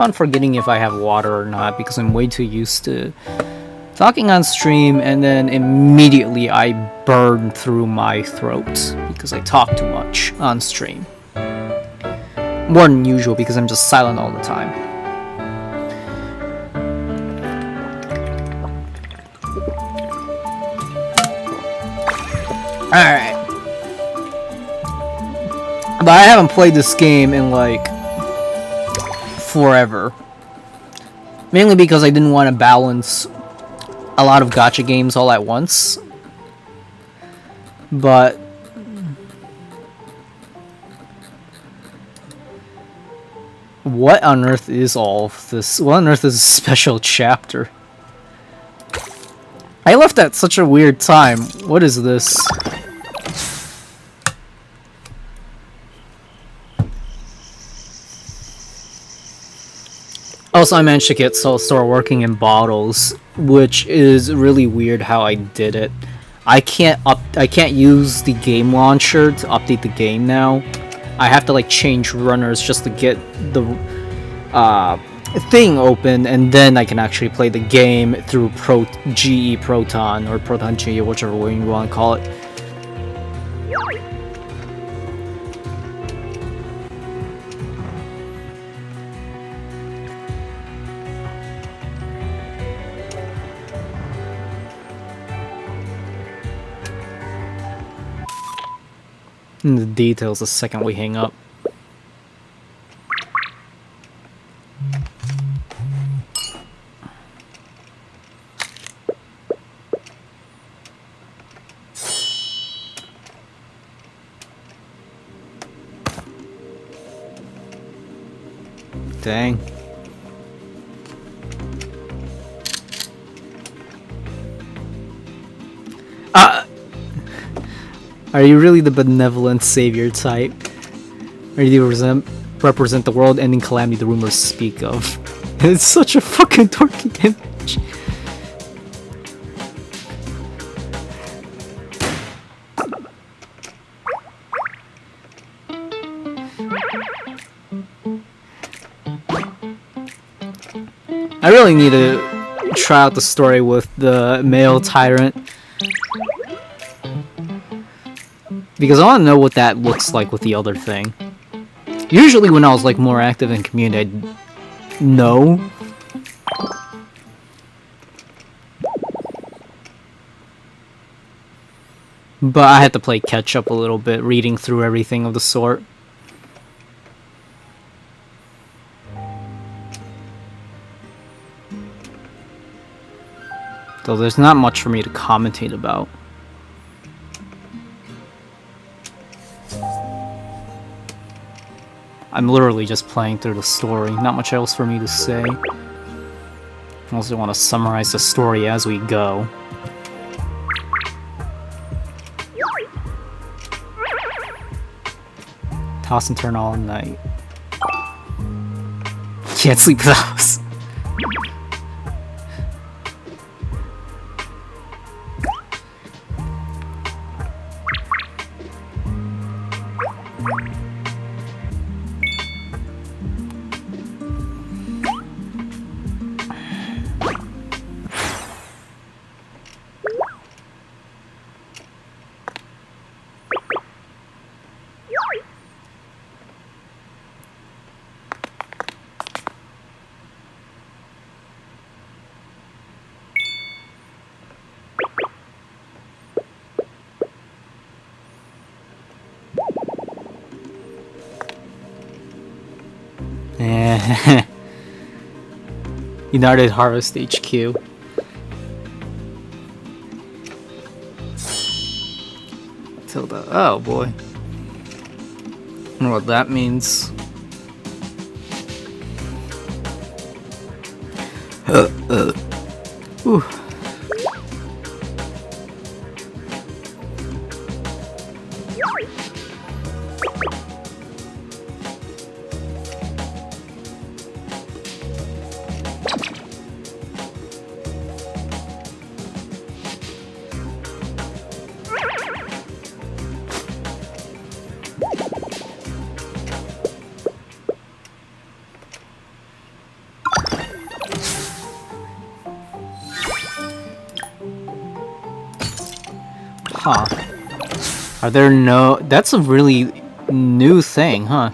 I'm forgetting if I have water or not because I'm way too used to talking on stream, and then immediately I burn through my throat because I talk too much on stream. More than usual because I'm just silent all the time. Alright. But I haven't played this game in like forever. Mainly because I didn't want to balance a lot of gacha games all at once. But what on earth is all of this? What on earth is a special chapter? I left at such a weird time. What is this? Also, I managed to get Stella Sora working in bottles, which is really weird how I did it. I can't use the game launcher to update the game now. I have to like change runners just to get the thing open, and then I can actually play the game through GE Proton or Proton GE, whichever way you want to call it. And the details the second we hang up. Dang. Are you really the benevolent savior type? Or do you represent the world-ending calamity the rumors speak of? It's such a fucking dorky image. I really need to try out the story with the male tyrant. Because I want to know what that looks like with the other thing. Usually when I was like more active in community, I'd know. But I had to play catch up a little bit, reading through everything of the sort. So there's not much for me to commentate about. I'm literally just playing through the story, not much else for me to say. I also want to summarize the story as we go. Toss and turn all night. Can't sleep with the house. United Harvest HQ. Tilda. Oh boy. I don't know what that means. Ooh. Huh. Are there no... That's a really new thing, huh?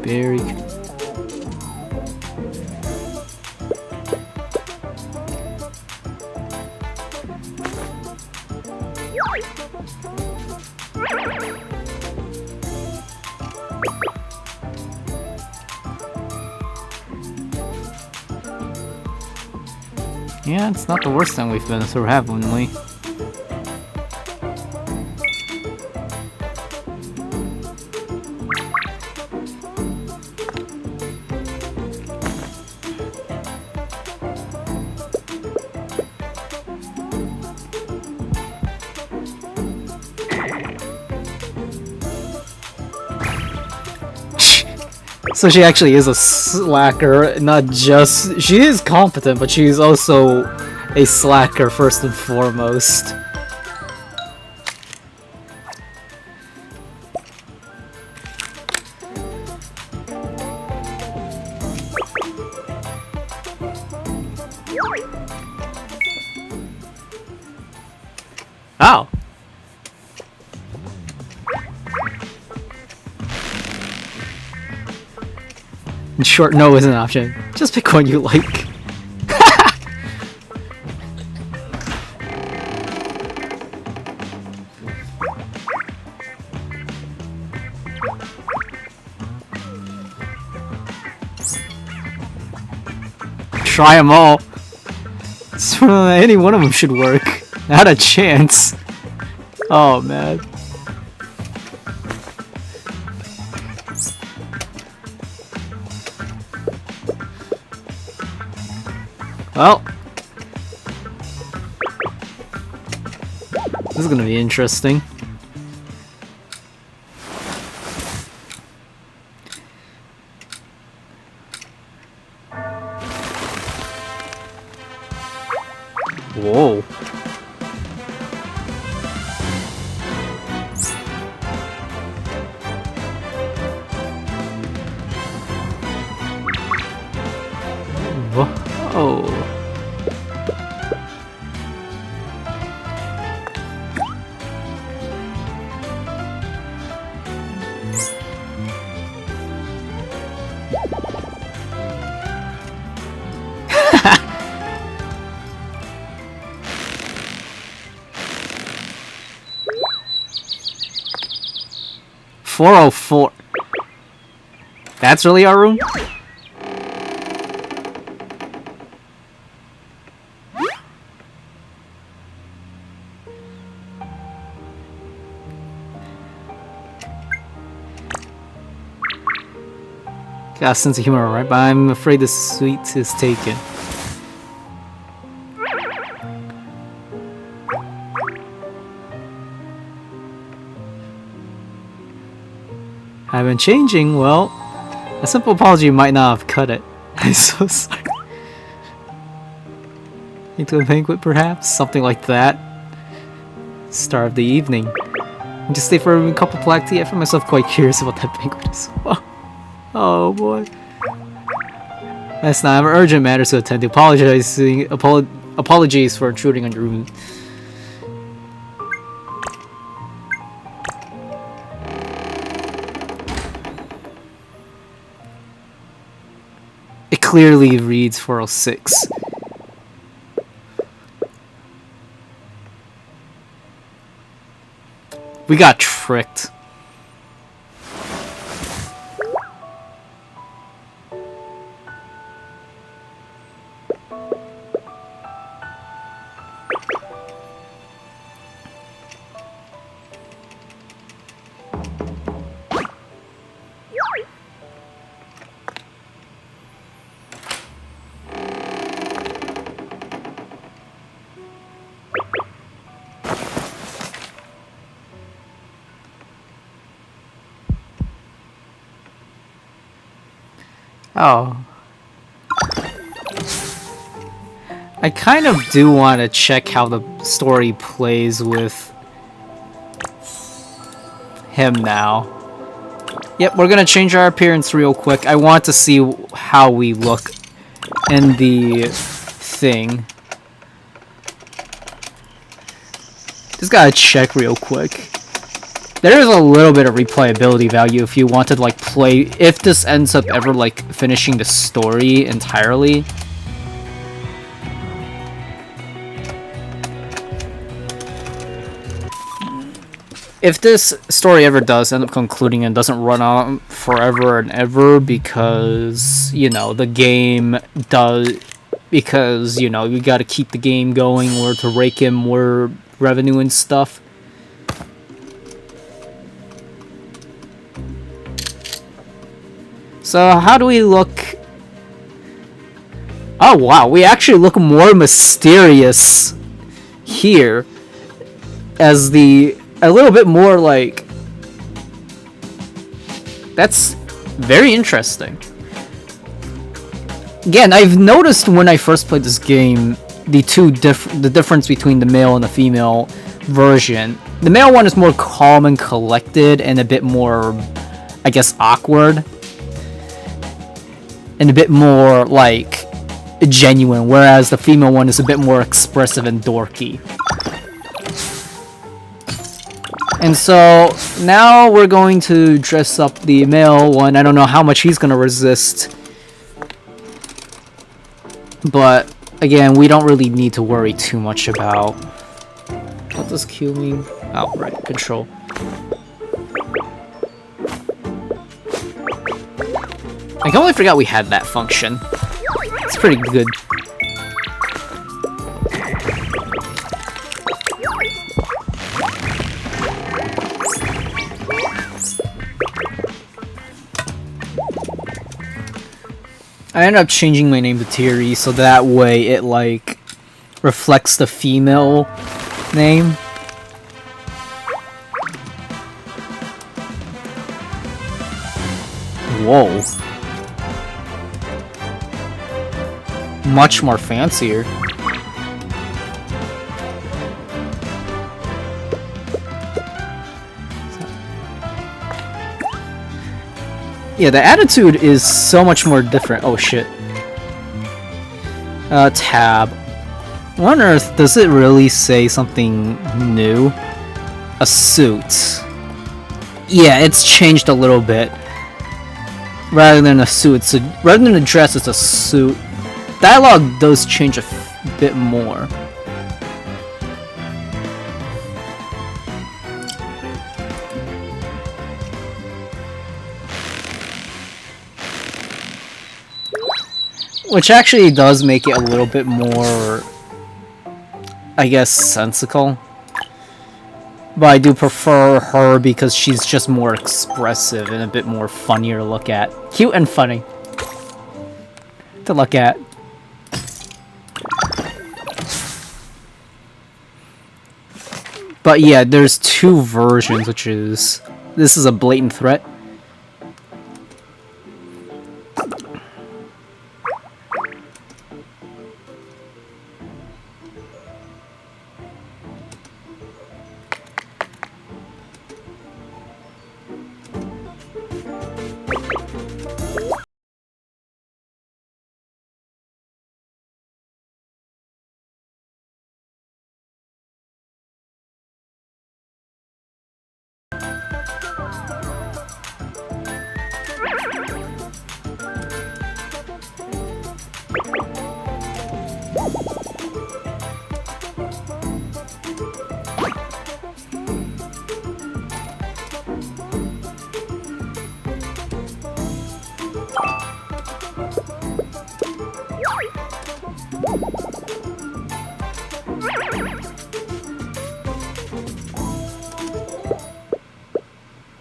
Very... Yeah, it's not the worst thing we've been through, haven't we? So she actually is a slacker, not just... She is competent, but she's also a slacker first and foremost. Oh. In short, no is an option. Just pick one you like. Try them all. Any one of them should work. Not a chance. Oh man. Well, this is gonna be interesting. Whoa. Whoa. 404. That's really our room? Got a sense of humor, right? But I'm afraid the sweet is taken. I've been changing, well, a simple apology might not have cut it. I'm so sorry. Into a banquet, perhaps? Something like that. Star of the evening. Just stay for a cup of black tea. I find myself quite curious about that banquet as well. Oh boy. Last night I have urgent matters to attend to. Apologies for intruding on your room. clearly reads 406. We got tricked. Oh. I kind of do want to check how the story plays with him now. Yep, we're gonna change our appearance real quick. I want to see how we look in the thing. Just gotta check real quick. There is a little bit of replayability value if you wanted to like play, if this ends up ever like finishing the story entirely. If this story ever does end up concluding and doesn't run on forever and ever because, you know, the game does, because, you know, you gotta keep the game going or to rake in more revenue and stuff. So how do we look? Oh wow, we actually look more mysterious here as the a little bit more like, that's very interesting. Again, I've noticed when I first played this game the difference between the male and the female version. The male one is more calm and collected and a bit more, I guess, awkward and a bit more like genuine, whereas the female one is a bit more expressive and dorky. And so now we're going to dress up the male one. I don't know how much he's gonna resist, but again, we don't really need to worry too much about. What does Q mean? Oh, right, control. I totally forgot we had that function. It's pretty good. I ended up changing my name to Thierry so that way it like reflects the female name. Whoa. Much more fancier. Yeah, the attitude is so much more different. Oh shit. Tab. What on earth does it really say something new? A suit. Yeah, it's changed a little bit. Rather than a suit, rather than a dress, it's a suit. Dialogue does change a bit more. Which actually does make it a little bit more, I guess, sensical. But I do prefer her because she's just more expressive and a bit more funnier to look at. Cute and funny to look at. But yeah, there's two versions, which is... This is a blatant threat.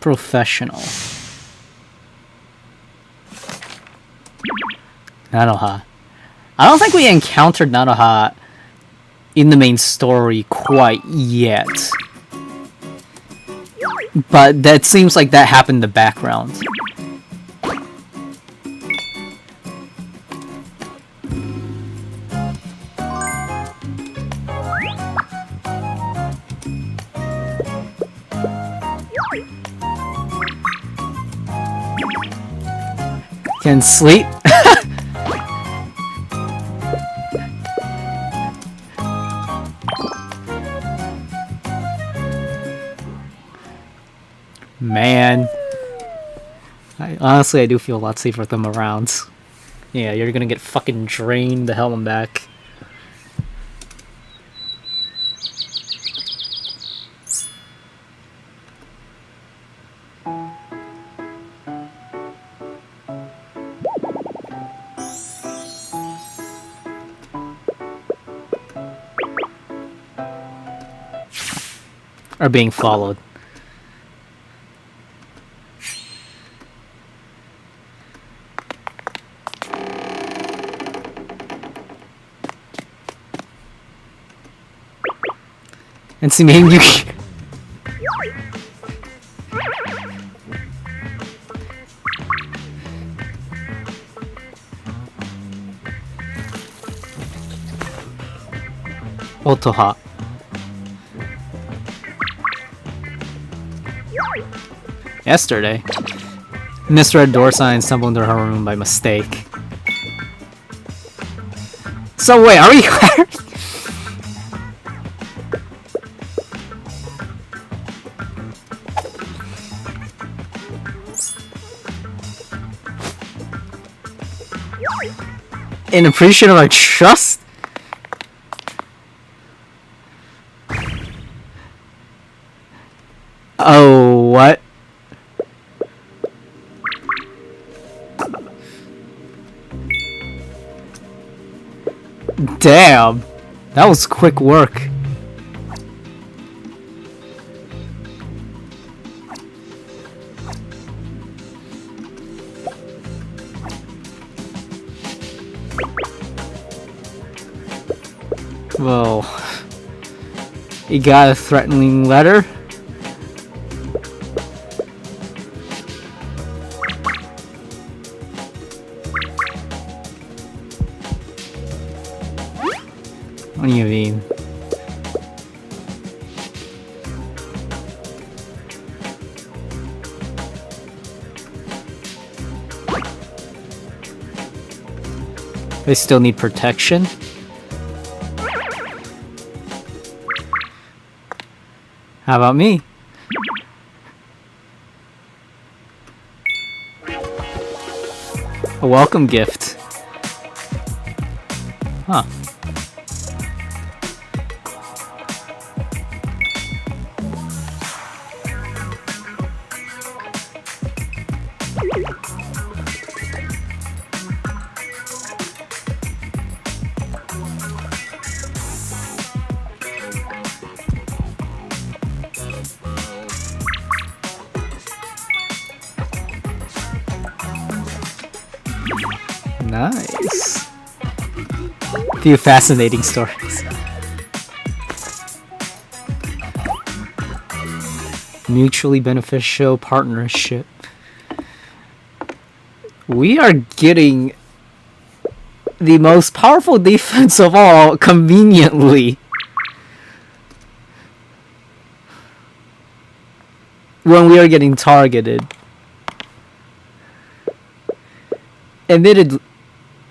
Professional. Nanoha. I don't think we encountered Nanoha in the main story quite yet. But that seems like that happened in the background. Can sleep? Man. Honestly, I do feel a lot safer with them around. Yeah, you're gonna get fucking drained the hell and back. Are being followed. And see, maybe you. Otoha. Yesterday, misread door sign, stumbled into her room by mistake. So wait, are we? In appreciation of our trust? Oh, what? Damn, that was quick work. Well, you got a threatening letter? What do you mean? They still need protection? How about me? A welcome gift. Huh. Nice. Few fascinating stories. Mutually beneficial partnership. We are getting the most powerful defense of all, conveniently. When we are getting targeted. Admitted.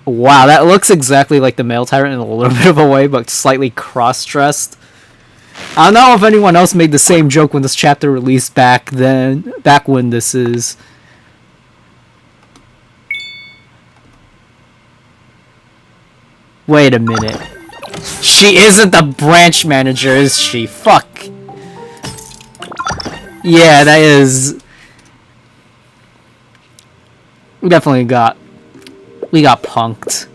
Wow, that looks exactly like the male tyrant in a little bit of a way, but slightly cross-dressed. I don't know if anyone else made the same joke when this chapter released back when this is. Wait a minute. She isn't the branch manager, is she? Fuck. Yeah, that is... We definitely got... We got punked.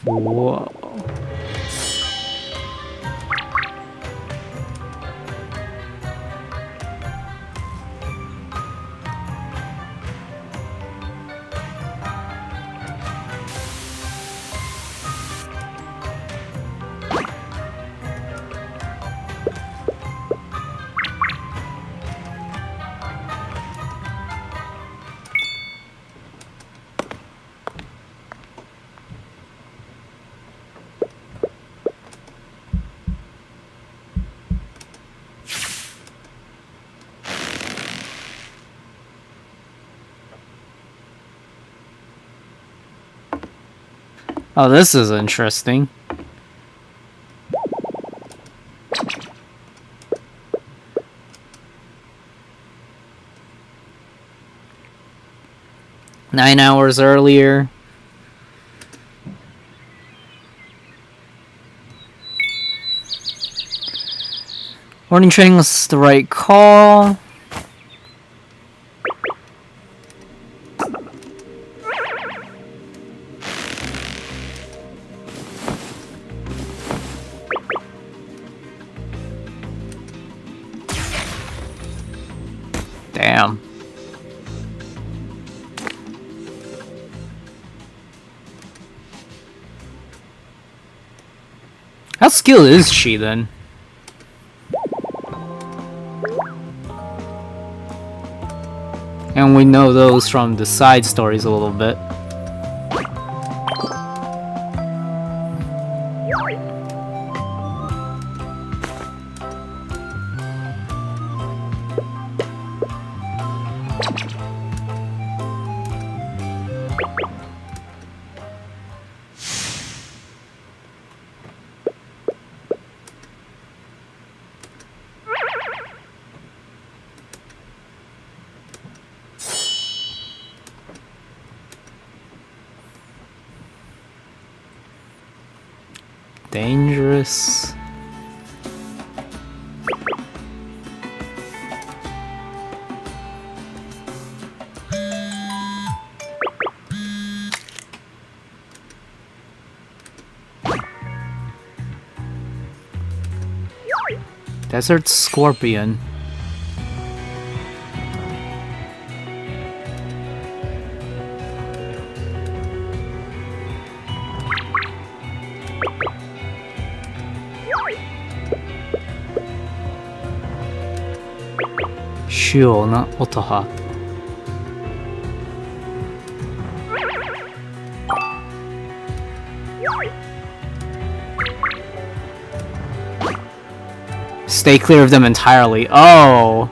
Whoa. Oh, this is interesting. Nine hours earlier. Morning training was the right call. Damn. How skilled is she then? And we know those from the side stories a little bit. Dangerous. Desert Scorpion. Shiona Otoha. Stay clear of them entirely. Oh!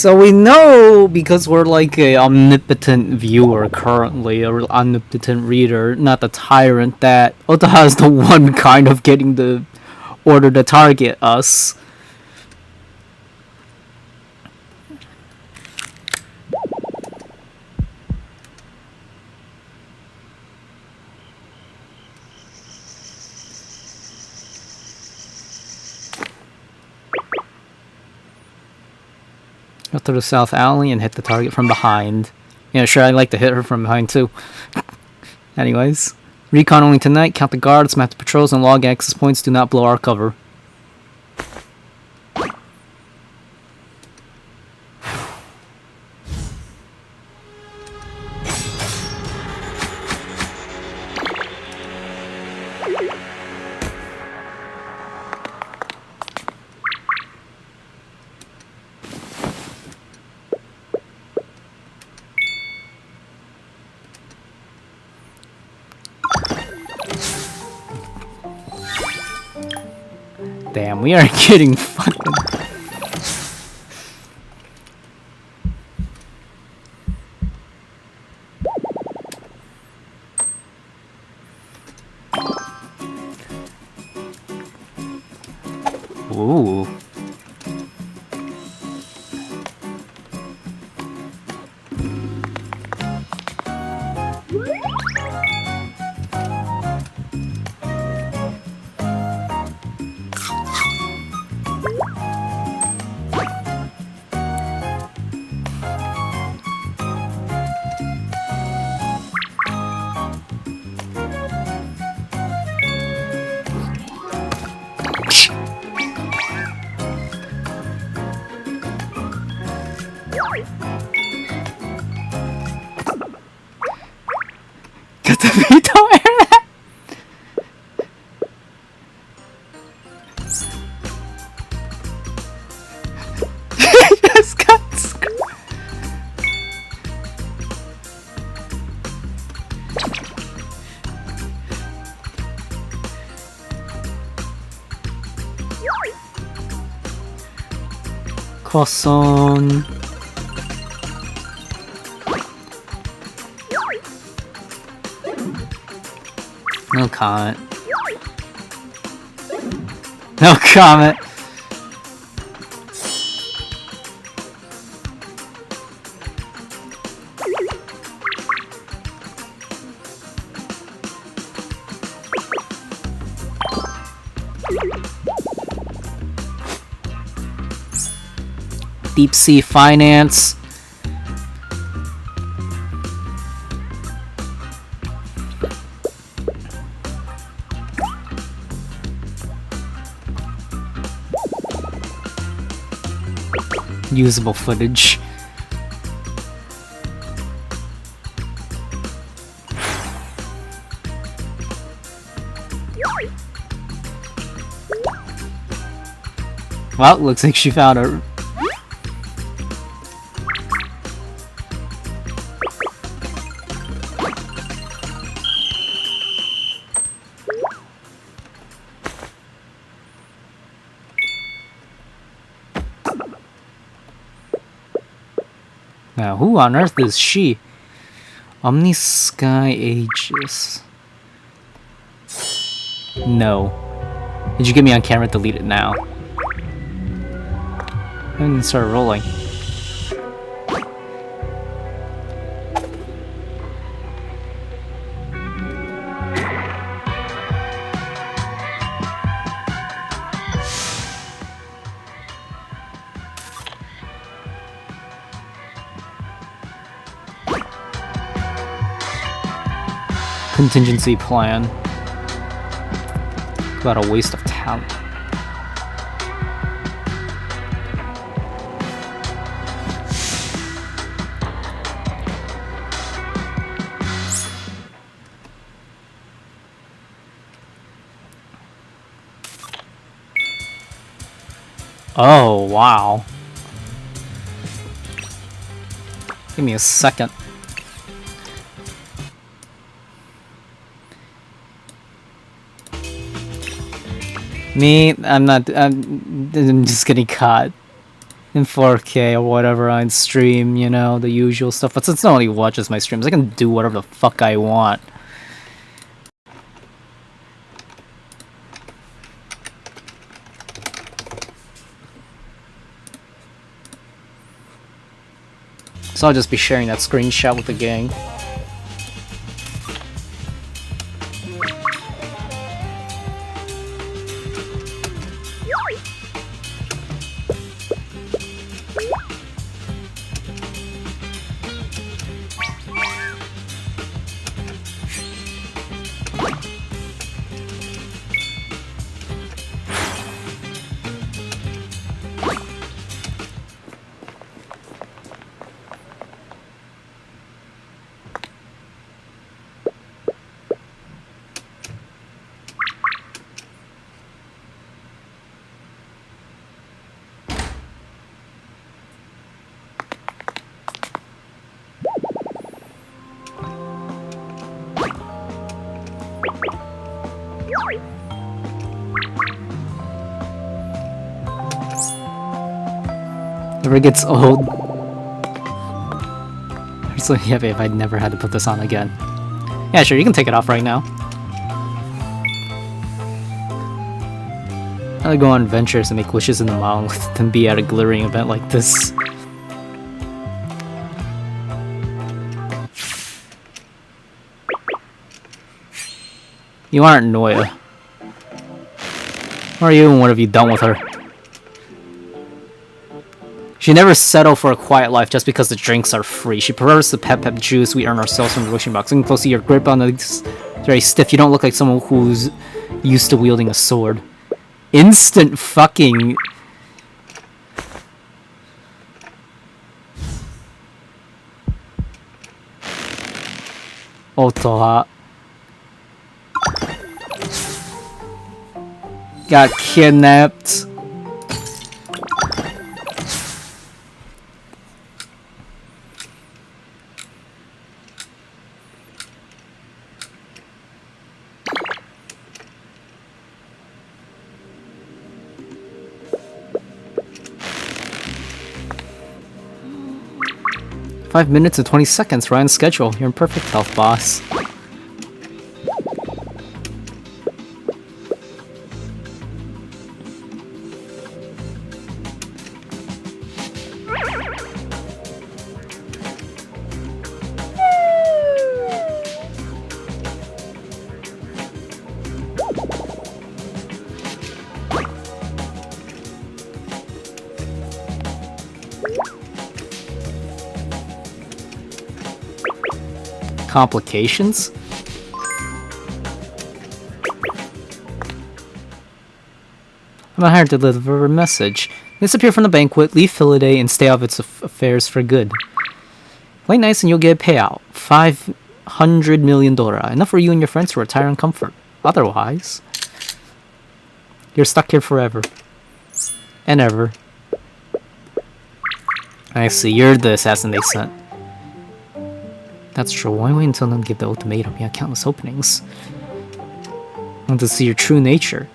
So we know, because we're like a omnipotent viewer currently, or omnipotent reader, not the tyrant, that Otaha is the one kind of getting the order to target us. Go through the south alley and hit the target from behind. Yeah, sure, I'd like to hit her from behind too. Anyways. Recon only tonight. Count the guards, map the patrols, and log access points. Do not blow our cover. Damn, we are getting fucking... Ooh. Got the veto air. Just got croissant. No comment. No comment. Deep sea finance. Usable footage. Well, looks like she found her. Now, who on earth is she? Omni Sky Aegis. No. Did you get me on camera? Delete it now. I didn't start rolling. Contingency plan. What a waste of talent. Oh, wow. Give me a second. Me, I'm just getting caught. in 4K or whatever on stream, you know, the usual stuff. But since nobody watches my streams, I can do whatever the fuck I want. So I'll just be sharing that screenshot with the gang. Never gets old. So yeah, babe, I'd never had to put this on again. Yeah, sure, you can take it off right now. I go on adventures and make wishes in the monolith than be at a glittering event like this. You aren't Noya. Or are you, and what have you done with her? She never settled for a quiet life just because the drinks are free. She prefers the pep juice we earn ourselves from the wishing box. Looking closely, your grip on it's very stiff. You don't look like someone who's used to wielding a sword. Instant fucking... Otoha. Got kidnapped. Five minutes and 20 seconds, right on schedule. You're in perfect health, boss. Complications? I'm not hired to deliver a message. Disappear from the banquet, leave Philaday, and stay out of its affairs for good. Play nice and you'll get a payout. $500 million. Enough for you and your friends to retire in comfort. Otherwise, you're stuck here forever. And ever. I see, you're the assassin they sent. That's true. Why wait until them give the ultimatum? You have countless openings. I want to see your true nature.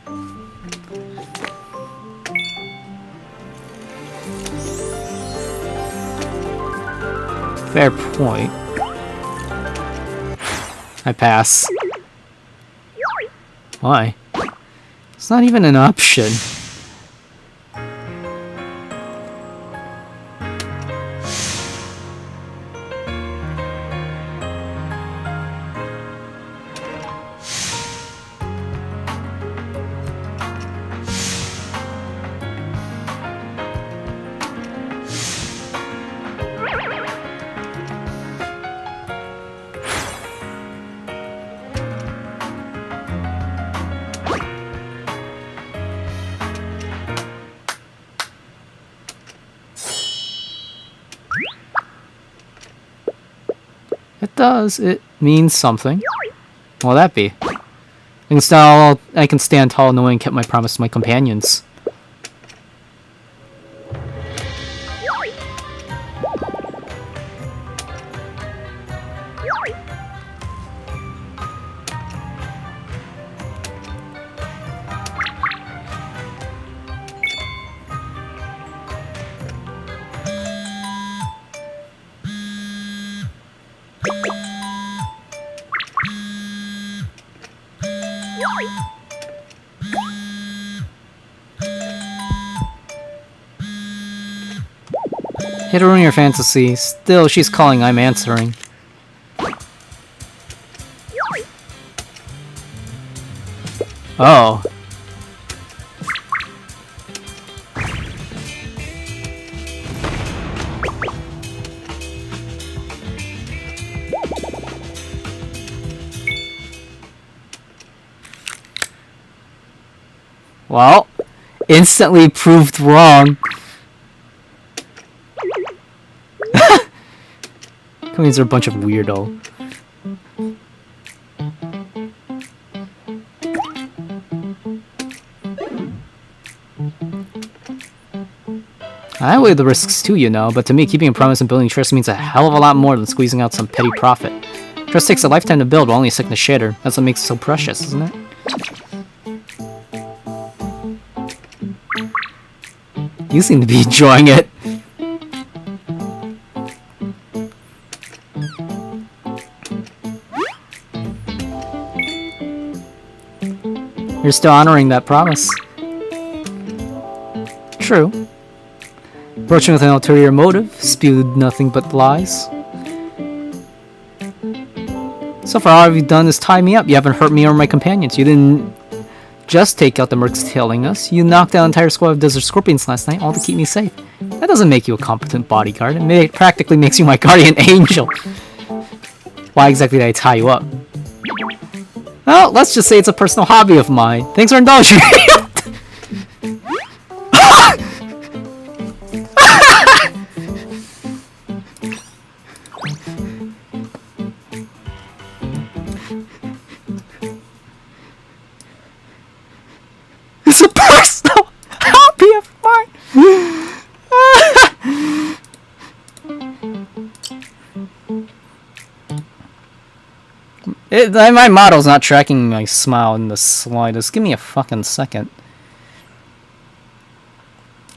Fair point. I pass. Why? It's not even an option. It does. It means something. What will that be? I can stand tall knowing I kept my promise to my companions. Hate to ruin your fantasy. Still, she's calling, I'm answering. Oh. Well, instantly proved wrong. These are a bunch of weirdo. I weigh the risks too, you know, but to me, keeping a promise and building trust means a hell of a lot more than squeezing out some petty profit. Trust takes a lifetime to build, while only a second to shatter. That's what makes it so precious, isn't it? You seem to be enjoying it. You're still honoring that promise. True. Approaching with an ulterior motive, spewed nothing but lies. So far, all you've done is tie me up. You haven't hurt me or my companions. You didn't just take out the mercs tailing us. You knocked down an entire squad of desert scorpions last night, all to keep me safe. That doesn't make you a competent bodyguard. It practically makes you my guardian angel. Why exactly did I tie you up? Well, let's just say it's a personal hobby of mine. Thanks for indulging me. It's a personal hobby of mine. My model's not tracking my smile in the slightest. Give me a fucking second.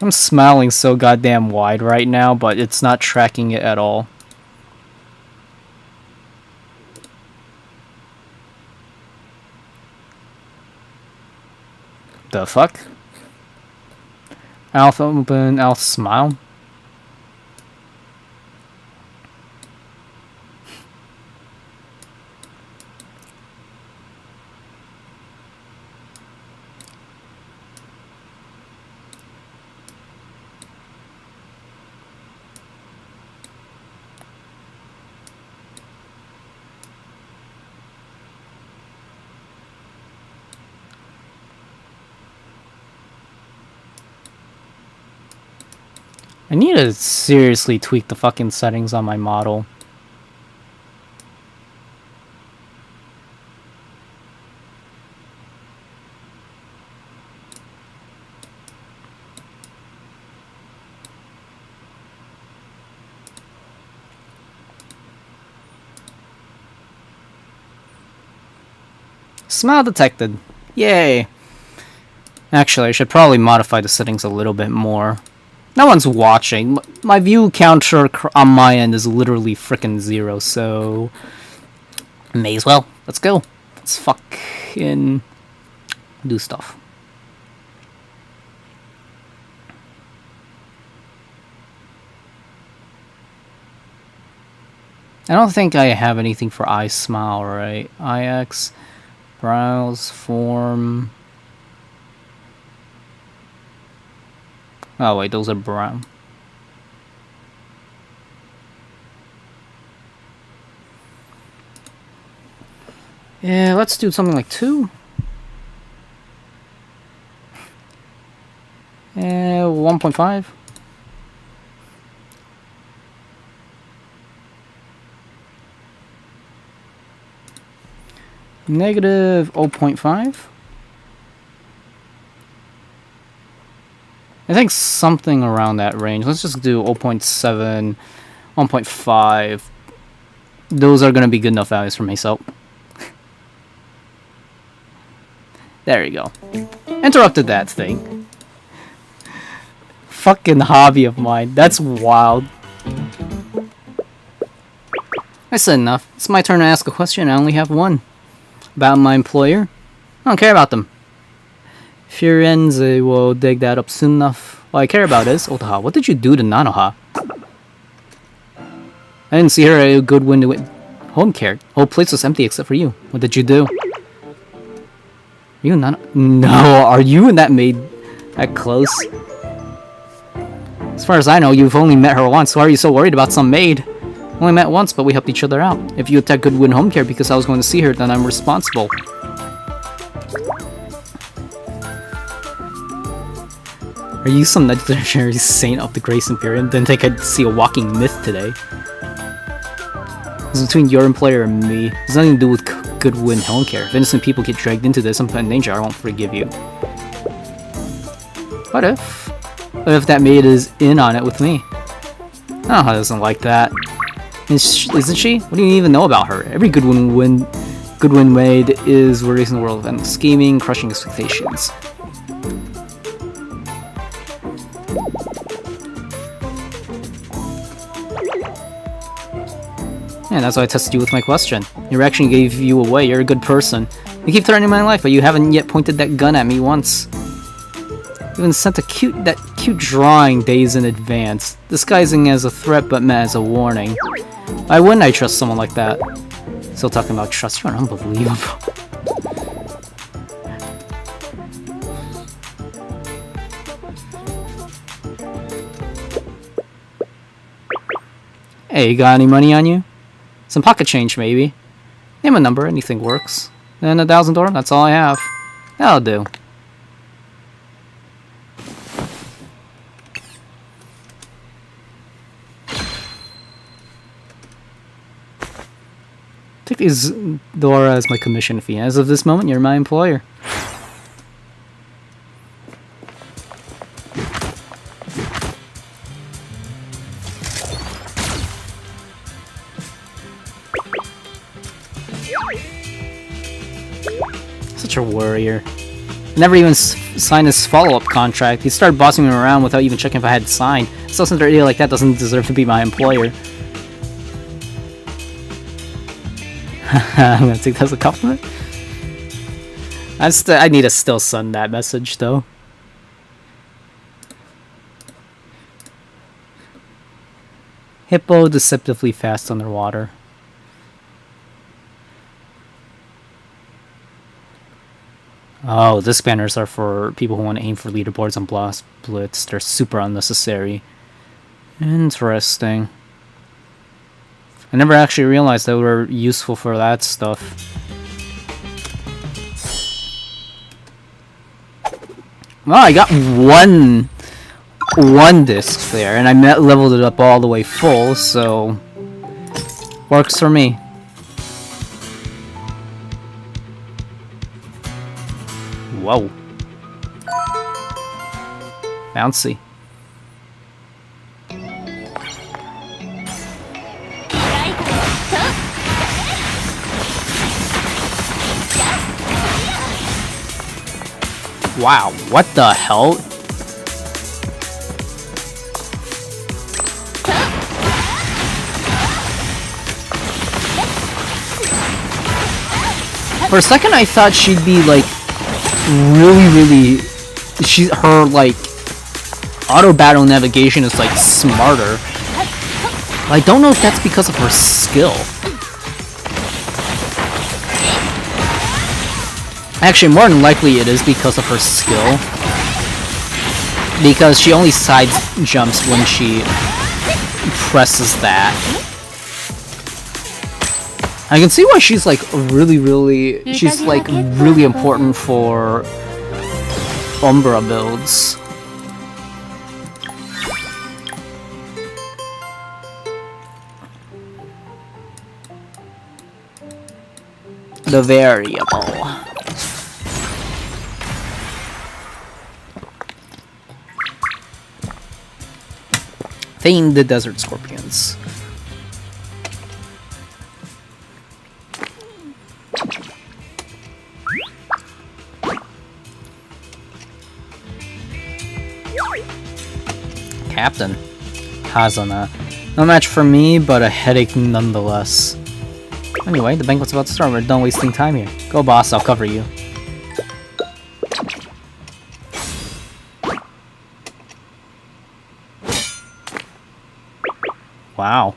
I'm smiling so goddamn wide right now, but it's not tracking it at all. The fuck? Alpha open, Alpha smile. I need to seriously tweak the fucking settings on my model. Smile detected. Yay. Actually, I should probably modify the settings a little bit more. No one's watching. My view counter on my end is literally frickin' 0, so... may as well. Let's go. Let's fucking do stuff. I don't think I have anything for I smile, right? IX, browse, form... oh wait, those are brown. Yeah, let's do something like 2. 1.5. Negative 0.5. I think something around that range. Let's just do 0.7, 1.5. Those are going to be good enough values for myself. There you go. Interrupted that thing. Fucking hobby of mine. That's wild. I said enough. It's my turn to ask a question. I only have one. About my employer. I don't care about them. Firenze will dig that up soon enough. What I care about is, Otaha, what did you do to Nanoha? I didn't see her at a Goodwin home care. Whole place was empty except for you. What did you do? You not? No, are you and that maid that close? As far as I know, you've only met her once. Why are you so worried about some maid? Only met once, but we helped each other out. If you attacked Goodwin home care because I was going to see her, then I'm responsible. Are you some legendary saint of the Grace Imperium? Didn't think I'd see a walking myth today. It's between your employer and me. It's nothing to do with Goodwin home care. If innocent people get dragged into this and put in danger, I won't forgive you. What if? What if that maid is in on it with me? Oh, I doesn't like that. Isn't she? What do you even know about her? Every Goodwin maid is raising the world and scheming, crushing expectations. Yeah, that's why I tested you with my question. Your reaction gave you away. You're a good person. You keep threatening my life, but you haven't yet pointed that gun at me once. You even sent that cute drawing days in advance, disguising as a threat but meant as a warning. Why wouldn't I trust someone like that? Still talking about trust, you're unbelievable. Hey, you got any money on you? Some pocket change, maybe. Name a number, anything works. And $1,000, that's all I have. That'll do. Take these Dora as my commission fee. As of this moment, you're my employer. Such a warrior. Never even signed his follow-up contract. He started bossing me around without even checking if I had signed. So some idiot like that doesn't deserve to be my employer. I'm gonna take that as a compliment. I need to still send that message though. Hippo deceptively fast underwater. Oh, the spanners are for people who want to aim for leaderboards on Blast Blitz. They're super unnecessary. Interesting. I never actually realized they were useful for that stuff. Well, I got one disc there, and I leveled it up all the way full, so works for me. Whoa. Bouncy. Wow, what the hell? For a second I thought she'd be like really her like auto battle navigation is like smarter. I don't know if that's because of her skill. Actually, more than likely it is because of her skill. Because she only side jumps when she presses that. I can see why she's like really important for Umbra builds. The variable. Tame the Desert Scorpions. Captain Hazana. No match for me, but a headache nonetheless. Anyway, the banquet's about to start. We're done wasting time here. Go, boss. I'll cover you. Wow.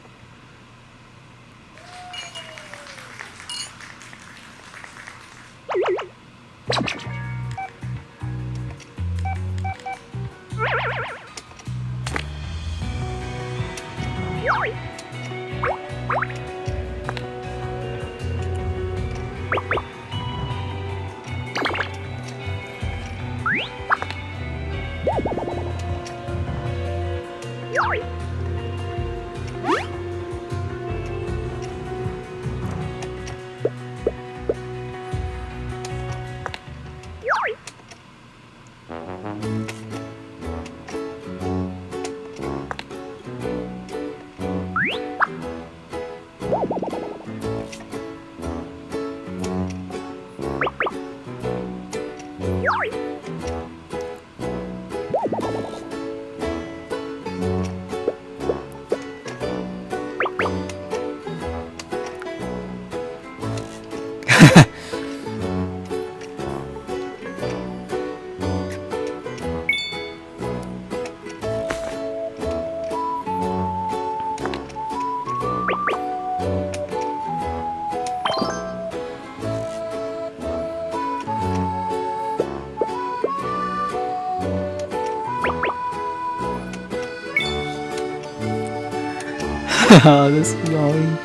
This is annoying.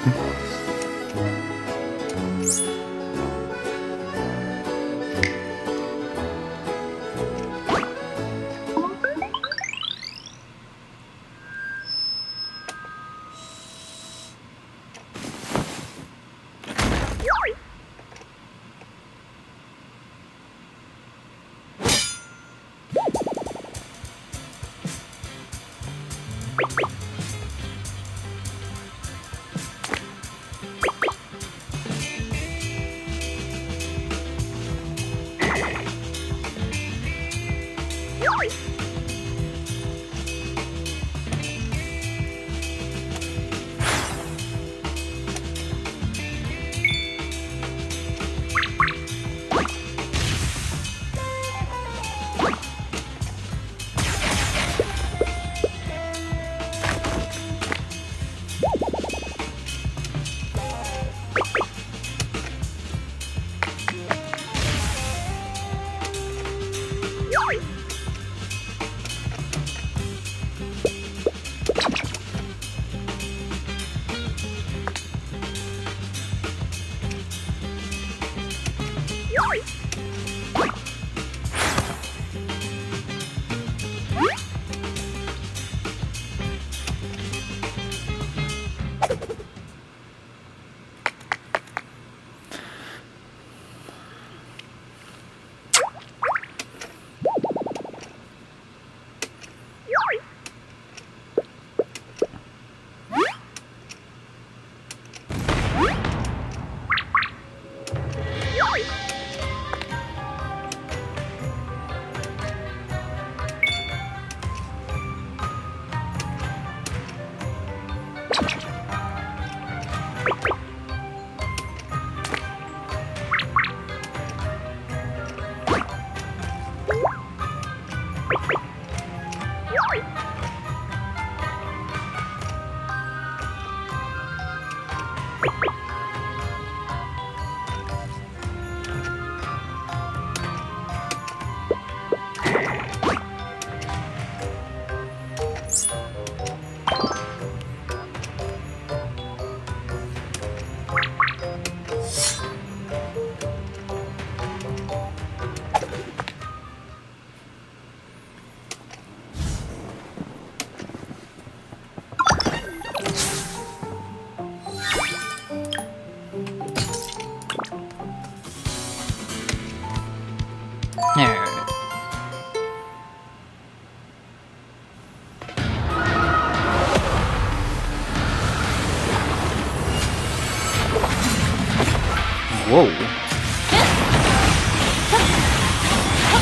Whoa.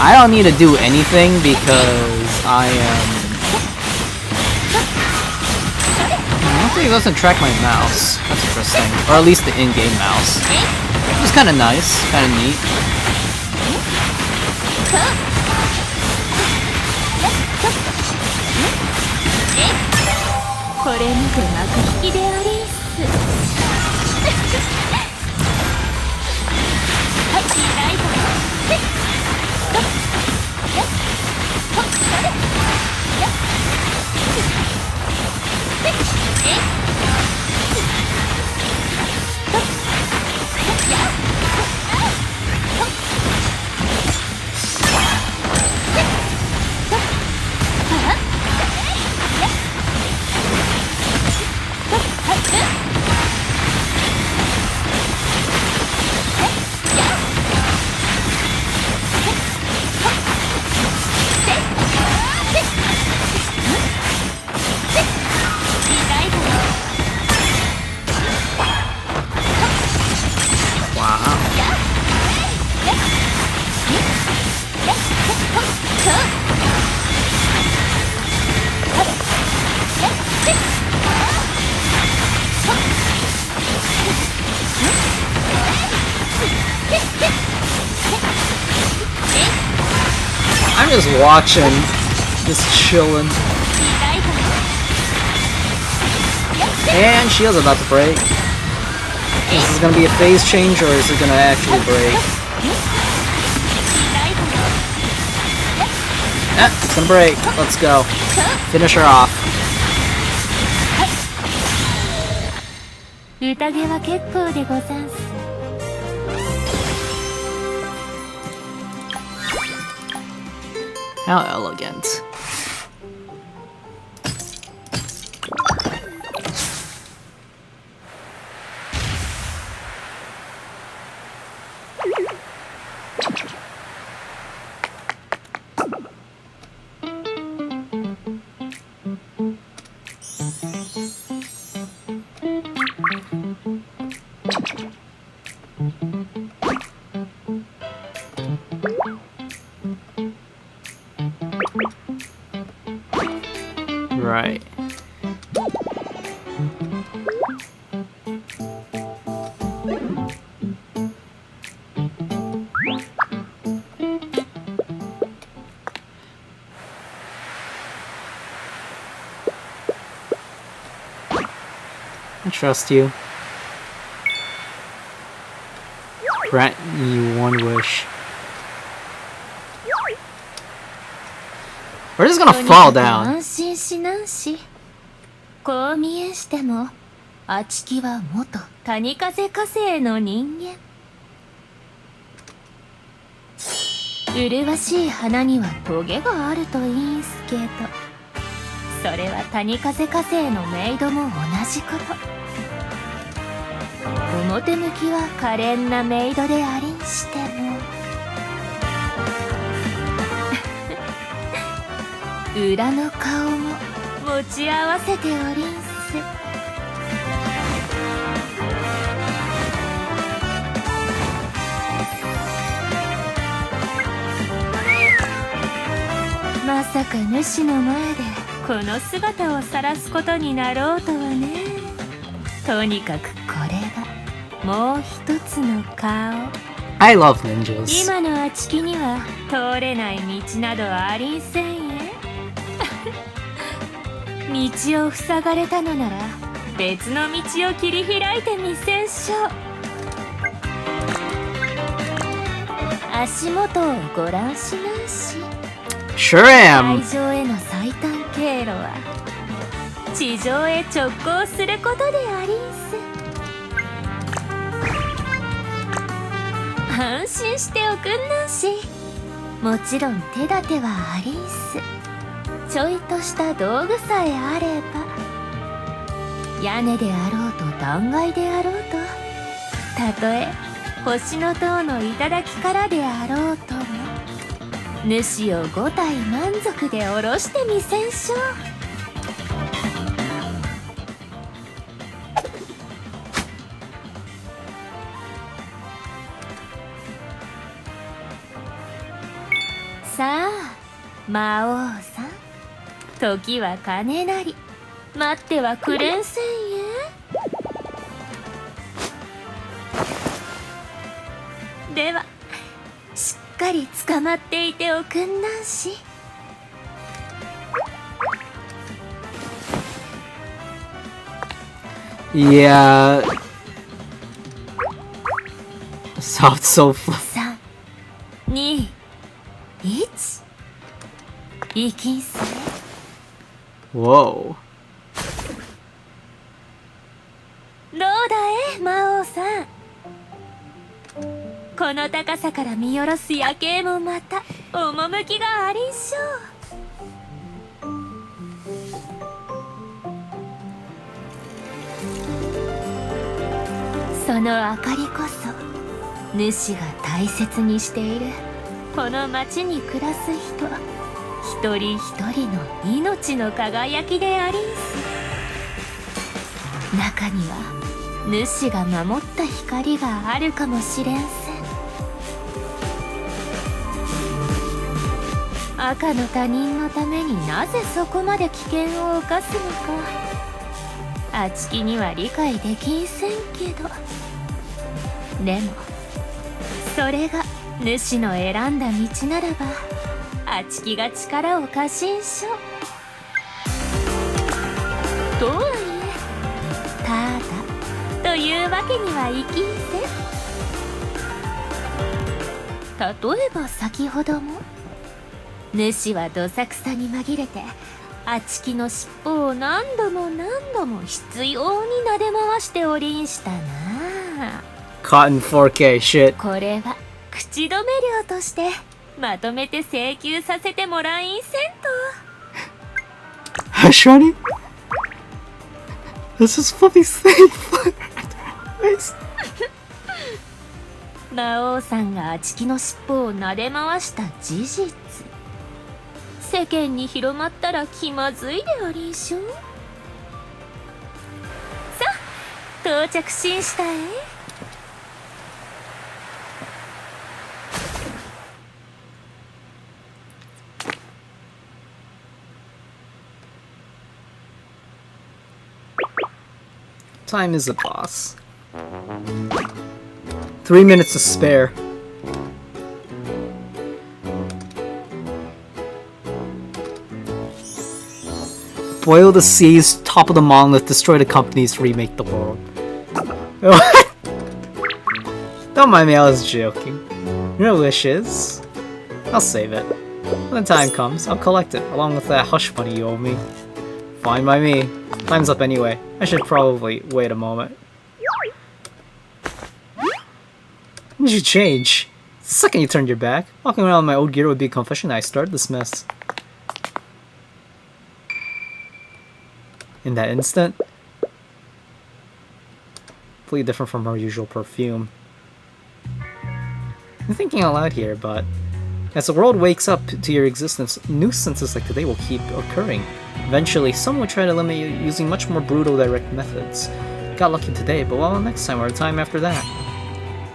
I don't need to do anything because I am... I don't think it doesn't track my mouse. That's interesting. Or at least the in-game mouse. Which is kind of nice, kind of neat. I'm just watching, just chilling. And shield's about to break. Is this gonna be a phase change or is it gonna actually break? It's gonna break. Let's go. Finish her off. 宴は結構でござんす。How elegant. Right. I trust you. Grant you one wish. We're just gonna fall down. 安心しなんし。こう見えしても、あちきは元谷風火星の人間。麗しい花にはトゲがあるといいんすけど、それは谷風火星のメイドも同じこと。表向きは可憐なメイドでありんしても裏の顔も持ち合わせておりんす。まさか主の前でこの姿を晒すことになろうとはね。とにかくこれがもう一つの顔。I love ninjas. 今のあちきには通れない道などありんせんえ。道を塞がれたのなら別の道を切り開いてみせんしょう。足元をご覧しなんし。Sure am. 海上への最短経路は地上へ直行することでありんす。安心しておくんなんし。もちろん手立てはありんす。ちょいとした道具さえあれば、屋根であろうと断崖であろうと、たとえ星の塔の頂からであろうとも、主を五体満足で下ろしてみせんしょう。さあ魔王さん、時は金なり、待ってはくれんせんえ。ではしっかり捕まっていておくんなんし。Yeah. Soft so fluffy. 3、2、1、いきんすね。Whoa. さん。この高さから見下ろす夜景もまた趣がありんしょう。その明かりこそ主が大切にしているこの町に暮らす人一人一人の命の輝きでありんす。中には主が守った光があるかもしれんせん。赤の他人のためになぜそこまで危険を冒すのか、あちきには理解できんせんけど、でもそれが主の選んだ道ならば、あちきが力を貸しんしょ。とはいえただというわけにはいきんせん。例えば先ほども主はどさくさに紛れてあちきの尻尾を何度も何度も執拗に撫で回しておりんしたな。Cotton 4K shit. これは口止め料としてまとめて請求させてもらいんせんと。Shawty? This is fucking safe. 魔王さんがあちきの尻尾を撫で回した事実、世間に広まったら気まずいでありんしょ。さあ到着しんしたえ。Time is a boss. 3 minutes to spare. Boil the seas, topple the monolith, destroy the companies, remake the world. Don't mind me, I was joking. Your wish is... I'll save it. When the time comes, I'll collect it, along with that hush money you owe me. Fine by me. Time's up anyway. I should probably wait a moment. When did you change? The second you turned your back, walking around in my old gear would be a confession that I started this mess. In that instant, completely different from her usual perfume. I'm thinking out loud here, but as the world wakes up to your existence, nuisances like today will keep occurring. Eventually, some will try to limit you using much more brutal direct methods. Got lucky today, but well, next time or the time after that.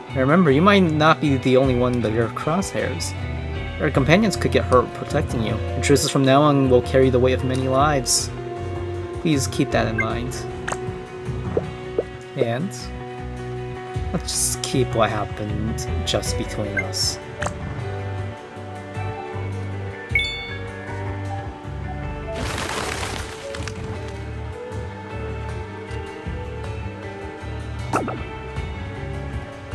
And remember, you might not be the only one that your crosshairs. Your companions could get hurt protecting you. Intruders from now on will carry the weight of many lives. Please keep that in mind. And let's just keep what happened just between us.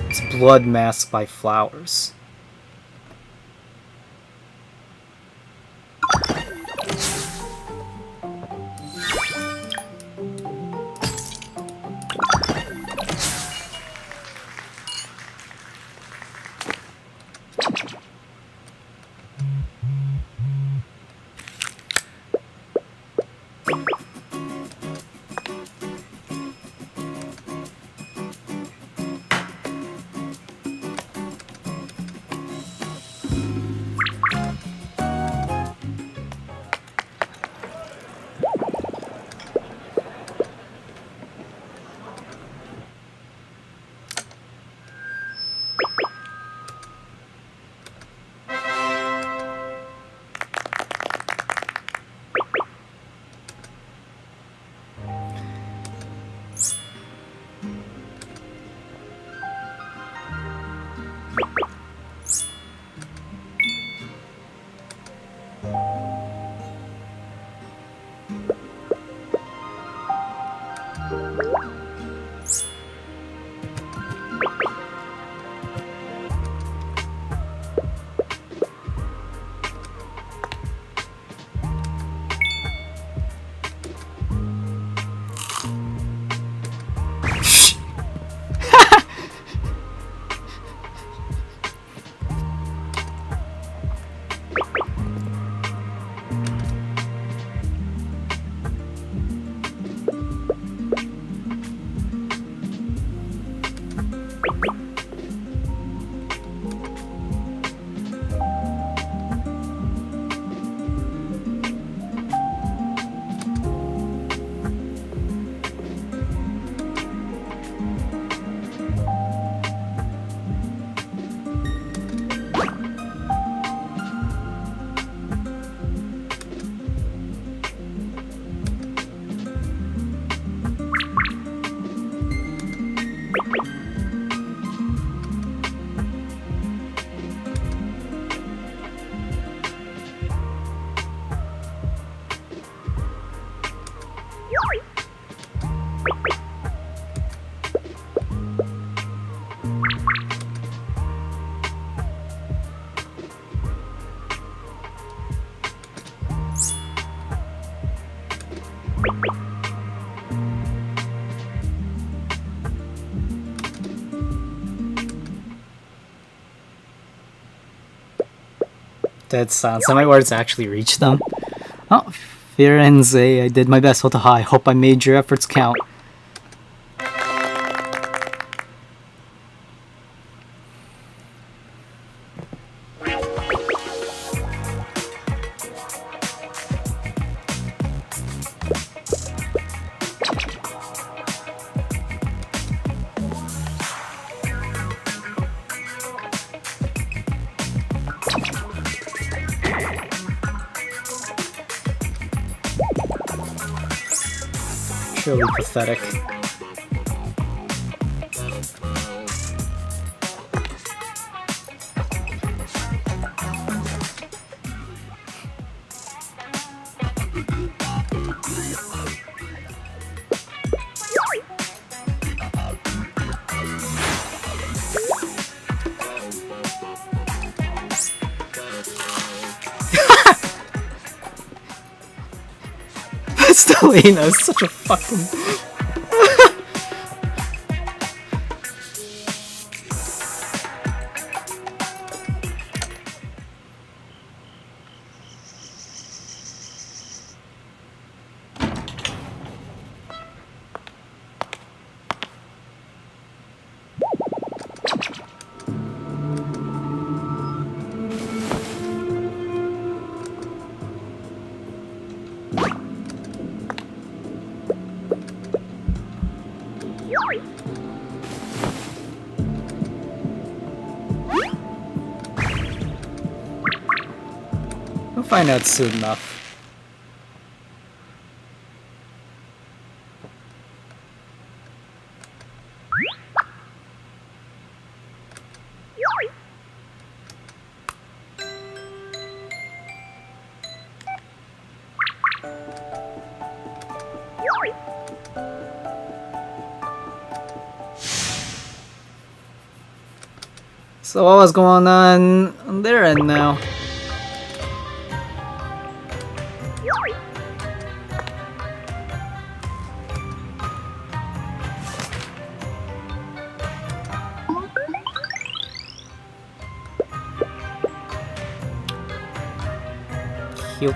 It's blood masked by flowers. Dead silence. Have my words actually reached them? Oh, Firenze, I did my best. Hotaha, I hope I made your efforts count. Truly pathetic. Stelina is such a fucking... We'll find out soon enough. So what was going on their end now? Cute.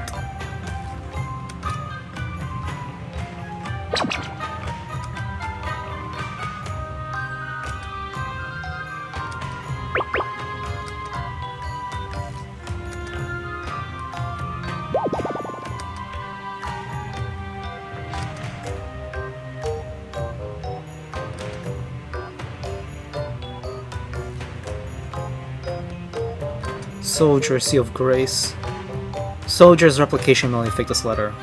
Soldier, Sea of Grace. Soldier's replication will only fake this letter.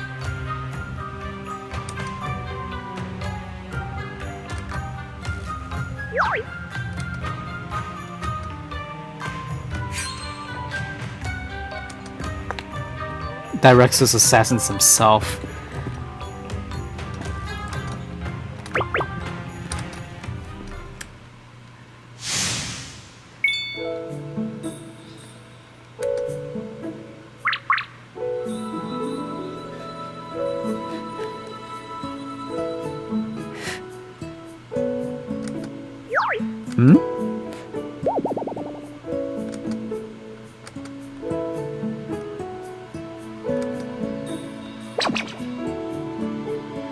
Direxus assassins himself.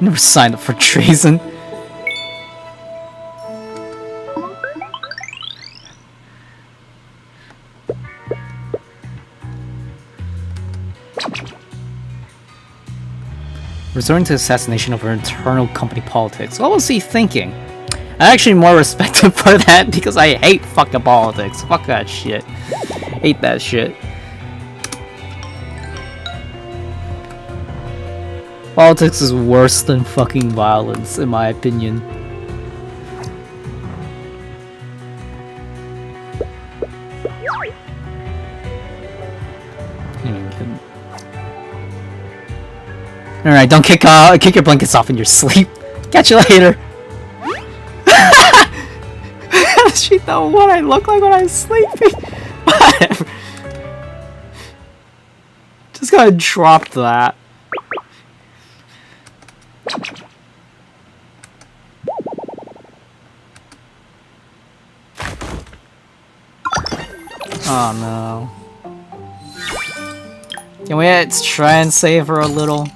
Never signed up for treason. Resorting to assassination over internal company politics. What was he thinking? I actually more respect him for that because I hate fucking politics. Fuck that shit. Hate that shit. Politics is worse than fucking violence, in my opinion. Alright, don't kick your blankets off in your sleep. Catch you later. She know what I look like when I'm sleeping. Whatever. Just gotta drop that. Oh no. Can we try and save her a little?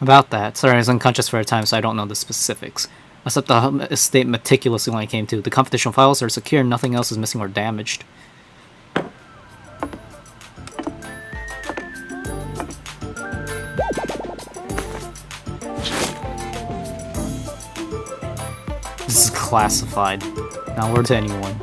About that. Sorry, I was unconscious for a time, so I don't know the specifics. I set the estate meticulously when I came to. The confidential files are secure, nothing else is missing or damaged. This is classified. Not word to anyone.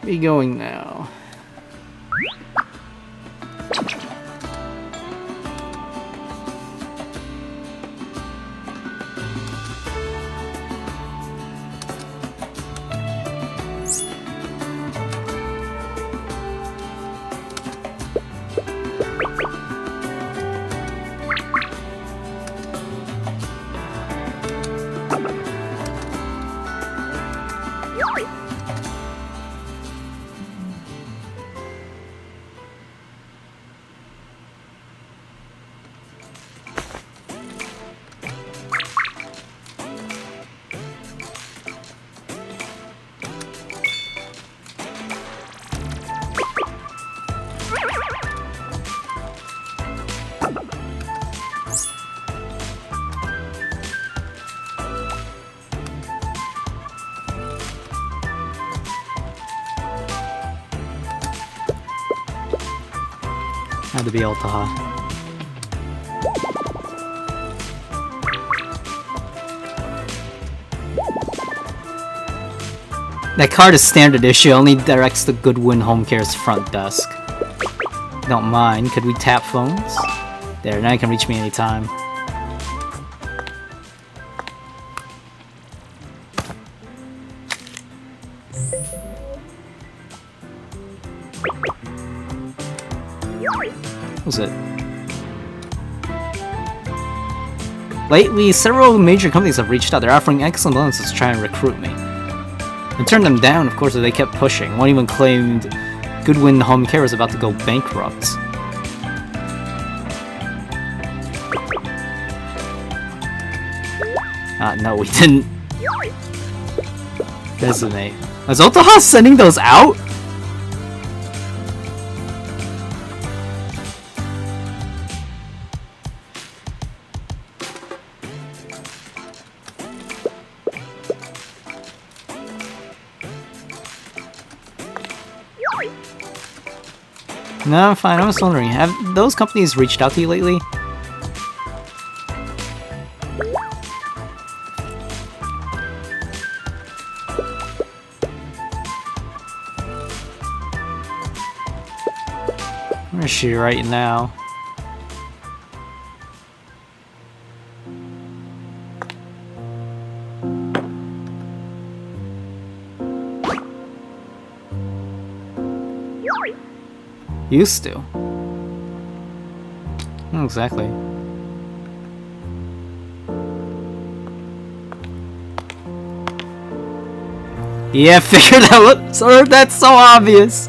Where are you going now? Had to be Altaha. That card is standard issue, only directs to Goodwin Home Care's front desk. Don't mind, could we tap phones? There, now you can reach me anytime. What was it? Lately, several major companies have reached out. They're offering excellent bonuses to try and recruit me. I turned them down, of course, as they kept pushing. One even claimed Goodwin Home Care was about to go bankrupt. No, we didn't. Designate. Is Otaha sending those out? No, I'm fine. I was wondering, have those companies reached out to you lately? Where is she right now? Used to. Exactly. Yeah, figure that out. Sir, that's so obvious.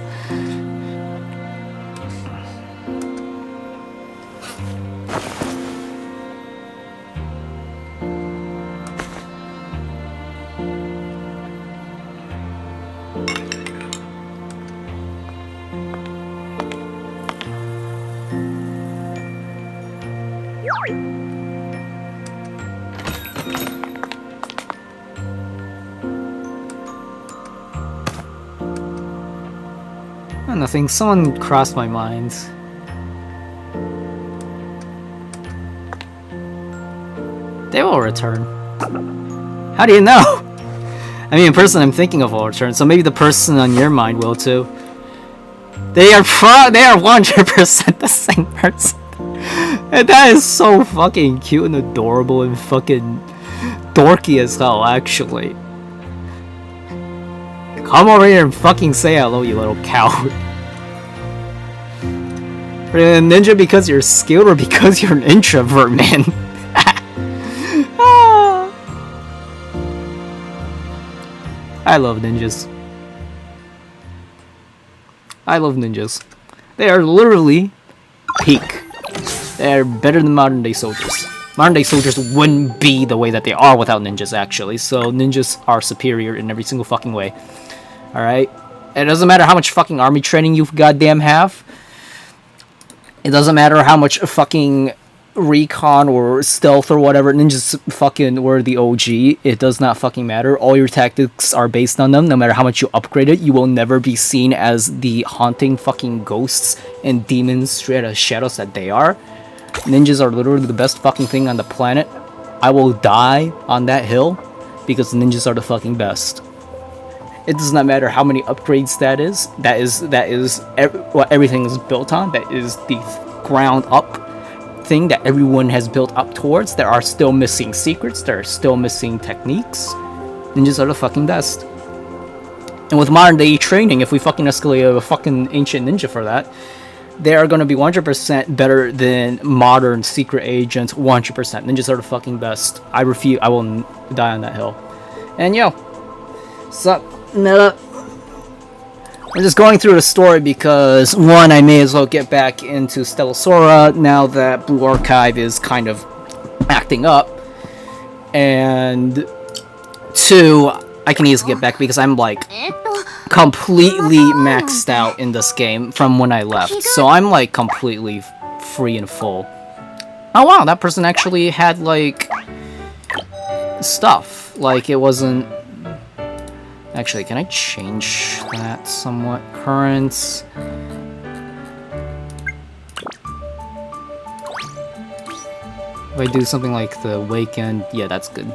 Oh, nothing. Someone crossed my mind. They will return. How do you know? I mean, the person I'm thinking of will return, so maybe the person on your mind will too. They are 100% the same person. And that is so fucking cute and adorable and fucking dorky as hell, actually. Come over here and fucking say hello, you little coward. Are you a ninja because you're skilled or because you're an introvert, man? I love ninjas. I love ninjas. They are literally peak. They're better than modern day soldiers. Modern day soldiers wouldn't be the way that they are without ninjas, actually. So ninjas are superior in every single fucking way. Alright? It doesn't matter how much fucking army training you goddamn have. It doesn't matter how much fucking recon or stealth or whatever. Ninjas fucking were the OG. It does not fucking matter. All your tactics are based on them. No matter how much you upgrade it, you will never be seen as the haunting fucking ghosts and demons straight out of shadows that they are. Ninjas are literally the best fucking thing on the planet. I will die on that hill because ninjas are the fucking best. It does not matter how many upgrades that is. That is what everything is built on. That is the ground up thing that everyone has built up towards. There are still missing secrets. There are still missing techniques. Ninjas are the fucking best. And with modern day training, if we fucking escalate a fucking ancient ninja for that, they are going to be 100% better than modern secret agents. 100%. Ninjas are the fucking best. I refuse. I will die on that hill. And yo, sup, Nella? I'm just going through the story because, one, I may as well get back into Stella Sora now that Blue Archive is kind of acting up. And two, I can easily get back because I'm like completely maxed out in this game from when I left. So I'm like completely free and full. Oh wow, that person actually had like stuff. Like it wasn't... Actually, can I change that somewhat? Currents. If I do something like the weekend, yeah, that's good.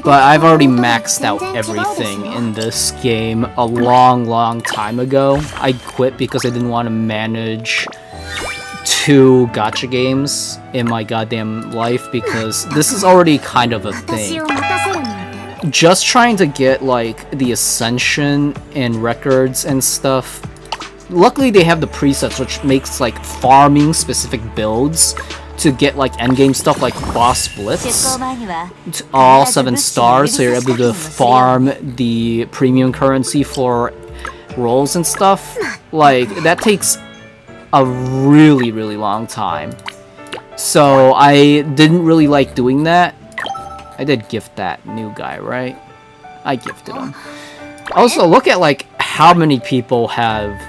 But I've already maxed out everything in this game a long time ago. I quit because I didn't want to manage 2 gacha games in my goddamn life because this is already kind of a thing. Just trying to get like the Ascension and records and stuff. Luckily they have the presets which makes like farming specific builds to get like endgame stuff like boss splits to all 7 stars, so you're able to farm the premium currency for rolls and stuff. Like that takes a really long time. So I didn't really like doing that. I did gift that new guy, right? I gifted him. Also, look at like how many people have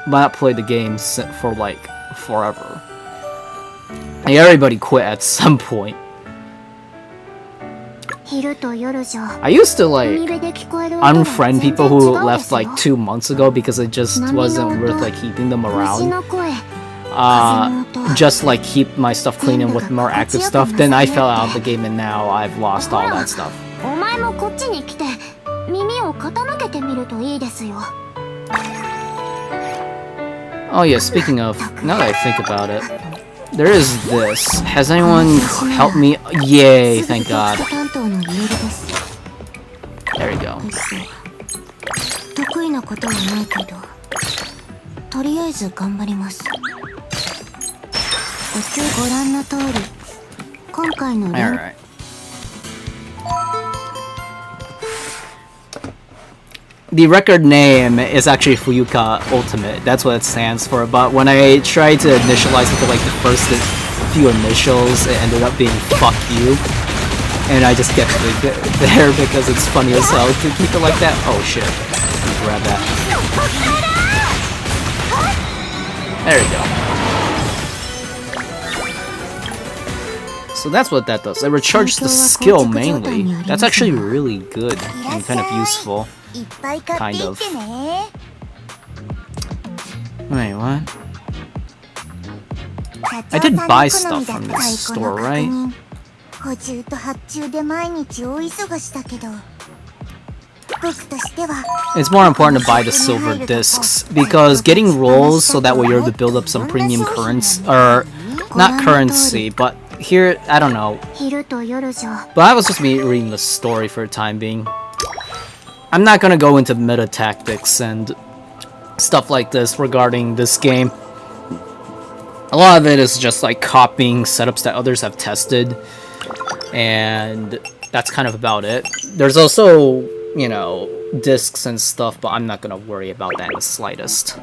not played the game for like forever. Like, everybody quit at some point. I used to like unfriend people who left like 2 months ago because it just wasn't worth like keeping them around. Just like keep my stuff clean and with more active stuff. Then I fell out of the game and now I've lost all that stuff. Oh yeah, speaking of, now that I think about it, there is this. Has anyone helped me? Yay, thank God. There we go. ことはないけど、とりあえず頑張ります。ご覧の通り、今回の Alright. The record name is actually Fuyuka Ultimate. That's what it stands for. But when I tried to initialize it to like the first few initials, it ended up being "fuck you," and I just kept it there because it's funny as hell to keep it like that. Oh shit! Grab that. There you go. So that's what that does. It recharges the skill mainly. That's actually really good and kind of useful. Kind of. Wait, what? I did buy stuff from this store, right? It's more important to buy the silver discs because getting rolls so that way you're able to build up some premium currency, or not currency, but here, I don't know. But I was just reading the story for the time being. I'm not gonna go into meta tactics and stuff like this regarding this game. A lot of it is just like copying setups that others have tested, and that's kind of about it. There's also, you know, discs and stuff, but I'm not gonna worry about that in the slightest.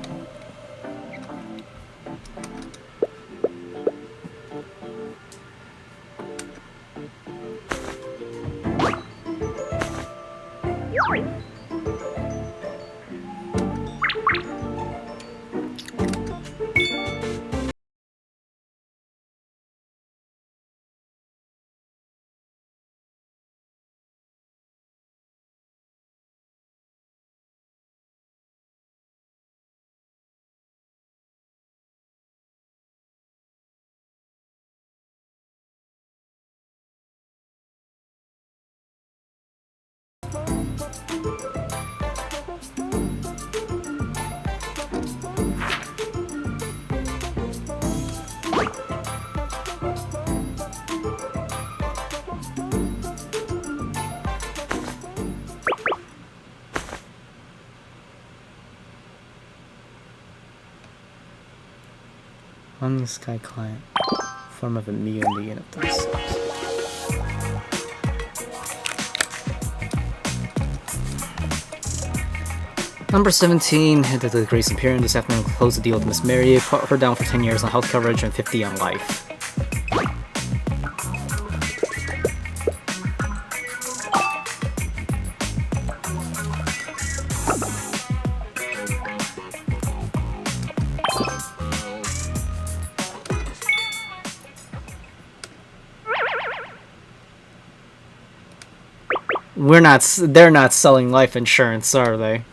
On the Sky client, form of a me and the unit of themselves. Number 17, headed to the Grace Imperium this afternoon, close the deal with Miss Mary, put her down for 10 years on health coverage and 50 on life. They're not selling life insurance, are they?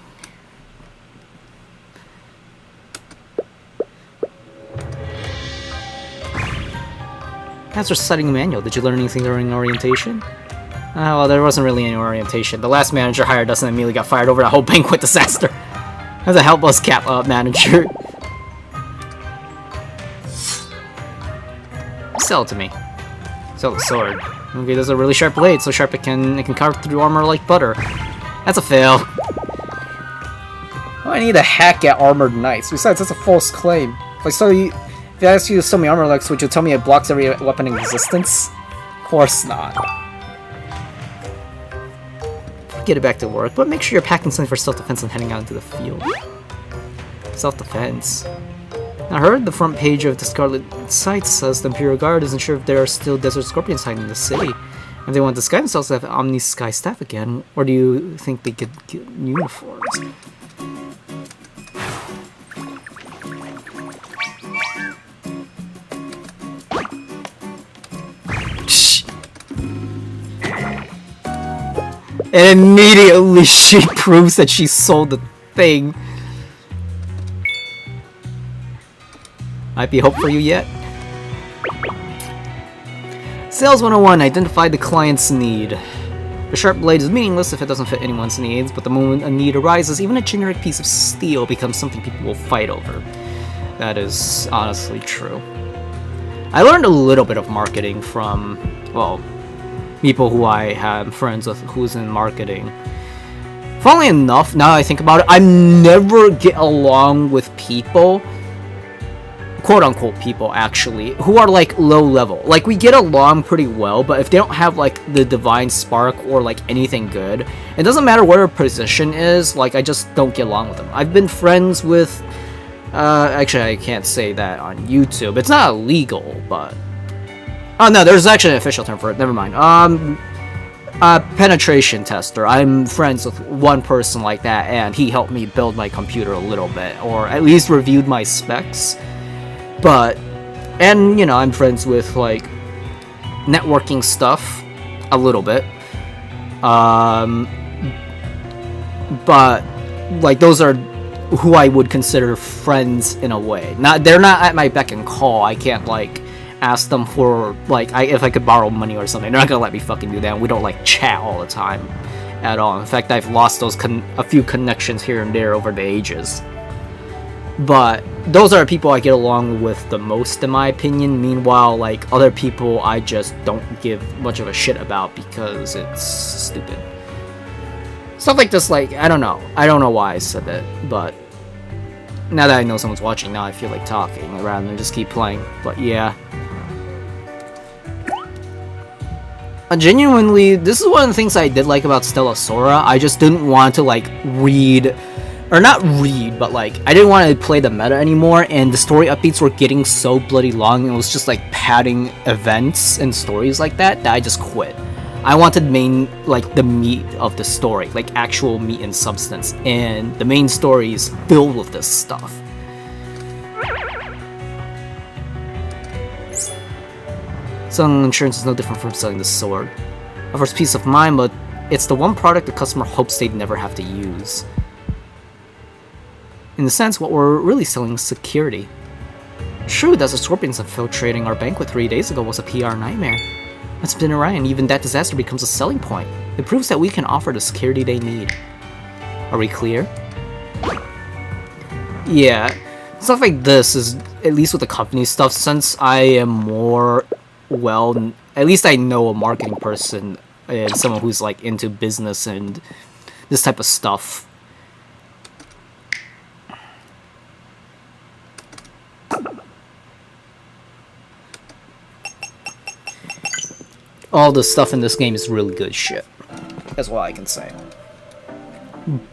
That's reciting manual. Did you learn anything during orientation? Well, there wasn't really any orientation. The last manager hired us and immediately got fired over that whole banquet disaster. That's a helpless manager. Sell it to me. Sell the sword. Okay, there's a really sharp blade, so sharp it can carve through armor like butter. That's a fail. Oh, I need a hack at armored knights. Besides, that's a false claim. If I ask you to sell me armor legs, would you tell me it blocks every weapon in existence? Of course not. Get it back to work, but make sure you're packing something for self-defense and heading out into the field. Self-defense. I heard the front page of the Scarlet site says the Imperial Guard isn't sure if there are still Desert Scorpions hiding in the city. And they want to disguise themselves to have Omni Sky staff again, or do you think they could get uniforms? And immediately she proves that she sold the thing. Might be hope for you yet. Sales 101, identify the client's need. The sharp blade is meaningless if it doesn't fit anyone's needs, but the moment a need arises, even a generic piece of steel becomes something people will fight over. That is honestly true. I learned a little bit of marketing from, well, people who I have friends with who's in marketing. Funnily enough, now that I think about it, I never get along with people, quote-unquote people actually, who are like low level. Like, we get along pretty well, but if they don't have like the divine spark or like anything good, it doesn't matter what their position is, like I just don't get along with them. I've been friends with, actually I can't say that on YouTube, it's not illegal, but, oh no, there's actually an official term for it, never mind. Penetration tester. I'm friends with one person like that, and he helped me build my computer a little bit, or at least reviewed my specs. But, and you know, I'm friends with like networking stuff a little bit. But like those are who I would consider friends in a way. They're not at my beck and call. I can't like ask them for like if I could borrow money or something. They're not gonna let me fucking do that. We don't like chat all the time at all. In fact, I've lost those a few connections here and there over the ages. But those are people I get along with the most, in my opinion. Meanwhile, like other people, I just don't give much of a shit about because it's stupid. Stuff like this, like I don't know why I said that, but now that I know someone's watching, now I feel like talking rather than just keep playing. But yeah. Genuinely, this is one of the things I did like about Stella Sora. I just didn't want to like read, or not read, but like I didn't want to play the meta anymore, and the story updates were getting so bloody long, and it was just like padding events and stories like that I just quit. I wanted the meat of the story, like actual meat and substance, and the main story is filled with this stuff. Selling insurance is no different from selling the sword. Offers peace of mind, but it's the one product the customer hopes they'd never have to use. In a sense, what we're really selling is security. True that the scorpions infiltrating our banquet 3 days ago was a PR nightmare. It's been around, and even that disaster becomes a selling point. It proves that we can offer the security they need. Are we clear? Yeah, stuff like this is, at least with the company stuff, since I am more, well, at least I know a marketing person and someone who's like into business and this type of stuff. All the stuff in this game is really good shit. That's all I can say.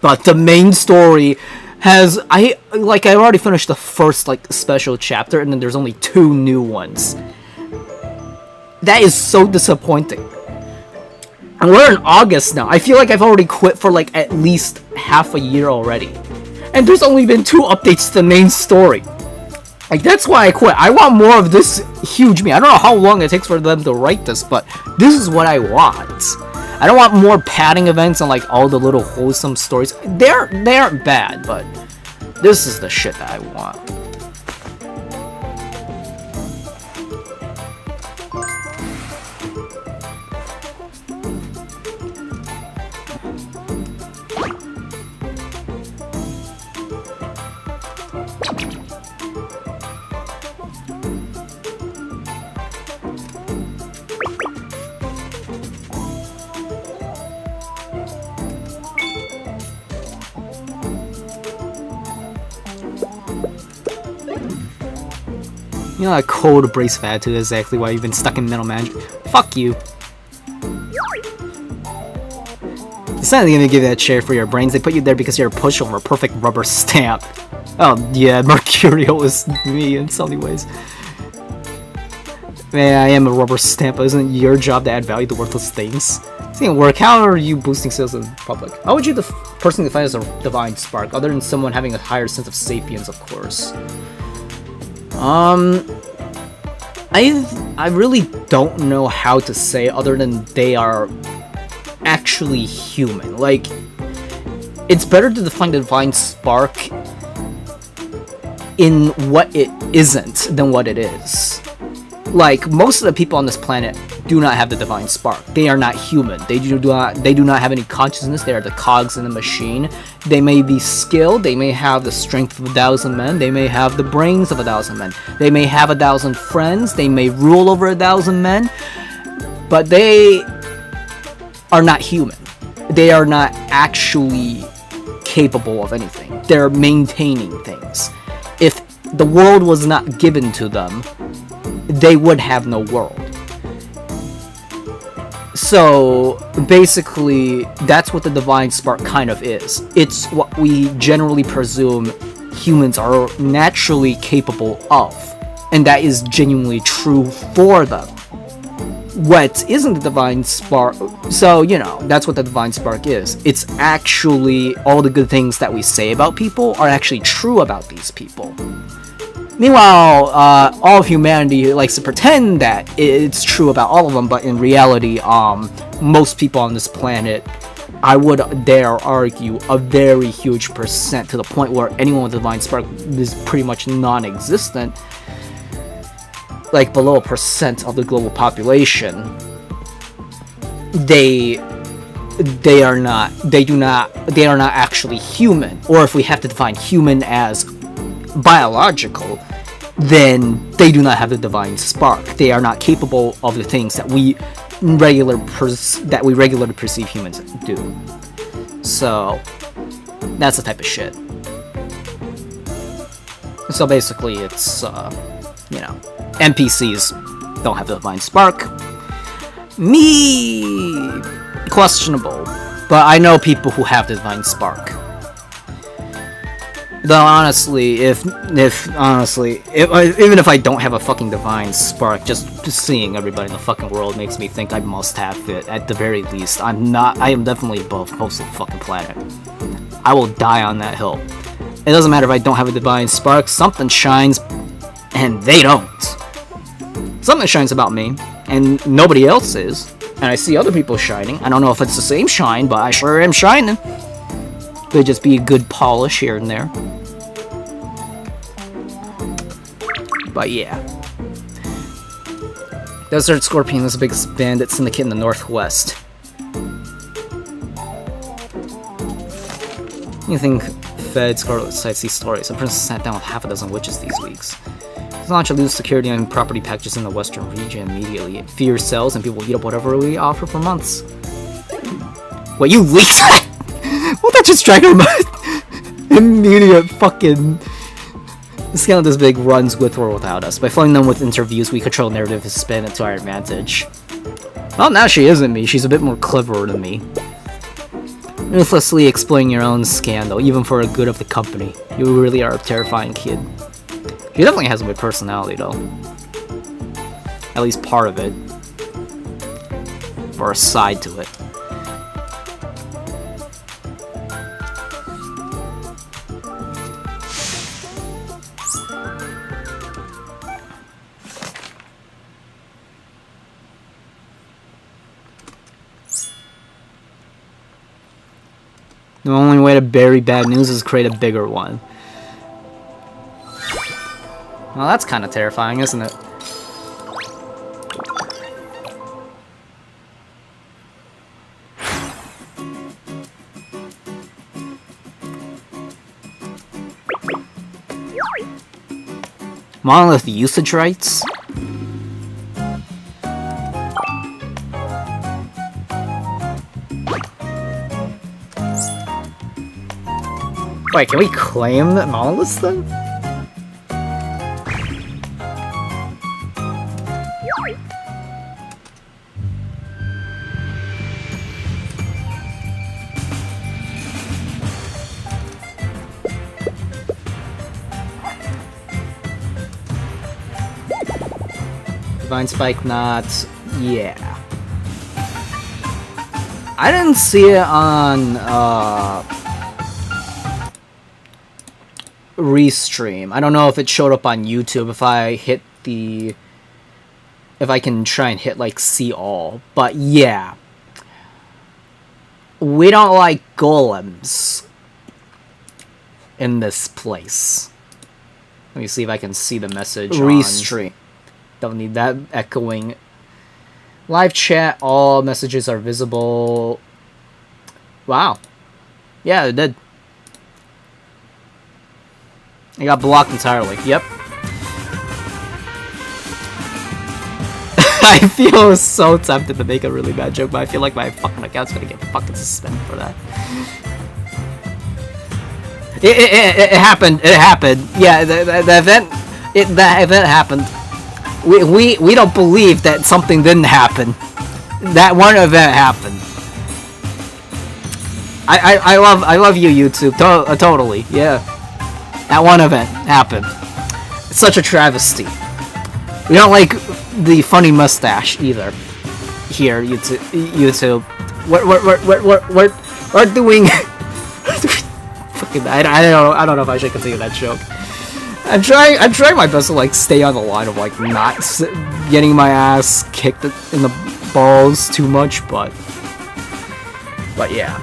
But the main story has, I already finished the first like special chapter, and then there's only 2 new ones. That is so disappointing. And we're in August now. I feel like I've already quit for like at least half a year already. And there's only been 2 updates to the main story. Like, that's why I quit. I want more of this huge me. I don't know how long it takes for them to write this, but this is what I want. I don't want more padding events and like all the little wholesome stories. They aren't bad, but this is the shit that I want. You know that cold abrasive attitude is exactly why you've been stuck in middle management. Fuck you. It's not gonna give you that chair for your brains. They put you there because you're a pushover, perfect rubber stamp. Oh yeah, Mercurial is me in so many ways. Man, I am a rubber stamp, but isn't it your job to add value to worthless things? It's gonna work. How are you boosting sales in public? How would you personally define as a divine spark, other than someone having a higher sense of sapience, of course? I really don't know how to say other than they are actually human. Like, it's better to define the divine spark in what it isn't than what it is. Like, most of the people on this planet do not have the divine spark. They are not human. They do not have any consciousness. They are the cogs in the machine. They may be skilled. They may have the strength of 1,000 men. They may have the brains of 1,000 men. They may have 1,000 friends. They may rule over 1,000 men. But they are not human. they are not actually capable of anything. They're maintaining things. If the world was not given to them, they would have no world. So basically, that's what the divine spark kind of is. It's what we generally presume humans are naturally capable of, and that is genuinely true for them. What isn't the divine spark? So, you know, that's what the divine spark is. It's actually all the good things that we say about people are actually true about these people. Meanwhile, all of humanity likes to pretend that it's true about all of them, but in reality, most people on this planet, I would dare argue, a very huge percent, to the point where anyone with divine spark is pretty much non-existent, like below 1% of the global population, they are not actually human. Or if we have to define human as biological, then they do not have the divine spark. They are not capable of the things that we regularly perceive humans do. So that's the type of shit. So basically, it's you know, NPCs don't have the divine spark. Me, questionable, but I know people who have the divine spark. Though honestly, even if I don't have a fucking divine spark, just seeing everybody in the fucking world makes me think I must have it. At the very least, I am definitely above most of the fucking planet. I will die on that hill. It doesn't matter if I don't have a divine spark. Something shines, and they don't. Something shines about me, and nobody else is. And I see other people shining. I don't know if it's the same shine, but I sure am shining. Could just be a good polish here and there. But yeah. Desert Scorpion is the biggest bandit syndicate in the Northwest. You think Fed Scarlet cites these stories? The princess sat down with half a dozen witches these weeks. Let's launch a loose security and property packages in the western region immediately. Fear sells and people eat up whatever we offer for months. What, you leaked that? Won't that just drag our immediate fucking... The scale of this big runs with or without us. By filling them with interviews, we control narrative and spin it to our advantage. Well, now she isn't me. She's a bit more clever than me. Ruthlessly explaining your own scandal, even for the good of the company. You really are a terrifying kid. She definitely has a good personality, though. At least part of it. Or a side to it. The only way to bury bad news is create a bigger one. Well, that's kind of terrifying, isn't it? Monolith usage rights? Wait, can we claim that monoliths then? Divine Spike not... yeah. I didn't see it on, Restream. I don't know if it showed up on YouTube if I hit the... if I can try and hit, like, see all. But, yeah. We don't like golems in this place. Let me see if I can see the message Restream. Don't need that echoing. Live chat, all messages are visible. Wow. Yeah, it did. I got blocked entirely. Yep. I feel so tempted to make a really bad joke, but I feel like my fucking account's gonna get fucking suspended for that. It happened. It happened. Yeah, the event. That event happened. We don't believe that something didn't happen. That one event happened. I love you, YouTube. Totally. Yeah. That one event happened. It's such a travesty. We don't like the funny mustache either. Here, YouTube. We're doing. Fucking. I don't know if I should continue that joke. I'm trying my best to like stay on the line of like not getting my ass kicked in the balls too much, but yeah.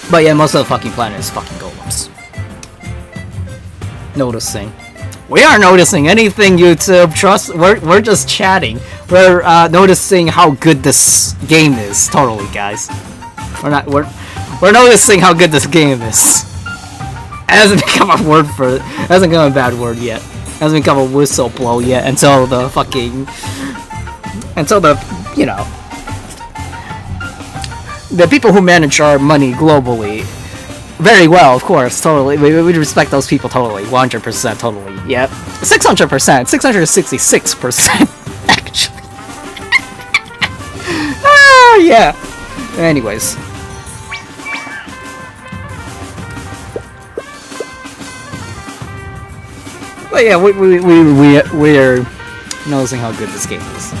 But yeah, most of the fucking planet is fucking golems. Noticing. We aren't noticing anything, YouTube. Trust. We're just chatting. We're noticing how good this game is. Totally, guys. We're noticing how good this game is. It hasn't become a word for it. Hasn't become a bad word yet. It hasn't become a whistle blow yet until the you know, the people who manage our money globally very well, of course, totally. We respect those people totally, 100%, totally. Yep, 600%, 666%, actually. Ah, yeah. Anyways. But yeah, we're noticing how good this game is.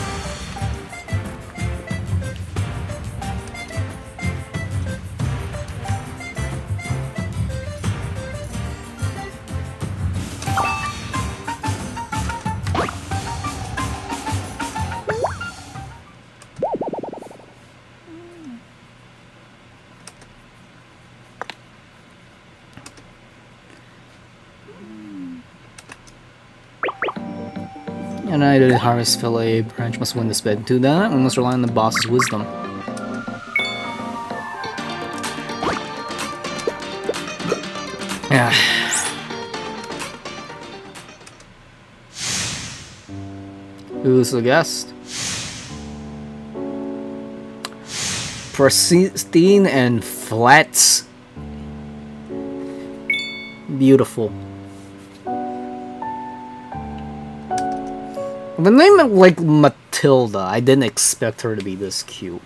United Harvest Fillet branch must win this bid. To that, we must rely on the boss's wisdom. Yeah. Who's the guest? Pristine and flat. Beautiful. The name like Matilda, I didn't expect her to be this cute.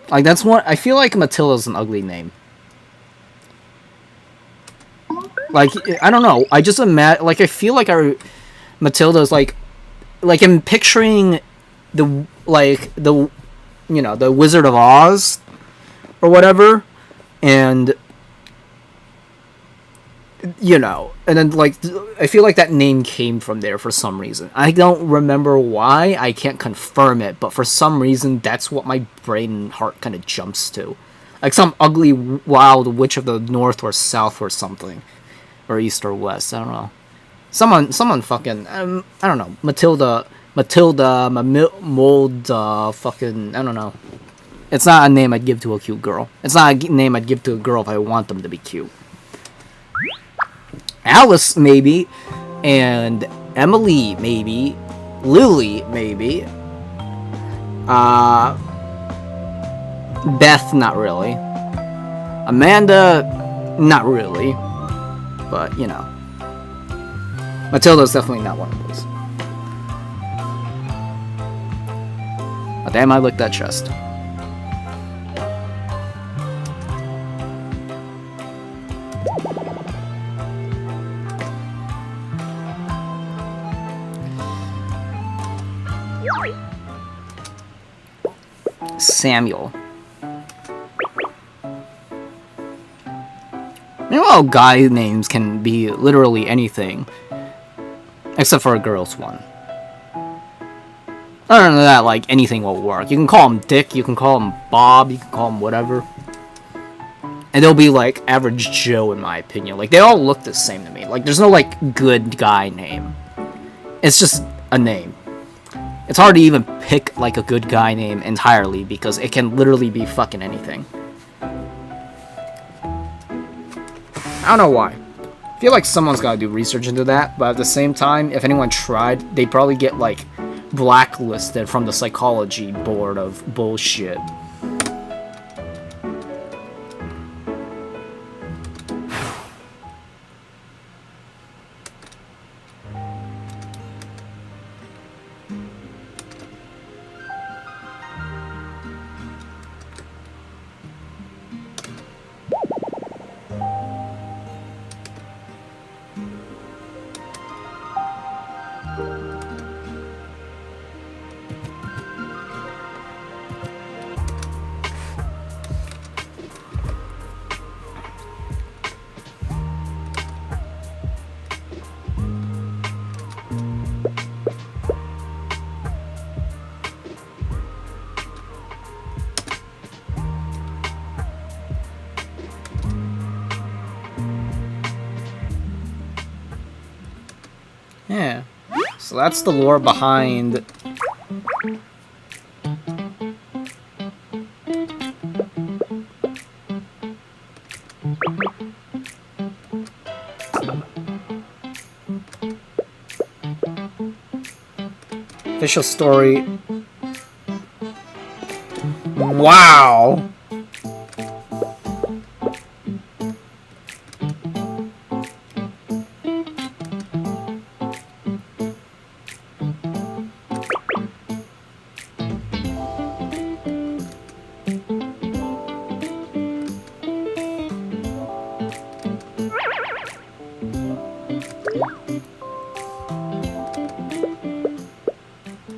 Like that's one. I feel like Matilda's an ugly name. Like I don't know. I just imagine. Like I feel like Matilda's like I'm picturing the you know, the Wizard of Oz or whatever, and you know, and then like I feel like that name came from there for some reason. I don't remember why. I can't confirm it, but for some reason that's what my brain and heart kind of jumps to, like some ugly wild witch of the north or south or something, or east or west. I don't know. Someone fucking I don't know. Matilda, fucking I don't know. It's not a name I'd give to a cute girl. It's not a name I'd give to a girl if I want them to be cute. Alice, maybe. And Emily, maybe. Lily, maybe. Beth, not really. Amanda, not really. But, you know. Matilda's definitely not one of those. Oh, damn, I licked that chest. Samuel. Meanwhile, guy names can be literally anything, except for a girl's one. Other than that, like, anything will work. You can call him Dick, you can call him Bob, you can call him whatever. And they'll be, like, average Joe, in my opinion. Like, they all look the same to me. Like, there's no, like, good guy name. It's just a name. It's hard to even pick, like, a good guy name entirely, because it can literally be fucking anything. I don't know why. I feel like someone's gotta do research into that, but at the same time, if anyone tried, they'd probably get, like, blacklisted from the psychology board of bullshit. Yeah. So that's the lore behind... official story. Wow!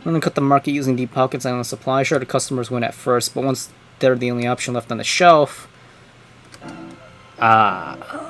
I'm gonna cut the market using deep pockets on the supply. Sure, the customers win at first, but once they're the only option left on the shelf... Ah...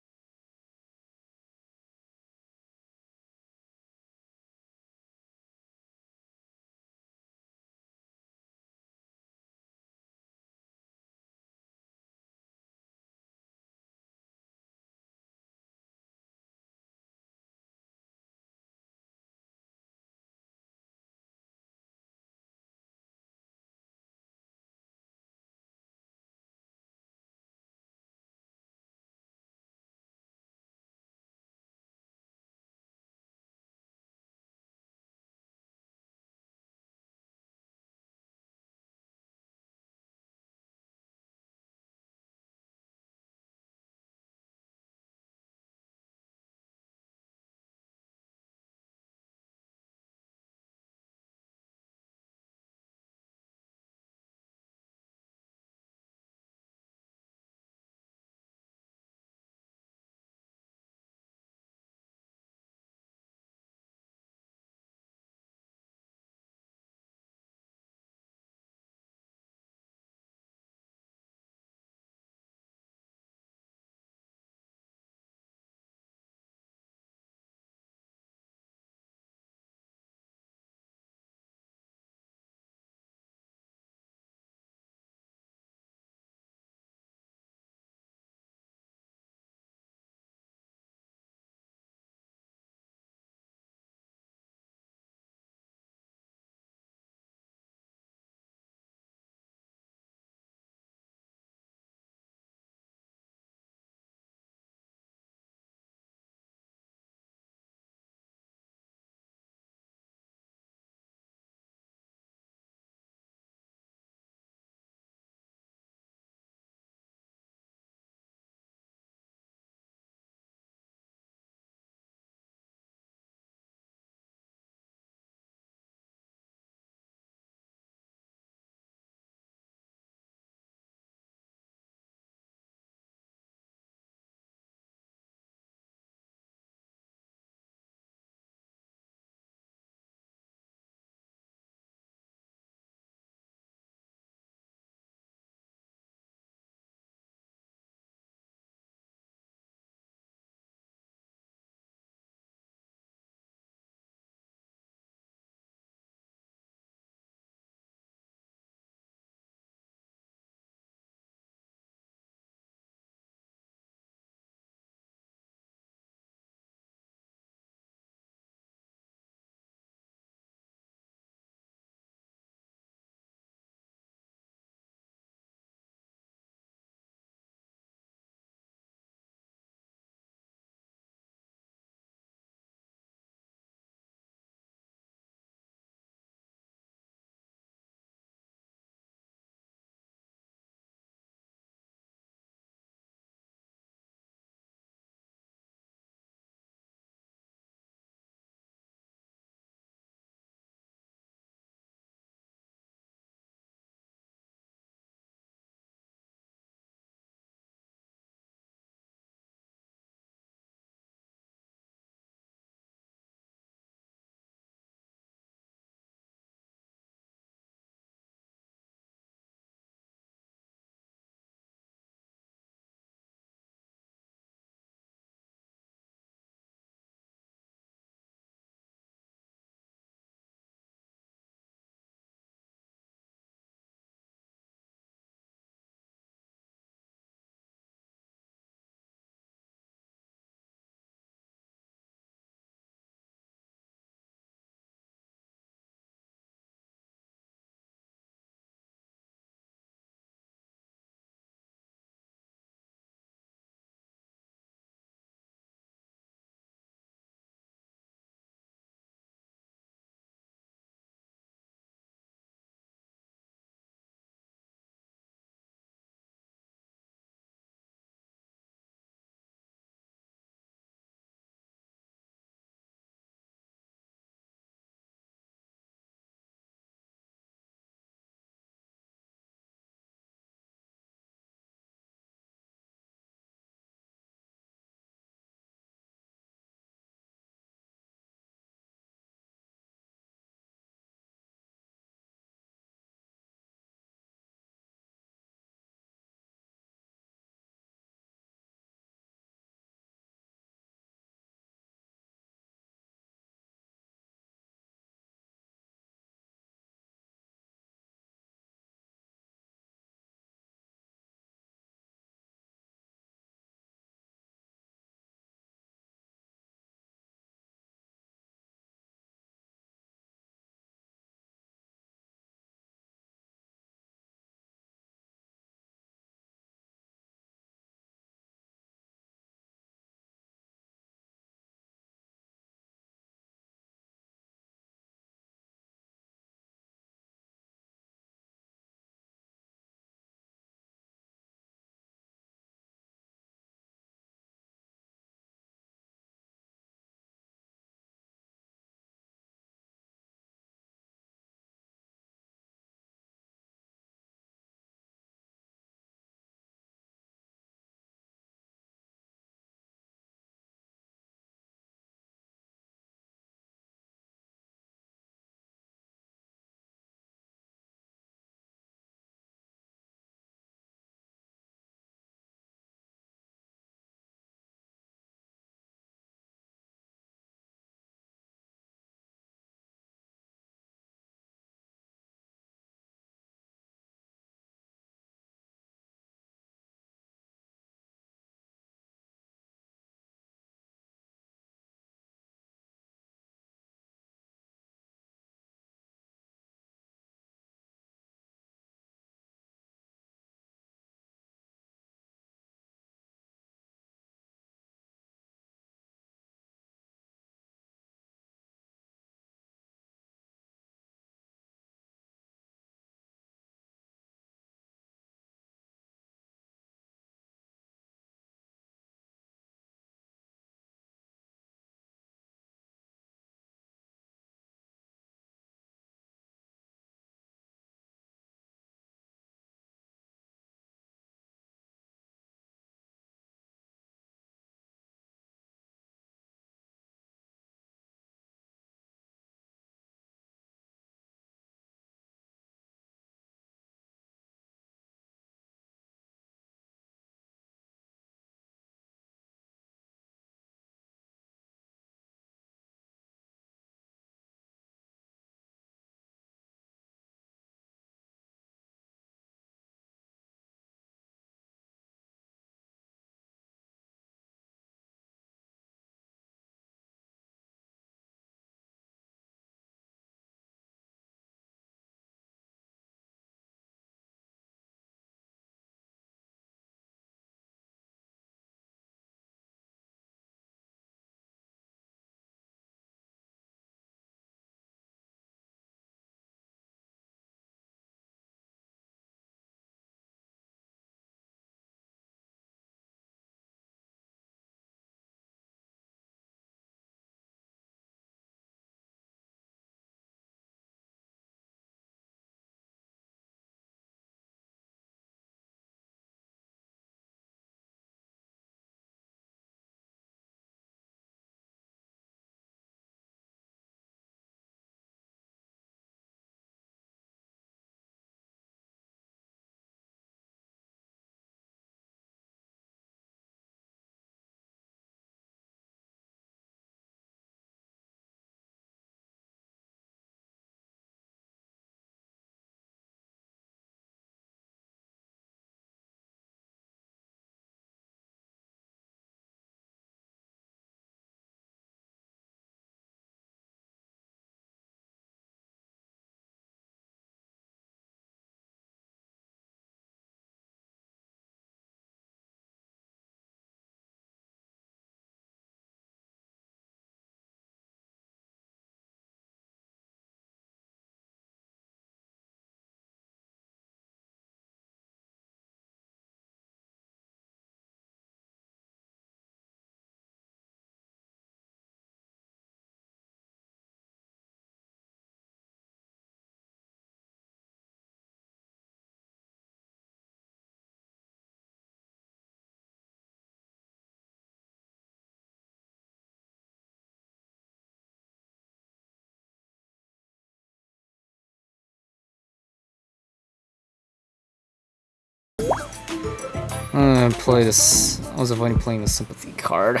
I'm gonna play this. I was avoiding playing the sympathy card.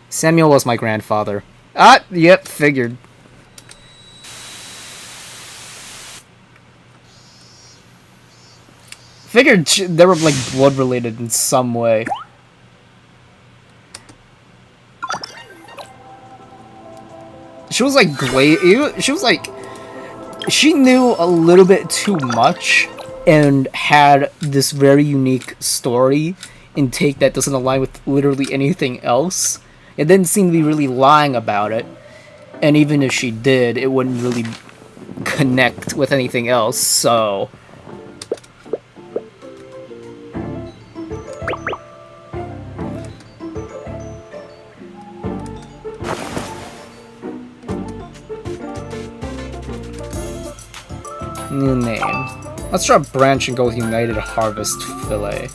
Samuel was my grandfather. Ah, yep, figured. Figured they were like blood related in some way. She was like she was like, she knew a little bit too much and had this very unique story and take that doesn't align with literally anything else. It didn't seem to be really lying about it, and even if she did, it wouldn't really connect with anything else, so... New name. Let's try Branch and go with United Harvest Fillet.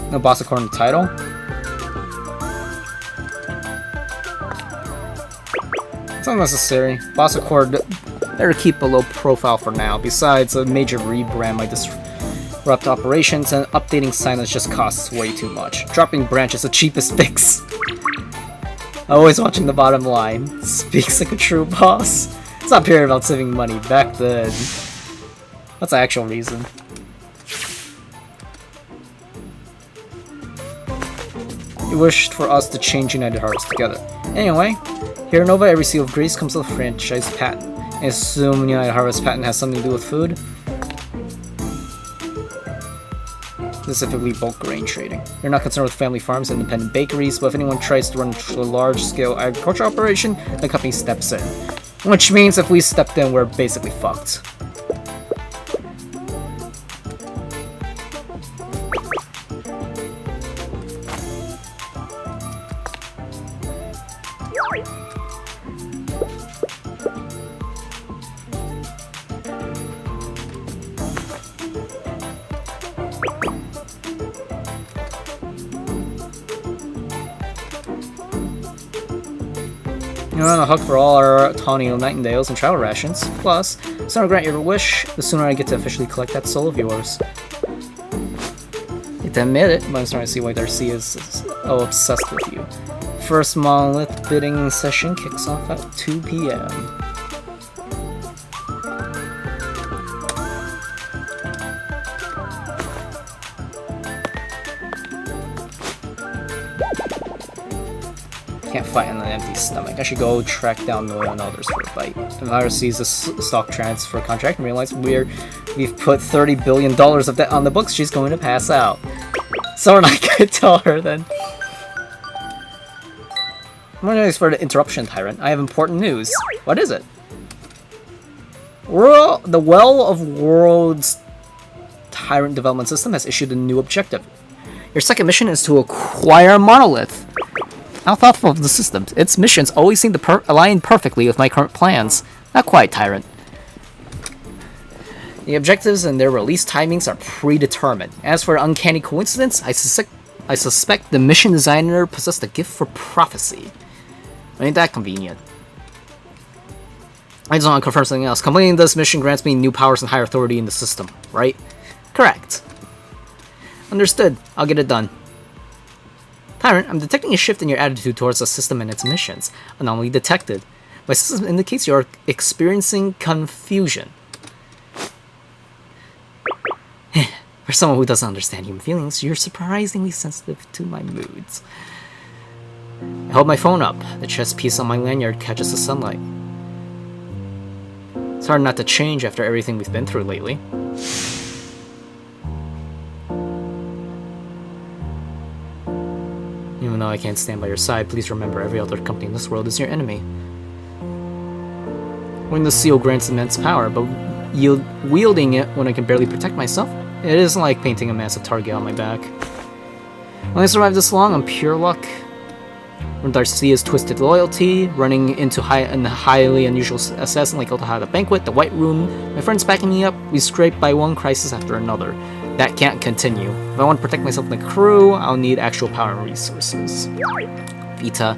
No boss according to title? It's not necessary. Boss Accord better keep a low profile for now. Besides, a major rebrand might disrupt operations, and updating silence just costs way too much. Dropping Branch is the cheapest fix. Always watching the bottom line. Speaks like a true boss. It's not pure about saving money. Back then. What's the actual reason? You wished for us to change United Harvest together. Anyway, here in Nova, every seal of grace comes with a franchise patent. I assume United Harvest patent has something to do with food? Specifically bulk grain trading. You're not concerned with family farms and independent bakeries, but if anyone tries to run a large-scale agriculture operation, the company steps in. Which means if we stepped in, we're basically fucked. You're on the hook for all our Tonio Nightingales and travel rations. Plus, the sooner I grant your wish, the sooner I get to officially collect that soul of yours. I hate to admit it, but I'm starting to see why Darcy is so obsessed with you. First monolith bidding session kicks off at 2 p.m. Can't fight on an empty stomach. I should go track down Noel and others for a fight. If I sees the stock transfer contract and realize we've put $30 billion of debt on the books, she's going to pass out. So we're not going to tell her then. Apologies for the interruption, Tyrant. I have important news. What is it? The Well of Worlds Tyrant Development System has issued a new objective. Your second mission is to acquire a monolith. How thoughtful of the system. Its missions always seem to align perfectly with my current plans. Not quite, Tyrant. The objectives and their release timings are predetermined. As for uncanny coincidence, I suspect the mission designer possessed a gift for prophecy. Ain't that convenient? I just want to confirm something else. Completing this mission grants me new powers and higher authority in the system, right? Correct. Understood. I'll get it done. Tyrant, I'm detecting a shift in your attitude towards the system and its missions. Anomaly detected. My system indicates you're experiencing confusion. For someone who doesn't understand human feelings, you're surprisingly sensitive to my moods. I hold my phone up. The chest piece on my lanyard catches the sunlight. It's hard not to change after everything we've been through lately. Even though I can't stand by your side, please remember every other company in this world is your enemy. When the seal grants immense power, but wielding it when I can barely protect myself, it isn't like painting a massive target on my back. When I survived this long on pure luck, when Darcia's twisted loyalty, running into a highly unusual assassin like Otaha the Banquet, the White Room, my friends backing me up, we scraped by one crisis after another. That can't continue. If I want to protect myself and the crew, I'll need actual power and resources. Vita,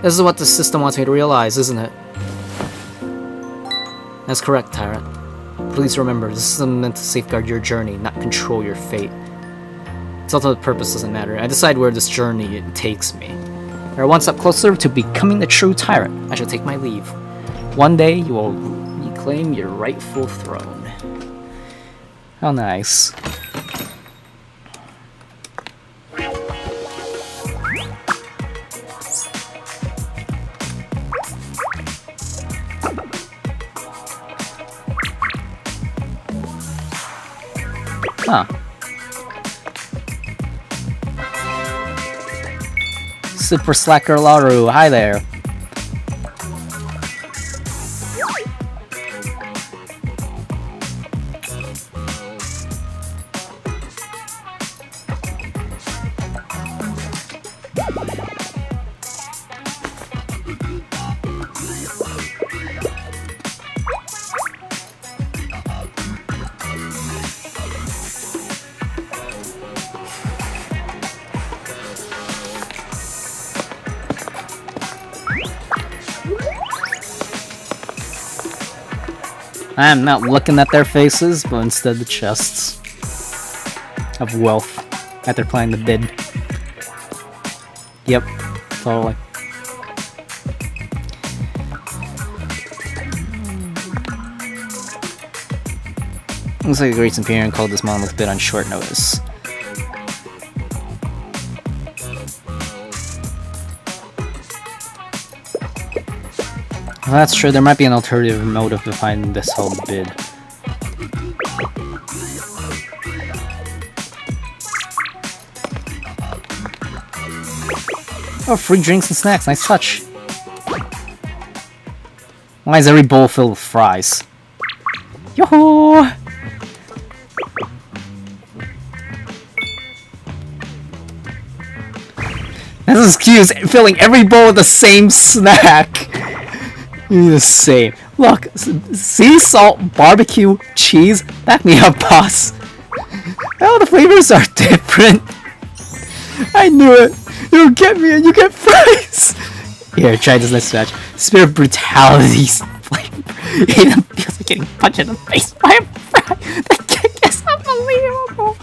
this is what the system wants me to realize, isn't it? That's correct, Tyrant. Please remember, this is meant to safeguard your journey, not control your fate. Its ultimate purpose doesn't matter. I decide where this journey takes me. We are one step closer to becoming the true tyrant. I shall take my leave. One day, you will reclaim your rightful throne. How nice. Huh. Super Slacker Laru, hi there. I am not looking at their faces, but instead the chests of wealth that they're playing the bid. Yep, totally. Looks like the Great Imperium called this monolith bid on short notice. Well, that's true, there might be an alternative motive behind this whole bid. Oh, free drinks and snacks, nice touch. Why is every bowl filled with fries? Yoo-hoo! This is cute, filling every bowl with the same snack. The same. Look, sea salt, barbecue, cheese. Back me up, boss. Oh, the flavors are different. I knew it. You get me and you get fries. Here, try this next batch. Spirit brutality's flavor. It feels like getting punched in the face by a fry. That kick is unbelievable.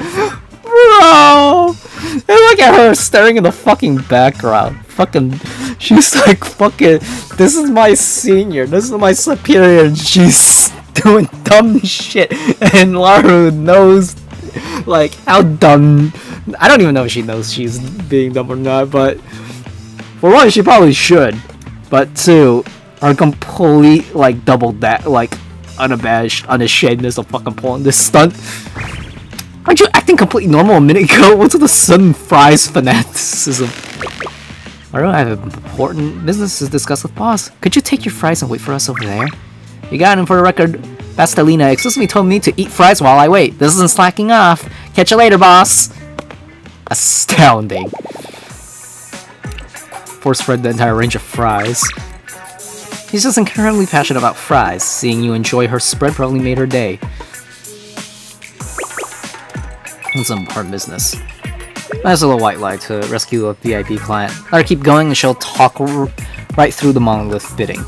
Bro! And look at her staring in the fucking background. Fucking, she's like fucking, this is my senior, this is my superior, and she's doing dumb shit. And Laru knows, like, how dumb. I don't even know if she knows she's being dumb or not, but for one, she probably should. But two, her complete, like, double that, like, unabashed, unashamedness of fucking pulling this stunt. Aren't you acting completely normal a minute ago? What's with the sudden fries fanaticism? I don't have important business to discuss with boss. Could you take your fries and wait for us over there? You got him. For the record, Bastelina explicitly told me to eat fries while I wait. This isn't slacking off. Catch you later, boss. Astounding. Force fed the entire range of fries. He's just incredibly passionate about fries. Seeing you enjoy her spread probably made her day. It's some important business. Nice little white lie to rescue a VIP client. Let her keep going and she'll talk right through the monolith bidding.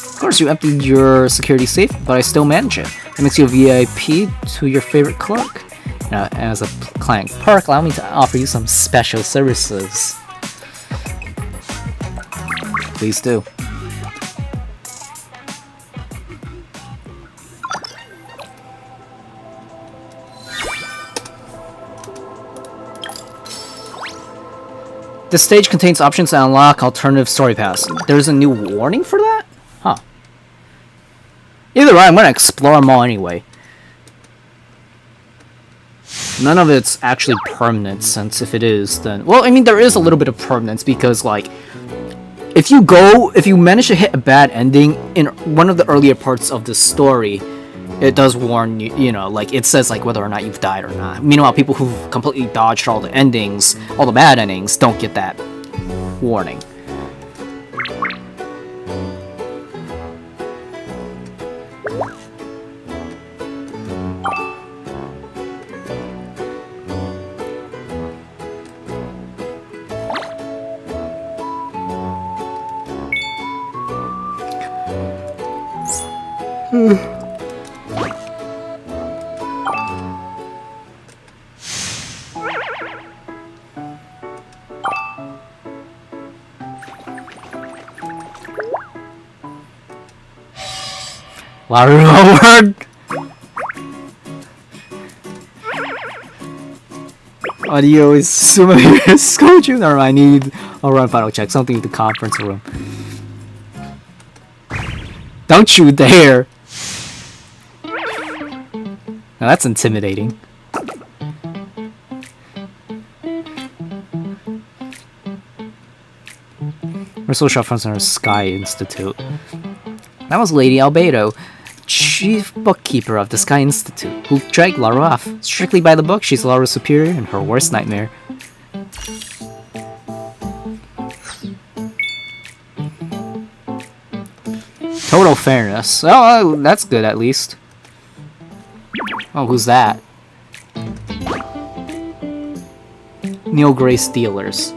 Of course, you emptied your security safe, but I still manage it. It makes you a VIP to your favorite clerk. Now, as a client perk, allow me to offer you some special services. Please do. This stage contains options to unlock alternative story paths. There's a new warning for that? Huh. Either way, I'm gonna explore them all anyway. None of it's actually permanent, since if it is, then... Well, I mean, there is a little bit of permanence, because, like... If you manage to hit a bad ending in one of the earlier parts of the story, it does warn you, you know, like, it says, like, whether or not you've died or not. Meanwhile, people who've completely dodged all the endings, all the bad endings, don't get that warning. Lord! Audio is similar to Scout Junior. I'll run final check. Something in the conference room. Don't you dare! Now that's intimidating. We're social friends in our Sky Institute. That was Lady Albedo, chief bookkeeper of the Sky Institute, who dragged Laura off. Strictly by the book, she's Laura's superior and her worst nightmare. Total fairness. Oh, that's good at least. Oh, who's that? Neil Gray Steelers.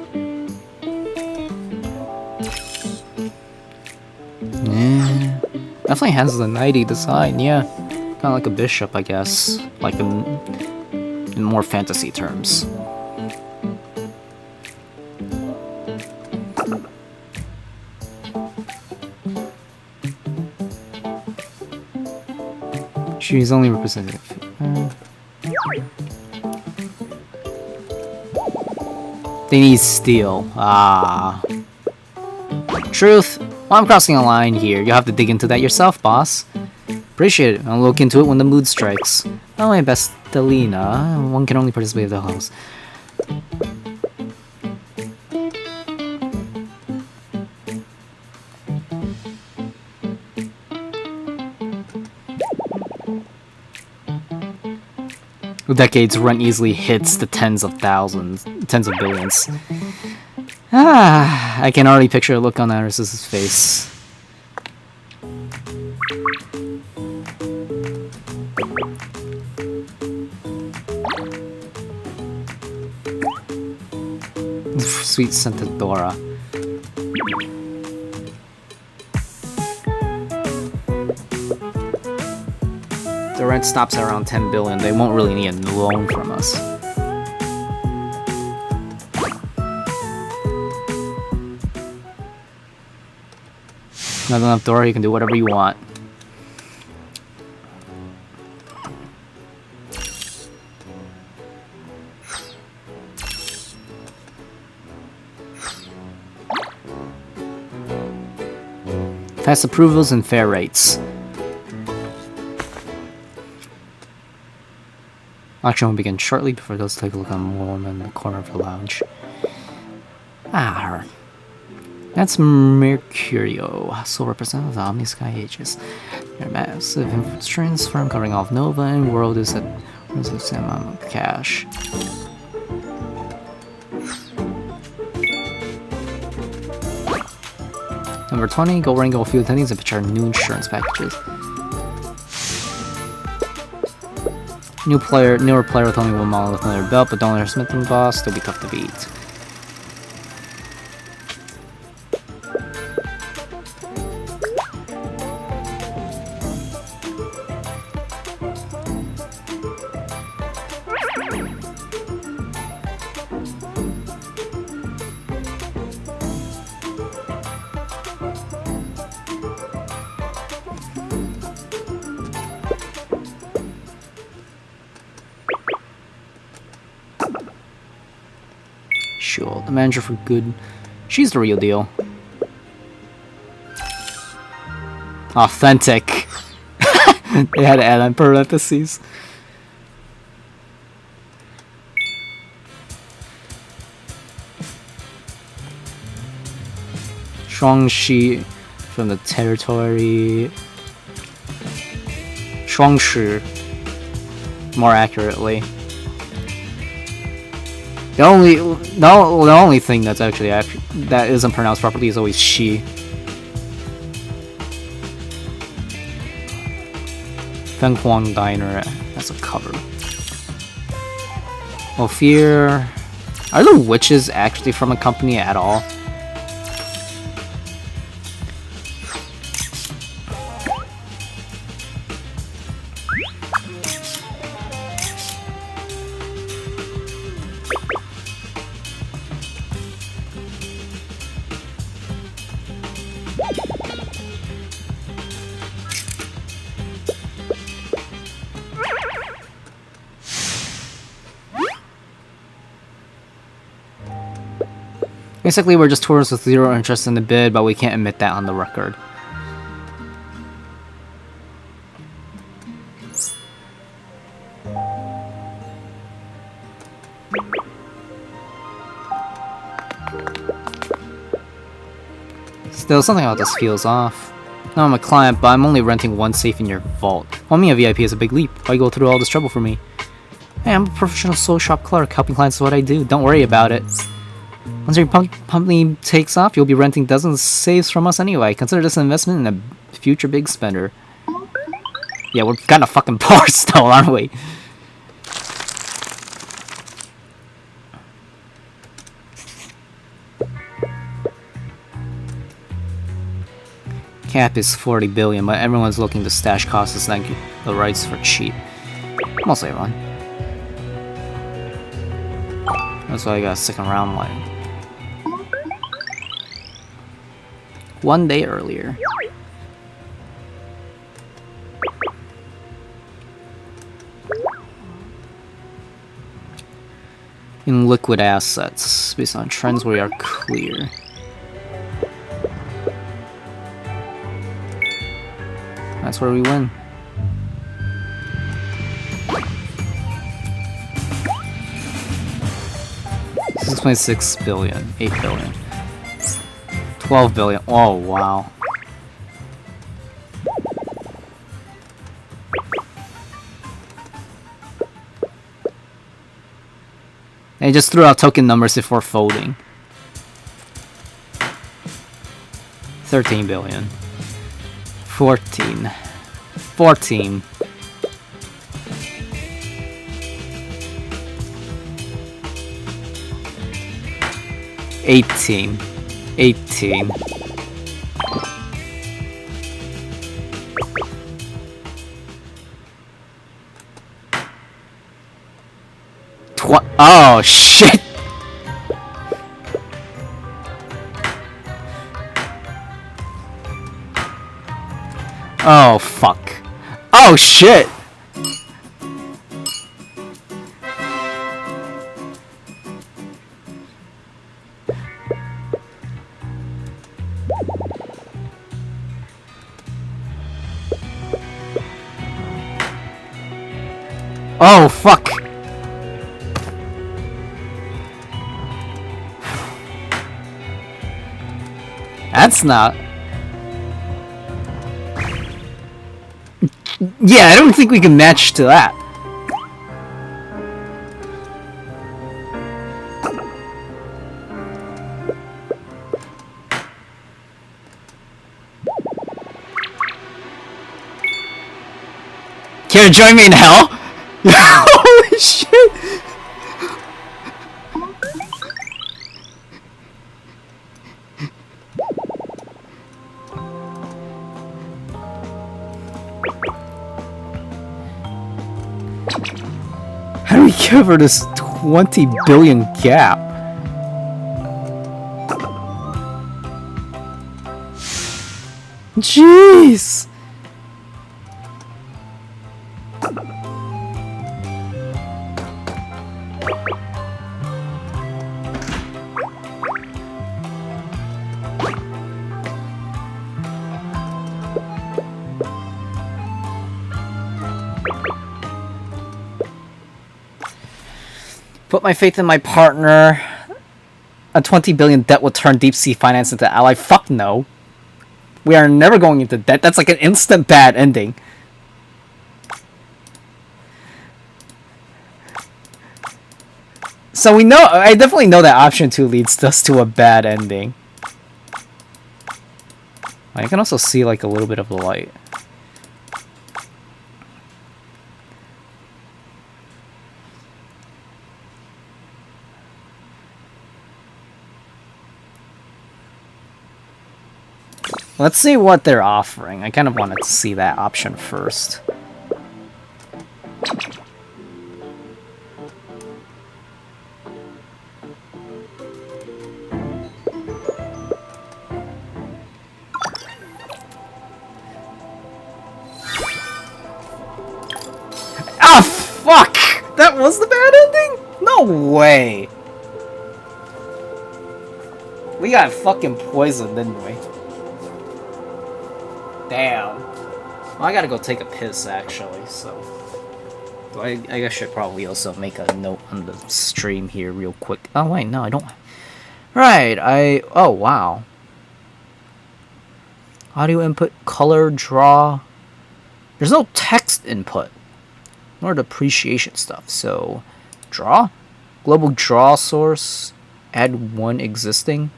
Yeah. Definitely has the knighty design, yeah. Kind of like a bishop, I guess. Like in more fantasy terms. She's only representative. They need steel. Ah. Truth. Well, I'm crossing a line here. You'll have to dig into that yourself, boss. Appreciate it. I'll look into it when the mood strikes. Oh, my best Delina. One can only participate in the house. Decades rent easily hits the tens of billions. Ah, I can already picture a look on Iris's face. Sweet scented Dora. The rent stops at around 10 billion. They won't really need a loan from us. Not enough, Dora. You can do whatever you want. Fast approvals and fair rates. Auction will begin shortly. Before those, take a look on one in the corner of the lounge. Ah, that's Mercurio, sole representative of the Omni Sky Ages. Their massive insurance firm covering all of Nova and World is at the same amount of cash. Number 20, go ring, go few attendings and pitch our new insurance packages. Newer player with only one model with another belt, but don't underestimate them, boss. They'll be tough to beat. Sure, the manager for good. She's the real deal. Authentic. They had to add on parentheses. Shuangshi from the territory. Shuangshi, more accurately. The only thing that's actually that isn't pronounced properly is always she. Feng Huang Diner as a cover. Ophir. Are the witches actually from a company at all? Basically, we're just tourists with zero interest in the bid, but we can't admit that on the record. Still, something about this feels off. No, I'm a client, but I'm only renting one safe in your vault. Owning a VIP is a big leap. Why go through all this trouble for me? Hey, I'm a professional soul shop clerk. Helping clients is what I do. Don't worry about it. Once your company takes off, you'll be renting dozens of safes from us anyway. Consider this an investment in a future big spender. Yeah, we're kind of fucking poor still, aren't we? Cap is 40 billion, but everyone's looking to stash costs and the rights for cheap. Mostly everyone. That's why I got second round like 1 day earlier. In liquid assets, based on trends we are clear. That's where we win. 6.6 billion, 8 billion, 12 billion. Oh wow. They just threw out token numbers before folding. 13 billion. 14. 14. 18. 18. Oh shit! Oh fuck. Oh shit! Oh fuck! That's not... Yeah, I don't think we can match to that. Care to join me in hell? Holy shit! How do we cover this 20 billion gap? Jeez! Put my faith in my partner. A 20 billion debt will turn deep sea finance into ally. Fuck no. We are never going into debt. That's like an instant bad ending. So we know, I definitely know that option 2 leads us to a bad ending. I can also see like a little bit of the light. Let's see what they're offering. I kind of wanted to see that option first. way. We got fucking poisoned, didn't we? Damn. Well, I gotta go take a piss, actually, so... I guess I should probably also make a note on the stream here real quick. Oh, wait, no, I don't... Right, oh, wow. Audio input, color, draw... There's no text input. Nor the appreciation stuff, so... Draw? Global draw source. Add one existing.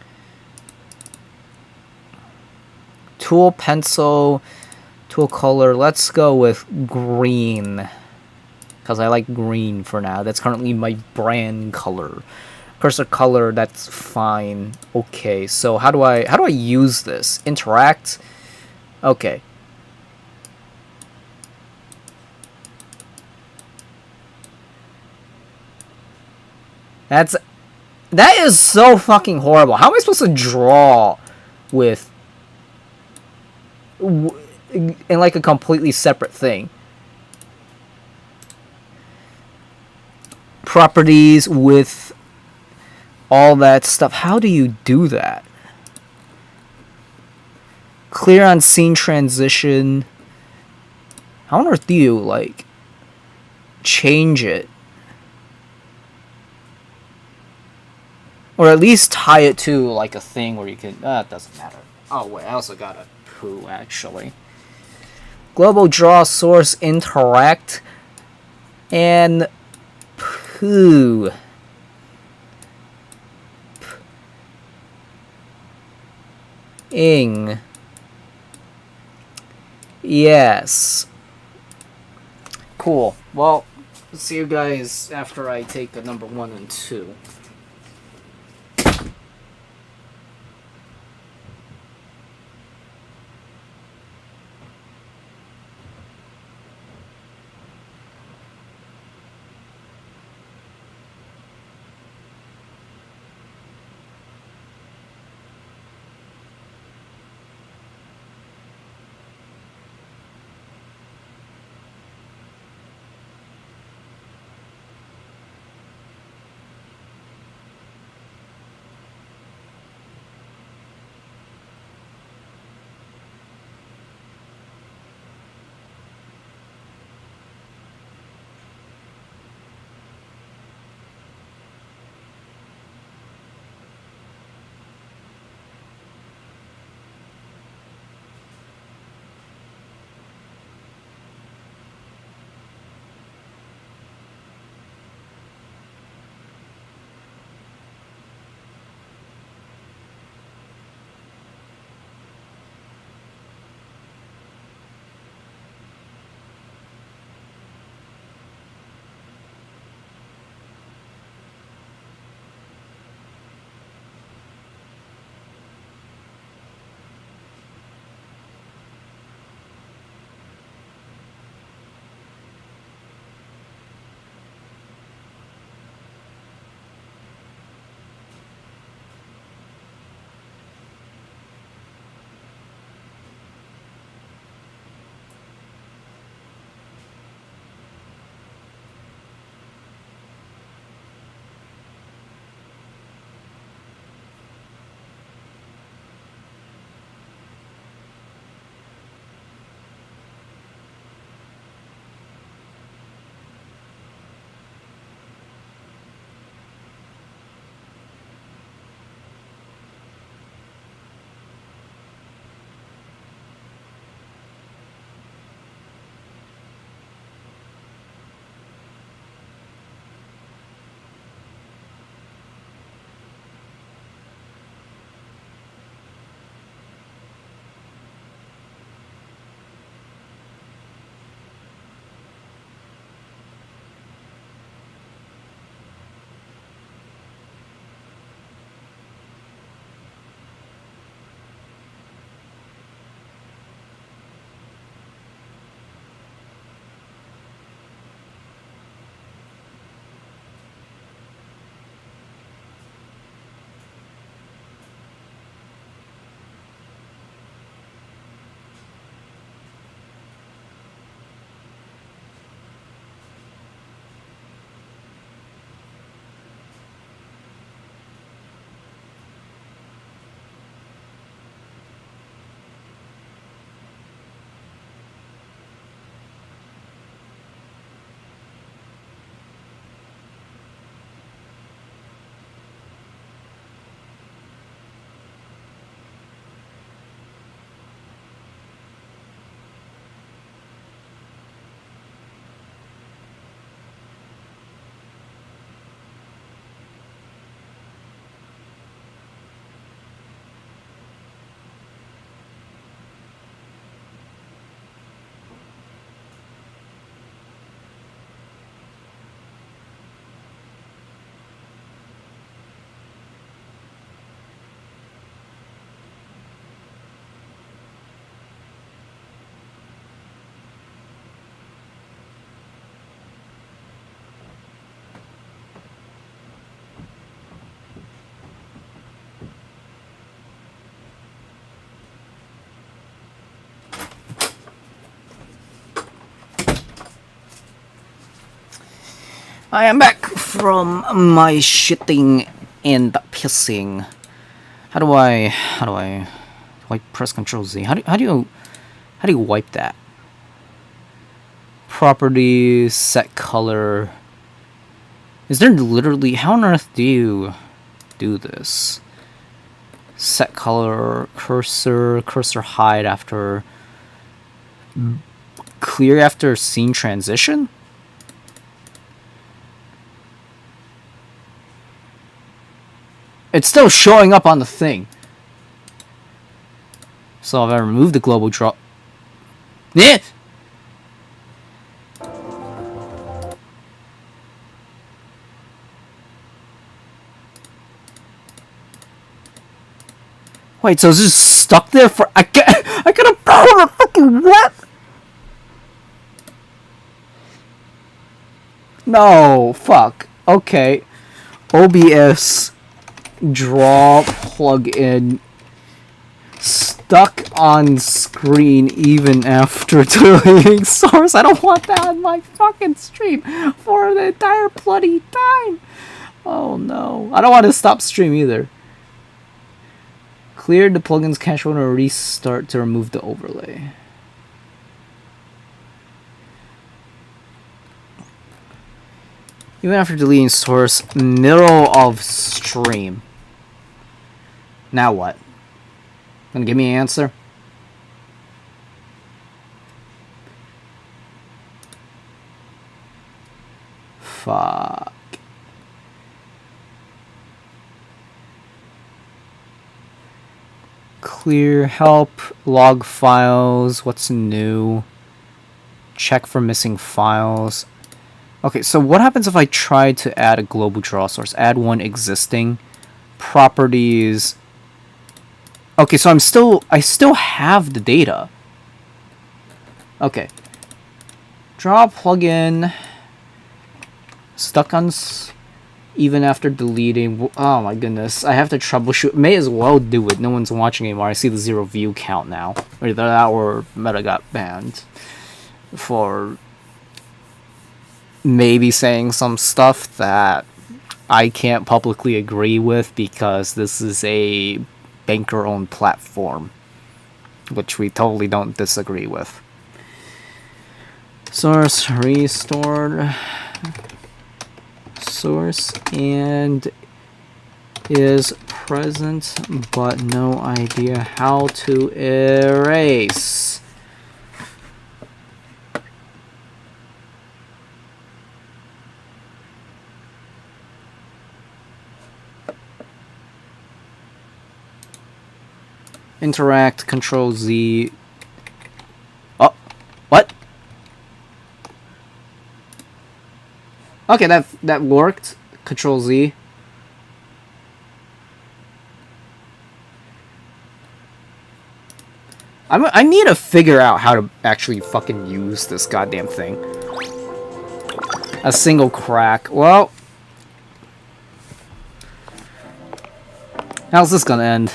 Tool, pencil, tool color. Let's go with green. Because I like green for now. That's currently my brand color. Cursor color, that's fine. Okay, so how do I use this? Interact? Okay. That is so fucking horrible. How am I supposed to draw with in like a completely separate thing? Properties with all that stuff. How do you do that? Clear on scene transition. How on earth do you like change it? Or at least tie it to like a thing where you can... it doesn't matter. Oh wait, I also got a poo actually. Global draw source interact and poo. Ing. Yes. Cool. Well, see you guys after I take the number 1 and 2. I am back from my shitting and pissing. Do I press Control Z? How do you wipe that? Properties, set color. Is there literally, how on earth do you do this? Set color, cursor hide after, clear after scene transition? It's still showing up on the thing. So if I remove the global draw... Yeah! Wait, so it's just stuck there for... I gotta pull the fucking what? No, fuck. Okay. OBS draw plugin stuck on screen even after deleting source. I don't want that on my fucking stream for the entire bloody time. Oh no. I don't want to stop stream either. Clear the plugin's cache when or restart to remove the overlay. Even after deleting source, middle of stream. Now what? Gonna give me an answer? Fuck. Clear, help, log files, what's new? Check for missing files. Okay, so what happens if I try to add a global draw source? Add one existing. Properties. Okay, so I still have the data. Okay. Draw plugin. Stuck on even after deleting. Oh my goodness. I have to troubleshoot. May as well do it. No one's watching anymore. I see the 0 view count now. Either that or Meta got banned for maybe saying some stuff that I can't publicly agree with because this is a banker-owned platform, which we totally don't disagree with. Source restored. Source and is present, but no idea how to erase. Interact, Control Z. Oh, what? Okay, that worked. Control Z. I need to figure out how to actually fucking use this goddamn thing. A single crack. Well, how's this gonna end?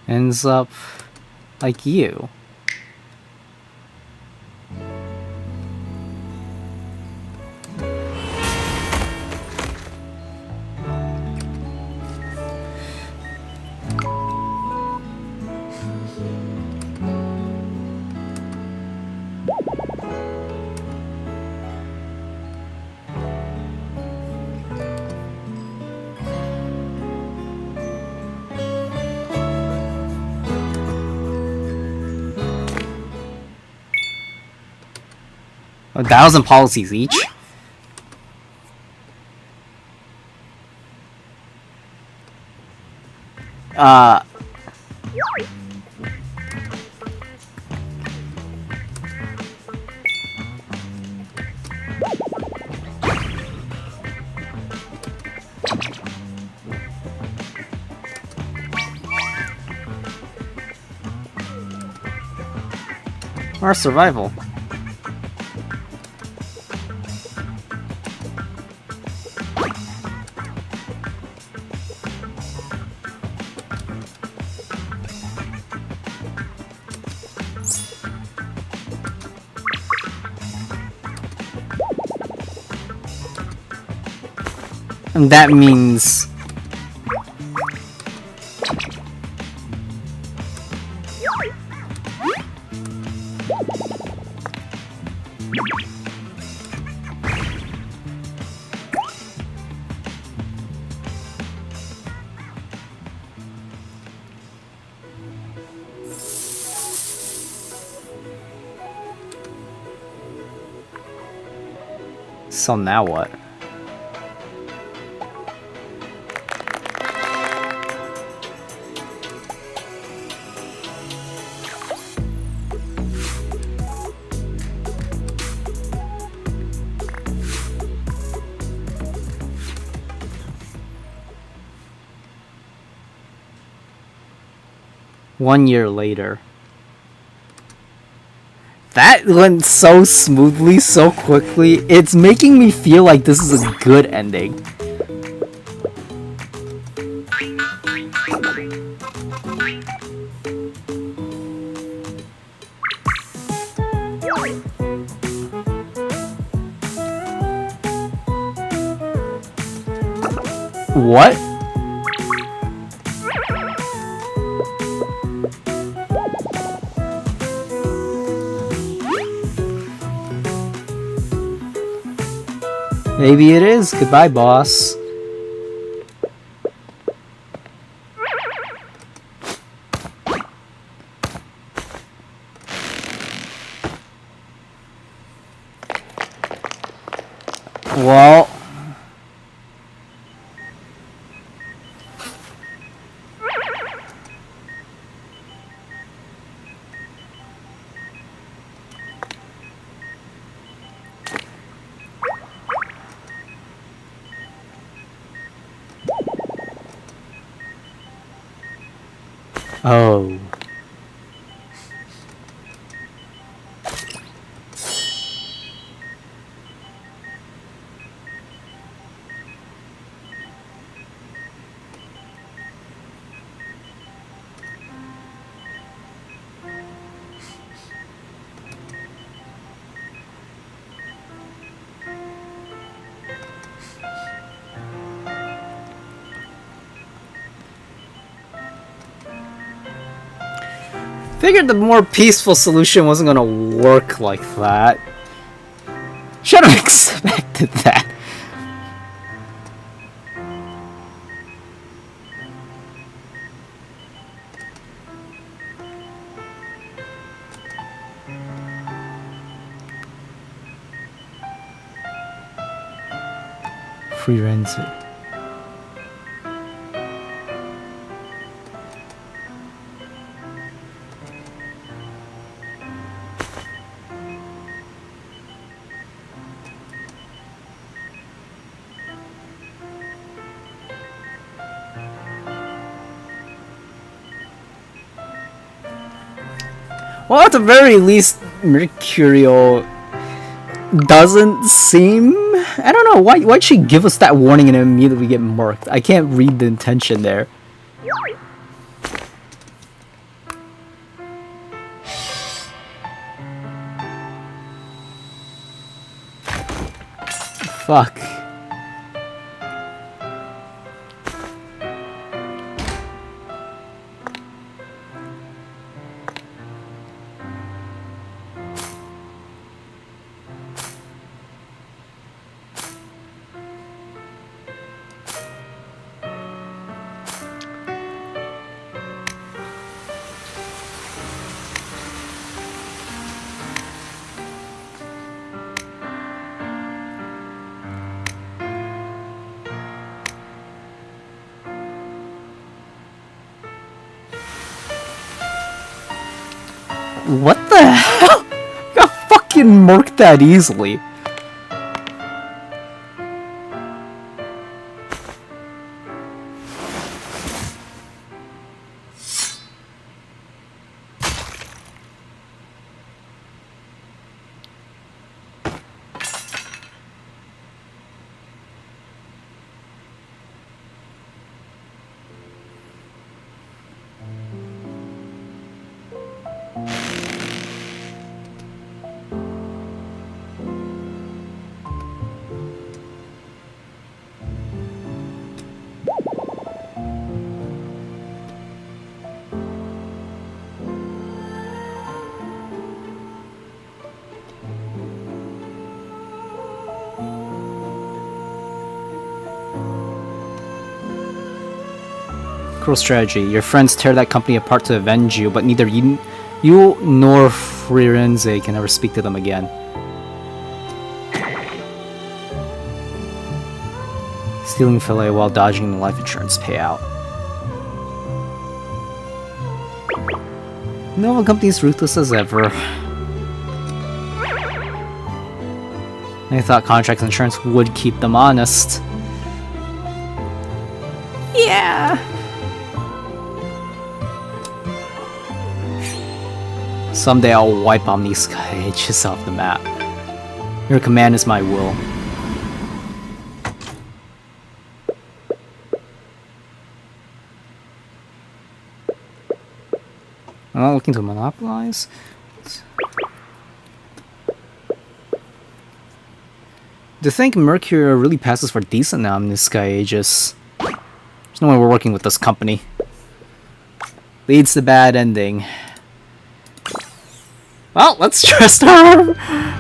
ends up like you. $1,000 policies each? Or survival. And that means so now what? One year later. That went so smoothly, so quickly. It's making me feel like this is a good ending. What? Maybe it is. Goodbye, boss. Well... Oh. Figured the more peaceful solution wasn't gonna work like that. Should have expected that. Free rented. Well, at the very least, Mercurial doesn't seem... I don't know, why'd she give us that warning and immediately get marked? I can't read the intention there. fuck? What the hell? Got fucking murked that easily. Cruel strategy. Your friends tear that company apart to avenge you, but neither you nor Firenze can ever speak to them again. Stealing fillet while dodging the life insurance payout. No company is ruthless as ever. I thought contract insurance would keep them honest. Yeah. Someday I'll wipe Omnisky edges off the map. Your command is my will. I'm not looking to monopolize. To think Mercury really passes for decent Omnisky Aegis. There's no way we're working with this company. Leads to bad ending. Well, let's trust our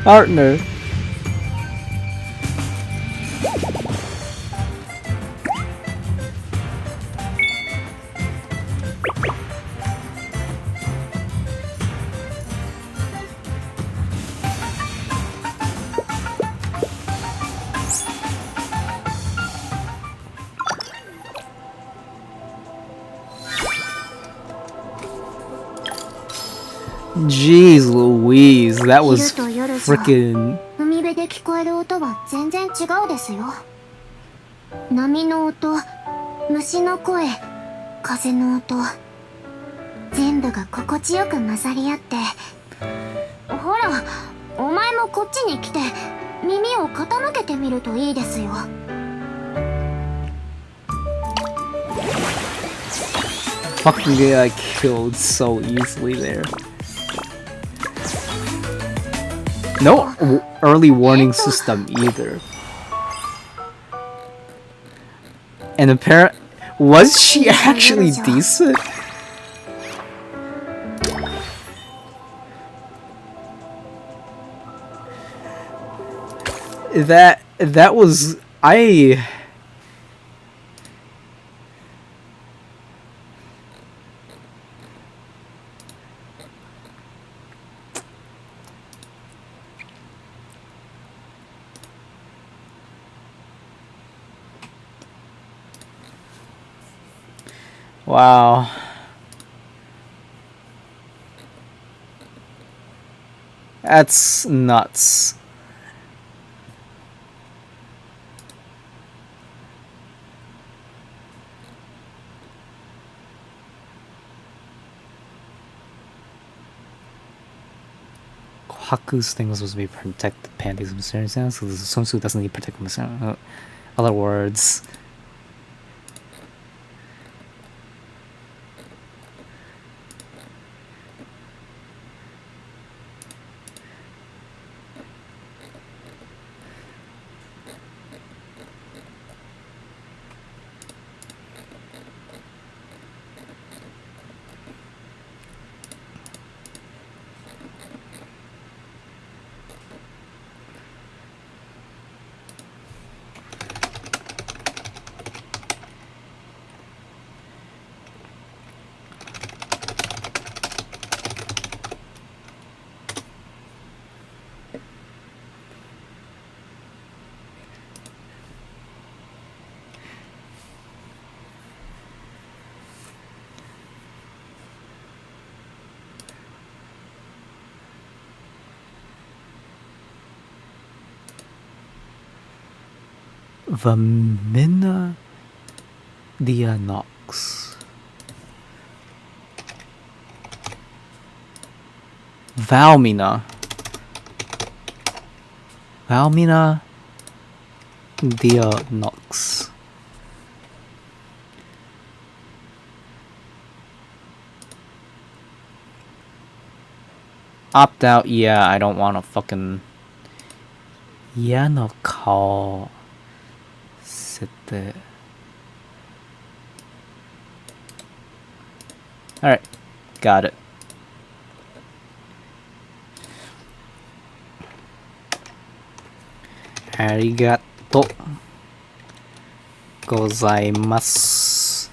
partner. Jeez Louise, that was frickin'... 海辺で聞こえる音は全然違うですよ。波の音、虫の声、風の音、全部が心地よく混ざり合って。ほら、お前もこっちに来て耳を傾けてみるといいですよ。Fucking get I killed so easily there. No early warning system either. And apparently, was she actually decent? That was Wow. That's nuts. Haku's thing was supposed to be protect the panties from certain sounds, so the swimsuit doesn't need to protect them from other words. Vamina Dianox. Valmina. Valmina Dianox. Opt out, yeah, I don't want to fucking... Yeah, no call. Sit. Alright, got it. Arigato gozaimasu.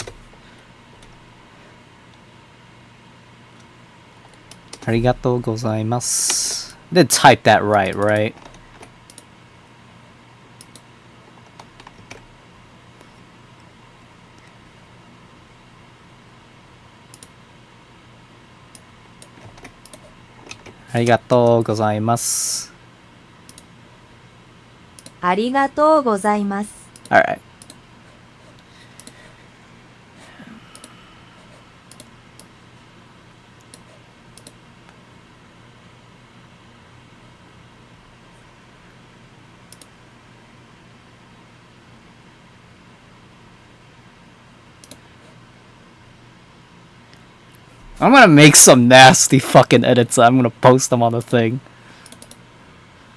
Arigato gozaimasu. Did type that right? Arigato gozaimasu. ありがとうございます。 Alright. I'm gonna make some nasty fucking edits. I'm gonna post them on the thing.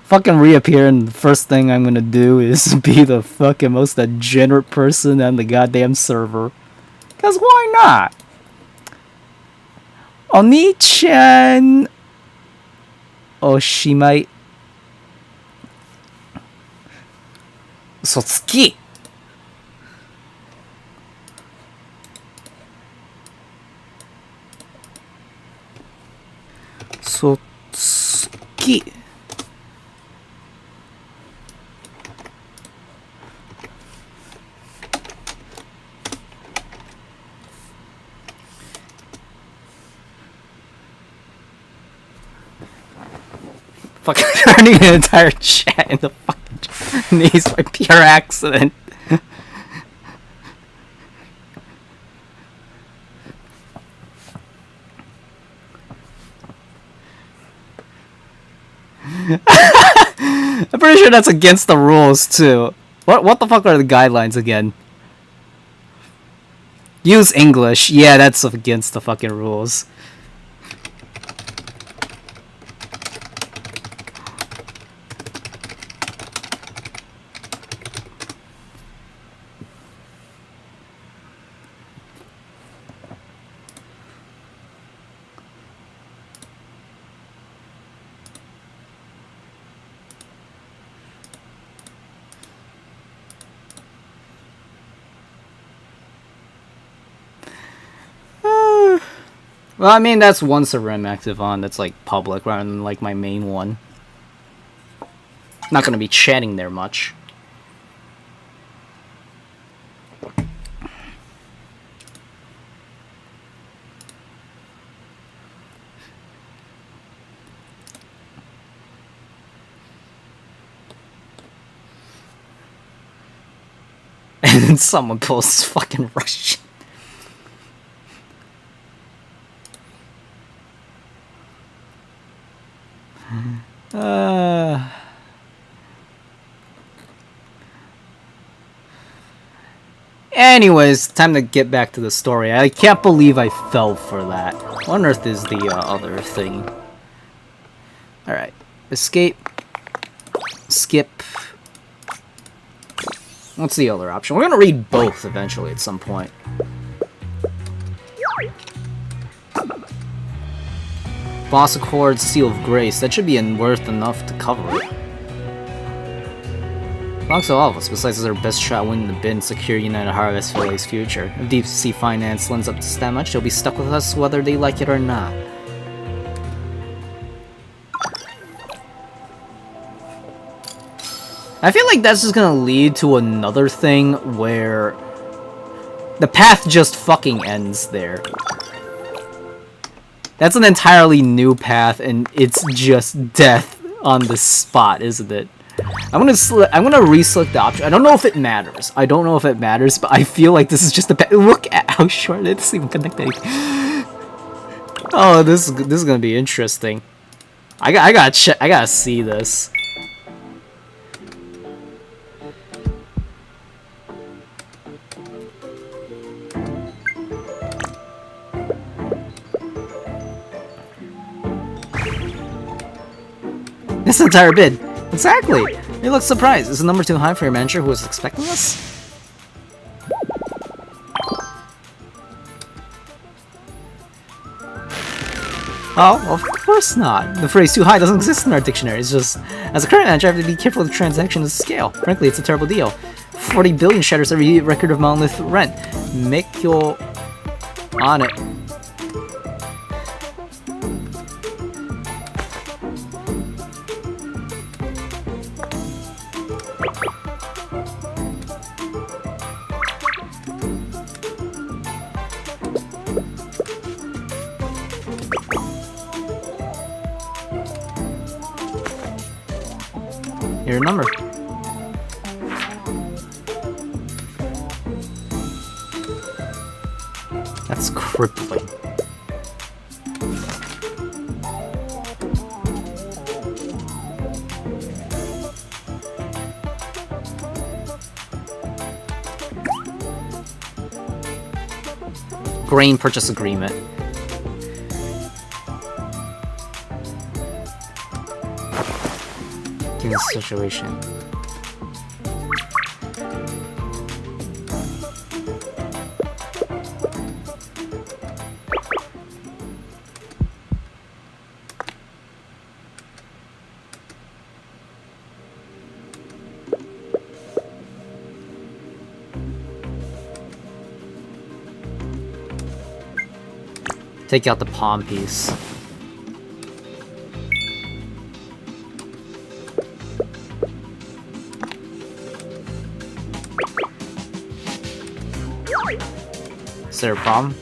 Fucking reappear, and the first thing I'm gonna do is be the fucking most degenerate person on the goddamn server. Cause why not? Oni-chan Oshimai Sotsuki. Sotsuki. Fucking turning an entire chat into fucking Japanese by pure accident. I'm pretty sure that's against the rules too. What the fuck are the guidelines again? Use English. Yeah, that's against the fucking rules. Well, I mean, that's one server I'm active on that's like public rather than like my main one. Not gonna be chatting there much. And then someone pulls fucking Russian. Anyways, time to get back to the story. I can't believe I fell for that. What on earth is the other thing? Alright. Escape. Skip. What's the other option? We're gonna read both eventually at some point. Boss Accord, Seal of Grace. That should be worth enough to cover it. Belongs to all of us. Besides, it's our best shot winning the bid and secure United Harvest Valley's future. If Deep Sea Finance lends up to that much, they'll be stuck with us whether they like it or not. I feel like that's just gonna lead to another thing where the path just fucking ends there. That's an entirely new path, and it's just death on the spot, isn't it? I'm gonna reselect the option. I don't know if it matters. I don't know if it matters, but I feel like this is just a look at how short it's even connecting. Oh, this is gonna be interesting. I gotta check. I gotta see this. This entire bid. Exactly. You look surprised. Is the number too high for your manager who was expecting us? Oh, of course not. The phrase too high doesn't exist in our dictionary. It's just, as a current manager, I have to be careful of the transaction scale. Frankly, it's a terrible deal. 40 billion shatters every record of monolith rent. Make your on it. Your number. That's crippling. Grain purchase agreement. In this situation. Take out the palm piece. Is there a problem?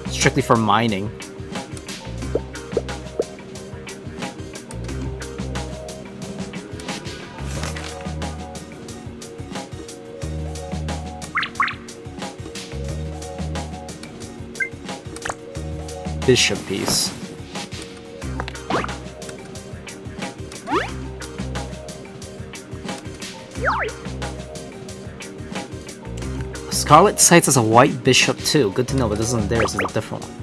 Strictly for mining. Bishop piece. Scarlet cites as a white bishop too. Good to know, but this isn't theirs, it's a different one.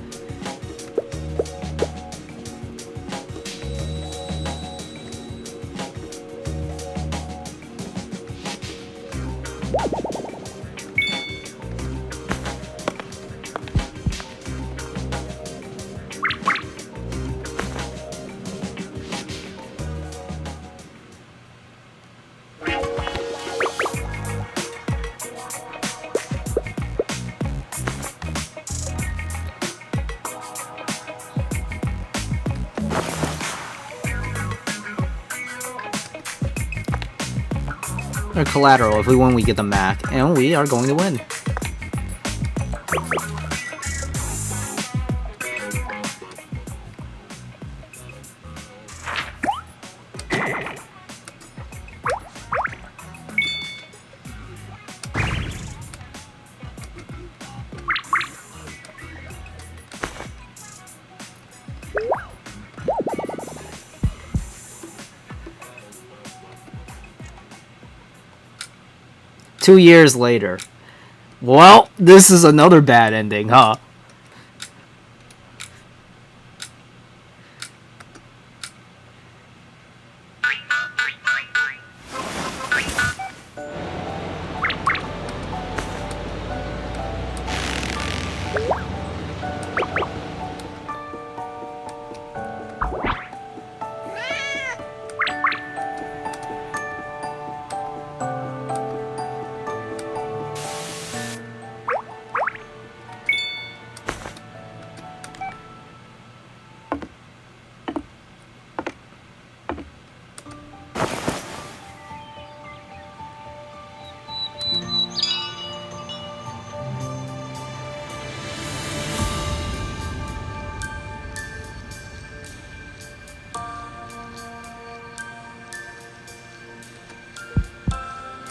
Or collateral. If we win, we get the Mac, and we are going to win. Two years later. Well, this is another bad ending, huh?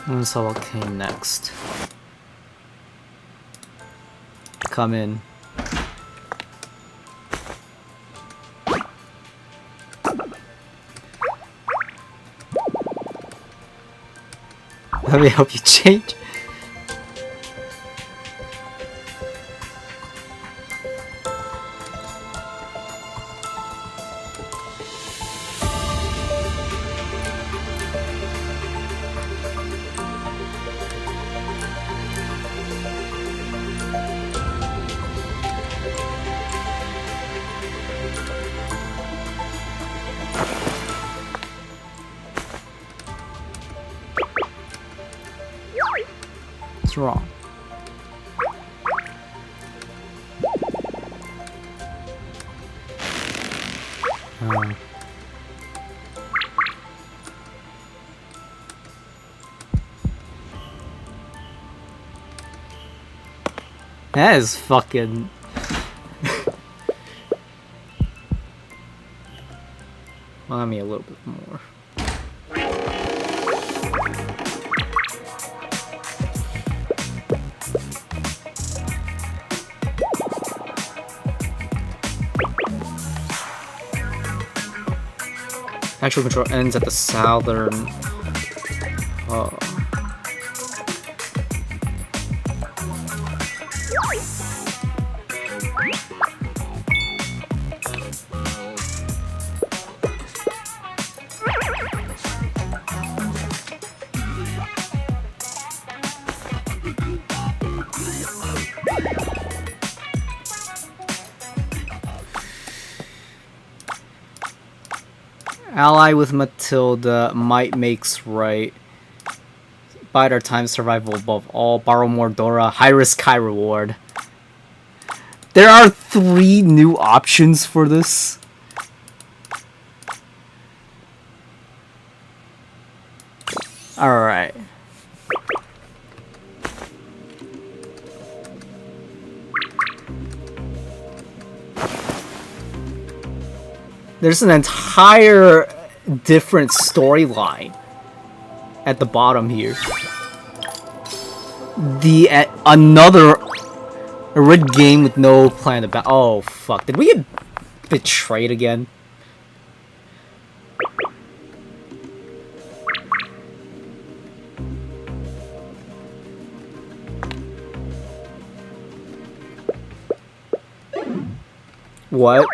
And so what came next? Come in. Let me help you change. What's wrong? That is fucking... Well, I mean a little bit more. Actual control ends at the southern... Oh. Ally with Matilda, might makes right. Bide our time, survival above all. Borrow more Dora, high risk, high reward. There are 3 new options for this. Alright. There's an entire different storyline at the bottom here. Another red game with no plan about. Oh fuck! Did we get betrayed again? What?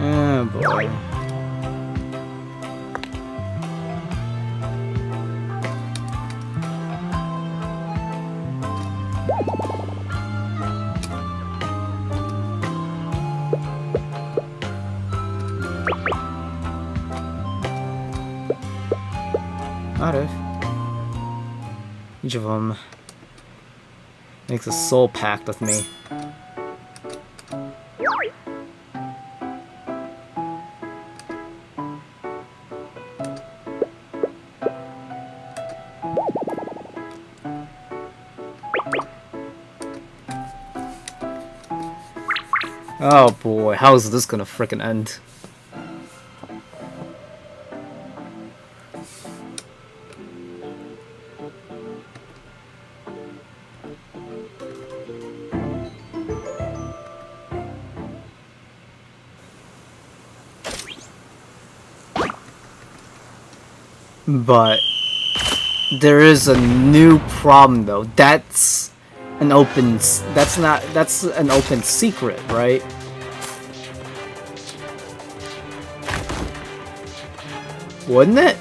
Oh boy. Not if. Each of them makes a soul pact with me. Oh boy, how is this gonna frickin' end? But there is a new problem though. That's an open secret, right? Wouldn't it?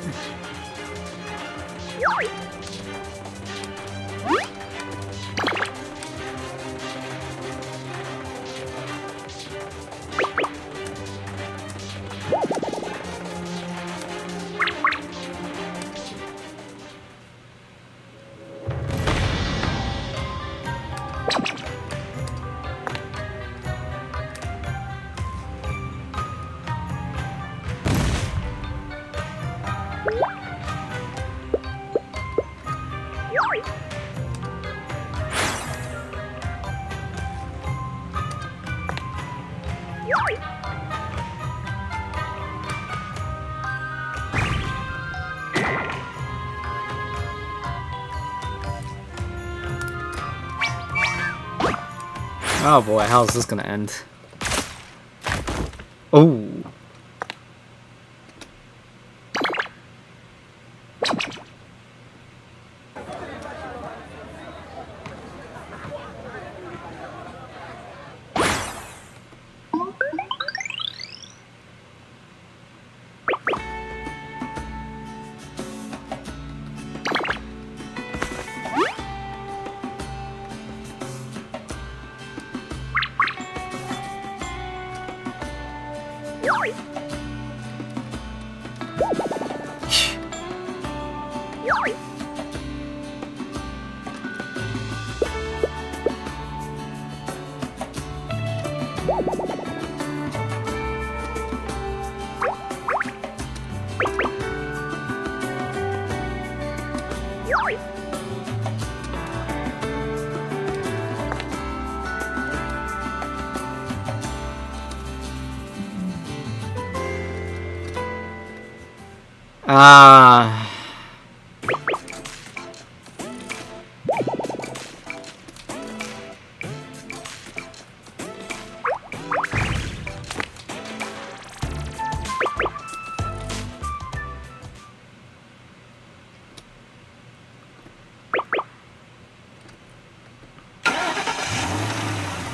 Oh boy, how is this gonna end? Oh. Ah.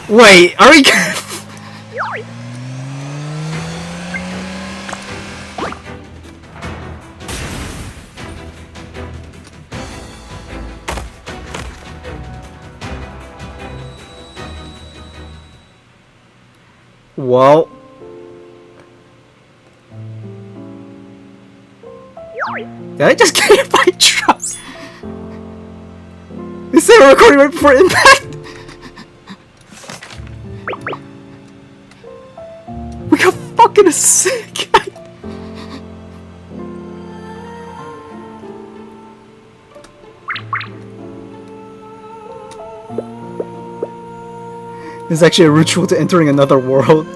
Wait, are we Well, did I just get hit by a truck? Is that a recording right before impact? We got fucking sick. It's actually a ritual to entering another world.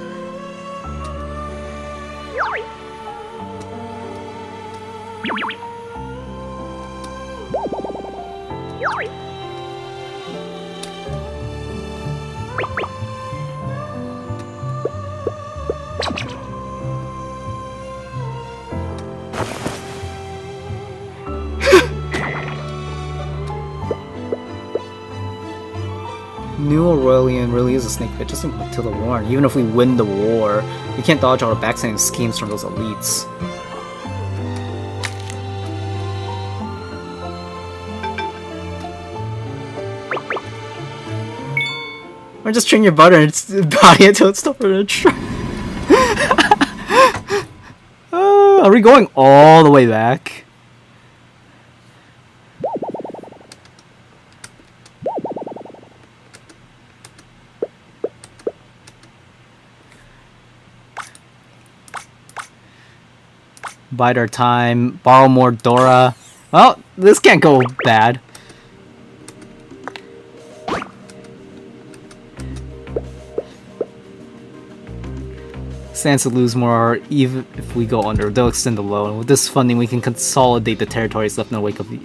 New Aurelian really is a snake pit, just until the war. Even if we win the war, we can't dodge all the backstabbing schemes from those elites. Or just train your butter and body until it's tougher to try. Are we going all the way back? Bide our time, borrow more Dora. Well, this can't go bad. Stands to lose more even if we go under. They'll extend the loan. With this funding, we can consolidate the territories left in the wake of the...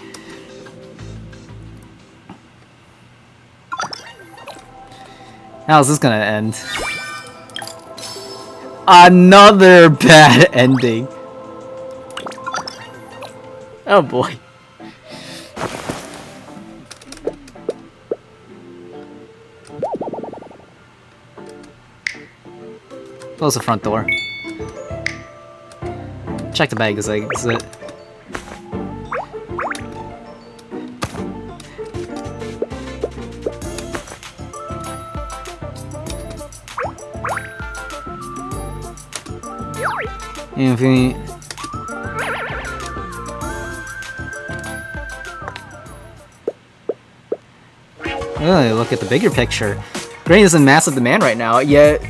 How's this gonna end? Another bad ending. Oh boy. Close the front door. Check the bag as I exit. If we... Oh, look at the bigger picture. Grain is in massive demand right now, yet...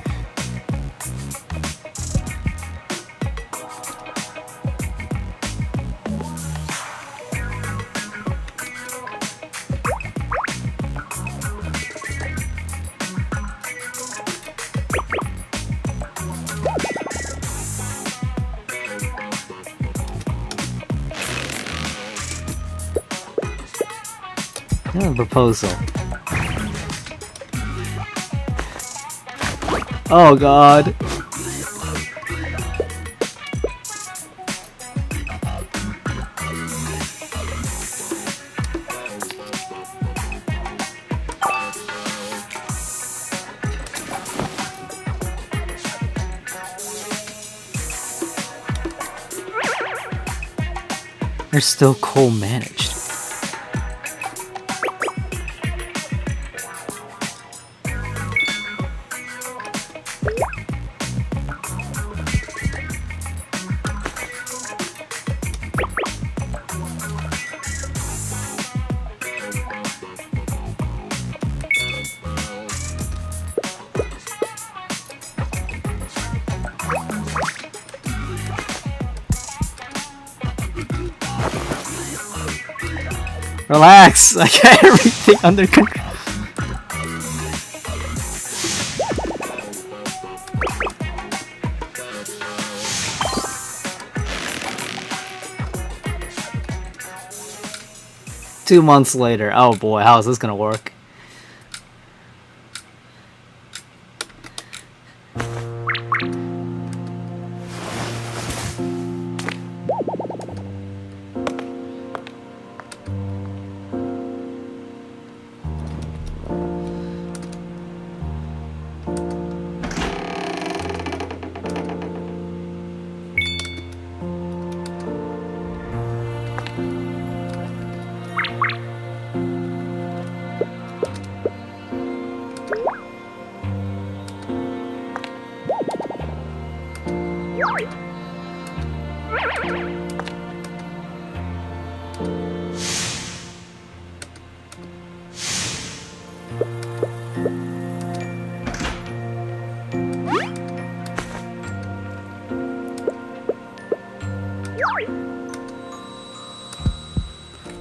Yeah, proposal. Oh god. They're still co-managed. Relax, I got everything under control. Two months later. Oh boy, how is this gonna work?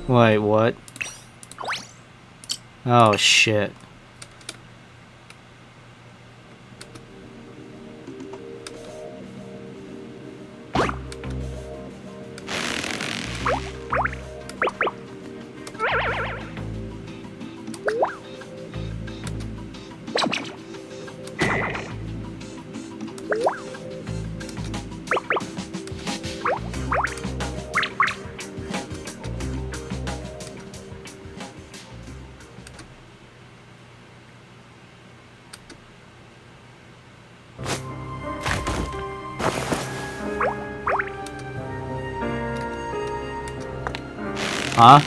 Wait, what? Oh shit. Huh?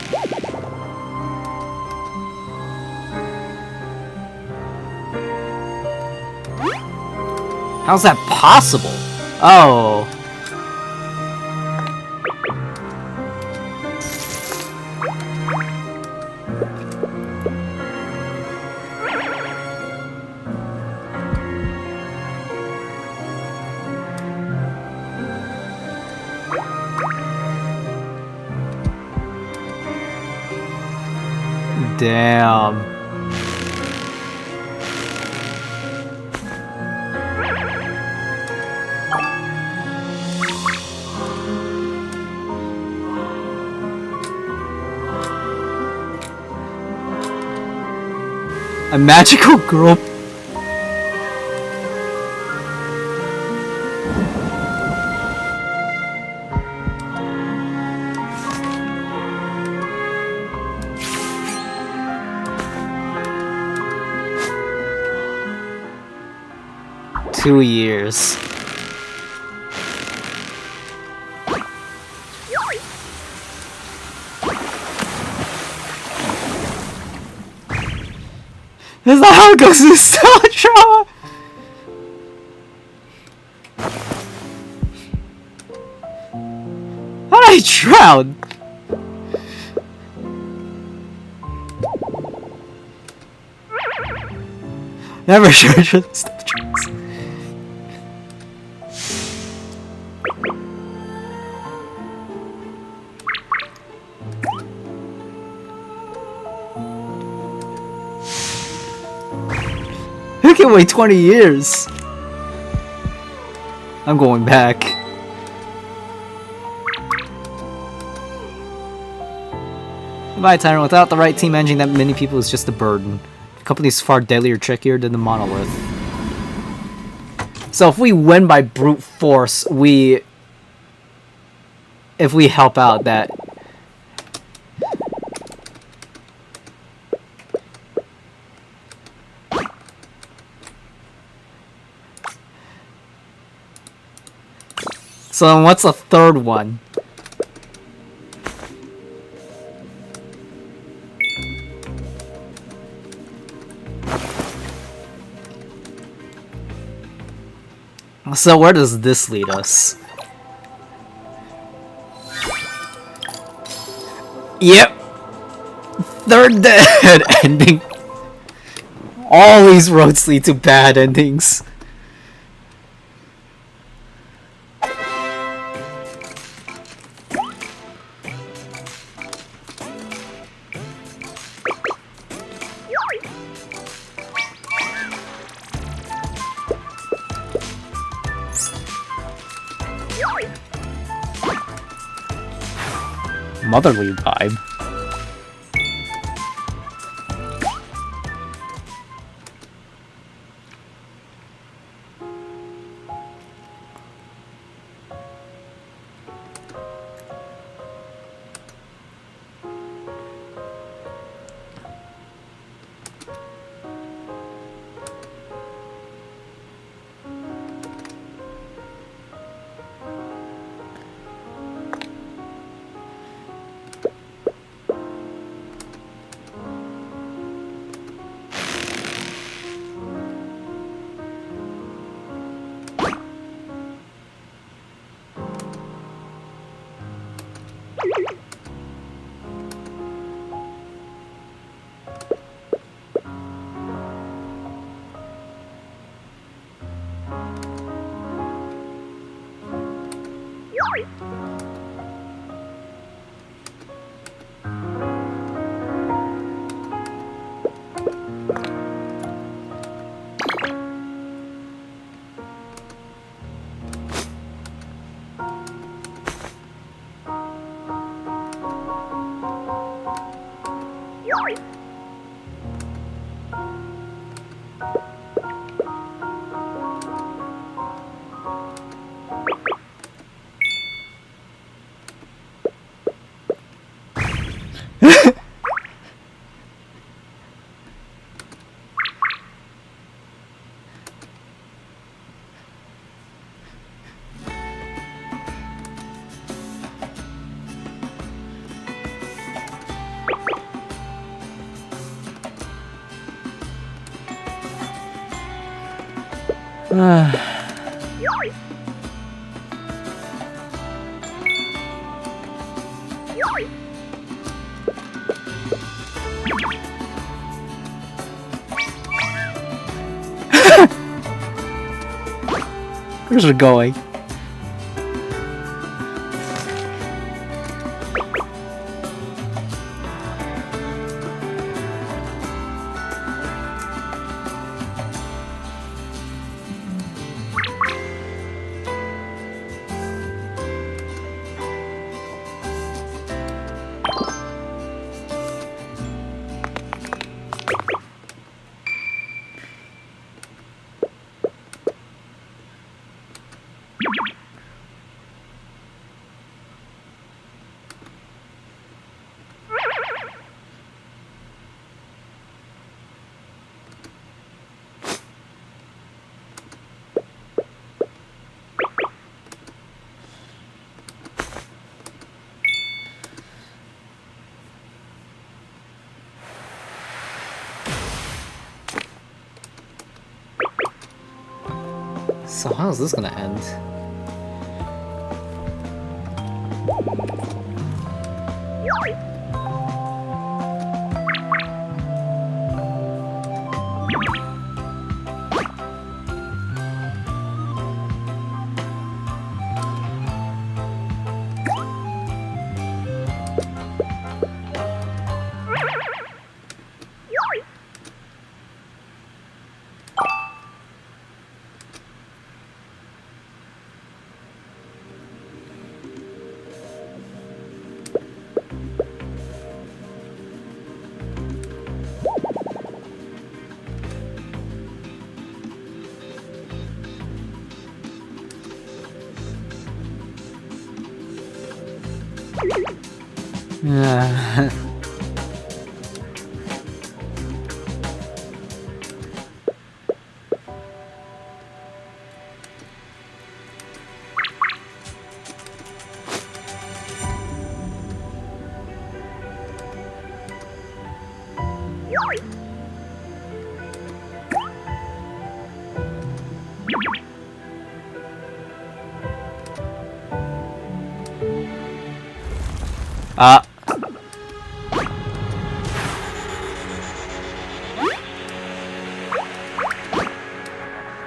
How's that possible? Oh. Damn. A magical girl. Two years. That's not how it goes in Stella Sora. How did I drown? Never sure the stuff tricks. Who can wait 20 years? I'm going back. Goodbye, Tyrant. Without the right team managing that many people is just a burden. The company is far deadlier, trickier than the monolith. So if we win by brute force, if we help out that... So then what's the third one? So where does this lead us? Yep. Third dead ending. All these roads lead to bad endings. Motherly vibe. Where's it going? So how's this gonna end?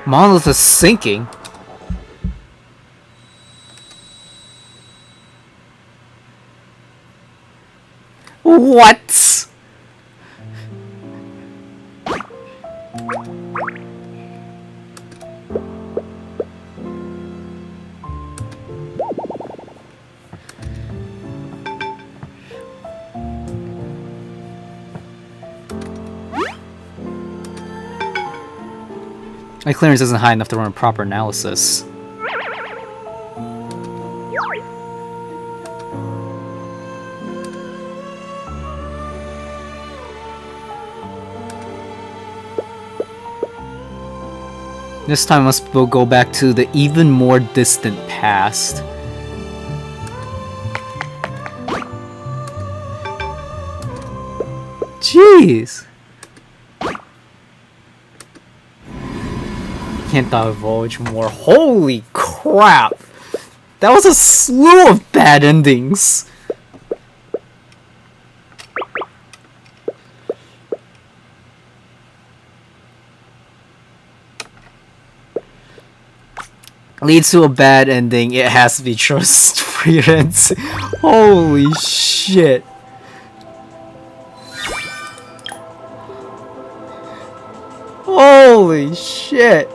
Monolith is sinking. What? My clearance isn't high enough to run a proper analysis. This time I must go back to the even more distant past. Jeez! Can't divulge more. Holy crap! That was a slew of bad endings! Leads to a bad ending, it has to be trust experience. Holy shit. Holy shit.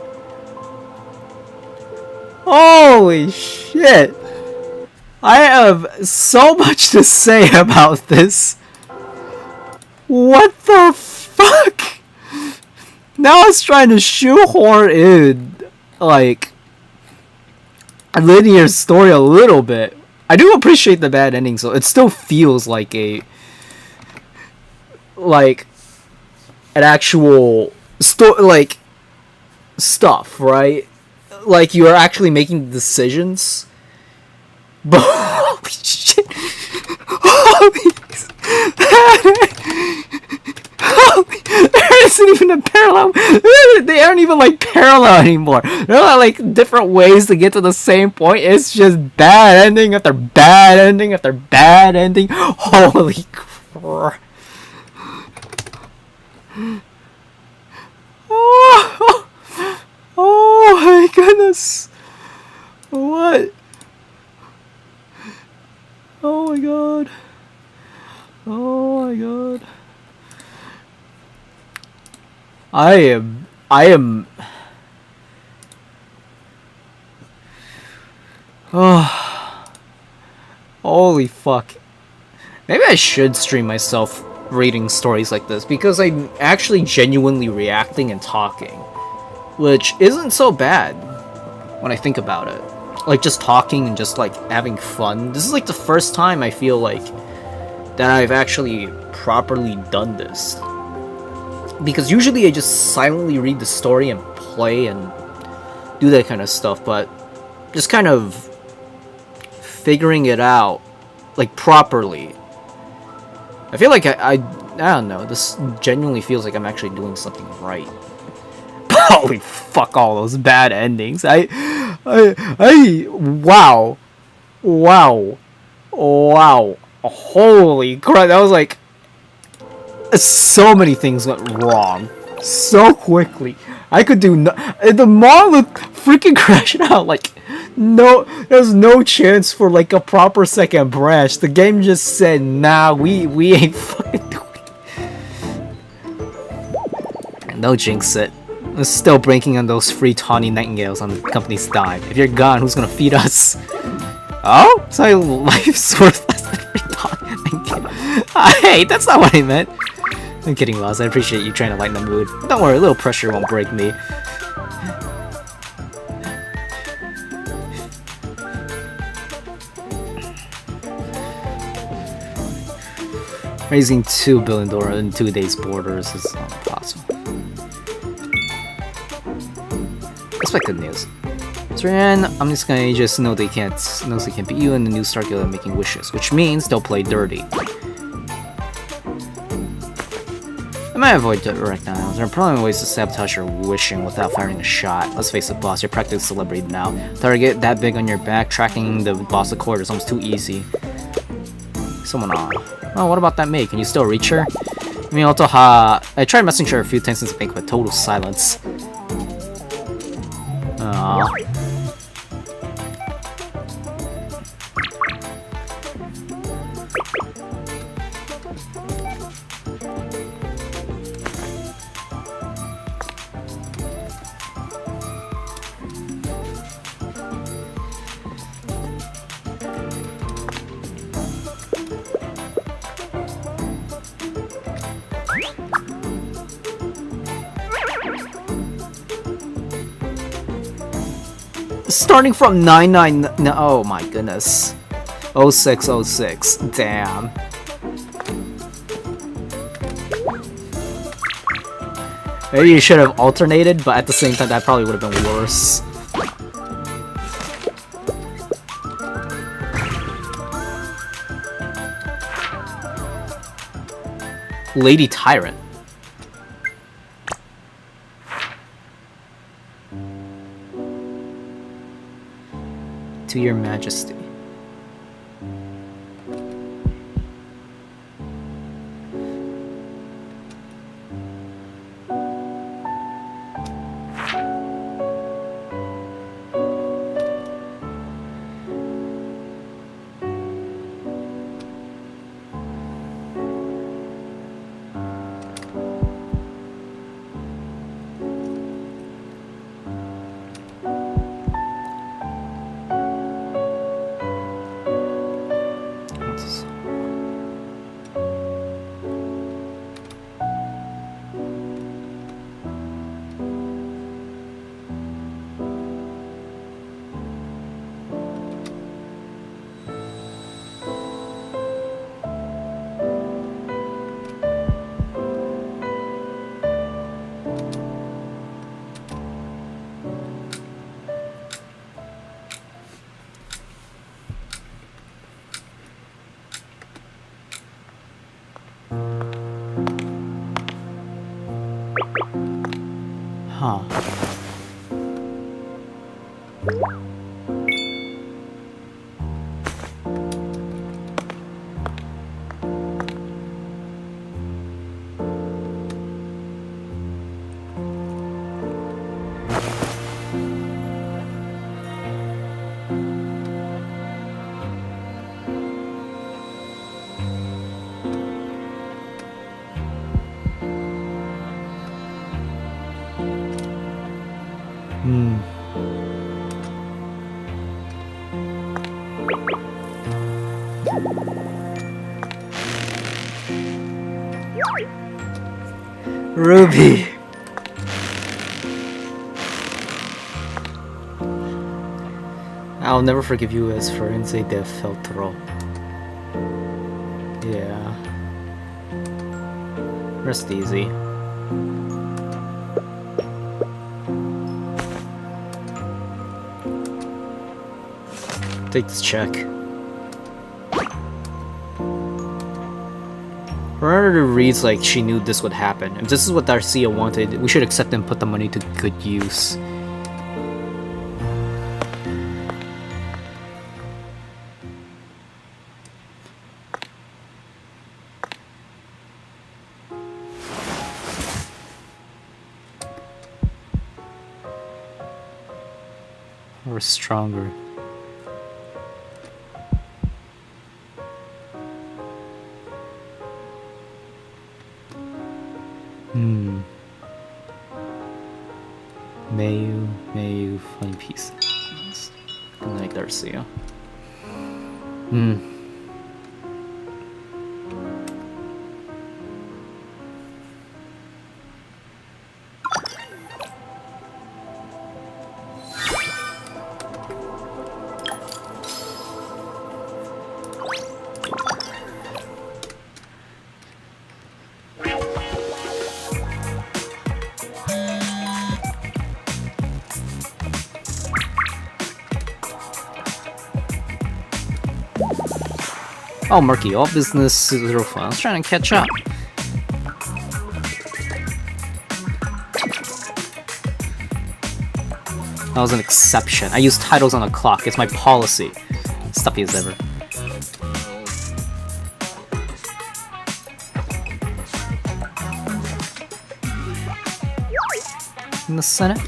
Holy shit. I have so much to say about this. What the fuck? Now it's trying to shoehorn in, like, a linear story a little bit. I do appreciate the bad ending, so it still feels like an actual like stuff, right? Like you're actually making decisions. But holy shit! There isn't even a parallel. They aren't even like parallel anymore. They're not like different ways to get to the same point. It's just bad ending after bad ending after bad ending. Holy crap. Oh my goodness. What? Oh my god. Oh my god. I am oh, holy fuck. Maybe I should stream myself reading stories like this, because I'm actually genuinely reacting and talking, which isn't so bad when I think about it. Like just talking and just like having fun. This is like the first time I feel like that I've actually properly done this. Because usually I just silently read the story and play and do that kind of stuff, but just kind of figuring it out, like, properly. I feel like I don't know, this genuinely feels like I'm actually doing something right. Holy fuck, all those bad endings. Wow. Wow. Wow. Holy crap, that was like, so many things went wrong so quickly. I could do the monolith freaking crashed out. Like, no, there's no chance for like a proper second branch. The game just said, nah, we ain't fucking doing it. No jinx it. We're still breaking on those free tawny nightingales on the company's dime. If you're gone, who's gonna feed us? Oh, so life's worth less than free tawny nightingale. Hey, that's not what I meant. I'm kidding, Loz. I appreciate you trying to lighten the mood. Don't worry, a little pressure won't break me. Raising $2 billion in 2 days borders is not possible. Expect good news. So then, I'm just gonna just know they can't beat you, and the new Star Guild are making wishes, which means they'll play dirty. I might avoid direct denials. There are probably ways to sabotage your wishing without firing a shot. Let's face it, boss, you're practically a celebrity now. Target that big on your back, tracking the boss of court is almost too easy. Someone on. Oh, what about that maid? Can you still reach her? I mean, I tried messaging her a few times since the bank, but total silence. Aww. Starting from 99, no, oh my goodness. 0606, damn. Maybe you should have alternated, but at the same time that probably would have been worse. Lady Tyrant. To your majesty. Huh. Ruby! I'll never forgive you as Forense de Feltro. Yeah. Rest easy. Take this check. Her reads like she knew this would happen. If this is what Darcia wanted, we should accept and put the money to good use. We're stronger. Mayu, funny piece. Good night, Darcia. Oh, Murky, all business, zero fun. I was trying to catch up. That was an exception. I use titles on a clock. It's my policy. Stuffy as ever. In the Senate?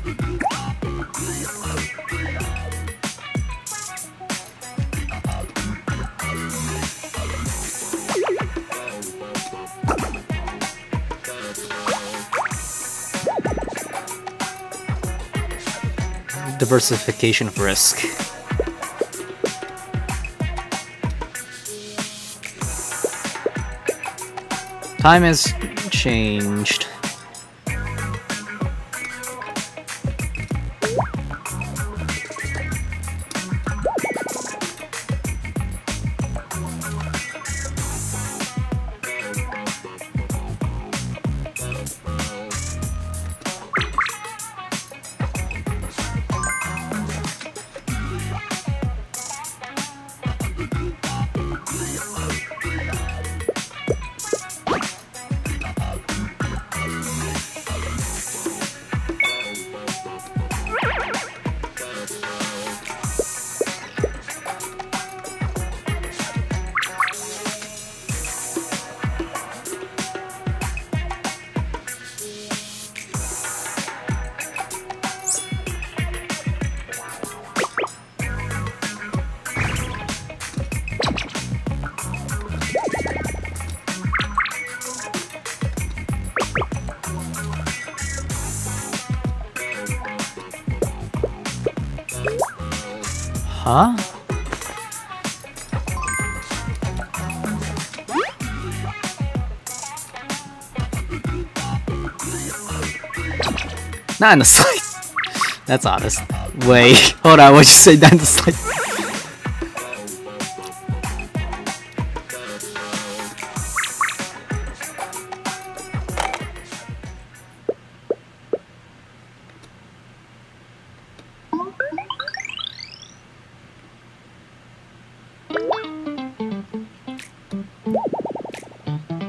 Diversification of risk. Time has changed. Huh? Not in the slide. That's honest. Wait, hold on, what'd you say? Not in the slide.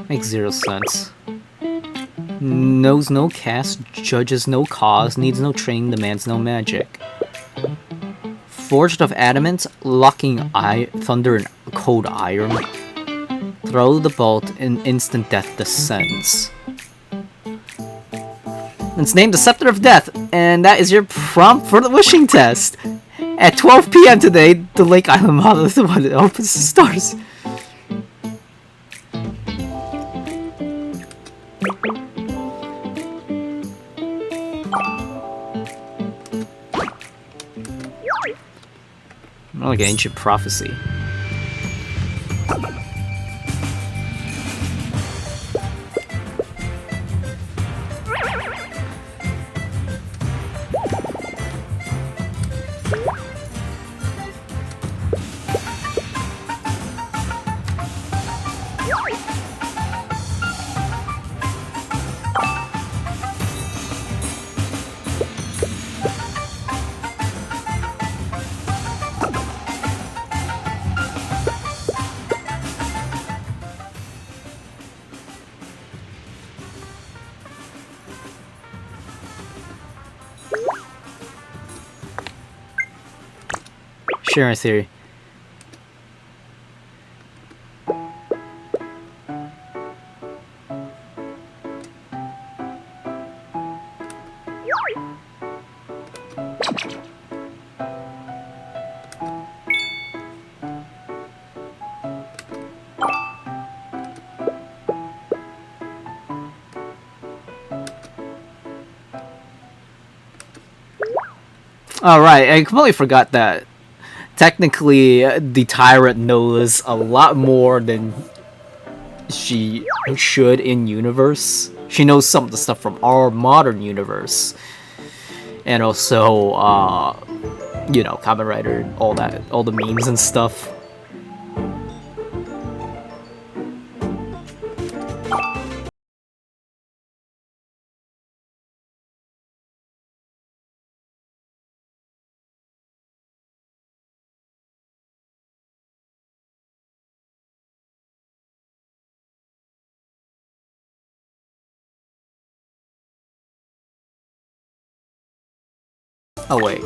Makes zero sense. Knows no cast, judges no cause, needs no training, demands no magic. Forged of adamant, locking thunder and cold iron. Throw the bolt and instant death descends. It's named the Scepter of Death, and that is your prompt for the wishing test. At 12 p.m. today, the Lake Island model is the one that opens the stars. More like an ancient prophecy. Sharing theory. Alright, I completely forgot that technically the tyrant knows a lot more than she should in universe. She knows some of the stuff from our modern universe. And also, you know, Kamen Rider, all that, all the memes and stuff. Oh wait.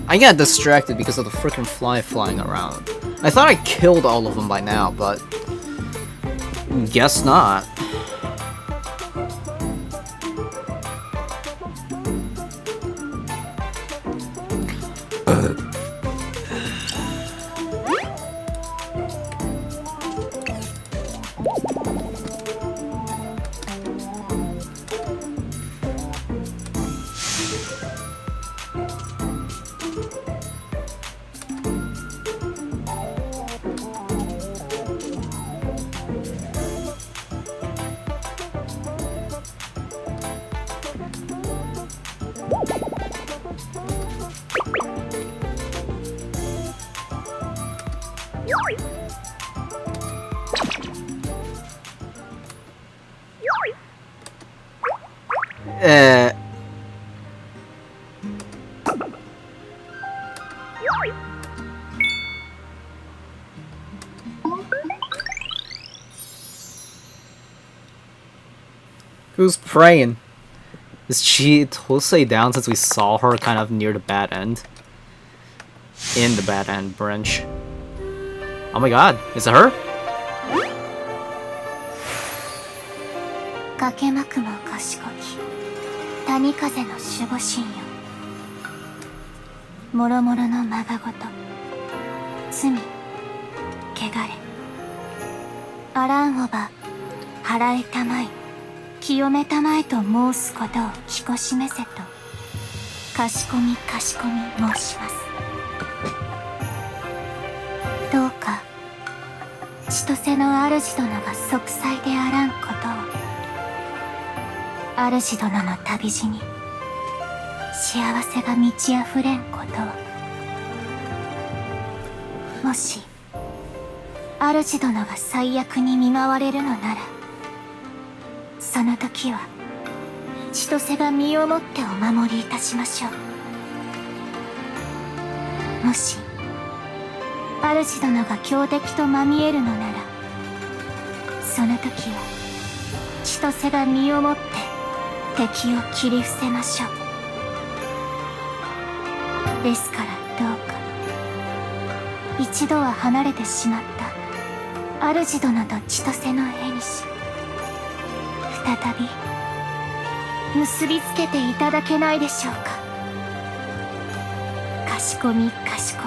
I got distracted because of the freaking fly flying around. I thought I killed all of them by now, but guess not. Who's praying? Is she totally down since we saw her kind of near the bad end? In the bad end branch. Oh my god, is it her? かけまくも賢き谷風の守護神よ。もろもろのまがごと罪汚れあらんおば払えたまい清めたまえと申すことを聞こしめせとかしこみかしこみ申します。どうか千歳の主殿が息災であらんことを主殿の旅路に幸せが満ち溢れんことを。もし主殿が最悪に見舞われるのならその時は千歳が身をもってお守りいたしましょう。もし主殿が強敵とまみえるのならその時は千歳が身をもって敵を切り伏せましょう。ですからどうか一度は離れてしまった主殿と千歳の縁に再び結びつけていただけないでしょうか。かしこみかしこ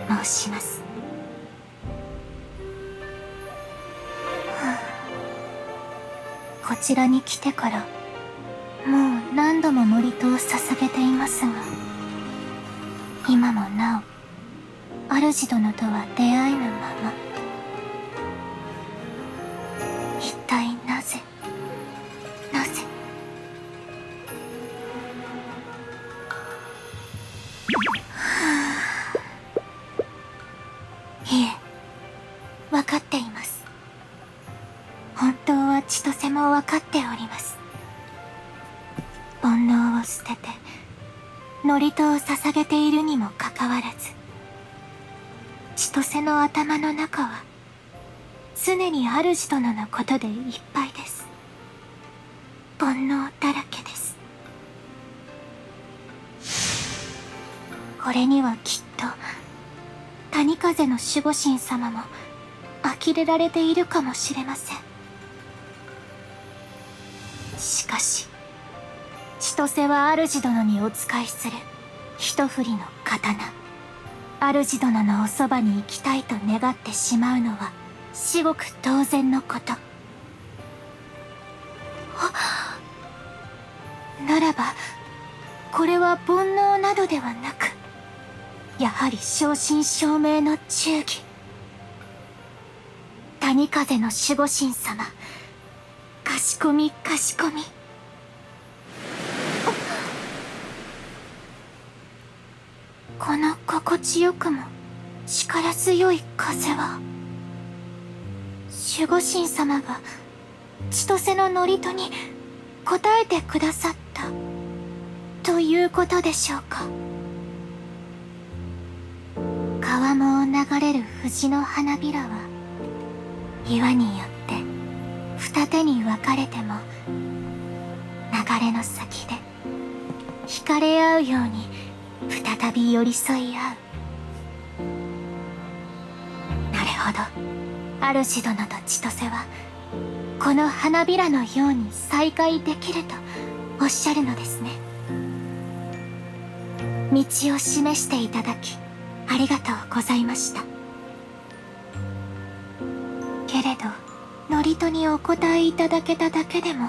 み申します。こちらに来てからもう何度も祝詞を捧げていますが今もなお主殿とは出会えぬまま。一体なぜなぜ。いえ分かっています。本当は千歳も分かっております。煩悩を捨てて祝詞を捧げているにもかかわらず千歳の頭の中は常に主殿のことでいっぱいです。煩悩だらけです。これにはきっと谷風の守護神様も呆れられているかもしれません。しかし千歳は主殿にお仕えする一振りの刀。主殿のおそばに行きたいと願ってしまうのは至極当然のこと。ならばこれは煩悩などではなくやはり正真正銘の忠義。谷風の守護神様かしこみかしこみ。この心地よくも力強い風は守護神様が千歳の祝詞に応えてくださったということでしょうか。川面を流れる藤の花びらは岩によって二手に分かれても流れの先で惹かれ合うように再び寄り添い合う。なるほど、主殿と千歳はこの花びらのように再会できるとおっしゃるのですね。道を示していただきありがとうございました。けれど祝詞にお答えいただけただけでも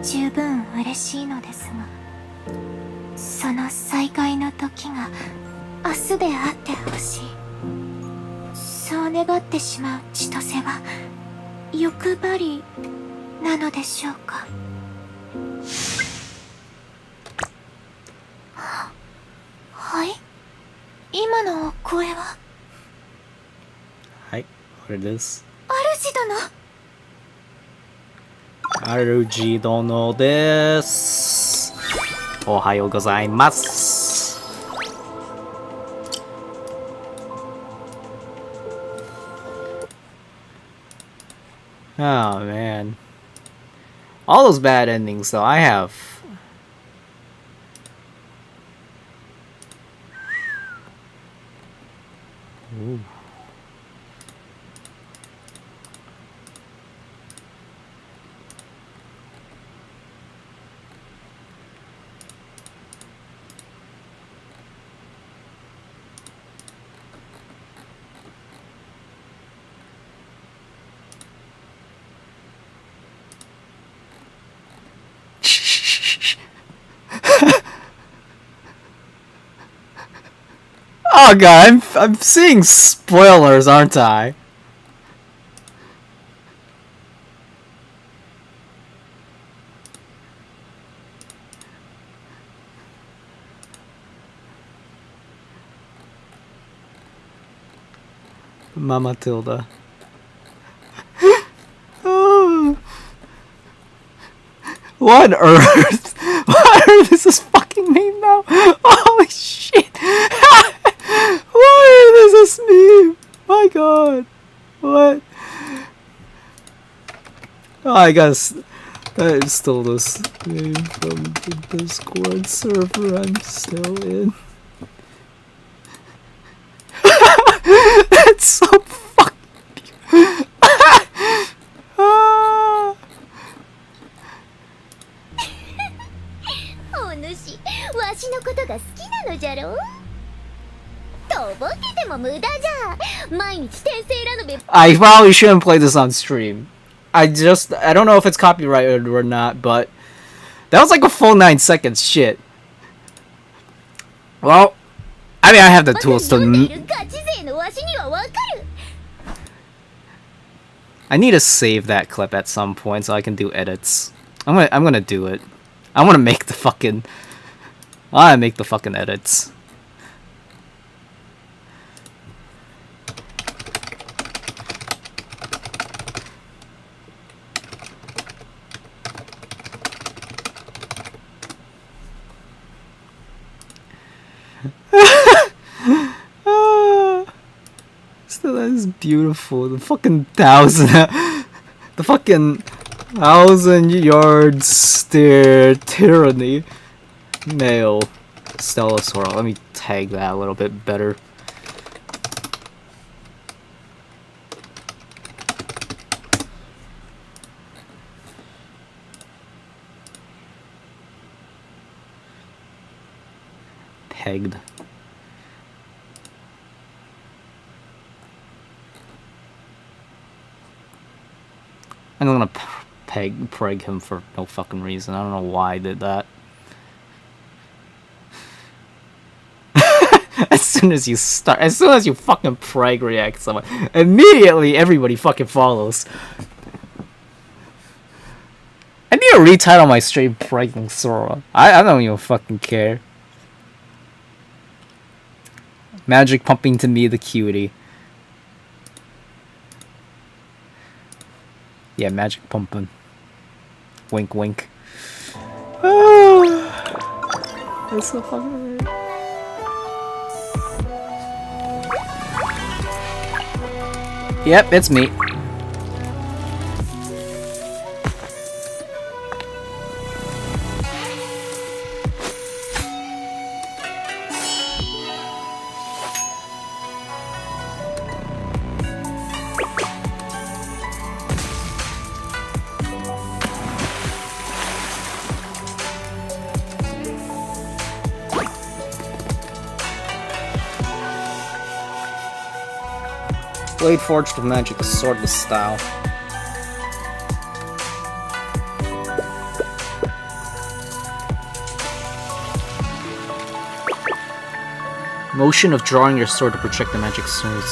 十分嬉しいのですが、その再会の時が明日であってほしい、そう願ってしまう千歳は欲張りなのでしょうか。はい、今のお声は。はい、これです。主殿。主殿です。おはようございます。Oh man. All those bad endings though, I have. Ooh. Oh god, I'm seeing spoilers, aren't I? Mama Tilda. Oh. What on earth? What on earth is this fucking meme now? Holy shit! What is this meme? My god. What? Oh, I guess I stole this name from the Discord server I'm still in. That's so fucking ah. お主、わしのことが好きなのじゃろう。とぼけても無駄じゃ。毎日転生ラノベ。I probably shouldn't play this on stream. I don't know if it's copyrighted or not, but that was like a full 9 seconds. Shit. Well, I mean, I have the tools to. I need to save that clip at some point so I can do edits. I'm gonna do it. I wanna make the fucking edits. Still, that is beautiful. The fucking 1,000-yard stare tyranny. Male Stella Sora. Let me tag that a little bit better. Pegged. I'm gonna preg him for no fucking reason. I don't know why I did that. As soon as you fucking preg react someone, immediately everybody fucking follows. I need to retitle my stream pregging Sora. I don't even fucking care. Magic pumping to me the cutie. Yeah, magic pumping. Wink, wink. Oh, that's so fucking weird. Yep, it's me. Blade forged of magic, a swordless style. Motion of drawing your sword to project the magic smooth.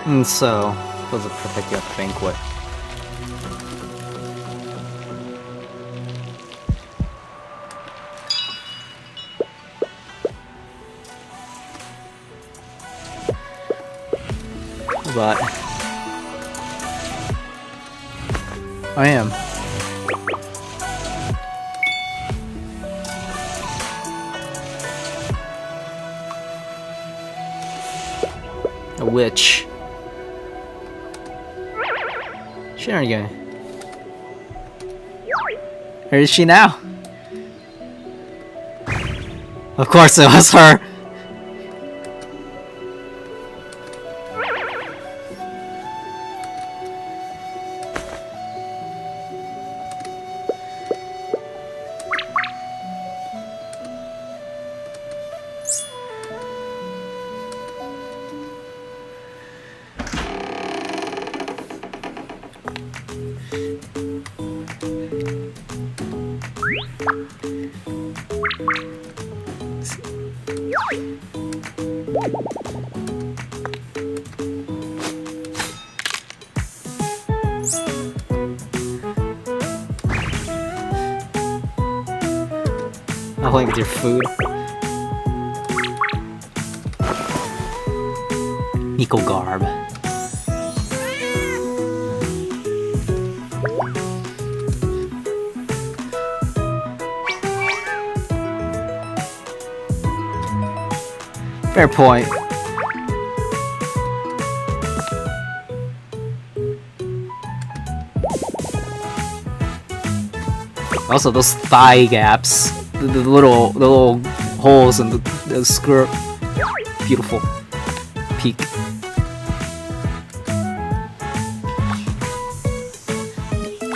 And so, it was a perfect banquet. But I am. A witch. Shenanigan. Where is she now? Of course it was her. I like your food. Nico garb. Fair point. Also, those thigh gaps, the little holes in the skirt, beautiful peak.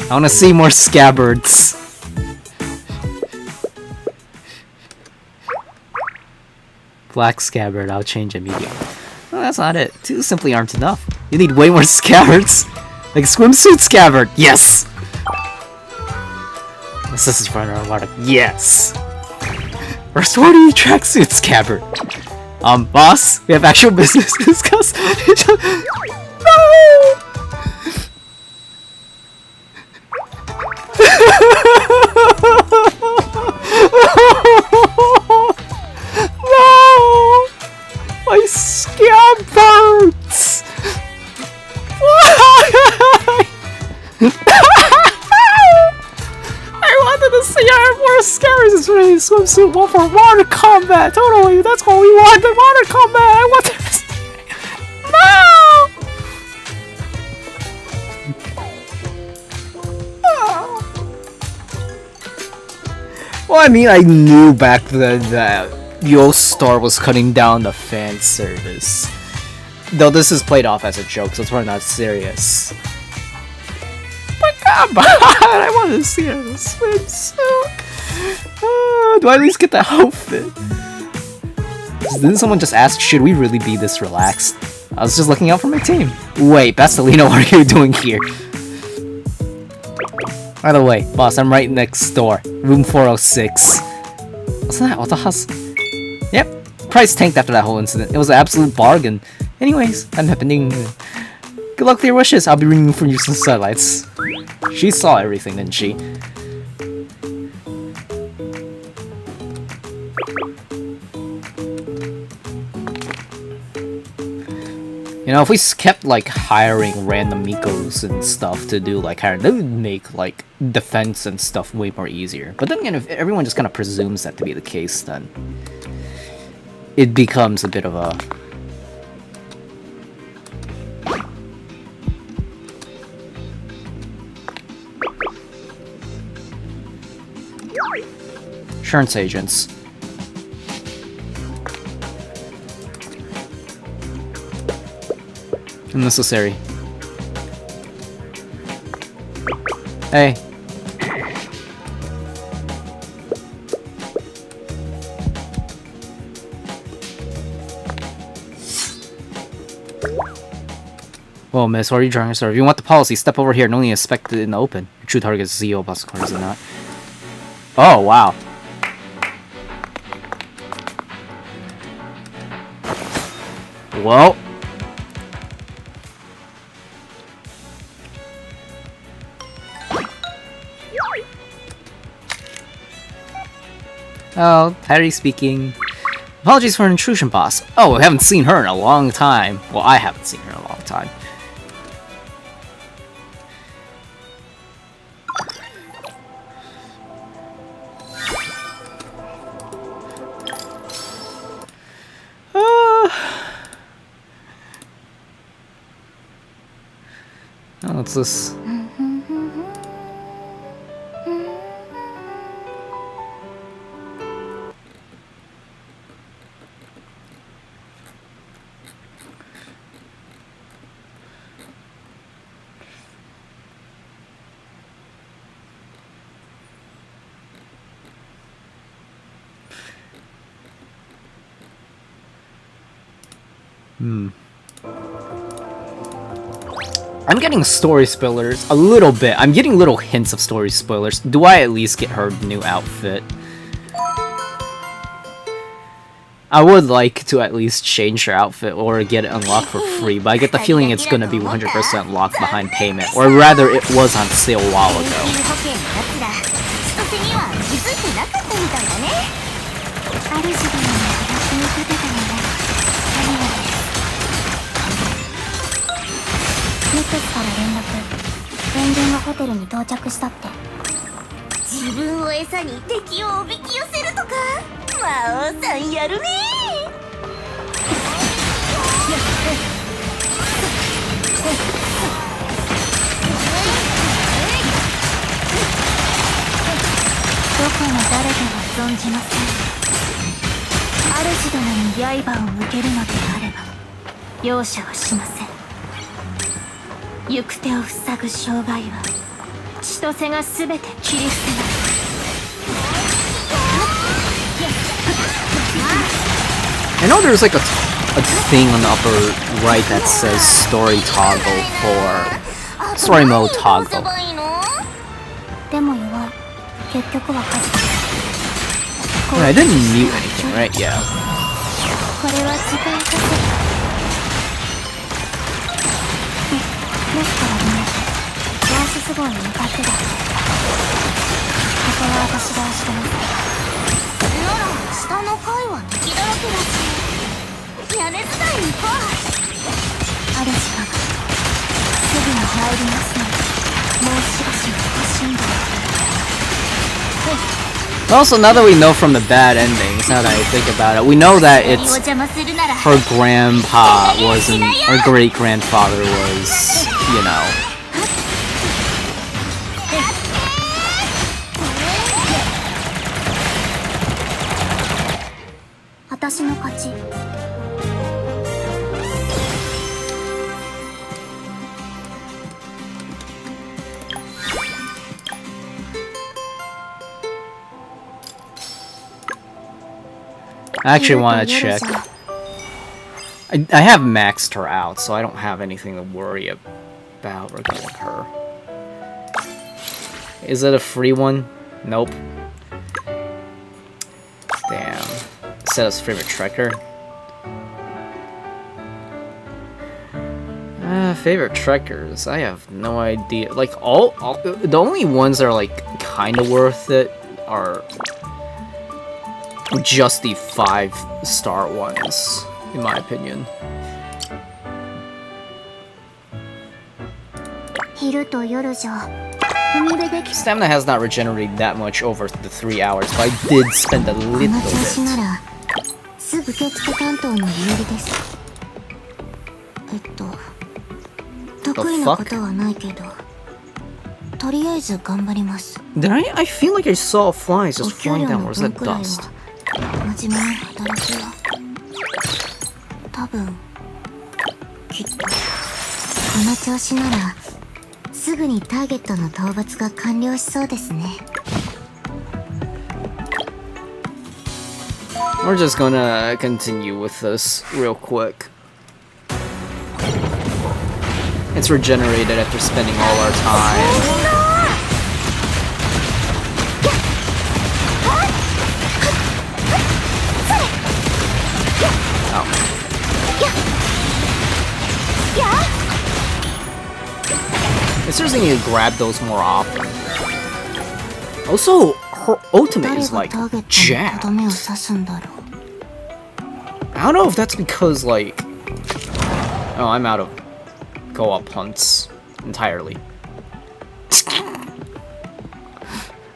I want to see more scabbards. Black scabbard, I'll change immediately. Well, that's not it. Two simply aren't enough. You need way more scabbards. Like swimsuit scabbard, yes! Necessity for water, yes! Or sporty tracksuit scabbard. Boss, we have actual business to discuss. No! No! My scabbards! Why? I wanted to see I have more scabbards. It's really swimsuit one for water combat. Totally, that's what we want. The water combat. I want this. No! Well, I mean, I knew back then that Yo-Star was cutting down the fan service. Though this is played off as a joke, so it's probably not serious. But come on, I want to see her in a swimsuit. Do I at least get the outfit? Didn't someone just ask, should we really be this relaxed? I was just looking out for my team. Wait, Bastelino, what are you doing here? By the way, boss, I'm right next door. Room 406. What's that? What the hus? Yep, price tanked after that whole incident. It was an absolute bargain. Anyways, I'm happening. Good luck with your wishes. I'll be ringing for you some sidelights. She saw everything, didn't she? You know, if we kept like hiring random Mikos and stuff to do like hiring, that would make like defense and stuff way more easier. But then again, if everyone just kind of presumes that to be the case, then it becomes a bit of a insurance agents. Unnecessary. Hey. Well, miss, what are you trying to serve? If you want the policy, step over here. No need to inspect it in the open. Your true target is CEO plus cars and not. Oh, wow. Well. Oh, Harry speaking. Apologies for an intrusion, boss. Oh, I haven't seen her in a long time. Well, I haven't seen her in a long time. Oh, what's this? I'm getting story spoilers a little bit. I'm getting little hints of story spoilers. Do I at least get her new outfit? I would like to at least change her outfit or get it unlocked for free, but I get the feeling it's gonna be 100% locked behind payment, or rather it was on sale a while ago. ネットスから連絡。ペンギンがホテルに到着したって。自分を餌に敵をおびき寄せるとか魔王さんやるねどこの誰かは存じません。主殿に刃を向けるのであれば容赦はしません。行く手を塞ぐ障害は千歳が全て切り捨てます。I know there's like a thing on the upper right that says story toggle for story mode toggle. でも弱い。結局は火事。 I didn't mute anything, right? Yeah. これは時間稼ぎ。ですからね。オアシス号に向かってだ。ここは私が押してます。なら下の階は敵だらけだし屋根伝いに行こう主がすぐに入りますのでもうしばしのご辛抱。 Also, now that we know from the bad endings, now that I think about it, we know that it's her grandpa wasn't, or great grandfather was, you know. 私の勝ち。 I actually want to check. I have maxed her out, so I don't have anything to worry about regarding her. Is it a free one? Nope. Damn. Set as favorite trekker. Favorite trekkers. I have no idea. Like all the only ones that are like kind of worth it are just the 5-star ones, in my opinion. 昼と夜じゃ海辺で Stamina has not regenerated that much over the 3 hours, but I did spend a little この調子 bit. ならすぐ受付担当の有利です。得意なことはないけどとりあえず頑張ります。 Did I feel like I saw flies just お給 flying 料 down, の or was 分 that くらいは dust? 真面目に働きは多分きっとこの調子ならすぐにターゲットの討伐が完了しそうですね。 We're just gonna continue with this real quick. It's regenerated after spending all our time. I seriously need to grab those more often. Also, her ultimate is like jacked. I don't know if that's because like... Oh, I'm out of go-up hunts entirely.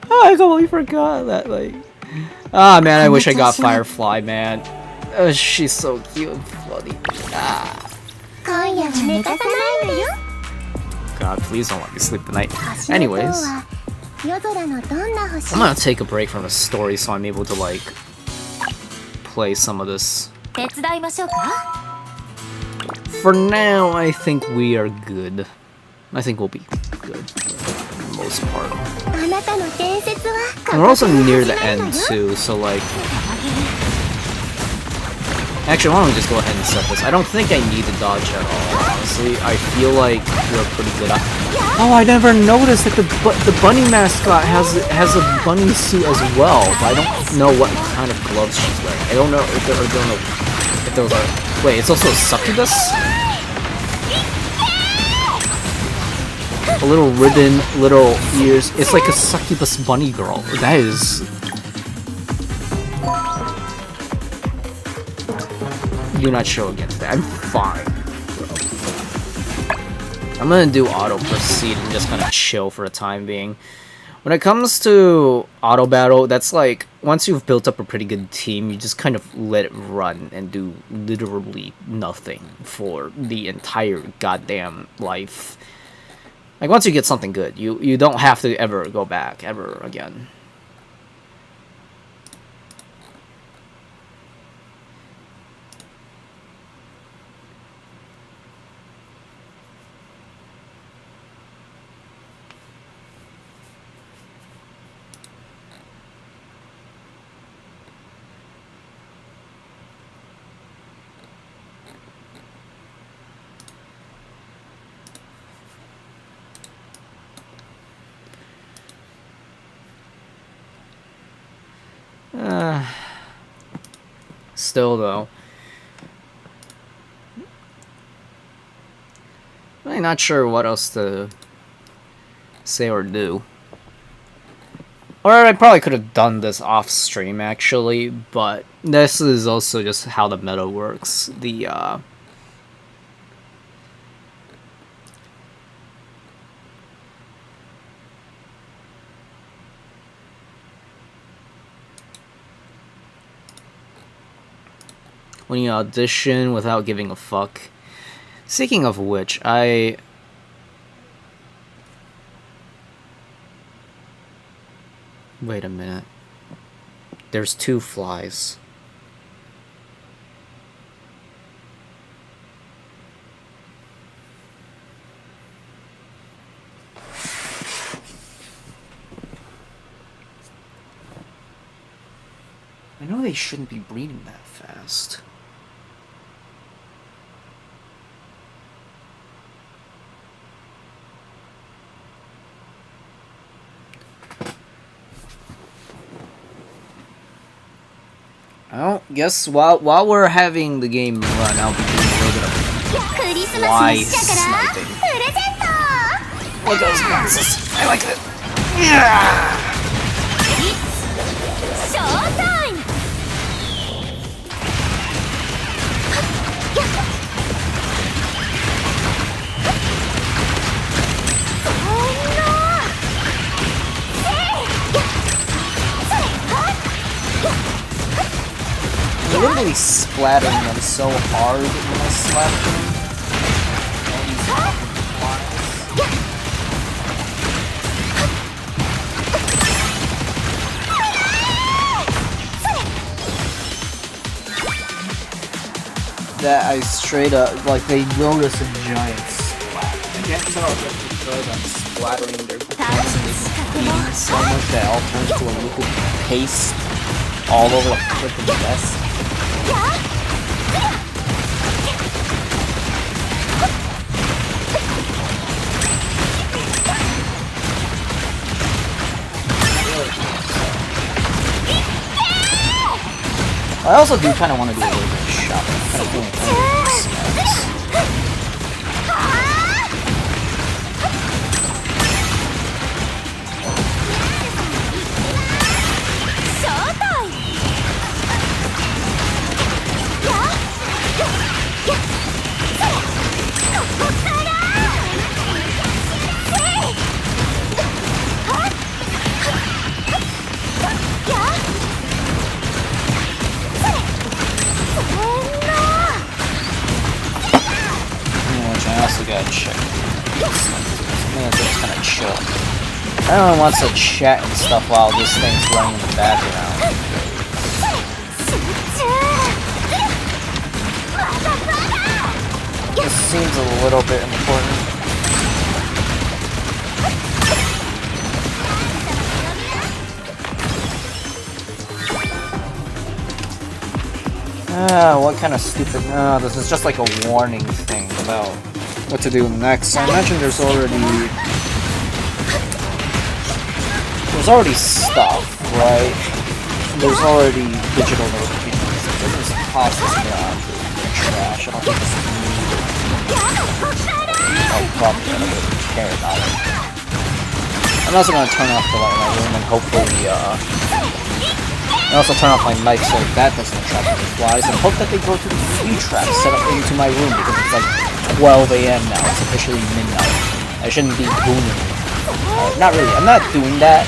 Oh, I completely forgot that, like... Ah, man, I wish I got Firefly, man. She's so cute and funny. Ah. God, please don't let me sleep tonight. Anyways, I'm gonna take a break from the story so I'm able to, like, play some of this. For now, I think we are good. I think we'll be good for the most part. And we're also near the end too, so like... Actually, why don't we just go ahead and set this? I don't think I need to dodge at all, honestly. I feel like we're pretty good at... Oh, I never noticed that the bunny mascot has a bunny suit as well, but I don't know what kind of gloves she's wearing. I don't know if those are... Wait, it's also a succubus? A little ribbon, little ears. It's like a succubus bunny girl. That is... Do not show against that. I'm fine, bro. I'm gonna do auto proceed and just kind of chill for the time being. When it comes to auto battle, that's like once you've built up a pretty good team, you just kind of let it run and do literally nothing for the entire goddamn life. Like once you get something good, you don't have to ever go back ever again. Still though, I'm not sure what else to say or do. Or I probably could have done this off stream actually, but this is also just how the meta works. When you audition without giving a fuck. Speaking of which, wait a minute. There's 2 flies. I know they shouldn't be breeding that fast. Well, guess while we're having the game run, I'll be doing a little bit of fly sniping. Look at those bounces. I like it. Yeah. I'm literally splattering them so hard when I slap them. All these flies. That I straight up, like, they notice a giant splat. chances are because I'm splattering their guts and they bleed so much that I'll turn to a liquid paste all over the freaking desk. I also do kind of want to do a little bit of shopping. I kind of feel like snacks. I also gotta check. Something that's just kind of chill. Everyone wants to chat and stuff while this thing's running in the background. This seems a little bit important. What kind of stupid... this is just like a warning thing about what to do next. I imagine there's already stuff, right? There's already digital notifications. They're just tossing it on the trash. I don't think this is needed. I'll probably not really care about it. I'm also gonna turn off the light in my room and hopefully, I also turn off my mic so that doesn't attract any flies, and hope that they go to the few traps set up into my room because it's like 12 AM now. It's officially midnight. I shouldn't be booming. Not really. I'm not doing that,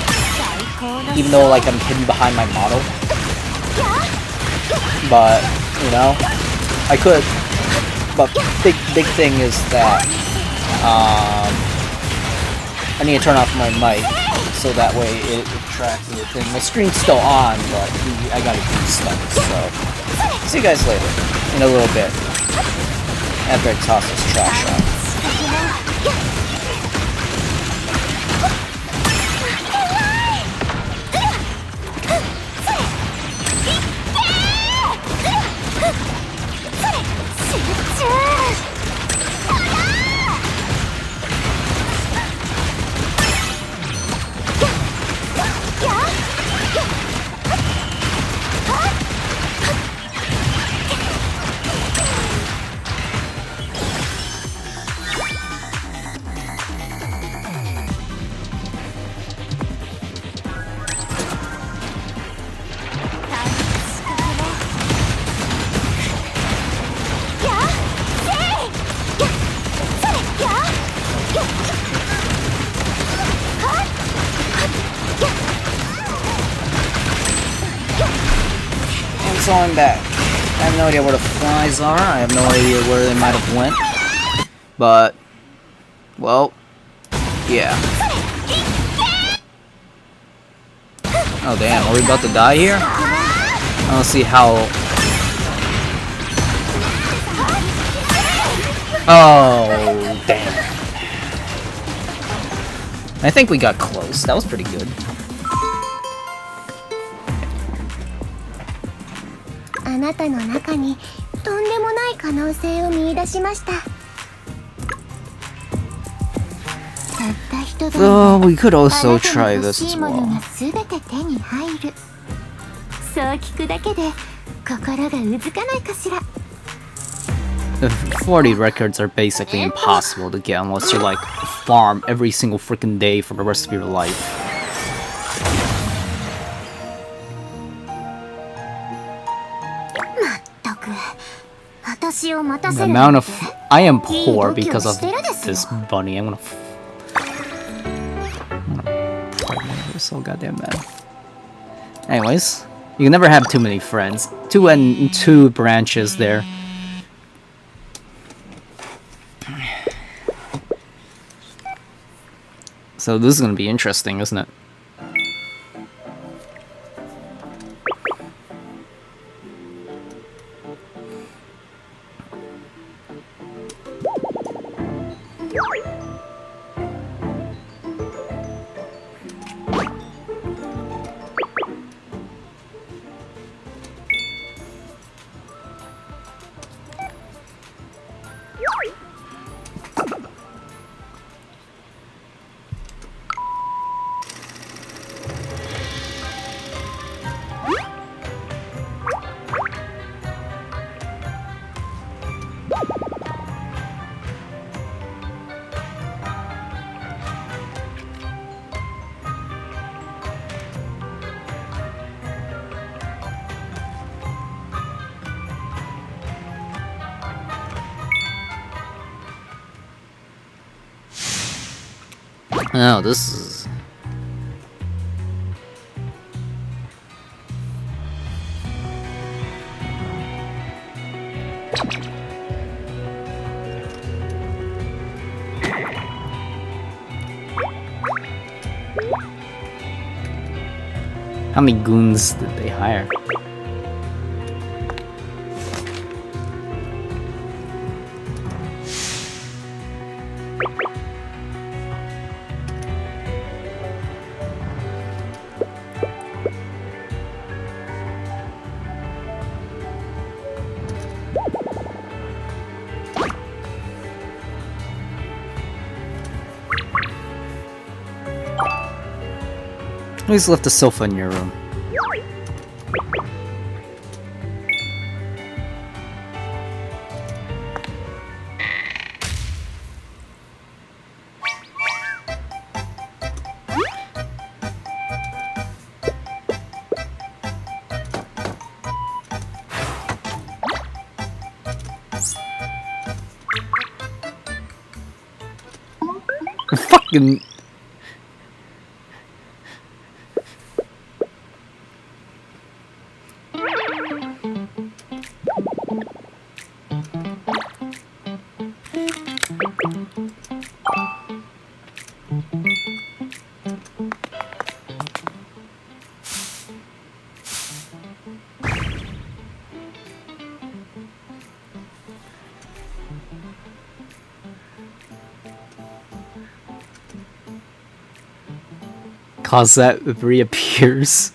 even though like I'm hidden behind my model. But you know, I could. But big thing is that I need to turn off my mic so that way it tracks the thing. My screen's still on, but I gotta do stuff, so... See you guys later, in a little bit, after I toss this trash out. So I'm back. I have no idea where the flies are. I have no idea where they might have went. But, well, yeah. Oh damn, are we about to die here? I don't see how... Oh, damn. I think we got close. That was pretty good. あなたの中にとんでもない可能性を見出しました。たった一晩で we could あ also なた try の欲 this し as いもの well. がすべて手に入る。そう聞くだけで心がうずかないかしら。 The 40 records are basically impossible to get unless you like farm every single freaking day for the rest of your life. The amount of... I am poor because of this bunny. I'm gonna pregnant her so goddamn bad. Anyways, you can never have too many friends. Two branches there. So this is gonna be interesting, isn't it? Oh, this is... How many goons did they hire? Always left the sofa in your room. Fucking... Cosette reappears.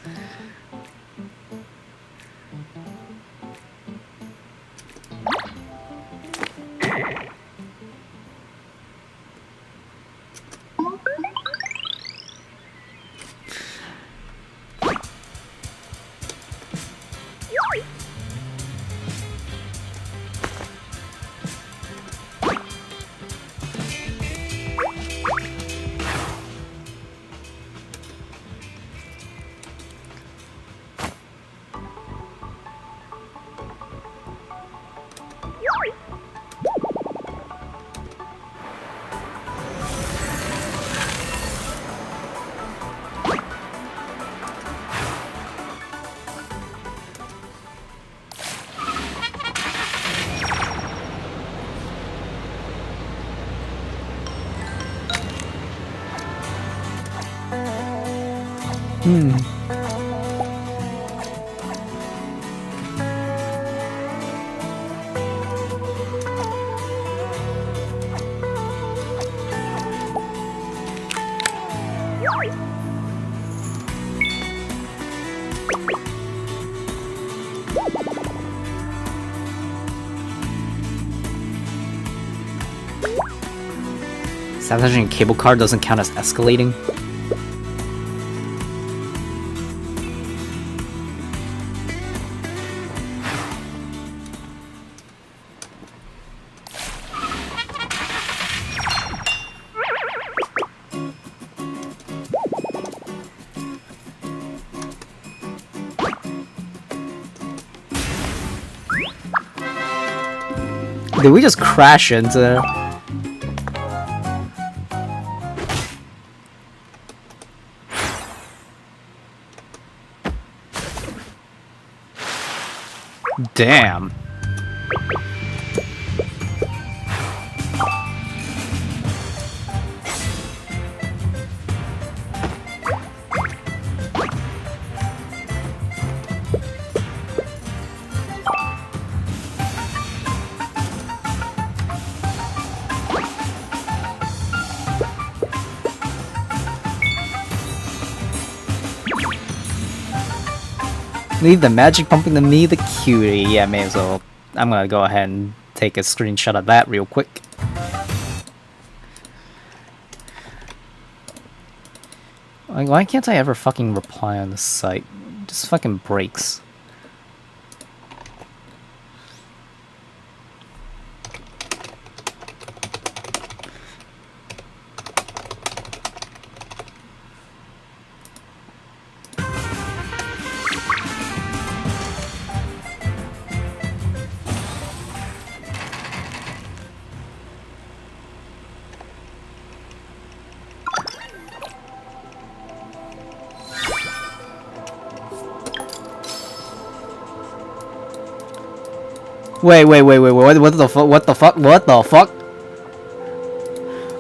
Sabotaging a cable car doesn't count as escalating. Did we just crash into... Damn. Leave the magic pumping to me, the cutie. Yeah, may as well. I'm gonna go ahead and take a screenshot of that real quick. Like, why can't I ever fucking reply on the site? It just fucking breaks. Wait, what the fuck? What the fuck? What the fuck?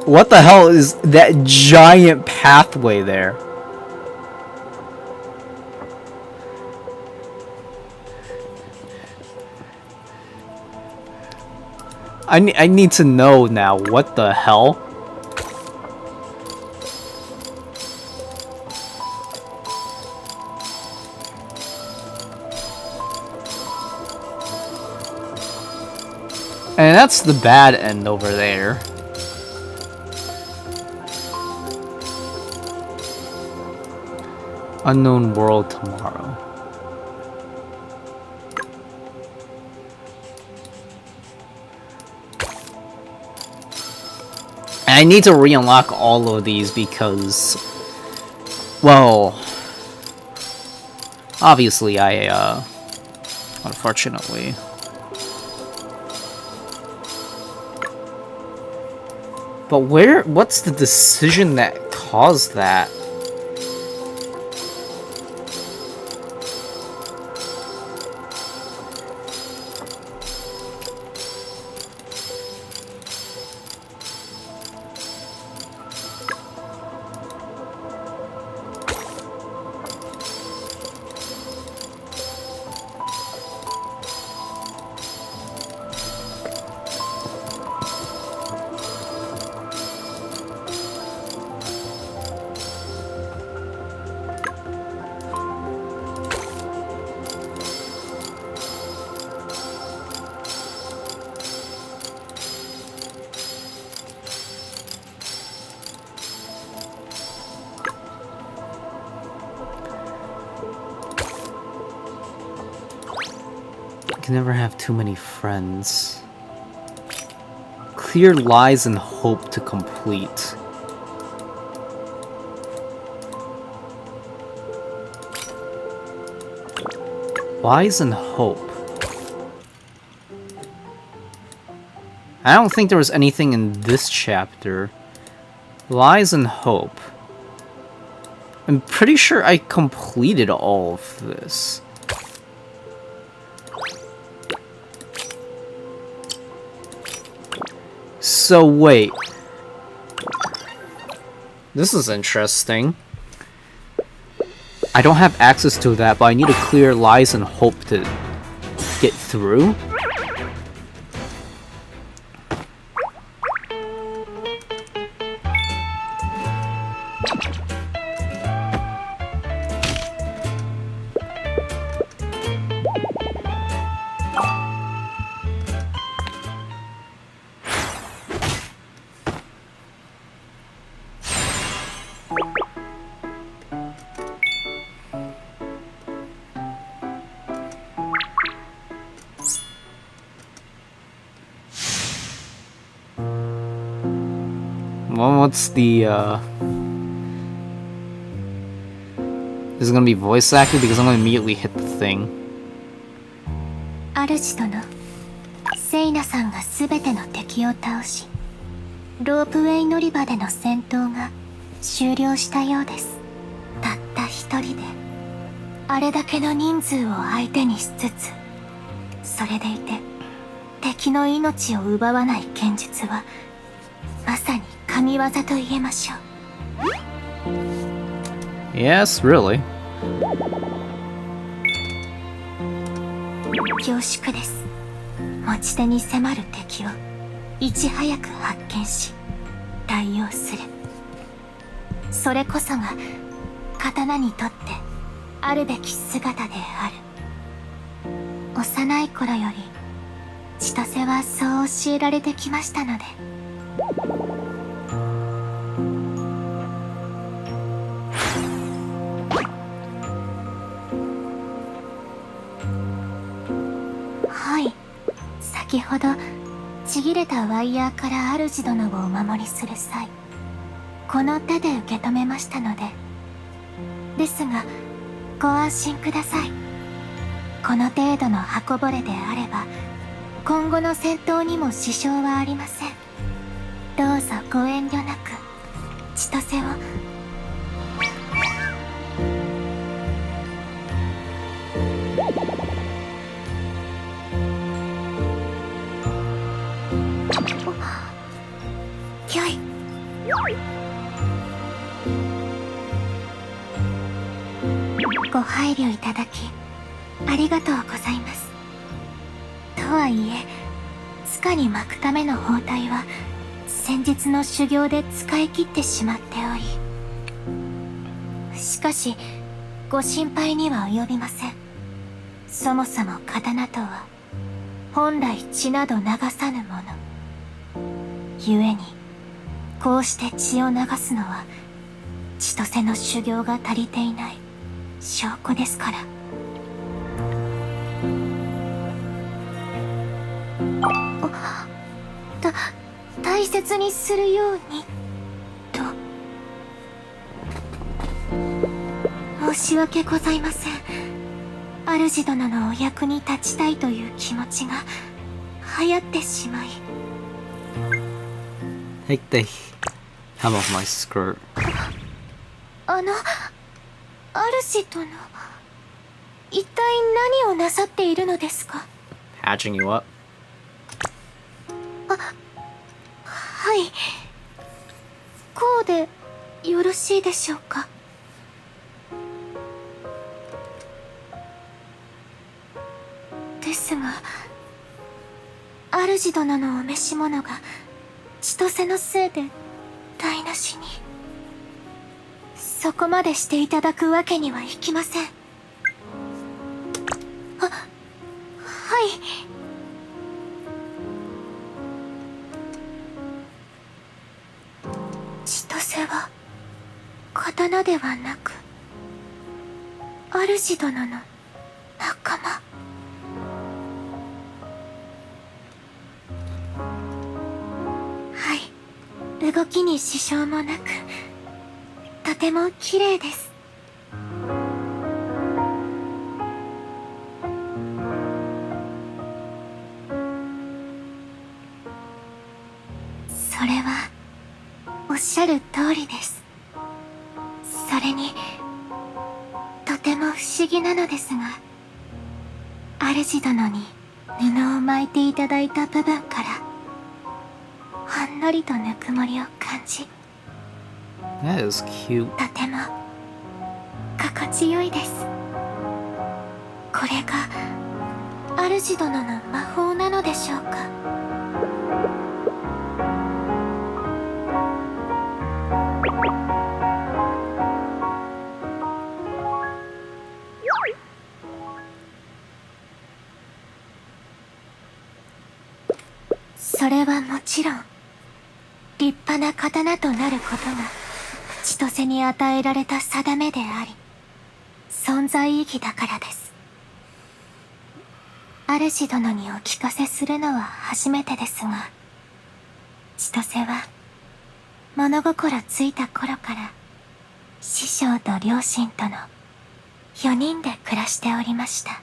What the hell is that giant pathway there? I need to know now. What the hell? And that's the bad end over there. Unknown world tomorrow. And I need to re-unlock all of these because, well, obviously unfortunately. But what's the decision that caused that? Can never have too many friends. Clear lies and hope to complete. Lies and hope. I don't think there was anything in this chapter. Lies and hope. I'm pretty sure I completed all of this. So wait. This is interesting. I don't have access to that, but I need to clear lies and hope to get through. Well, what's the, Is it gonna be voice acted? Because I'm gonna immediately hit the thing. 主殿、セイナさんが全ての敵を倒し、ロープウェイ乗り場での戦闘が終了したようです。たった一人で、あれだけの人数を相手にしつつ、それでいて、敵の命を奪わない剣術は、まさに神業と言えましょう。Yes, really. 恐縮です。持ち手に迫る敵をいち早く発見し対応する。それこそが刀にとってあるべき姿である。幼い頃より千歳はそう教えられてきましたので。はい、先ほどちぎれたワイヤーから主殿をお守りする際、この手で受け止めましたので。ですがご安心ください。この程度の刃こぼれであれば今後の戦闘にも支障はありません。どうぞご遠慮なく千歳を。きょい。ご配慮いただきありがとうございます。とはいえ塚に巻くための包帯は先日の修行で使い切ってしまっており、しかしご心配には及びません。そもそも刀とは本来血など流さぬもの。故にこうして血を流すのは千歳の修行が足りていない証拠ですから。大切にするようにと。申し訳ございません。主殿のお役に立ちたいという気持ちが流行ってしまい。Take the hem of my skirt. 主殿、一体何をなさっているのですか？ Patching you up. はい。こうでよろしいでしょうか？ですが、主殿のお召し物が千歳のせいで台無しに。そこまでしていただくわけにはいきません。はい。千歳は刀ではなく主殿の仲間。はい、動きに支障もなくとても綺麗です。それはおっしゃる通りです。それにとても不思議なのですが、主殿に布を巻いていただいた部分からほんのりとぬくもりを感じ、That is cute. とても心地よいです。これが主殿の魔法なのでしょうか？それはもちろん立派な刀となることが千歳に与えられた定めであり、存在意義だからです。主殿にお聞かせするのは初めてですが、千歳は物心ついた頃から師匠と両親との4人で暮らしておりました。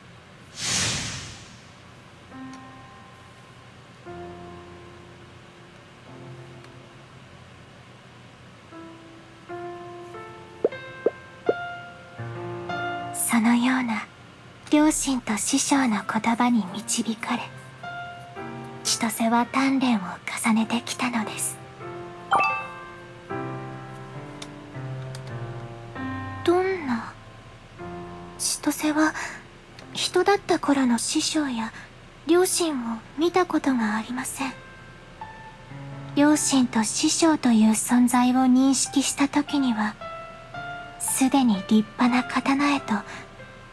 そのような両親と師匠の言葉に導かれ、千歳は鍛錬を重ねてきたのです。どんな？千歳は人だった頃の師匠や両親を見たことがありません。両親と師匠という存在を認識した時には、すでに立派な刀へと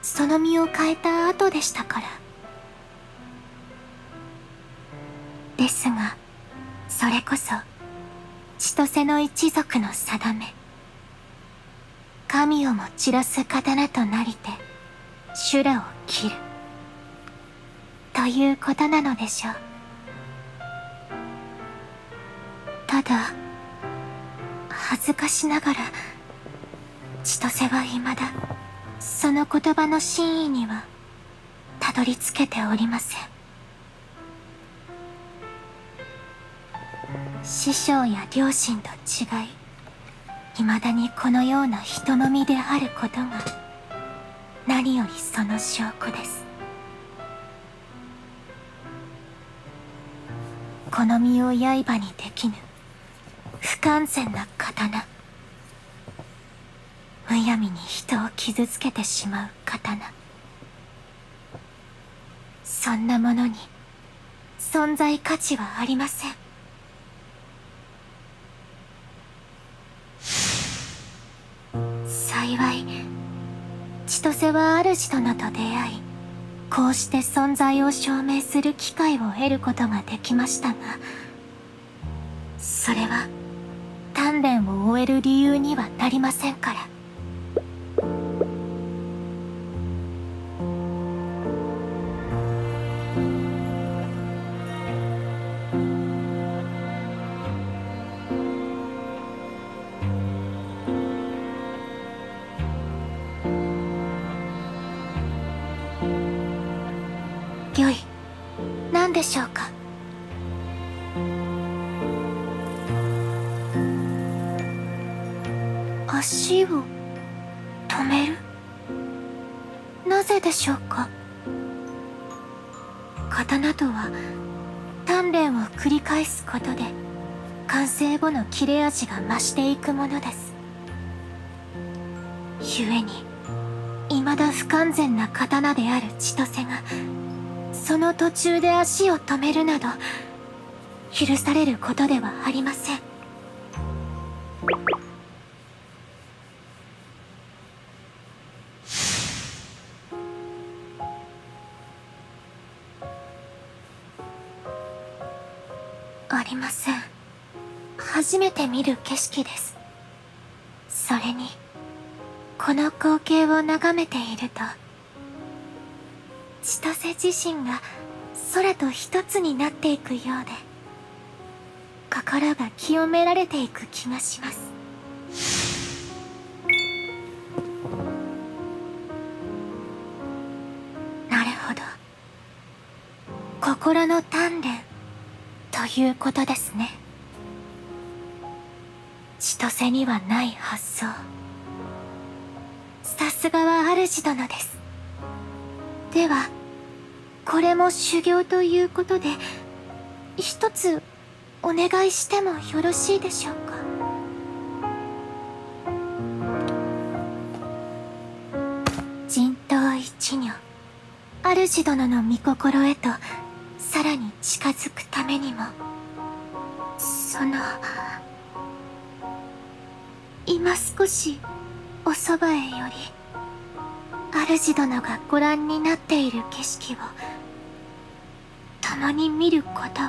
その身を変えた後でしたから。ですが、それこそ千歳の一族の定め。神をも散らす刀となりて修羅を切るということなのでしょう。ただ恥ずかしながら千歳は未だその言葉の真意にはたどり着けておりません。師匠や両親と違い、未だにこのような人の身であることが何よりその証拠です。この身を刃にできぬ不完全な刀。むやみに人を傷つけてしまう刀。そんなものに存在価値はありません。幸い千歳は主殿と出会い、こうして存在を証明する機会を得ることができましたが、それは鍛錬を終える理由にはなりませんから。よい、何でしょうか。足を止める？なぜでしょうか。刀とは鍛錬を繰り返すことで完成後の切れ味が増していくものです。故に未だ不完全な刀である千歳がその途中で足を止めるなど許されることではありません。ありません。初めて見る景色です。それにこの光景を眺めていると千歳自身が空と一つになっていくようで心が清められていく気がします。なるほど、心の鍛錬ということですね。千歳にはない発想。さすがは主殿です。ではこれも修行ということで一つお願いしてもよろしいでしょうか。人痘一如、主殿の御心へとさらに近づくためにも、今少しおそばへより主殿がご覧になっている景色を共に見ること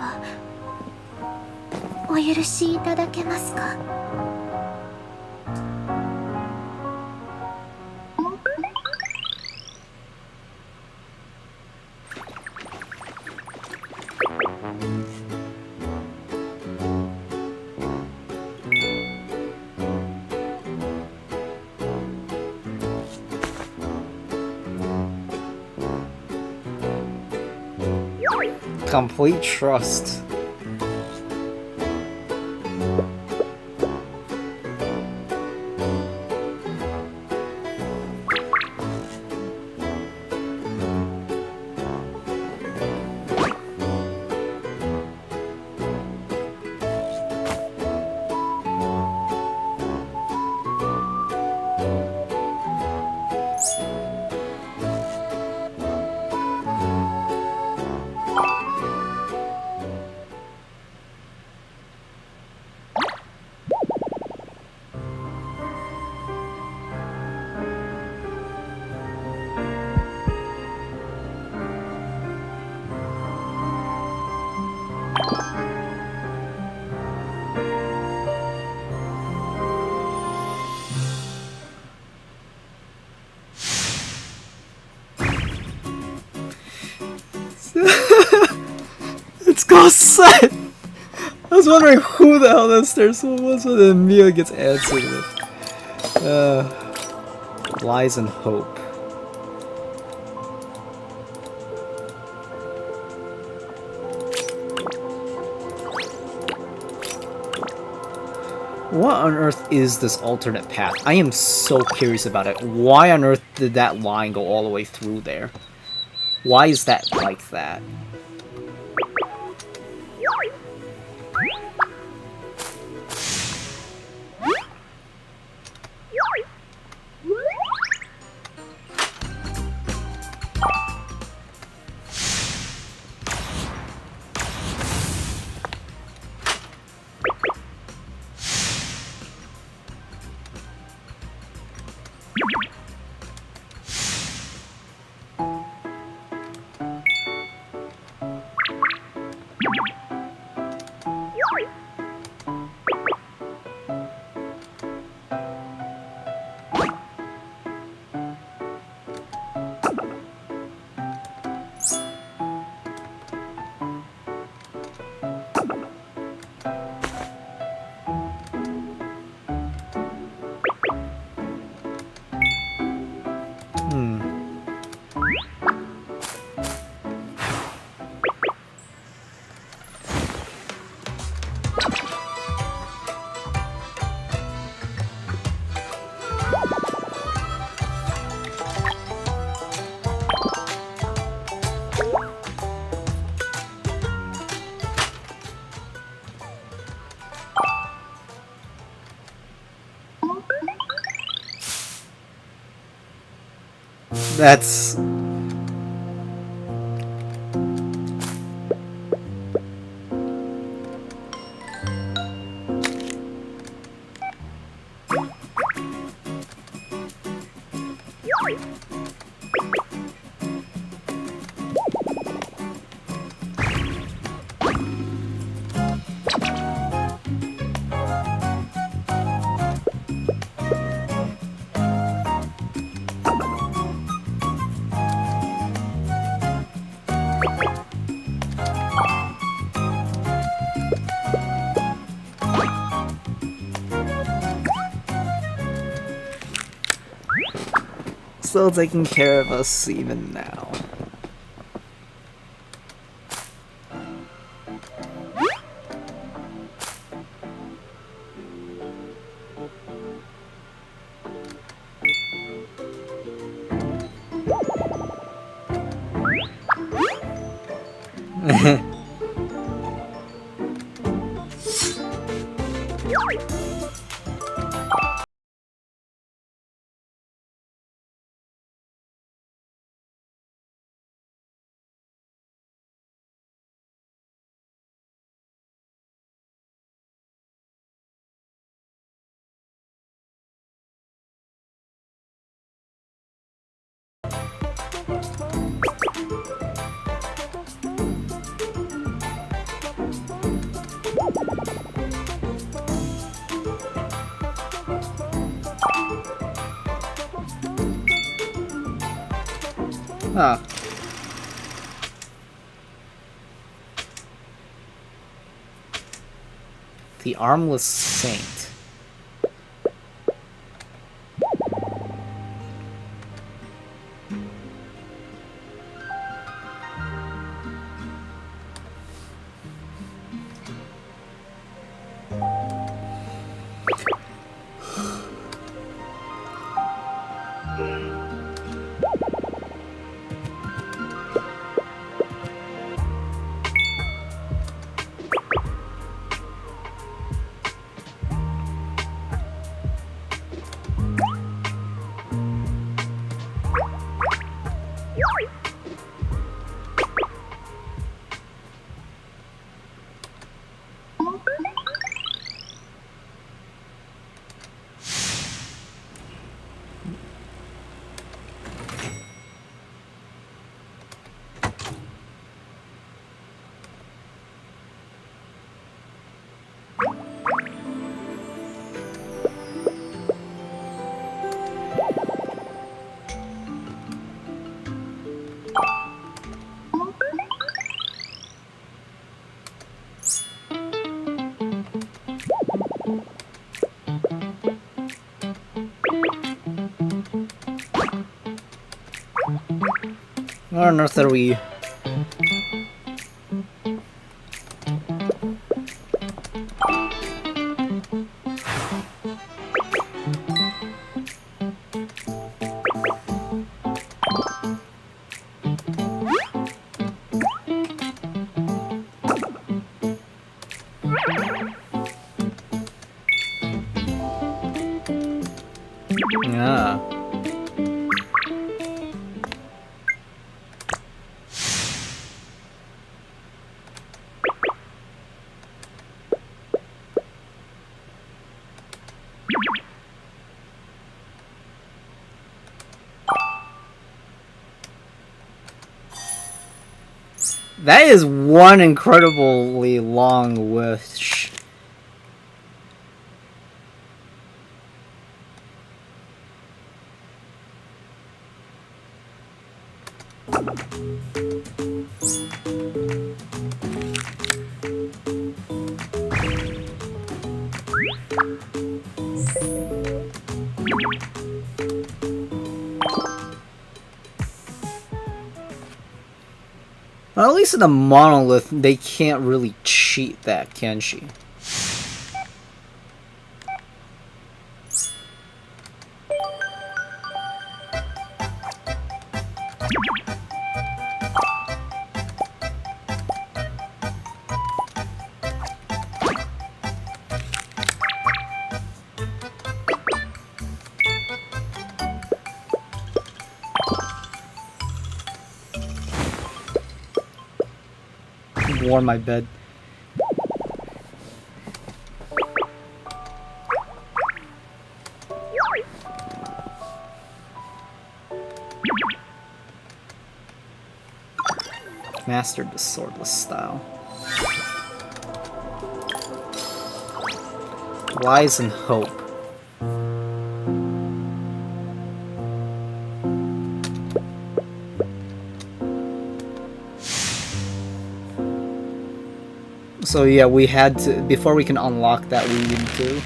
をお許しいただけますか。Complete trust. It's Ghost-san! I was wondering who the hell that stairs was, and then Mia gets answered with. Lies and hope. What on earth is this alternate path? I am so curious about it. Why on earth did that line go all the way through there? Why is that like that? That's... Still taking care of us even now. Ah. The Armless Saint. Or on earth are we? Yeah. That is one incredibly long wish. Well, at least in the monolith, they can't really cheat that, can she? warm my bed. Mastered the swordless style. Lies and hope. So yeah, we had to, before we can unlock that, we need to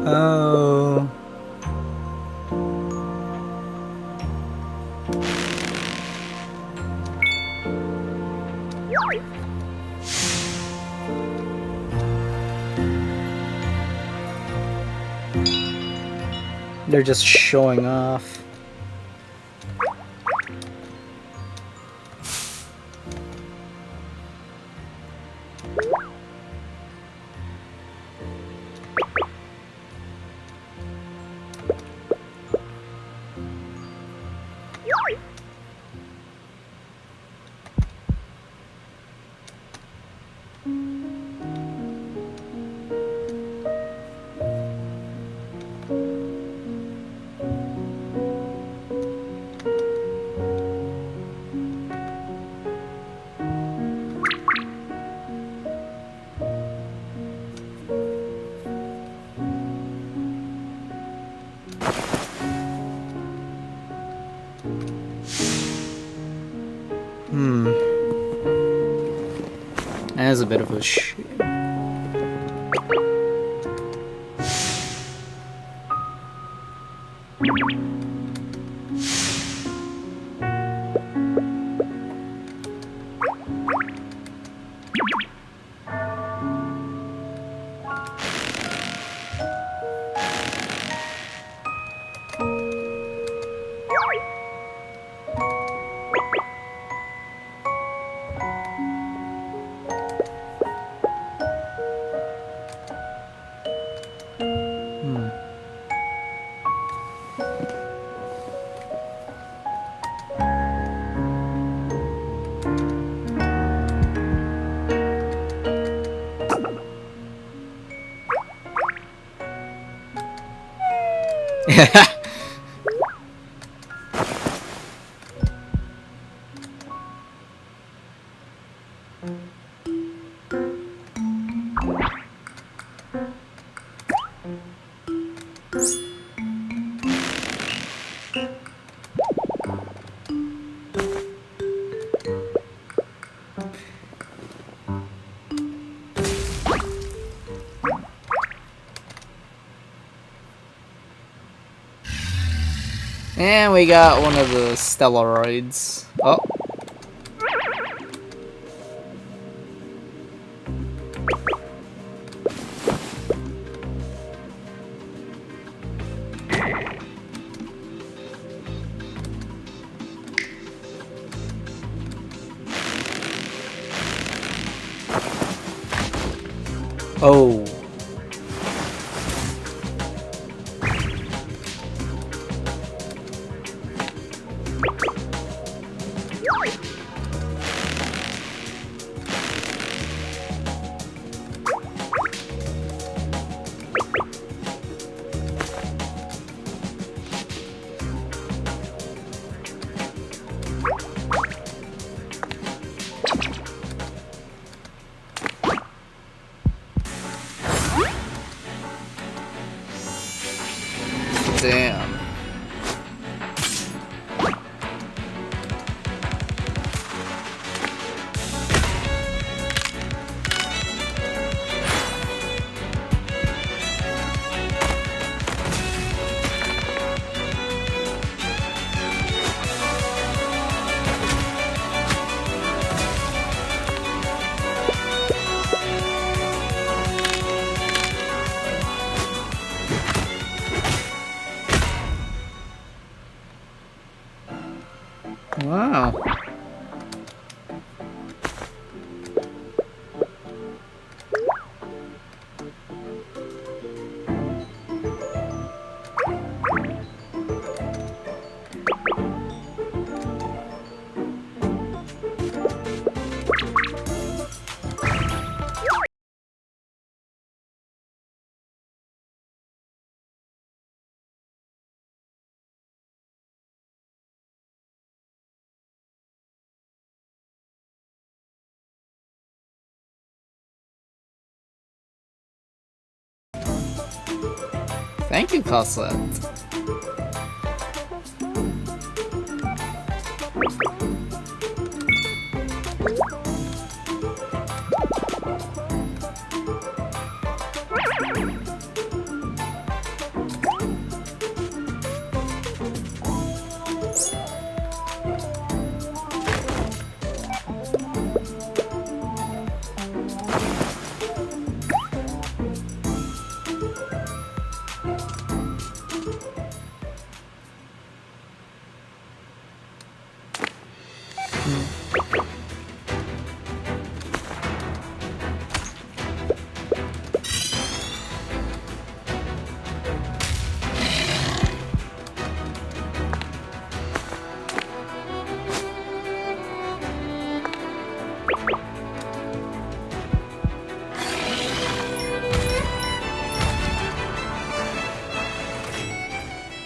oh. They're just showing off. That is a bit of a And we got one of the stellaroids. Oh. Oh. Damn. Wow. Thank you, Coslet.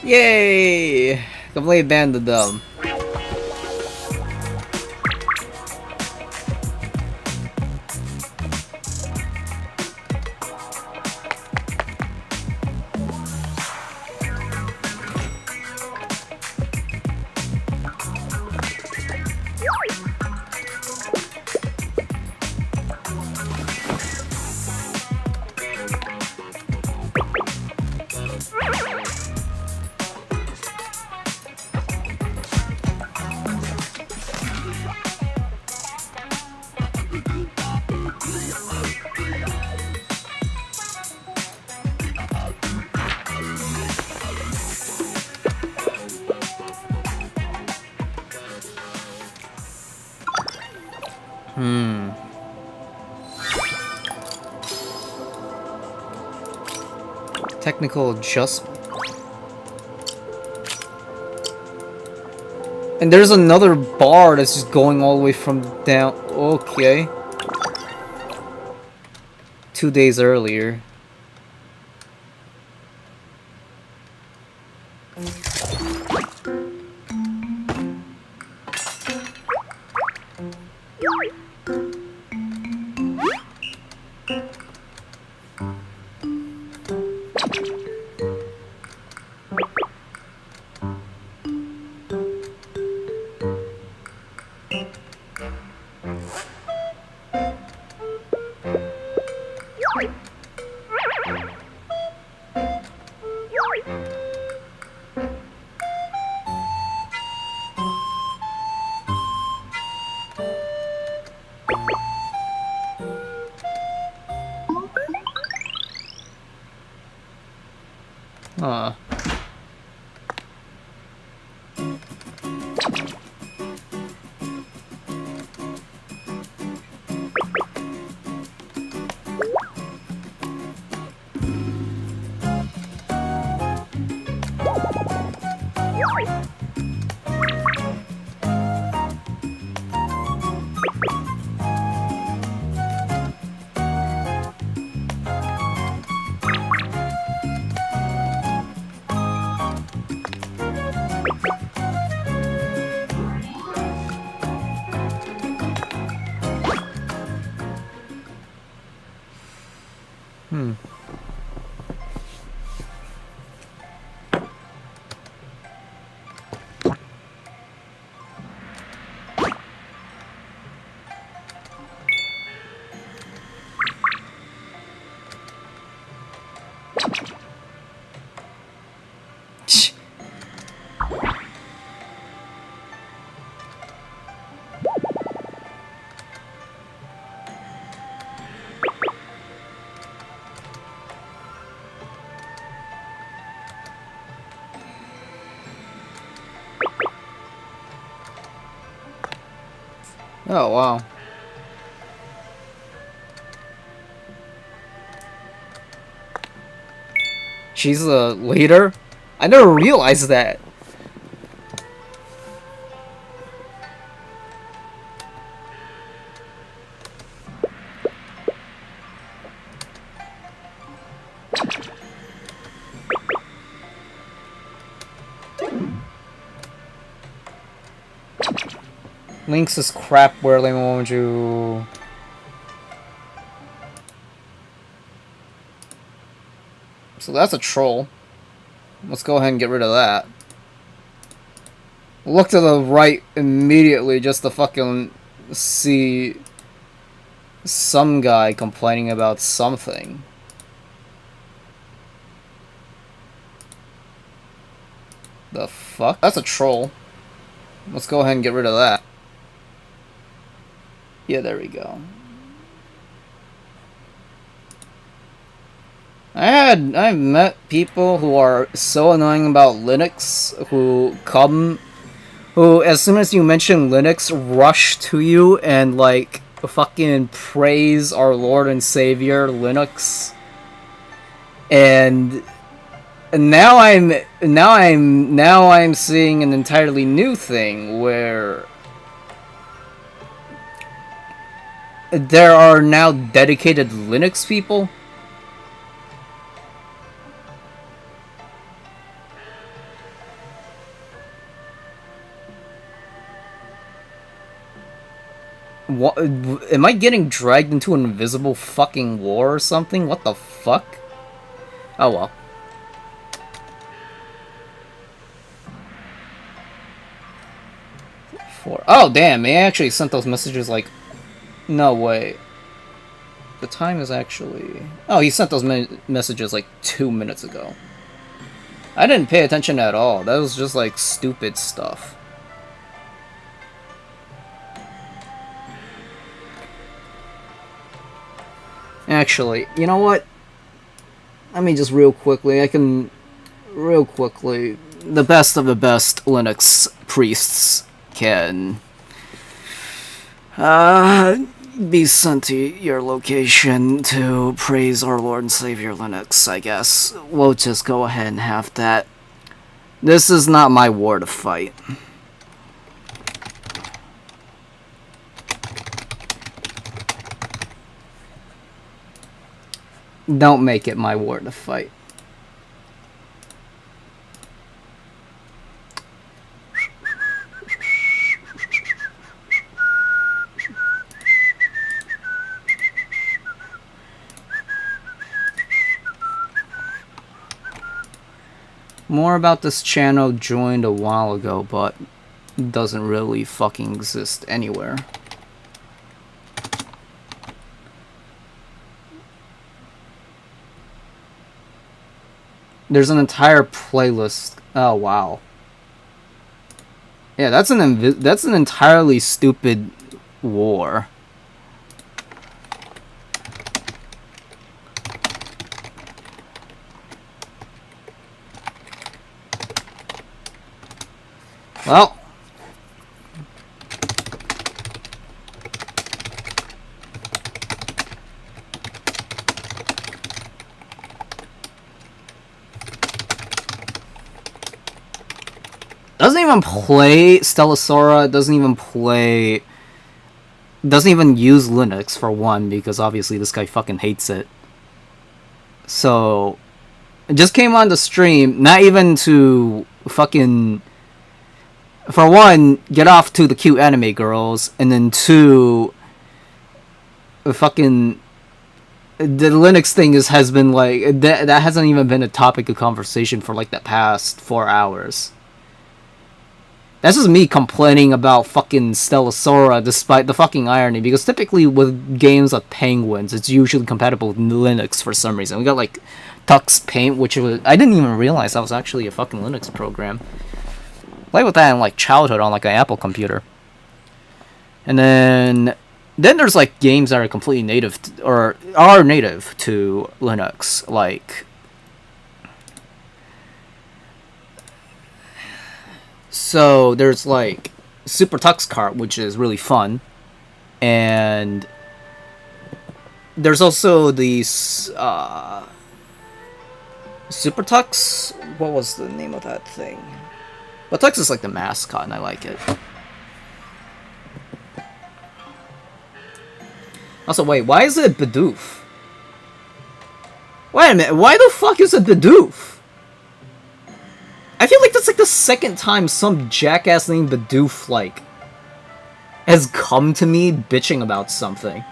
Yay! Complete abandoned them. Technical adjustment. And there's another bar that's just going all the way from down. Okay. 2 days earlier. Huh. Oh, wow. She's a leader? I never realized that. Links is crap where they want you. So that's a troll. Let's go ahead and get rid of that. Look to the right immediately just to fucking see some guy complaining about something. The fuck? That's a troll. Let's go ahead and get rid of that. Yeah, there we go. I've met people who are so annoying about Linux who as soon as you mention Linux rush to you and like fucking praise our Lord and Savior Linux. And now I'm seeing an entirely new thing where there are now dedicated Linux people. What, am I getting dragged into an invisible fucking war or something? What the fuck? Oh well. Oh damn, they actually sent those messages like... No way. The time is actually... Oh, he sent those messages like 2 minutes ago. I didn't pay attention at all. That was just like stupid stuff. Actually, you know what? Let me just real quickly, the best of the best Linux priests can be sent to your location to praise our Lord and Savior Linux, I guess. We'll just go ahead and have that. This is not my war to fight. Don't make it my war to fight. More about this channel joined a while ago, but doesn't really fucking exist anywhere. There's an entire playlist. Oh wow. Yeah, that's an entirely stupid war. Well, doesn't even play Stella Sora, doesn't even use Linux for one, because obviously this guy fucking hates it. So, it just came on the stream, not even to fucking, for one, get off to the cute anime girls, and then two, fucking, the Linux thing has been like, that hasn't even been a topic of conversation for like the past 4 hours. That's just me complaining about fucking Stella Sora, despite the fucking irony, because typically with games like Penguins, it's usually compatible with Linux for some reason. We got like Tux Paint, which was, I didn't even realize that was actually a fucking Linux program. Play with that in like childhood on like an Apple computer. And then there's like games that are completely native, or are native to Linux, like... So there's like Super Tux Kart, which is really fun. And there's also these Super Tux. What was the name of that thing? Well, Tux is like the mascot, and I like it. Also, wait, why is it Bidoof? Wait a minute, why the fuck is it Bidoof? I feel like that's like the second time some jackass named Bidoof, like, has come to me bitching about something.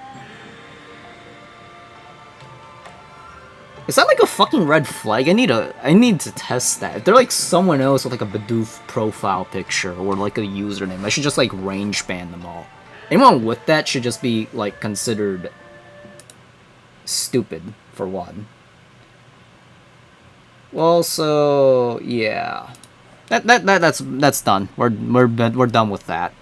Is that like a fucking red flag? I need to test that. If they're like someone else with like a Bidoof profile picture or like a username, I should just like range ban them all. Anyone with that should just be like considered stupid for one. Well, so yeah, that's done. We're done with that.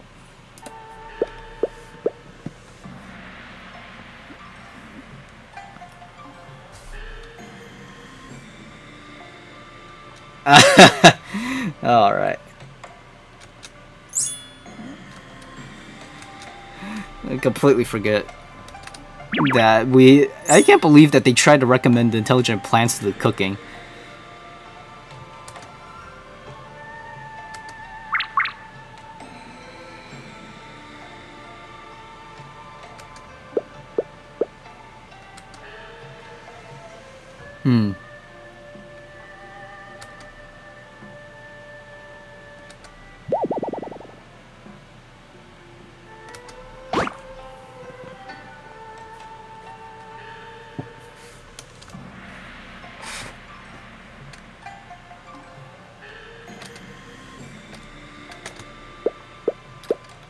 All right. I completely forget that I can't believe that they tried to recommend intelligent plants to the cooking.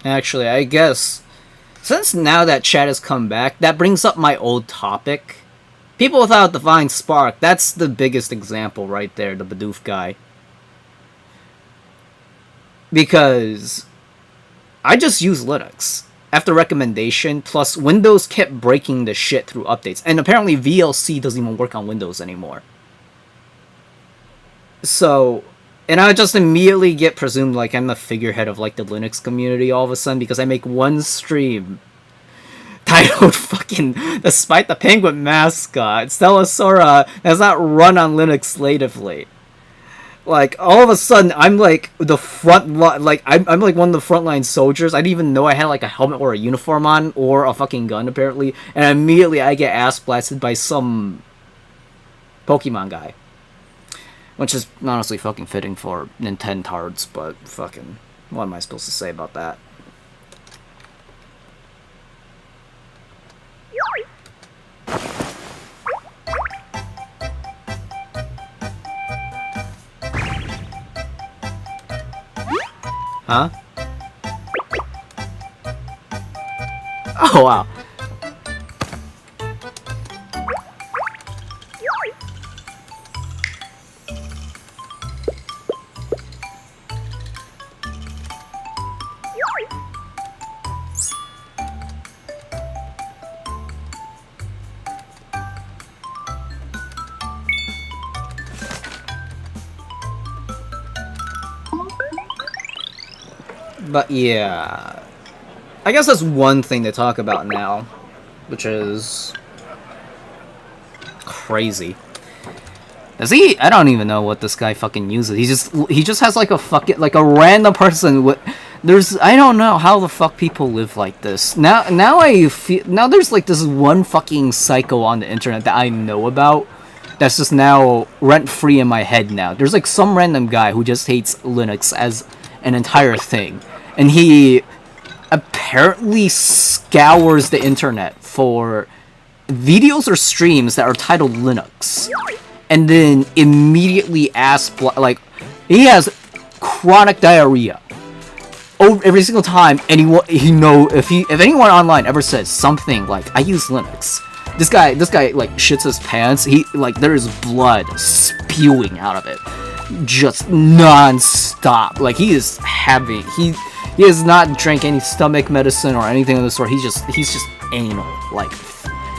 Actually, I guess, since now that chat has come back, that brings up my old topic. People without divine spark, that's the biggest example right there, the Bidoof guy. Because I just use Linux after recommendation, plus Windows kept breaking the shit through updates. And apparently VLC doesn't even work on Windows anymore. So, and I just immediately get presumed like I'm the figurehead of like the Linux community all of a sudden because I make one stream titled fucking Despite the Penguin Mascot Stella Sora does not run on Linux natively. Like all of a sudden I'm like the front like I'm like one of the frontline soldiers. I didn't even know I had like a helmet or a uniform on or a fucking gun apparently, and immediately I get ass blasted by some Pokemon guy. Which is honestly fucking fitting for Nintendards, but fucking, what am I supposed to say about that? Huh? Oh wow. But yeah, I guess that's one thing to talk about now, which is crazy. Does he? I don't even know what this guy fucking uses. He just has like a fucking like a random person with. I don't know how the fuck people live like this. Now I feel there's like this one fucking psycho on the internet that I know about. That's just now rent free in my head now. There's like some random guy who just hates Linux as an entire thing. And he apparently scours the internet for videos or streams that are titled Linux. And then immediately like, he has chronic diarrhea every single time anyone if anyone online ever says something like, I use Linux, this guy like shits his pants. He like, there is blood spewing out of it. Just non-stop. Like, he has not drank any stomach medicine or anything of the sort. He's just anal. Like,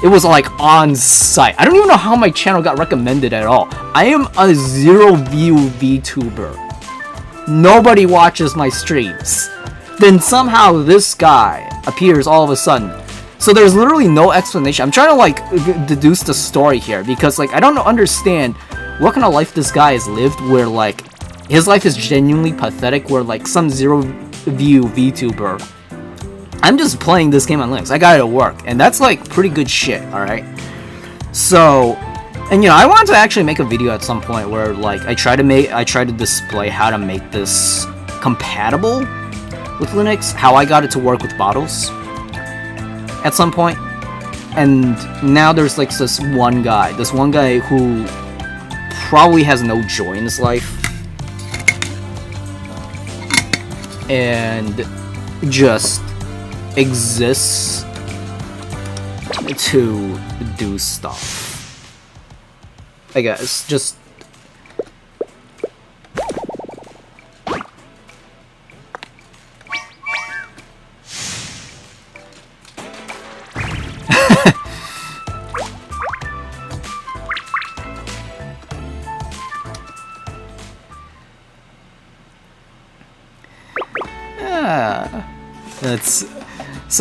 it was like on site. I don't even know how my channel got recommended at all. I am a 0 view VTuber. Nobody watches my streams. then somehow this guy appears all of a sudden. So there's literally no explanation. I'm trying to like deduce the story here because like I don't understand what kind of life this guy has lived where like his life is genuinely pathetic, where like some zero view VTuber. I'm just playing this game on Linux. I got it to work, and that's like pretty good shit. All right. So, and you know, I want to actually make a video at some point where like I try to display how to make this compatible with Linux, how I got it to work with bottles at some point. And now there's like this one guy who probably has no joy in his life and just exists to do stuff. I guess just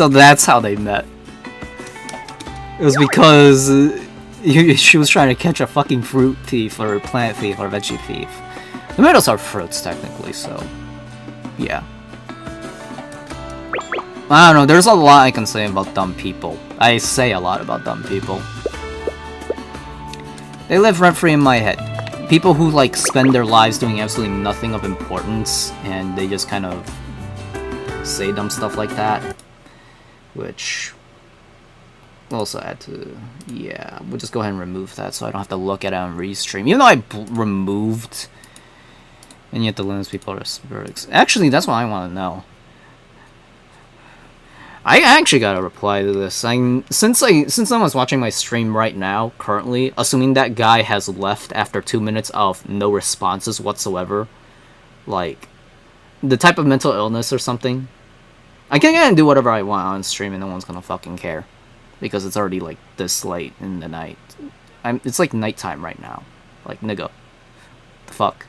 that's how they met. It was because she was trying to catch a fucking fruit thief or a plant thief or a veggie thief. Tomatoes are fruits technically, so yeah. I don't know, there's a lot I can say about dumb people. I say a lot about dumb people. They live rent-free in my head. People who like spend their lives doing absolutely nothing of importance and they just kind of say dumb stuff like that, which also had to, yeah, we'll just go ahead and remove that so I don't have to look at it on restream, even though I removed, and yet the Linux people are spirits. Actually, that's what I want to know. I actually got a reply to this. Since someone's watching my stream right now, currently, assuming that guy has left after 2 minutes of no responses whatsoever, like the type of mental illness or something, I can do whatever I want on stream and no one's gonna fucking care. Because it's already like this late in the night. It's like nighttime right now. Like, nigga. The fuck?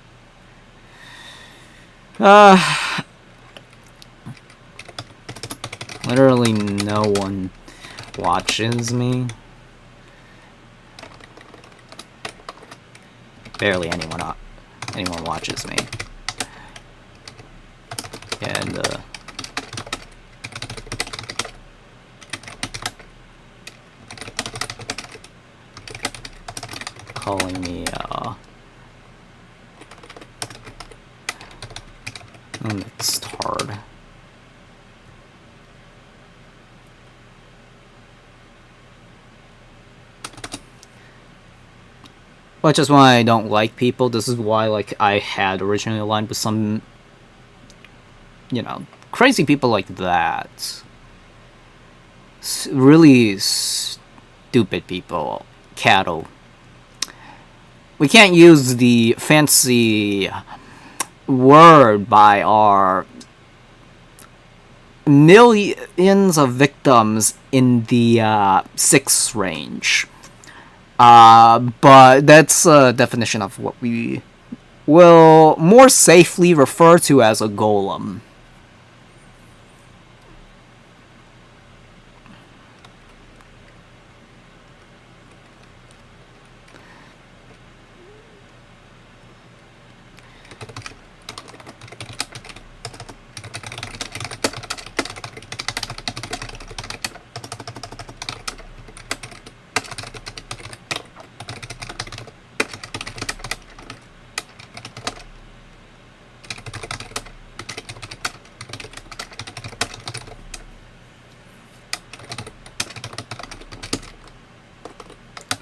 Literally no one watches me. Barely anyone watches me. And calling me it's hard. Which is why I don't like people. This is why like I had originally aligned with some, you know, crazy people like that. Really stupid people. Cattle. We can't use the fancy word by our millions of victims in the 6 range. But that's a definition of what we will more safely refer to as a golem.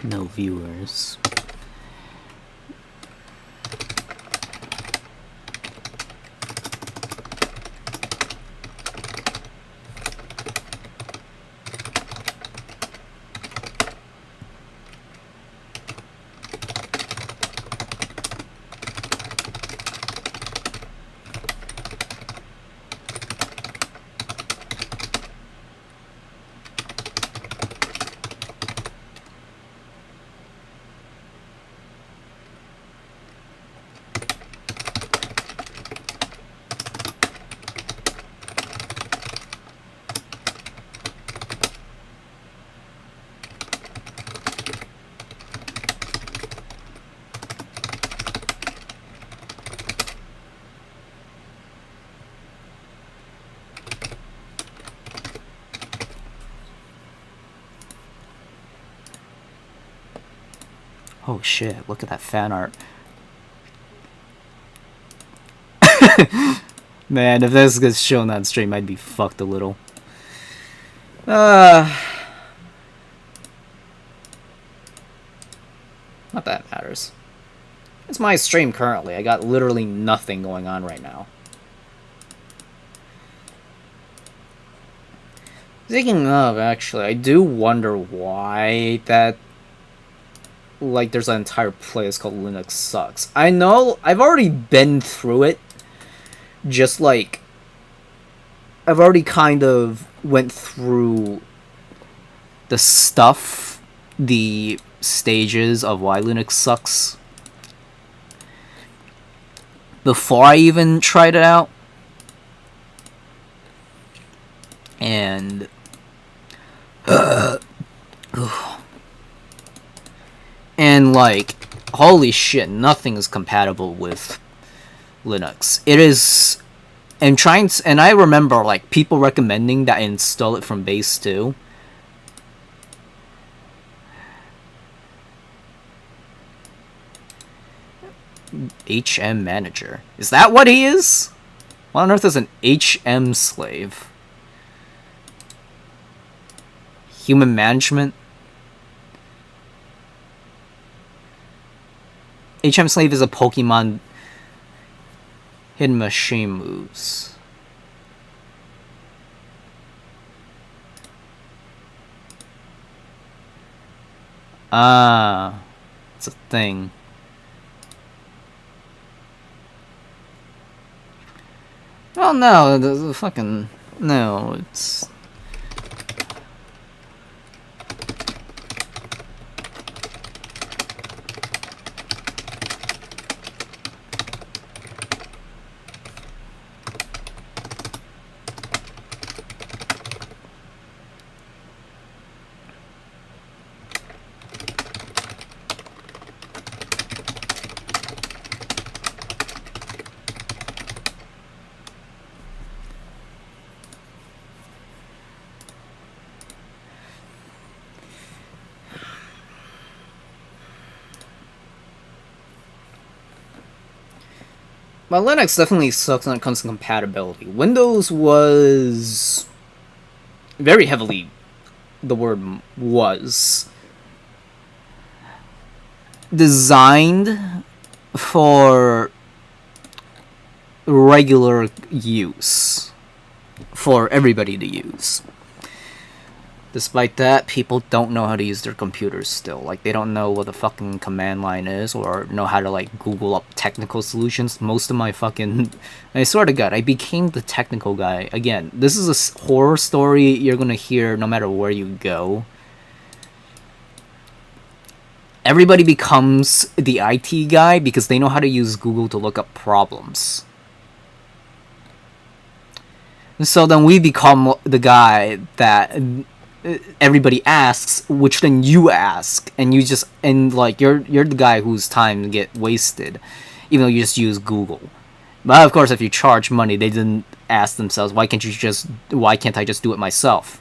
No viewers. Oh shit, look at that fan art. Man, if this gets shown on stream, I'd be fucked a little. Not that matters. It's my stream currently. I got literally nothing going on right now. Speaking of, actually, I do wonder why that... Like, there's an entire playlist called Linux Sucks. I know, I've already been through it. Just like... I've already kind of went through the stuff, the stages of why Linux sucks before I even tried it out. And and like, holy shit, nothing is compatible with Linux. It is, and I remember like people recommending that I install it from base too. HM manager. Is that what he is? What on earth is an HM slave? Human management? HM slave is a Pokemon hidden machine moves. Ah, it's a thing. Oh no, the fucking... No, it's... Well, Linux definitely sucks when it comes to compatibility. Windows was very heavily, the word was, designed for regular use, for everybody to use. Despite that, people don't know how to use their computers still. Like, they don't know what the fucking command line is, or know how to, like, Google up technical solutions. Most of my fucking... I swear to God, I became the technical guy. Again, this is a horror story you're gonna hear no matter where you go. Everybody becomes the IT guy because they know how to use Google to look up problems. So then we become the guy that... everybody asks, which then you ask, and you just, and like you're the guy whose time get wasted, even though you just use Google. But of course, if you charge money, they didn't ask themselves, why can't I just do it myself?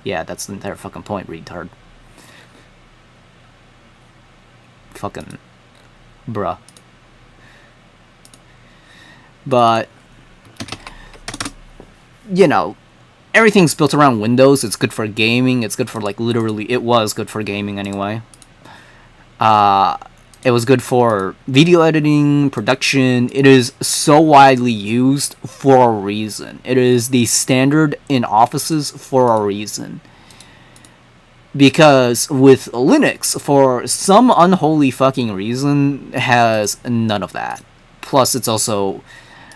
Yeah, that's the entire fucking point, retard. Fucking bruh. But you know, everything's built around Windows. It's good for gaming. It's good for, like, literally, it was good for gaming anyway. It was good for video editing, production. It is so widely used for a reason. It is the standard in offices for a reason. Because with Linux, for some unholy fucking reason, has none of that. Plus, it's also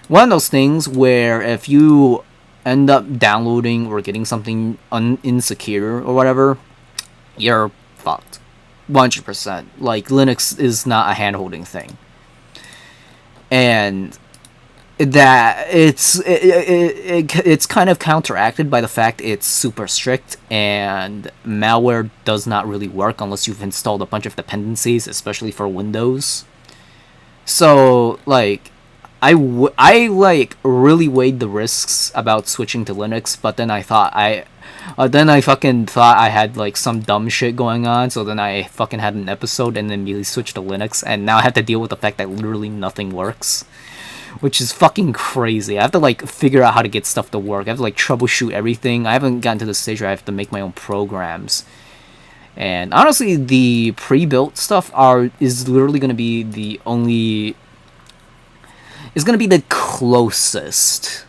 one of those things where if you end up downloading or getting something insecure or whatever, you're fucked. 100%. Like, Linux is not a hand-holding thing. And that it's kind of counteracted by the fact it's super strict, and malware does not really work unless you've installed a bunch of dependencies, especially for Windows. So, like, I like really weighed the risks about switching to Linux, but then I fucking thought I had like some dumb shit going on, so then I fucking had an episode and then immediately switched to Linux, and now I have to deal with the fact that literally nothing works, which is fucking crazy. I have to like figure out how to get stuff to work. I have to like troubleshoot everything. I haven't gotten to the stage where I have to make my own programs. And honestly, the pre-built stuff is literally going to be the only... is going to be the closest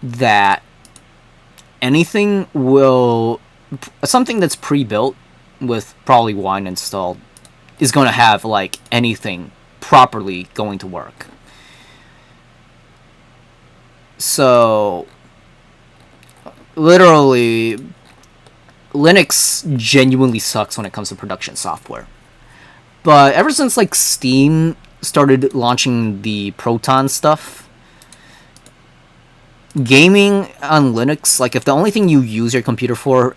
that anything will... something that's pre-built with probably Wine installed is going to have, like, anything properly going to work. So, literally, Linux genuinely sucks when it comes to production software. But ever since, like, Steam started launching the Proton stuff, gaming on Linux, like, if the only thing you use your computer for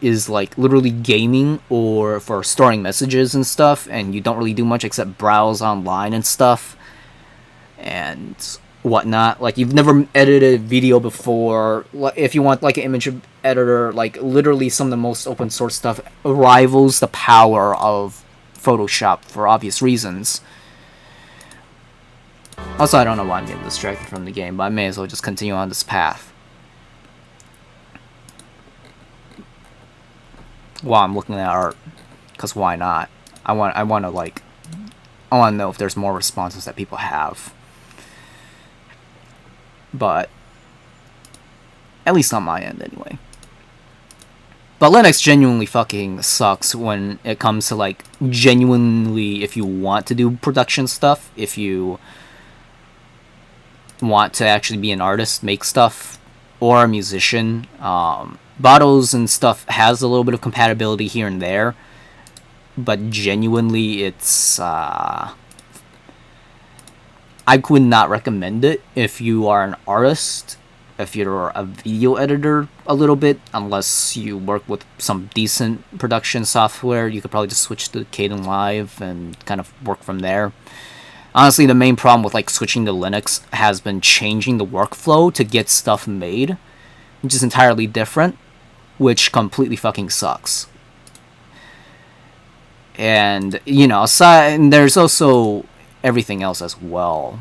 is, like, literally gaming or for storing messages and stuff, and you don't really do much except browse online and stuff, and whatnot, like, you've never edited a video before, if you want, like, an image editor, like, literally some of the most open source stuff rivals the power of Photoshop for obvious reasons. Also, I don't know why I'm getting distracted from the game, but I may as well just continue on this path while I'm looking at art, because why not? I want to know if there's more responses that people have. But at least on my end, anyway. But Linux genuinely fucking sucks when it comes to, like, genuinely, if you want to do production stuff, if you want to actually be an artist, make stuff, or a musician. Bottles and stuff has a little bit of compatibility here and there, but genuinely it's... I would not recommend it if you are an artist, if you're a video editor a little bit, unless you work with some decent production software. You could probably just switch to Kdenlive and kind of work from there. Honestly, the main problem with, like, switching to Linux has been changing the workflow to get stuff made, which is entirely different, which completely fucking sucks. And, you know, and there's also everything else as well.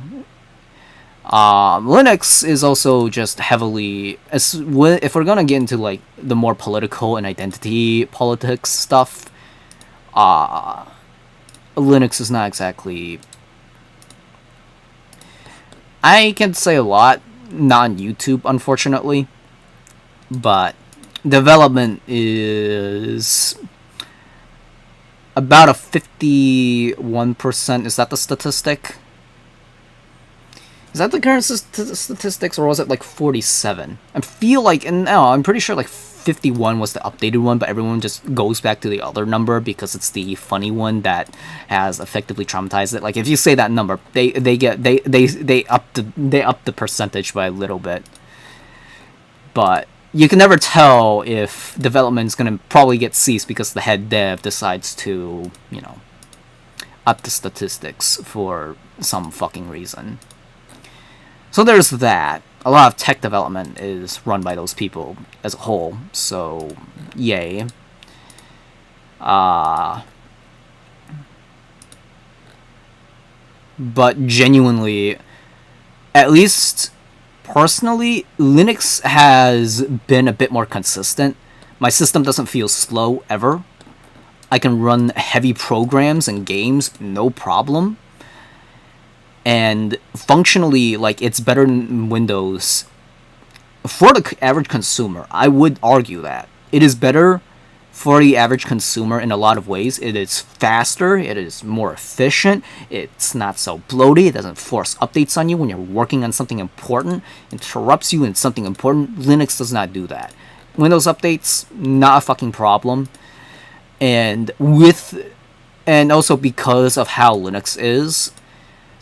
Linux is also just heavily... if we're gonna get into, like, the more political and identity politics stuff, Linux is not exactly... I can say a lot, not on YouTube, unfortunately, but development is about a 51%. Is that the statistic? Is that the current statistics, or was it like 47? I feel like, and no, I'm pretty sure like 51 was the updated one, but everyone just goes back to the other number because it's the funny one that has effectively traumatized it. Like, if you say that number, they up the percentage by a little bit. But you can never tell if development's gonna probably get ceased because the head dev decides to, you know, up the statistics for some fucking reason. So there's that. A lot of tech development is run by those people as a whole, so yay. But genuinely, at least personally, Linux has been a bit more consistent. My system doesn't feel slow ever. I can run heavy programs and games, no problem. And functionally, like, it's better than Windows. For the average consumer, I would argue that it is better for the average consumer in a lot of ways. It is faster, it is more efficient, it's not so bloated, it doesn't force updates on you when you're working on something important, interrupts you in something important. Linux does not do that. Windows updates, not a fucking problem. And also because of how Linux is,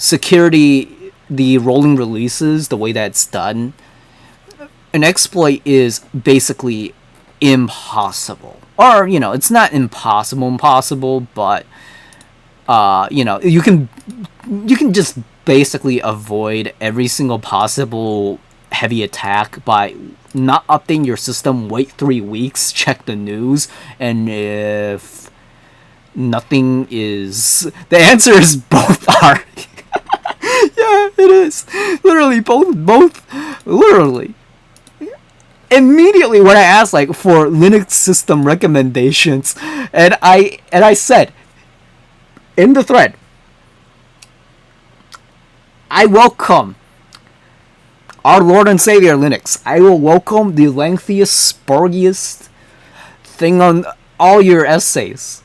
security, the rolling releases, the way that it's done, an exploit is basically impossible. Or, you know, it's not impossible, but, you know, you can just basically avoid every single possible heavy attack by not updating your system, wait 3 weeks, check the news, and if nothing is... The answer is both are. Yeah, it is. Literally, both, literally. Immediately when I asked, like, for Linux system recommendations, and I said, in the thread, I welcome our Lord and Savior Linux. I will welcome the lengthiest, spurgiest thing on all your essays.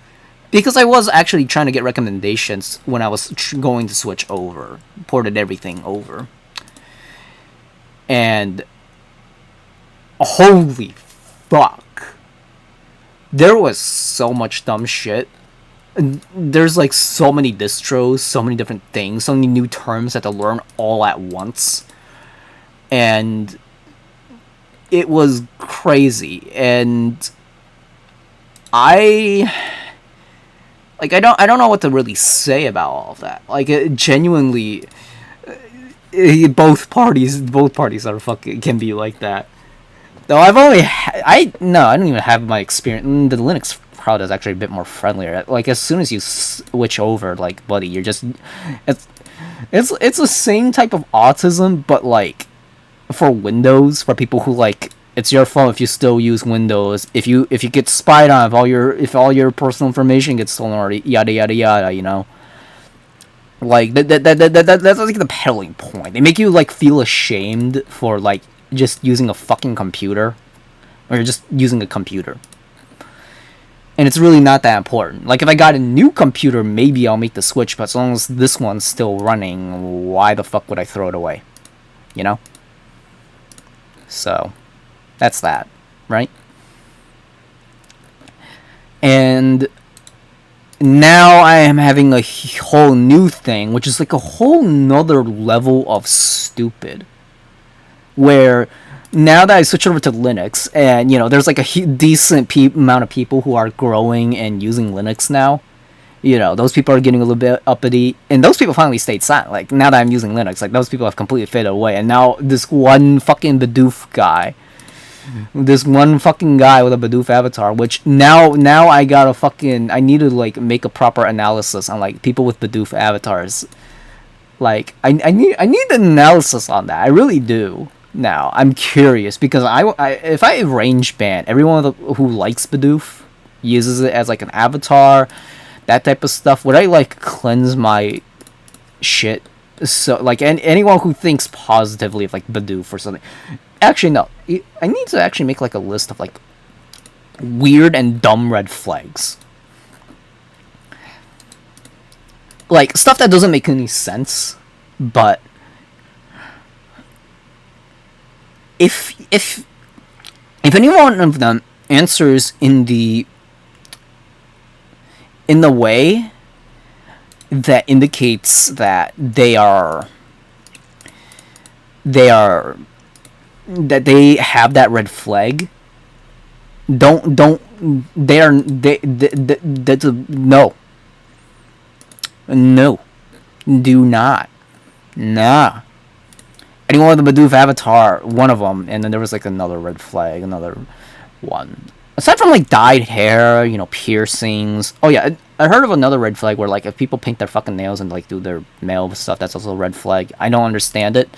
Because I was actually trying to get recommendations when I was going to switch over. Ported everything over. And holy fuck. There was so much dumb shit. There's like so many distros, so many different things, so many new terms I had to learn all at once. And it was crazy. And I don't know what to really say about all of that. Like, genuinely, both parties are fucking can be like that. Though I've only I don't even have my experience. The Linux crowd is actually a bit more friendlier. Like, as soon as you switch over, like, buddy, you're just it's the same type of autism, but like for Windows, for people who like. It's your fault if you still use Windows. If you get spied on, if all your personal information gets stolen, already, yada yada yada, you know. Like that's like the peddling point. They make you like feel ashamed for like just using a fucking computer, or just using a computer. And it's really not that important. Like, if I got a new computer, maybe I'll make the switch. But as long as this one's still running, why the fuck would I throw it away? You know. So. That's that, right? And now I am having a whole new thing, which is like a whole nother level of stupid. Where now that I switch over to Linux, and you know, there's like a decent amount of people who are growing and using Linux now. You know, those people are getting a little bit uppity, and those people finally stayed silent. Like, now that I'm using Linux, like, those people have completely faded away, and now this one fucking Bidoof guy. This one fucking guy with a Bidoof avatar, which now I gotta fucking, I need to like make a proper analysis on like people with Bidoof avatars. Like, I need an analysis on that. I really do. Now I'm curious because if I range ban everyone who likes Bidoof, uses it as like an avatar, that type of stuff, would I like cleanse my shit? So like anyone who thinks positively of like Bidoof or something. Actually, no. I need to actually make like a list of like weird and dumb red flags. Like stuff that doesn't make any sense, but if any one of them answers in the way that indicates that they have that red flag, that's no, do not, nah. Anyone with the Bidoof avatar, one of them, and then there was like another red flag, another one. Aside from like dyed hair, you know, piercings. Oh yeah, I heard of another red flag where like if people paint their fucking nails and like do their nail stuff, that's also a red flag. I don't understand it.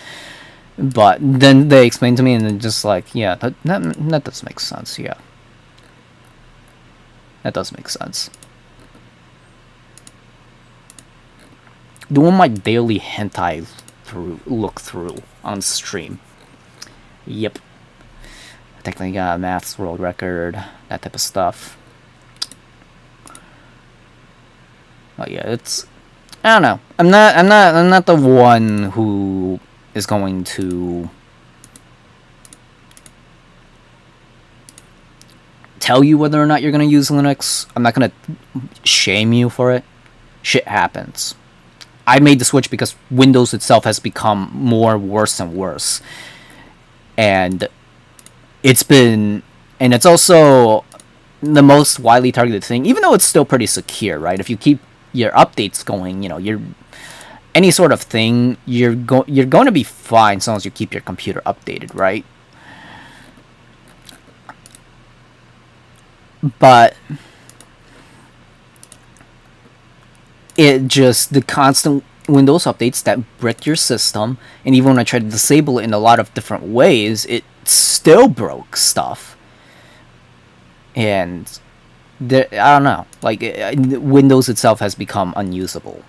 But then they explained to me, and then just like, yeah, that does make sense, yeah. That does make sense. Doing my daily hentai look through on stream. Yep. Technically got a maths world record, that type of stuff. Oh yeah, it's, I don't know. I'm not the one who is going to tell you whether or not you're going to use Linux. I'm not going to shame you for it. Shit happens. I made the switch because Windows itself has become more worse and worse. And it's also the most widely targeted thing, even though it's still pretty secure, right? If you keep your updates going, you know, any sort of thing, you're going to be fine as long as you keep your computer updated, right? But it just, the constant Windows updates that brick your system, and even when I tried to disable it in a lot of different ways, it still broke stuff. And I don't know, like Windows itself has become unusable.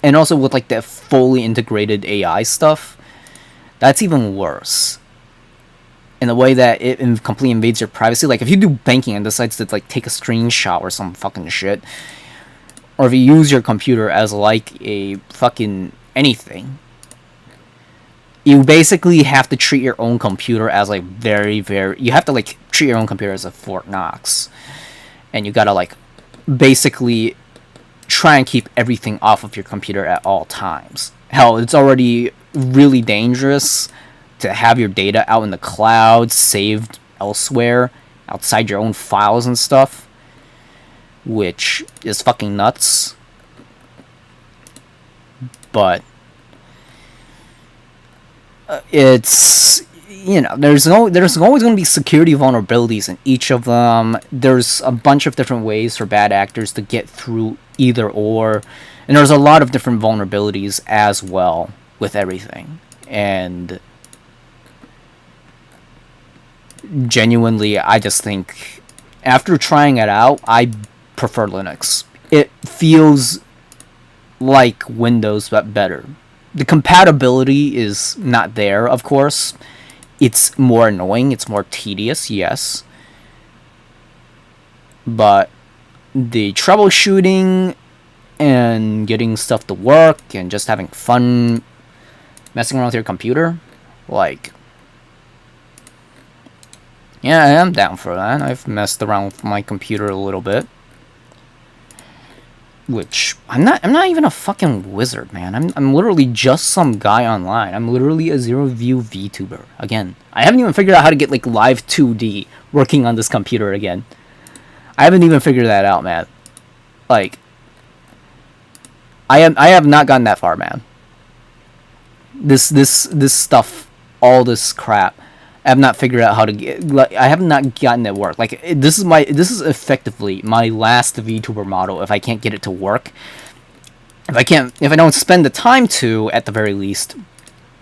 And also with like the fully integrated AI stuff, that's even worse. In a way that it completely invades your privacy. Like if you do banking and decides to like take a screenshot or some fucking shit, or if you use your computer as like a fucking anything, you basically have to treat your own computer as like you have to like treat your own computer as a Fort Knox. And you gotta like basically try and keep everything off of your computer at all times. Hell, it's already really dangerous to have your data out in the cloud, saved elsewhere, outside your own files and stuff, which is fucking nuts. But it's, you know, there's always going to be security vulnerabilities in each of them. There's a bunch of different ways for bad actors to get through either or, and there's a lot of different vulnerabilities as well with everything. And genuinely, I just think after trying it out, I prefer Linux. It feels like Windows but better. The compatibility is not there, of course. It's more annoying, it's more tedious, yes. But the troubleshooting and getting stuff to work and just having fun messing around with your computer, like, yeah, I am down for that. I've messed around with my computer a little bit. Which, I'm not even a fucking wizard, man. I'm literally just some guy online. I'm literally a zero-view VTuber. Again, I haven't even figured out how to get, like, live 2D working on this computer again. I haven't even figured that out, man. Like, I have not gotten that far, man. This stuff, all this crap, I have not figured out how to get. Like, I have not gotten it work. Like, this is effectively my last VTuber model. If I can't get it to work, if I don't spend the time to, at the very least,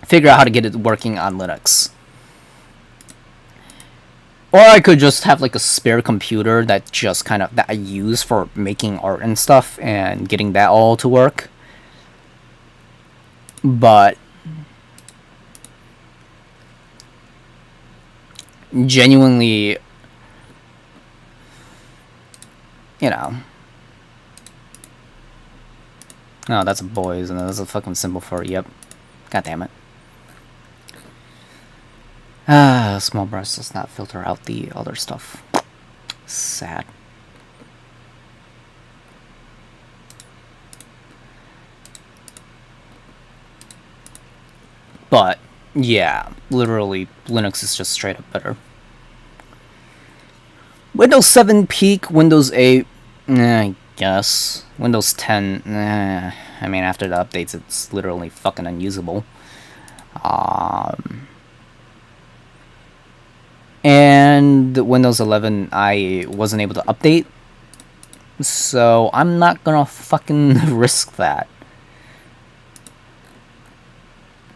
figure out how to get it working on Linux. Or I could just have like a spare computer that I use for making art and stuff and getting that all to work. But genuinely, you know. Oh, that's a boy, isn't it? That's a fucking symbol for it. Yep. God damn it. Small brush does not filter out the other stuff. Sad. But yeah, literally, Linux is just straight up better. Windows 7 peak, Windows 8, I guess. Windows 10, I mean, after the updates, it's literally fucking unusable. And Windows 11, I wasn't able to update, so I'm not gonna fucking risk that.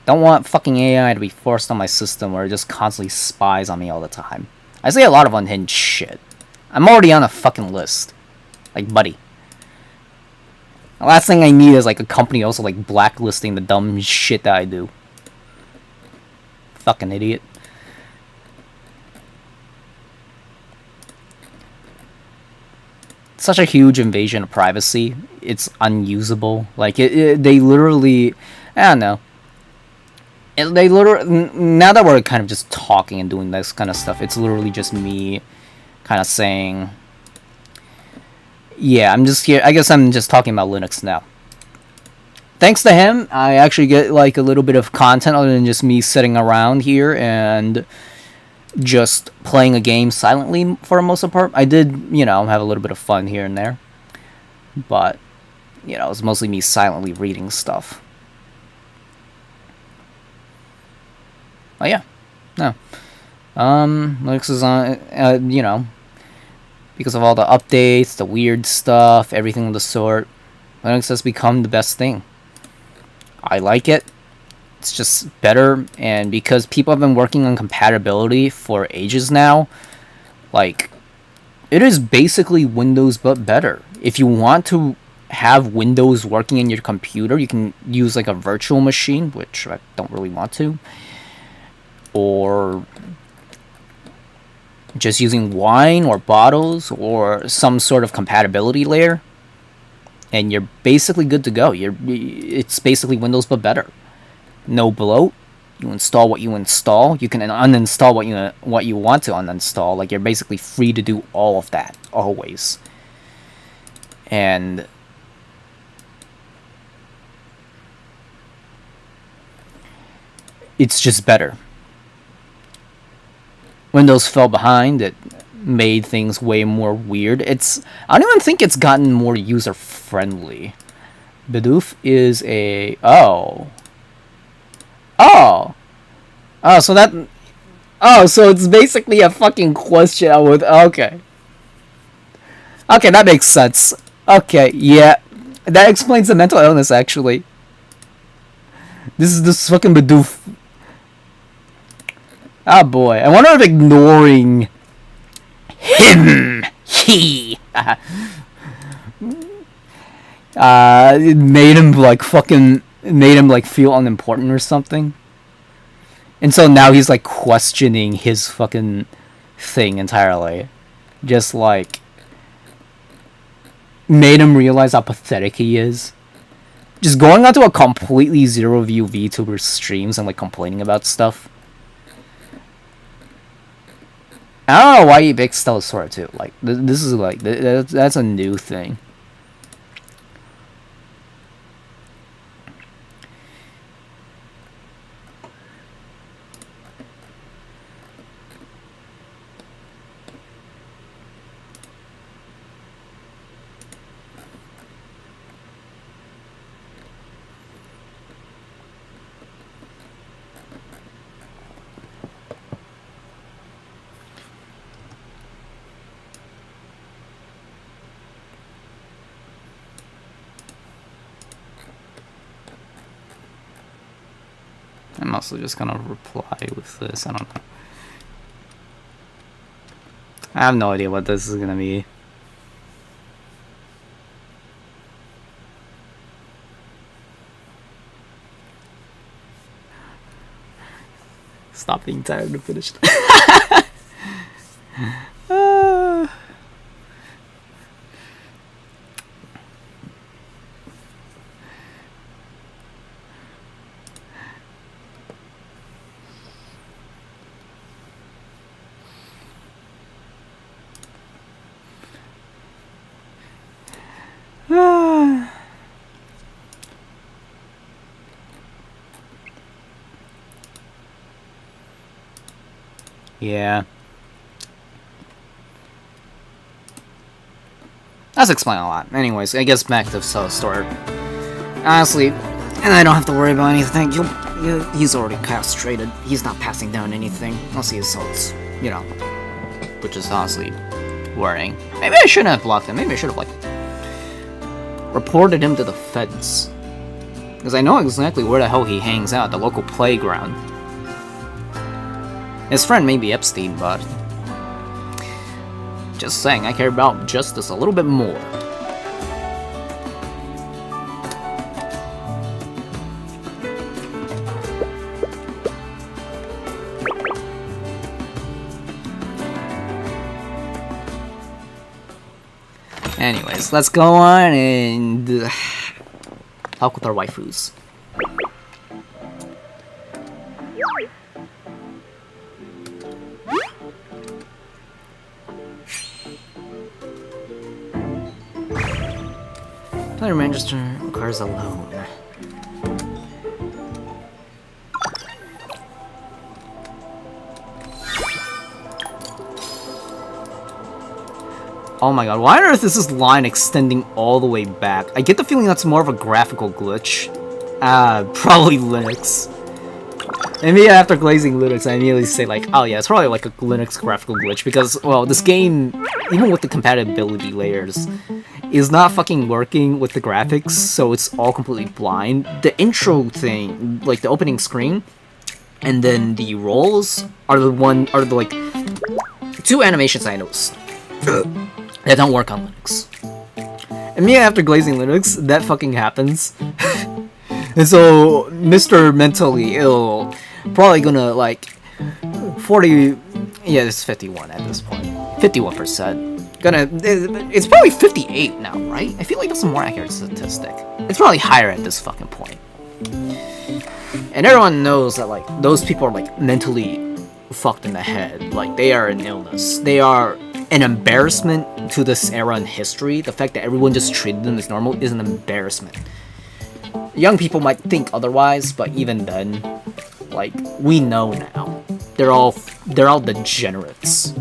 Don't want fucking AI to be forced on my system where it just constantly spies on me all the time. I say a lot of unhinged shit. I'm already on a fucking list. Like, buddy. The last thing I need is like a company also like blacklisting the dumb shit that I do. Fucking idiot. Such a huge invasion of privacy. It's unusable. Like, they literally, I don't know. They literally, now that we're kind of just talking and doing this kind of stuff, it's literally just me kind of saying, yeah, I'm just here. I guess I'm just talking about Linux now. Thanks to him, I actually get like a little bit of content other than just me sitting around here and just playing a game silently for the most part. I did, you know, have a little bit of fun here and there, but, you know, it's mostly me silently reading stuff. Oh yeah, no. Linux is on, you know, because of all the updates, the weird stuff, everything of the sort. Linux has become the best thing. I like it. It's just better, and because people have been working on compatibility for ages now, like, it is basically Windows but better. If you want to have Windows working in your computer, you can use like a virtual machine, which I don't really want to, or just using wine or bottles or some sort of compatibility layer, and you're basically good to go. It's basically Windows but better. No bloat. You install what you install. You can uninstall what you want to uninstall. Like, you're basically free to do all of that always. And it's just better. Windows fell behind. It made things way more weird. I don't even think it's gotten more user friendly. Bidoof is a so it's basically a fucking question okay, that makes sense. Okay, yeah, that explains the mental illness. Actually, this fucking Bidoof. Ah, boy, I wonder if ignoring he it made him like feel unimportant or something. And so now he's like questioning his fucking thing entirely. Just like made him realize how pathetic he is. Just going onto a completely zero view VTuber streams and like complaining about stuff. I don't know why he picks Stella Sora too. Like, this is like, that's a new thing. I'm also just gonna reply with this. I don't know. I have no idea what this is gonna be. Stop being tired to finish. Yeah. That's explaining a lot. Anyways, I guess back to the story. Honestly, and I don't have to worry about anything. He's already castrated. He's not passing down anything. Unless he assaults, you know. Which is honestly worrying. Maybe I shouldn't have blocked him. Maybe I should have, like, reported him to the feds. Because I know exactly where the hell he hangs out, the local playground. His friend may be Epstein, but just saying, I care about justice a little bit more. Anyways, let's go on and talk with our waifus. Player register requires a loan. Oh my god, why on earth is this line extending all the way back? I get the feeling that's more of a graphical glitch. Probably Linux. And me, after glazing Linux, I immediately say like, oh yeah, it's probably like a Linux graphical glitch because, well, this game, even with the compatibility layers, is not fucking working with the graphics, so it's all completely blind. The intro thing, like the opening screen, and then the rolls are the like two animations I noticed that don't work on Linux. And me, after glazing Linux, that fucking happens. And so, Mr. Mentally Ill, probably gonna like 40, yeah, it's 51 at this point, 51%. It's probably 58 now, right? I feel like that's a more accurate statistic. It's probably higher at this fucking point. And everyone knows that like those people are like mentally fucked in the head. Like they are an illness. They are an embarrassment to this era in history. The fact that everyone just treated them as normal is an embarrassment. Young people might think otherwise, but even then, like, we know now. They're all degenerates.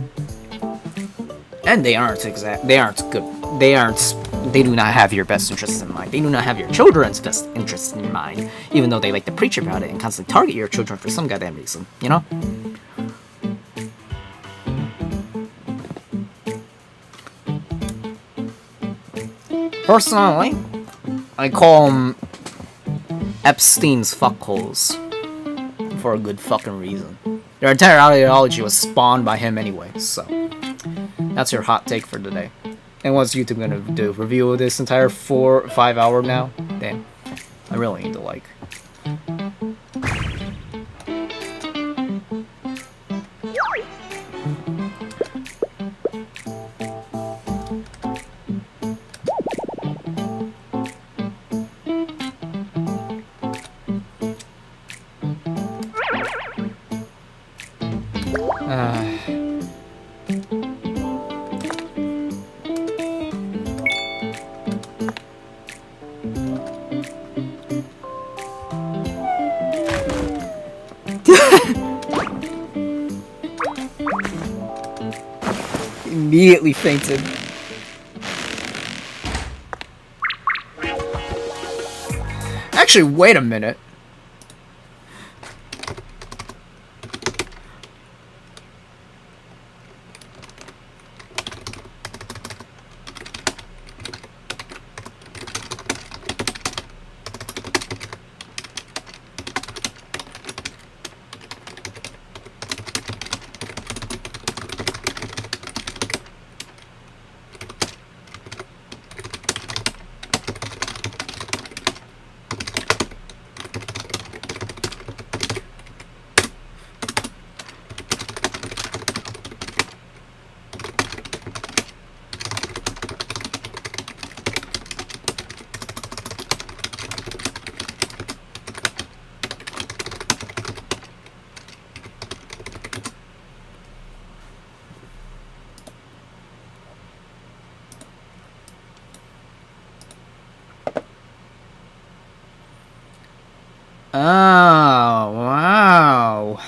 And they aren't good. They do not have your best interests in mind. They do not have your children's best interests in mind, even though they like to preach about it and constantly target your children for some goddamn reason, you know? Personally, I call them Epstein's fuckholes for a good fucking reason. Their entire ideology was spawned by him anyway, so that's your hot take for today. And what's YouTube gonna do? Review this entire 4 or 5 hour now? Damn. I really need to like. Immediately fainted. Actually, wait a minute. Oh, wow.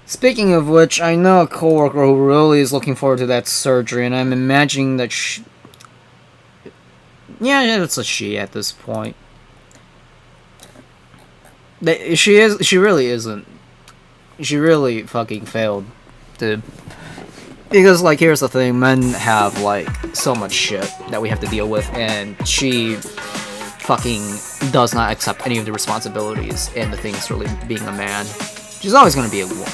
Speaking of which, I know a coworker who really is looking forward to that surgery, and I'm imagining that yeah, it's a she at this point. She really isn't. She really fucking failed, dude. Because, like, here's the thing, men have, like, so much shit that we have to deal with, and she fucking does not accept any of the responsibilities and the things really being a man. She's always gonna be a woman.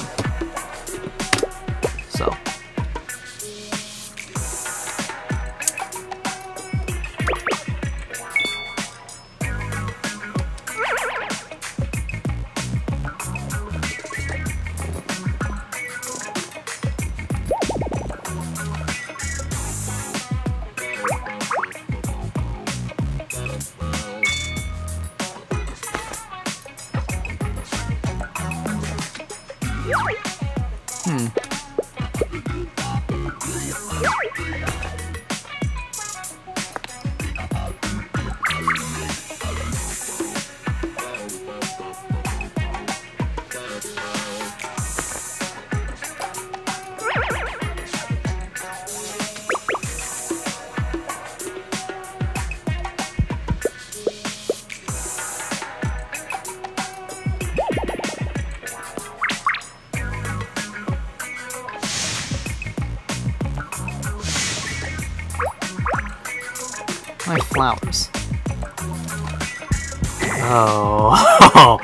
My flowers. Oh.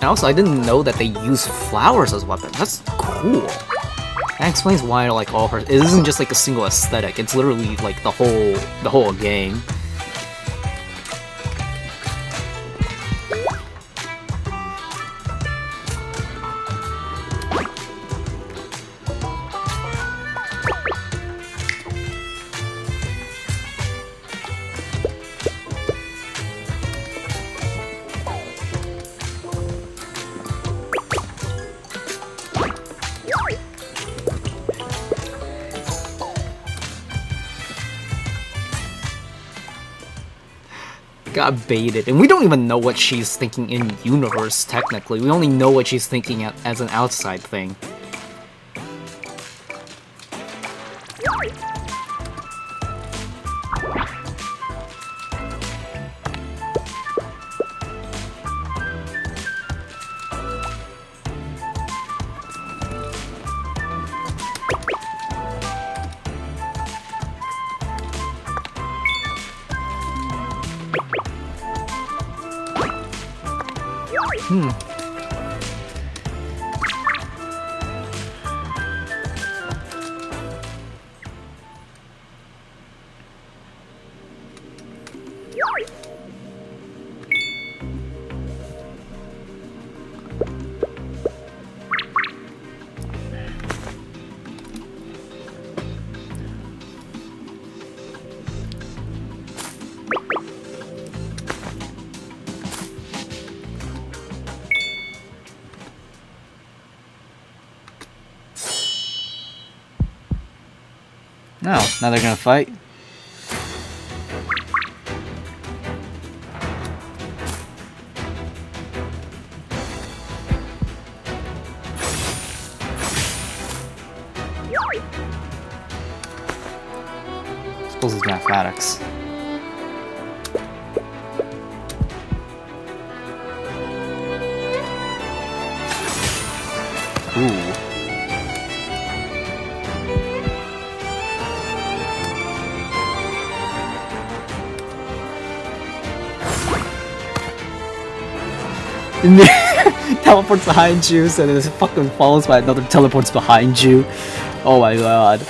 And also, I didn't know that they use flowers as weapons. That's cool. That explains why, like, all her— it isn't just like a single aesthetic. It's literally like the whole game. Got baited, and we don't even know what she's thinking in universe. Technically, we only know what she's thinking as an outside thing. No, now they're gonna fight. Suppose it's mathematics. Ooh. And then teleports behind you, so then it fucking follows by another teleports behind you. Oh my god.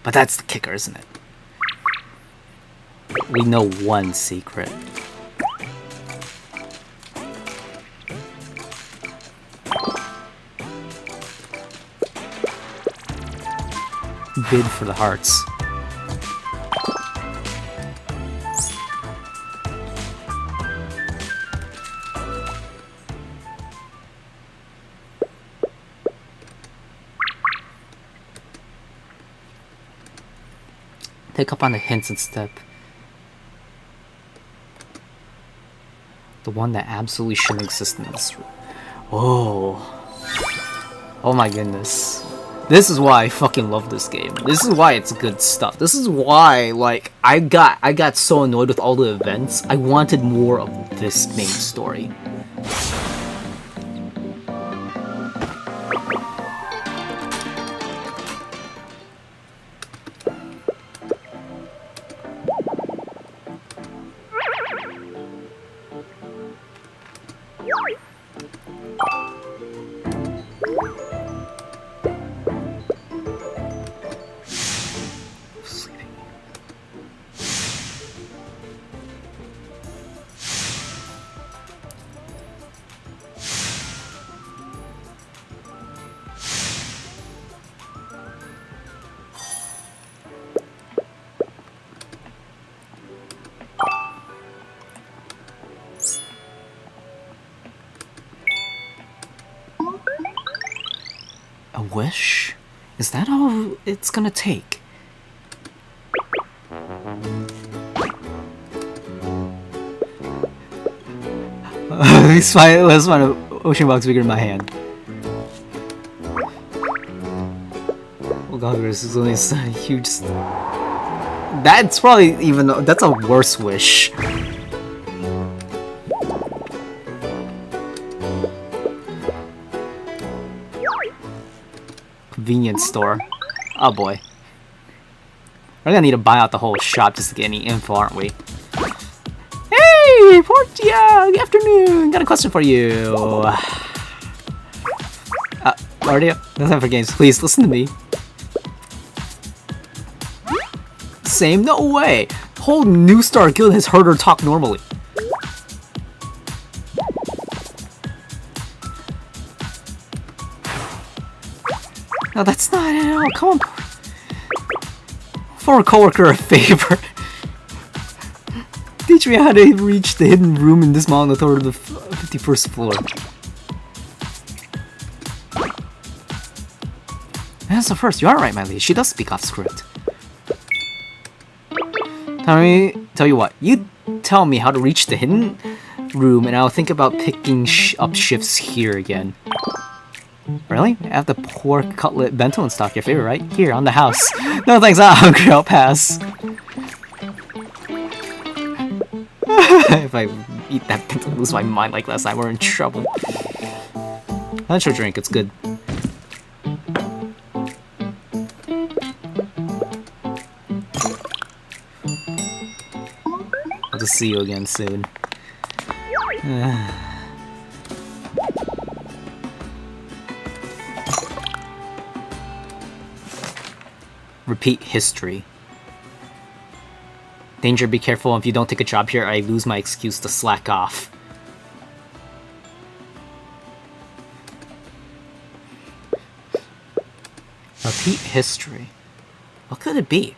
But that's the kicker, isn't it? We know one secret. Bid for the hearts. Pick up on the hints and step. The one that absolutely shouldn't exist in this room. Oh. Oh my goodness. This is why I fucking love this game. This is why it's good stuff. This is why, like, I got so annoyed with all the events. I wanted more of this main story. A wish? Is that all it's gonna take? Let's find an ocean box bigger in my hand. Oh god, this is only a huge. That's probably that's a worse wish. Convenience store. Oh boy. We're gonna need to buy out the whole shop just to get any info, aren't we? Hey, Portia! Good afternoon! Got a question for you. Artie, no time for games. Please, listen to me. Same? No way! The whole New Star Guild has heard her talk normally. No, that's not it at all. Come on. For a coworker, a favor. Teach me how to reach the hidden room in this mall on the third of the 51st floor. That's the first. You are right, my lady. She does speak off script. Tell you what. You tell me how to reach the hidden room, and I'll think about picking up shifts here again. Really? I have the pork cutlet bento in stock, your favorite, right? Here, on the house. No thanks, I'm hungry, I'll pass. If I eat that bento and lose my mind like last time, we're in trouble. That's your drink, it's good. I'll just see you again soon. Repeat history. Danger, be careful. If you don't take a job here, I lose my excuse to slack off. Repeat history. What could it be?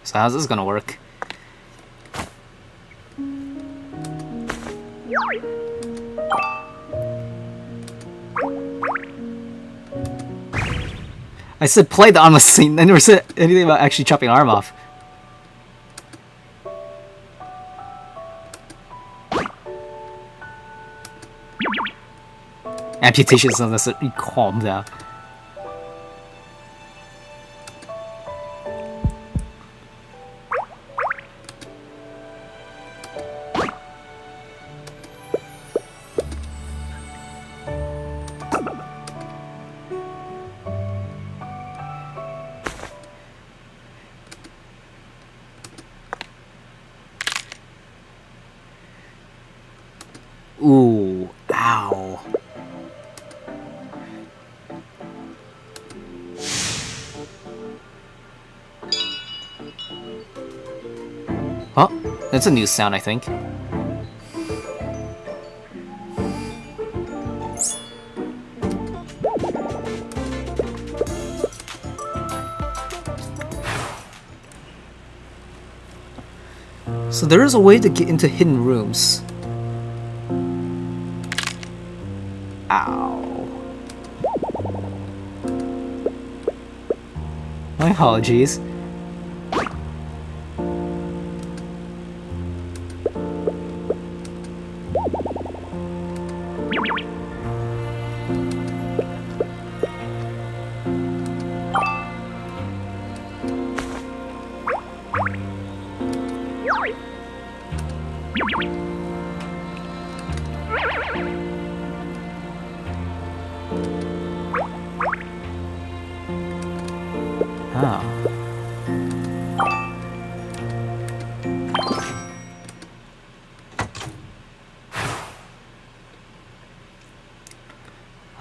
So how's this gonna work? I said play the armless scene, I never said anything about actually chopping arm off. Amputation is unnecessary. Calm down. That's a new sound, I think. So there is a way to get into hidden rooms. Ow. My apologies.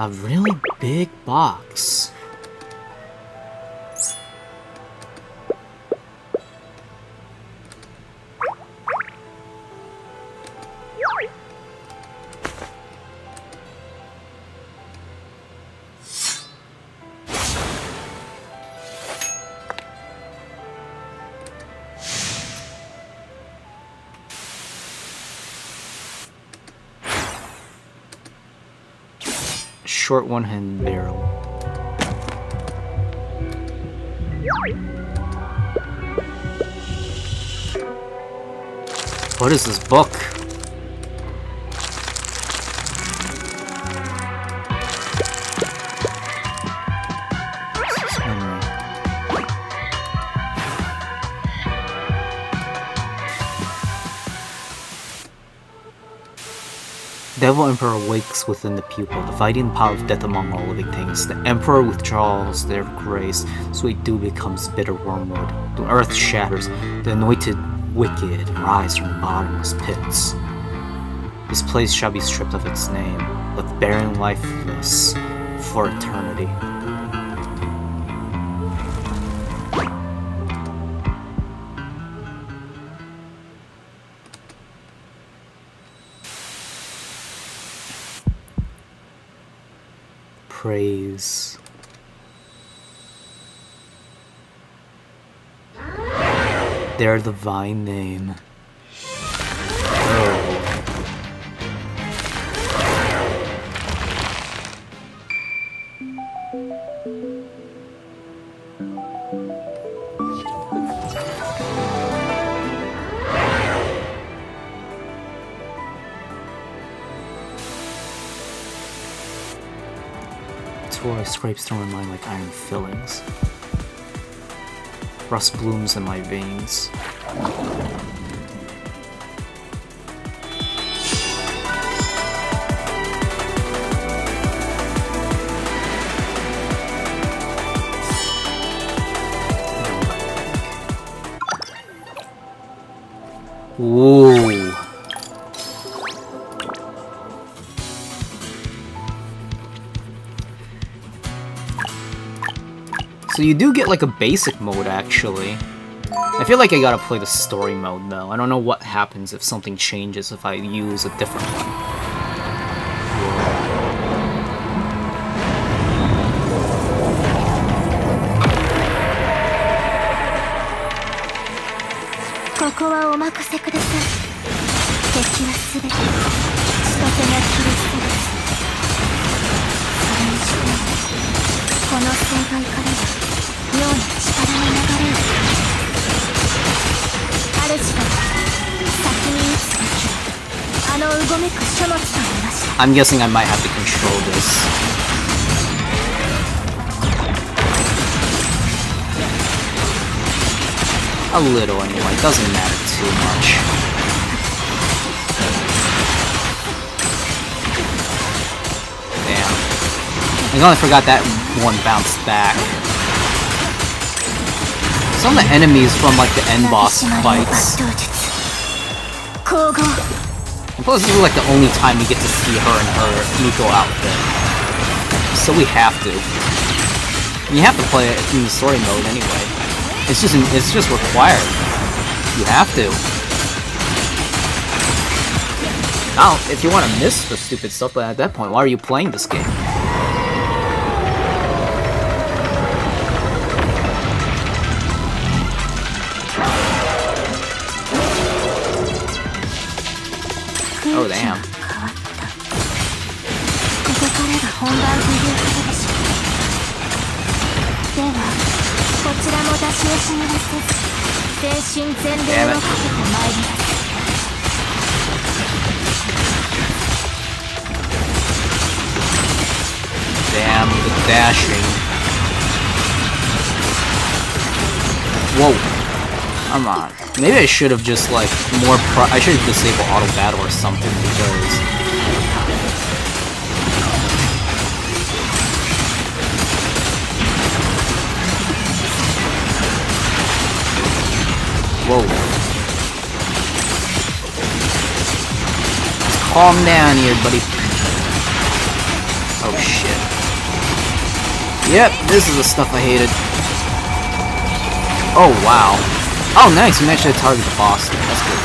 A really big box. Short one-hand barrel. What is this book? Devil Emperor wakes within the pupil, dividing the power of death among all living things. The Emperor withdraws their grace, sweet dew becomes bitter wormwood. The earth shatters, the anointed wicked rise from the bottomless pits. This place shall be stripped of its name, left barren lifeless for eternity. Praise. Their divine name. Oh. Toy scrapes through my mind like iron fillings. Rust blooms in my veins. Whoa. So you do get like a basic mode actually. I feel like I gotta play the story mode though. I don't know what happens if something changes if I use a different one. I'm guessing I might have to control this. A little anyway, doesn't matter too much. Damn. I only forgot that one bounced back. Some of the enemies from like the end boss fights. And plus this is like the only time you get to see her in her Miko outfit. So we have to. You have to play it in the story mode anyway. It's just required. You have to. Oh, if you want to miss the stupid stuff, but at that point, why are you playing this game? Oh, damn. ここからが本番ということでしょう。ではこちらも出し惜しみはせず全身全霊をかけてまいります。 Damn, the dashing. Whoa. Come on. Maybe I should have just like I should have disabled auto battle or something because whoa. Calm down here, buddy. Oh shit. Yep, this is the stuff I hated. Oh wow. Oh nice, we managed to target the boss there. That's good.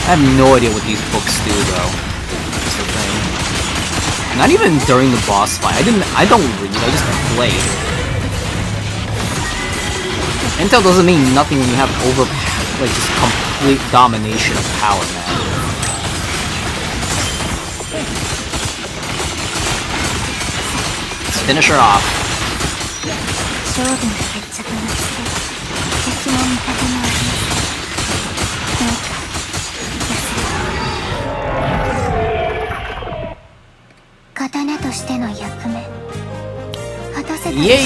I have no idea what these books do though. That's the thing. Not even during the boss fight. I don't read, I just play. Intel doesn't mean nothing when you have like just complete domination of power, man. Let's finish her off. 勝負の決着がつけば敵も味方もあります。どうか刀としての役目果たせたでしょうか。イエイ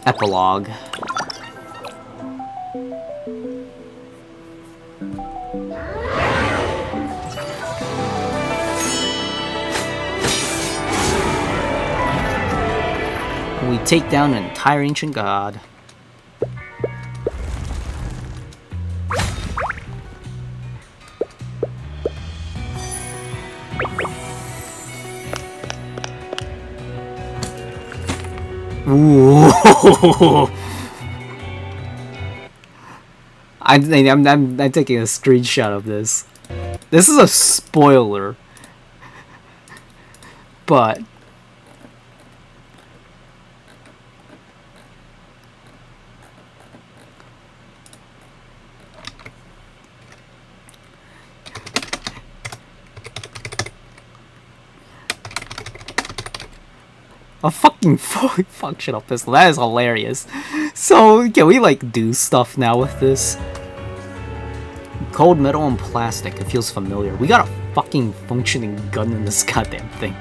Epilogue. We take down an entire ancient god. Ooh. I'm taking a screenshot of this. This is a spoiler, but a fucking functional pistol. That is hilarious. So, can we like do stuff now with this? Cold metal and plastic. It feels familiar. We got a fucking functioning gun in this goddamn thing.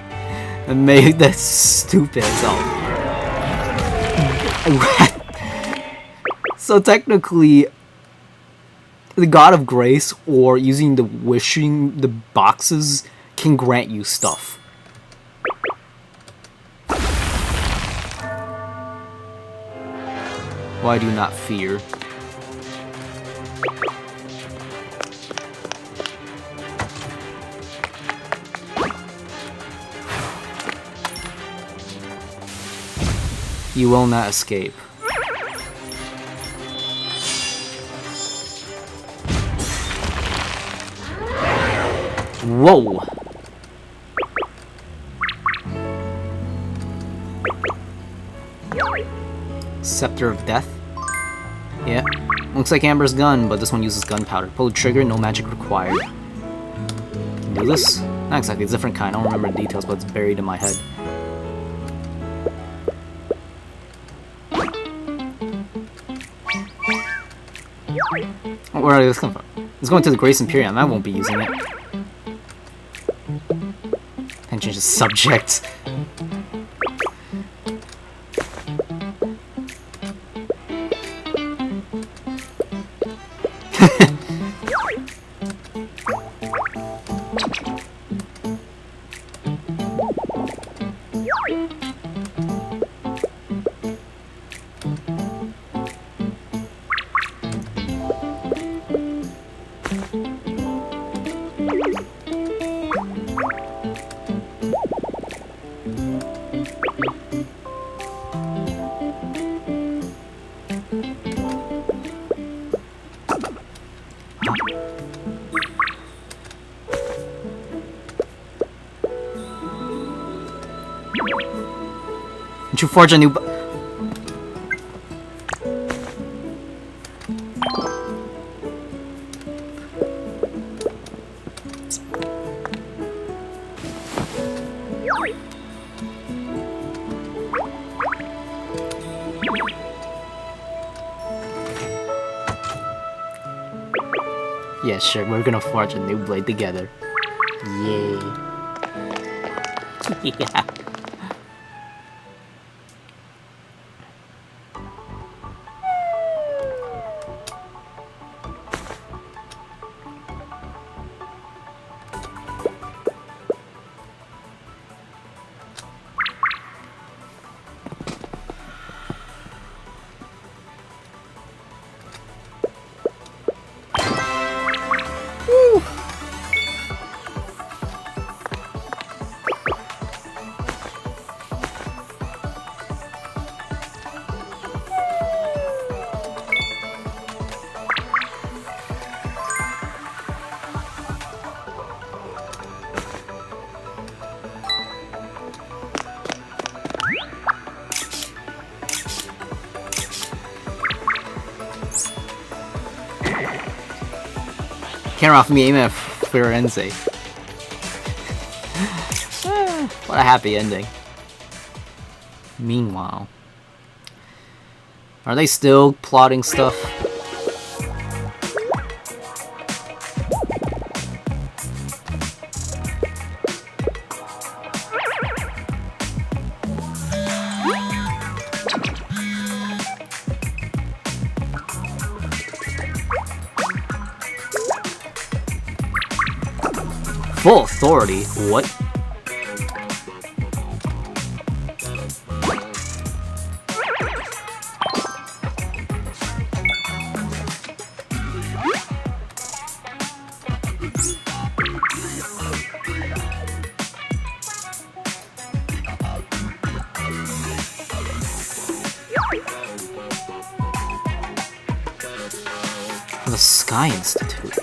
And made that stupid as hell. So technically, the God of Grace or using the wishing the boxes can grant you stuff. Why do you not fear? You will not escape. Whoa! Scepter of Death? Yeah. Looks like Amber's gun, but this one uses gunpowder. Pull the trigger, no magic required. Can do this? Not exactly, it's a different kind. I don't remember the details, but it's buried in my head. Where did this come from? It's going to the Grace Imperium. I won't be using it. And change the subject. Did you forge a new Yeah, sure, we're gonna forge a new blade together. Yay. Yeah. Can't off me aim at Firenze. What a happy ending. Meanwhile, are they still plotting stuff? Full authority? What? The Sky Institute.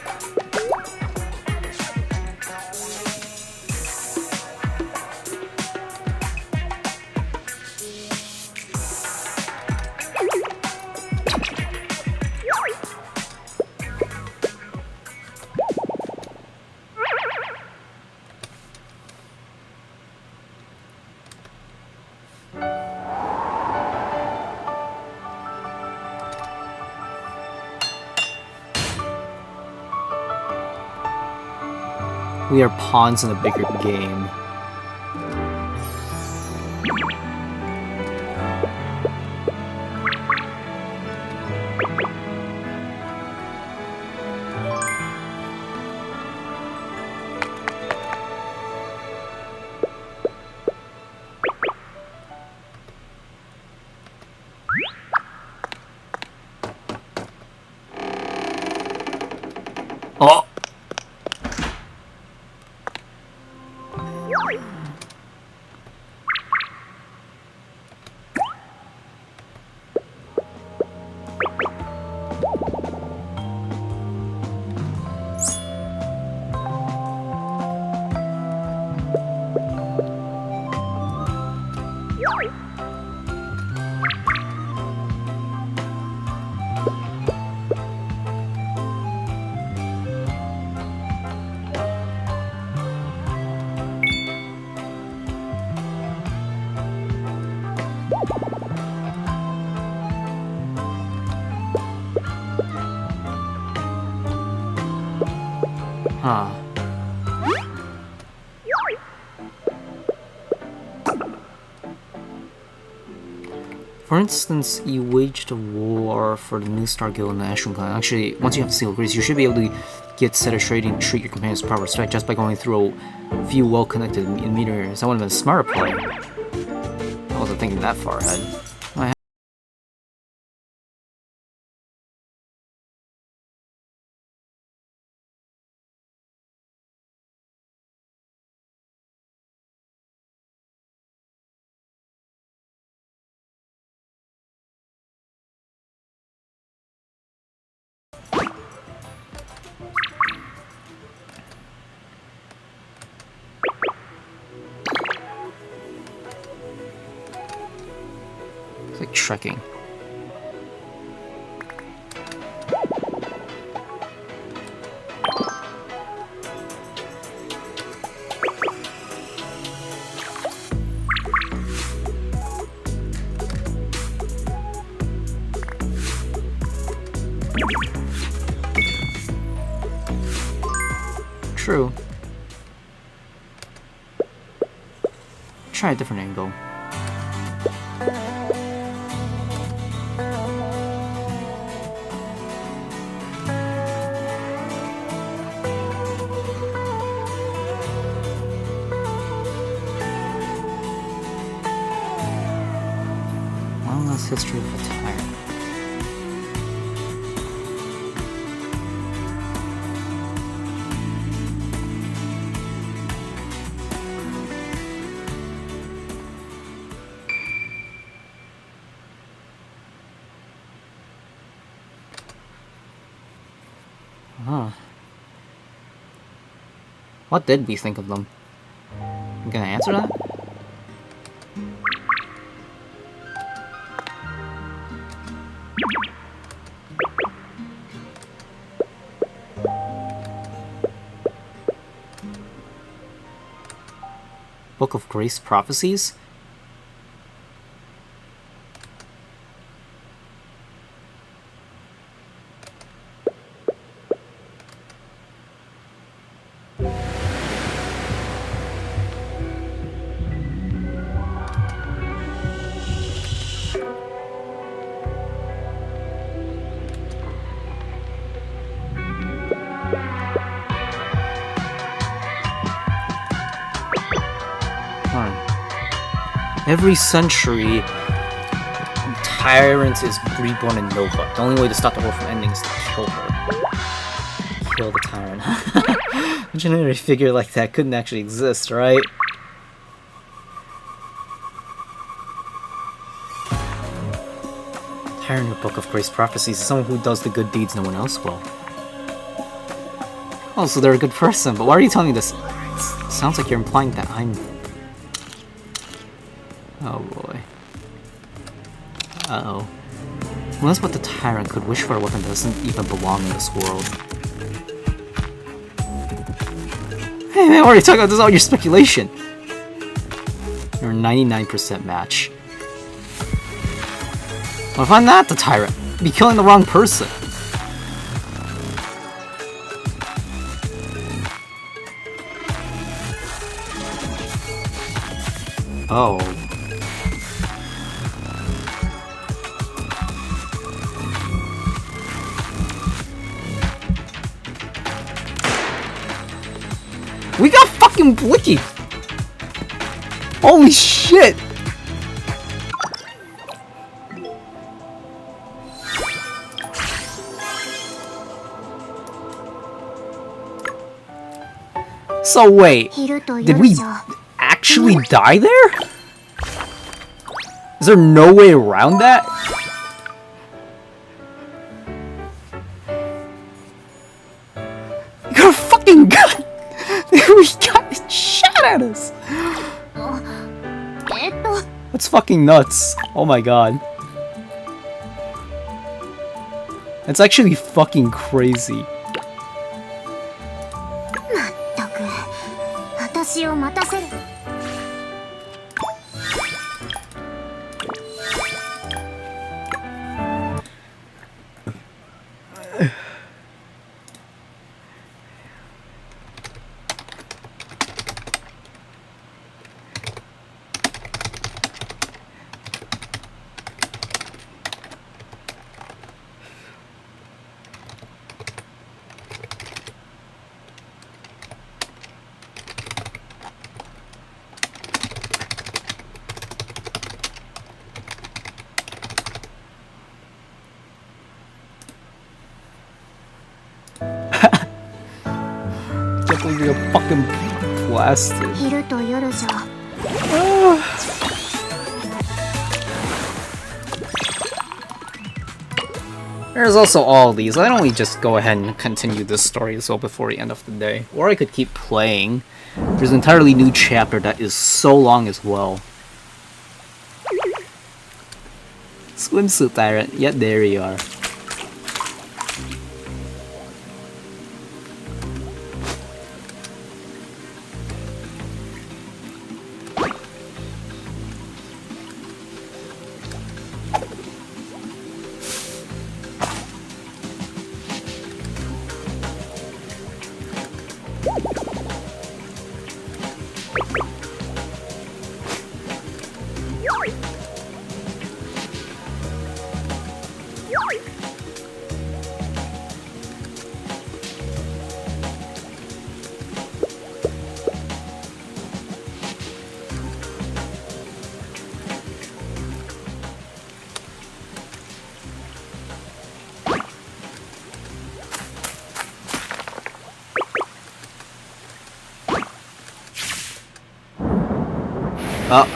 We are pawns in a bigger game. Oh! Huh. For instance, you waged a war for the New Star Guild and the National Clan. Actually, once you have the Seal of Grace, you should be able to get set of trading and treat your companions with proper respect just by going through a few well-connected intermediaries. That would have been a smarter play. I wasn't thinking that far ahead. like trekking. True. Try a different angle. Long last history of a tyrant. Huh. What did we think of them? You gonna answer that? Book of Grace Prophecies? Every century, tyrant is reborn in Nova. The only way to stop the world from ending is to kill her. Kill the tyrant. A generic figure like that couldn't actually exist, right? Tyrant in the Book of Grace Prophecies is someone who does the good deeds no one else will. Oh, so they're a good person, but why are you telling me this? It sounds like you're implying that I'm... Oh boy. Uh-oh. Who knows what the tyrant could wish for a weapon that doesn't even belong in this world? Hey man, why are you talking about this? All your speculation! You're a 99% match. What if I'm not the tyrant? I'd be killing the wrong person. Oh. We got fucking Blicky! Holy shit! So wait, did we actually die there? Is there no way around that? You got a fucking gun! We got shot at us! That's fucking nuts. Oh my god. That's actually fucking crazy. We got fucking blasted. There's also all these. I'd only just go ahead and continue this story as well before the end of the day. Or I could keep playing. There's an entirely new chapter that is so long as well. Swimsuit tyrant. Yet there you are. Oh.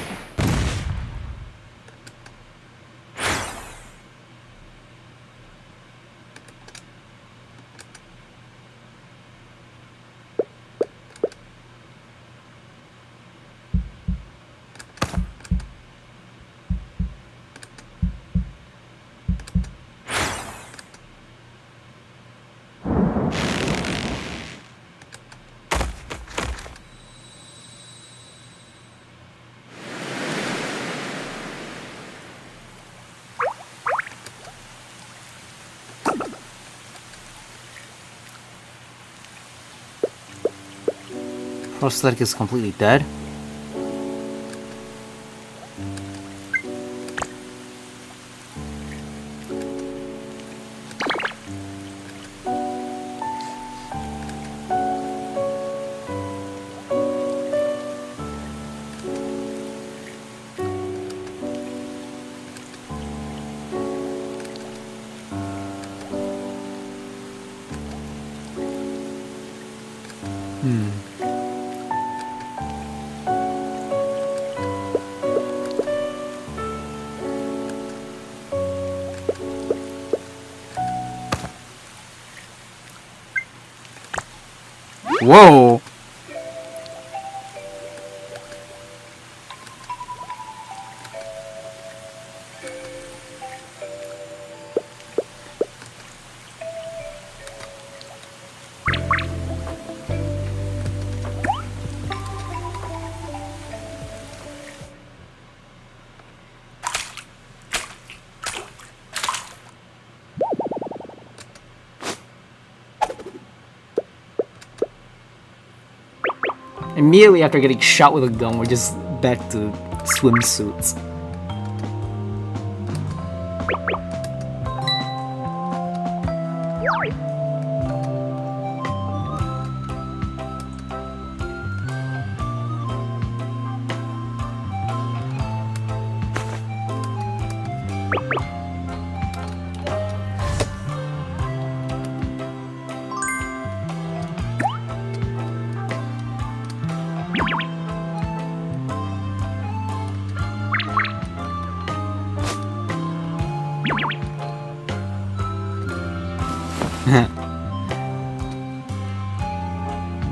Prosthetic is completely dead. Whoa! Immediately after getting shot with a gun, we're just back to swimsuits.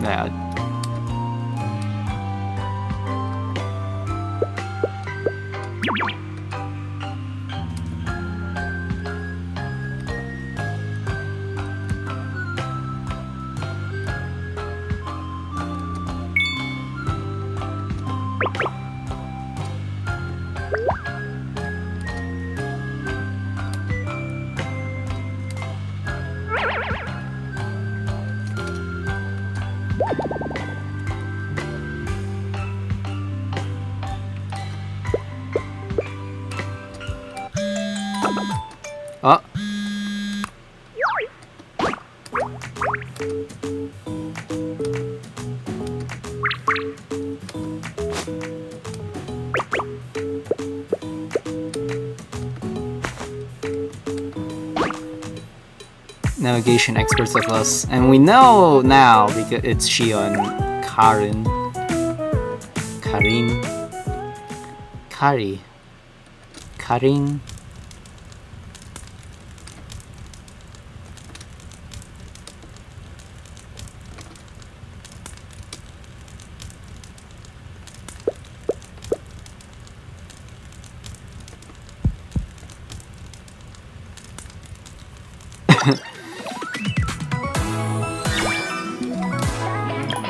Yeah. Oh. Navigation experts of us, and we know now because it's Shion, Karin, Karin.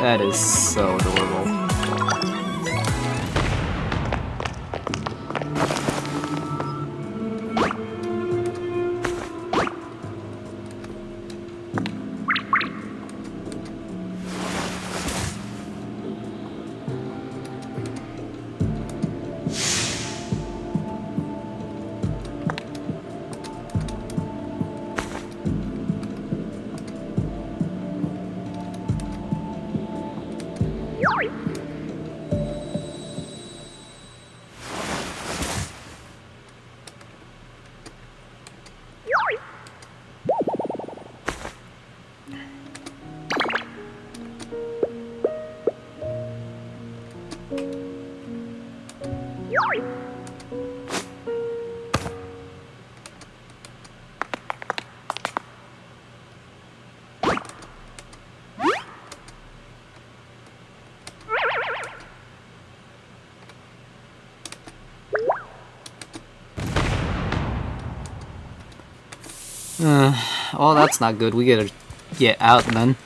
That is so adorable. Well, that's not good. We gotta get out then.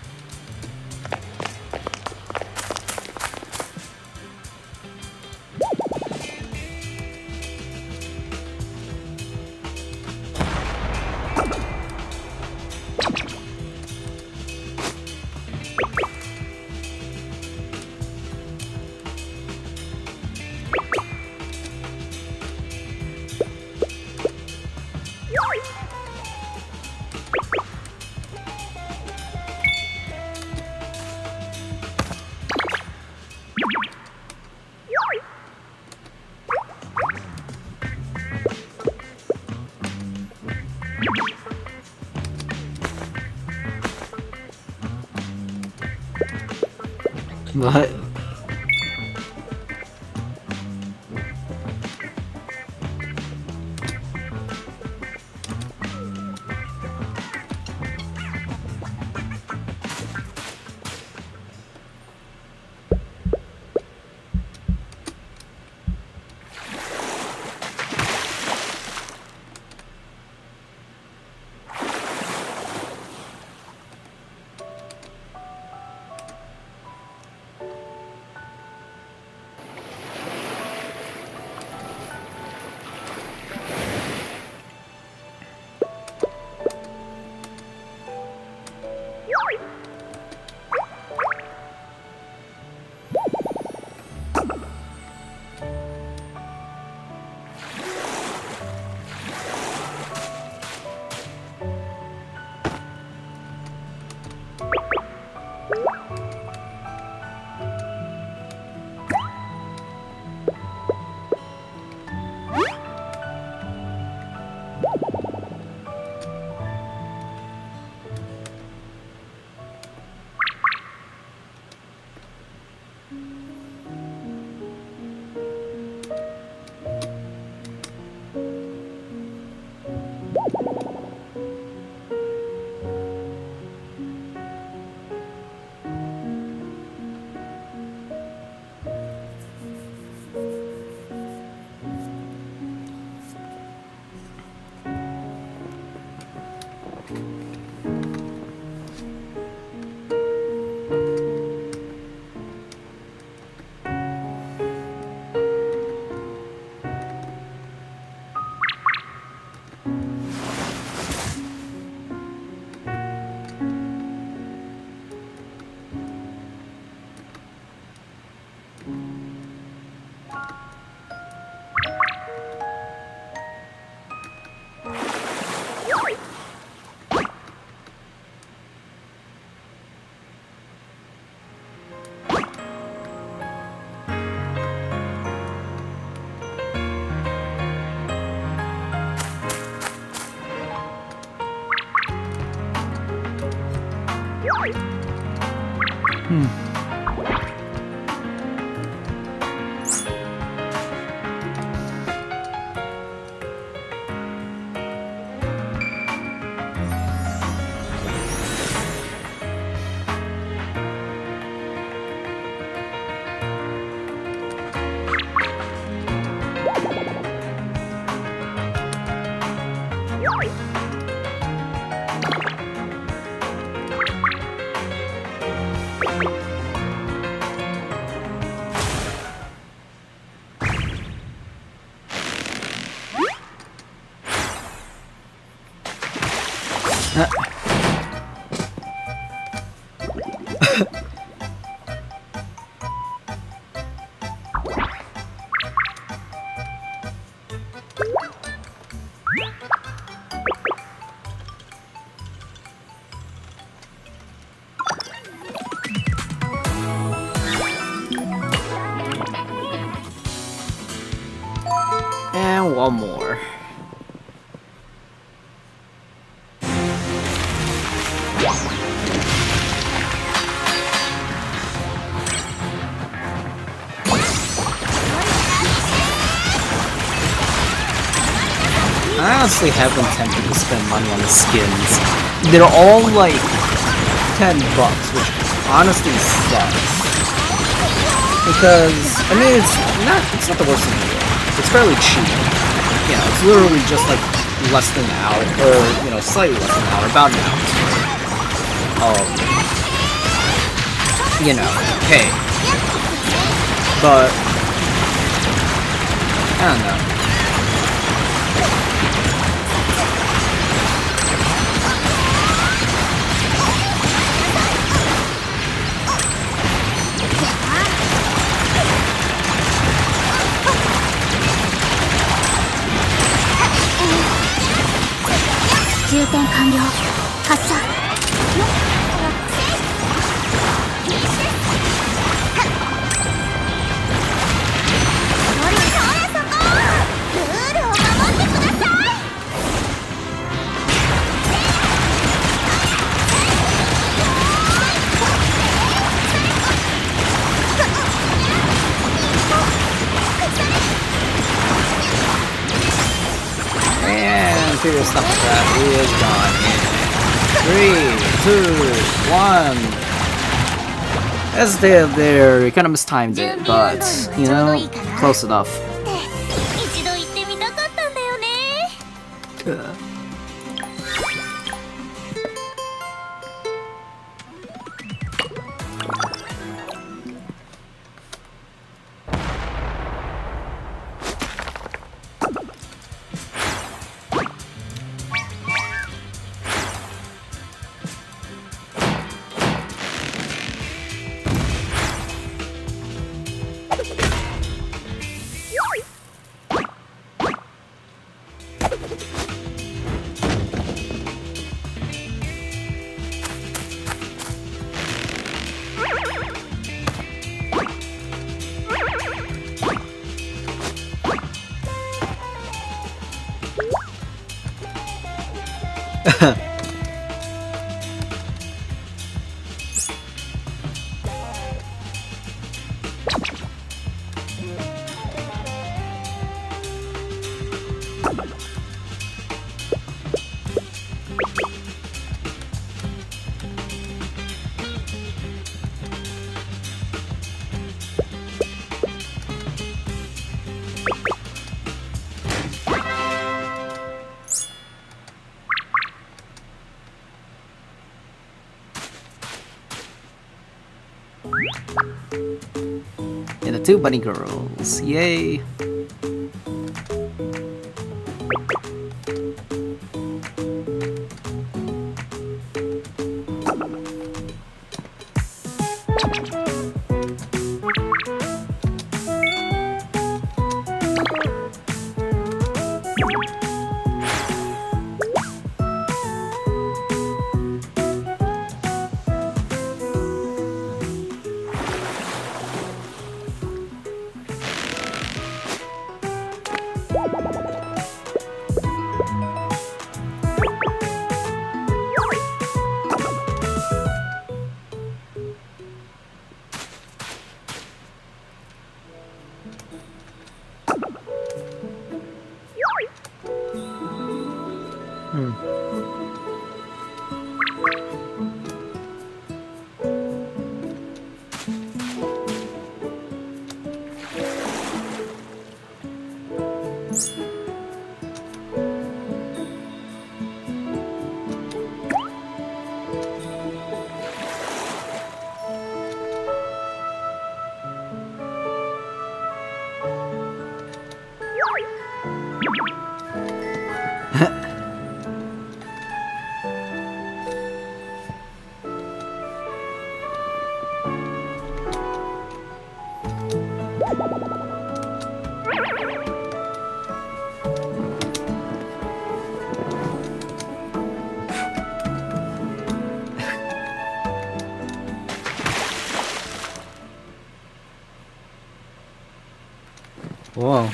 What? one more. I honestly have been tempted to spend money on the skins. They're all like $10, which honestly sucks. Because I mean it's not the worst in the world. It's fairly cheap. You know, it's literally just like less than an hour, or you know, slightly less than an hour, about an hour. You know, hey. But I don't know. And figure stuff like that is gone. 3, 2, 1. As they're there, you kind of mistimed it, but you know, close enough. 一度行ってみたかったんだよね。And the 2 bunny girls, yay! Whoa.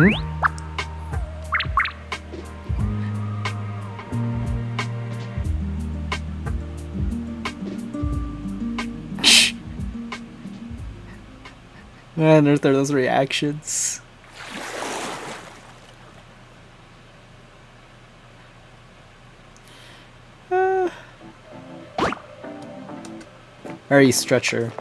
Hmm? Man, there's those reactions. Very stretcher.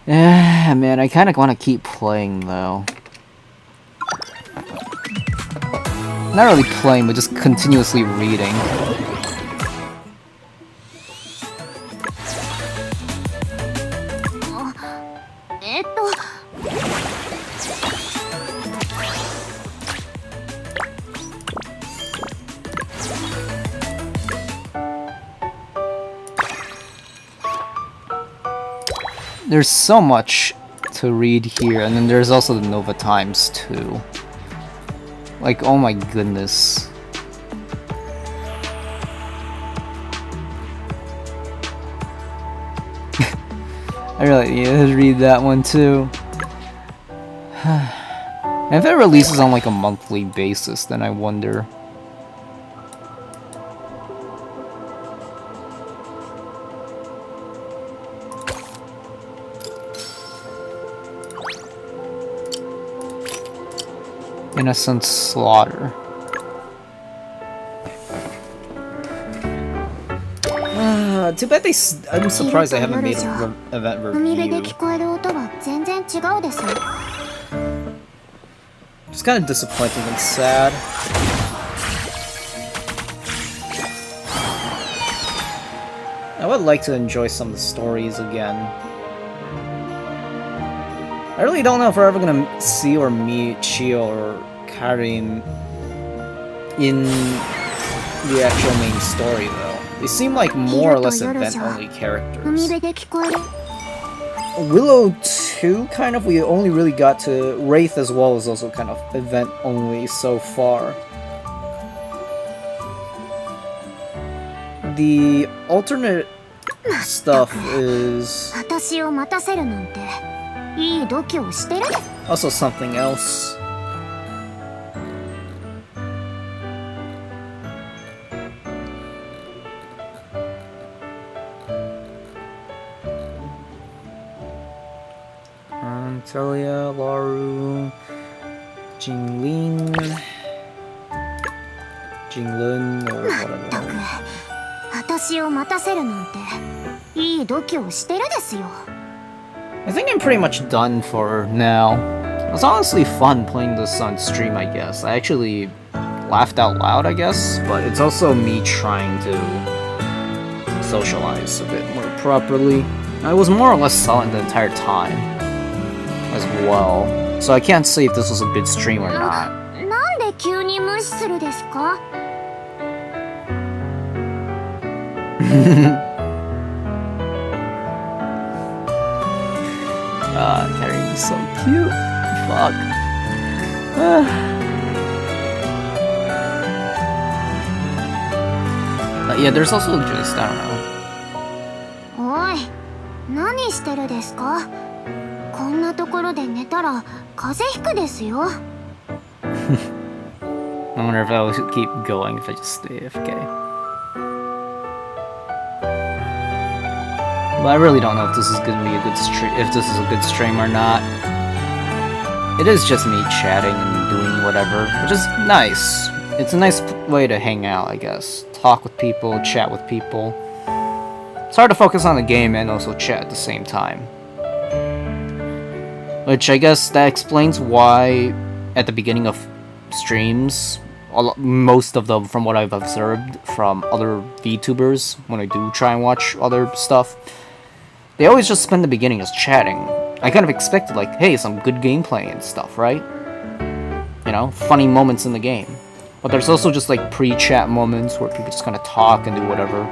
Yeah, man, I kind of want to keep playing though. Not really playing, but just continuously reading. There's so much to read here, and then there's also the Nova Times too. Like, oh my goodness. I really need to read that one too. And if it releases on like a monthly basis, then I wonder. Innocent Slaughter. Too bad they. I'm surprised they haven't made an event review. It's kind of disappointing and sad. I would like to enjoy some of the stories again. I really don't know if we're ever gonna see or meet Chio or Karin in the actual main story, though. They seem like more or less event-only characters. Willow 2, kind of, we only really got to Wraith as well, is also kind of event-only so far. The alternate stuff is also something else. Telia, Laru, Jinglin, or whatever. I think I'm pretty much done for now. It was honestly fun playing this on stream, I guess. I actually laughed out loud, I guess, but it's also me trying to socialize a bit more properly. I was more or less silent the entire time as well, so I can't say if this was a good stream or not. Karin is so cute. Fuck. Yeah, there's also just, I don't know. I wonder if I will keep going if I just stay AFK. But I really don't know if this is gonna be a good stream, if this is a good stream or not. It is just me chatting and doing whatever, which is nice. It's a nice way to hang out, I guess. Talk with people, chat with people. It's hard to focus on the game and also chat at the same time. Which I guess that explains why at the beginning of streams, most of them, from what I've observed from other VTubers, when I do try and watch other stuff, they always just spend the beginning as chatting. I kind of expected, like, hey, some good gameplay and stuff, right? you know, funny moments in the game. But there's also just like pre-chat moments where people just kind of talk and do whatever,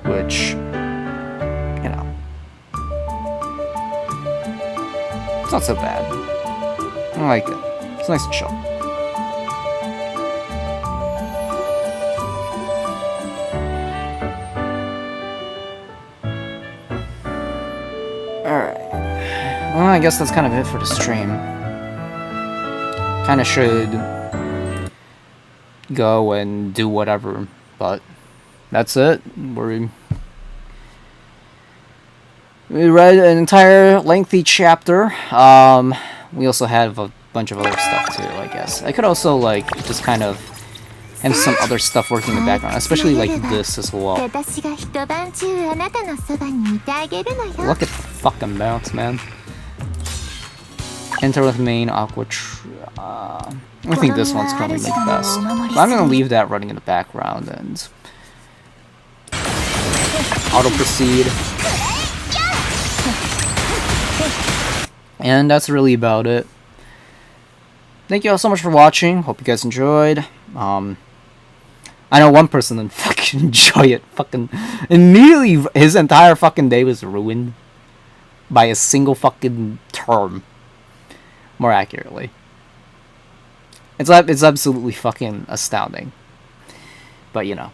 which, you know, it's not so bad. I like it. It's nice and chill. Alright. Well, I guess that's kind of it for the stream. Kinda should go and do whatever, but that's it. We read an entire lengthy chapter. We also have a bunch of other stuff too, I guess. I could also, like, just kind of have some other stuff working in the background, especially like this as well. Look at the fucking bounce, man. Enter with main aqua. I think this one's probably the best. But I'm gonna leave that running in the background and auto proceed. And that's really about it. Thank you all so much for watching. Hope you guys enjoyed. I know one person didn't fucking enjoy it. Fucking immediately, his entire fucking day was ruined by a single fucking term. More accurately, it's absolutely fucking astounding. But you know.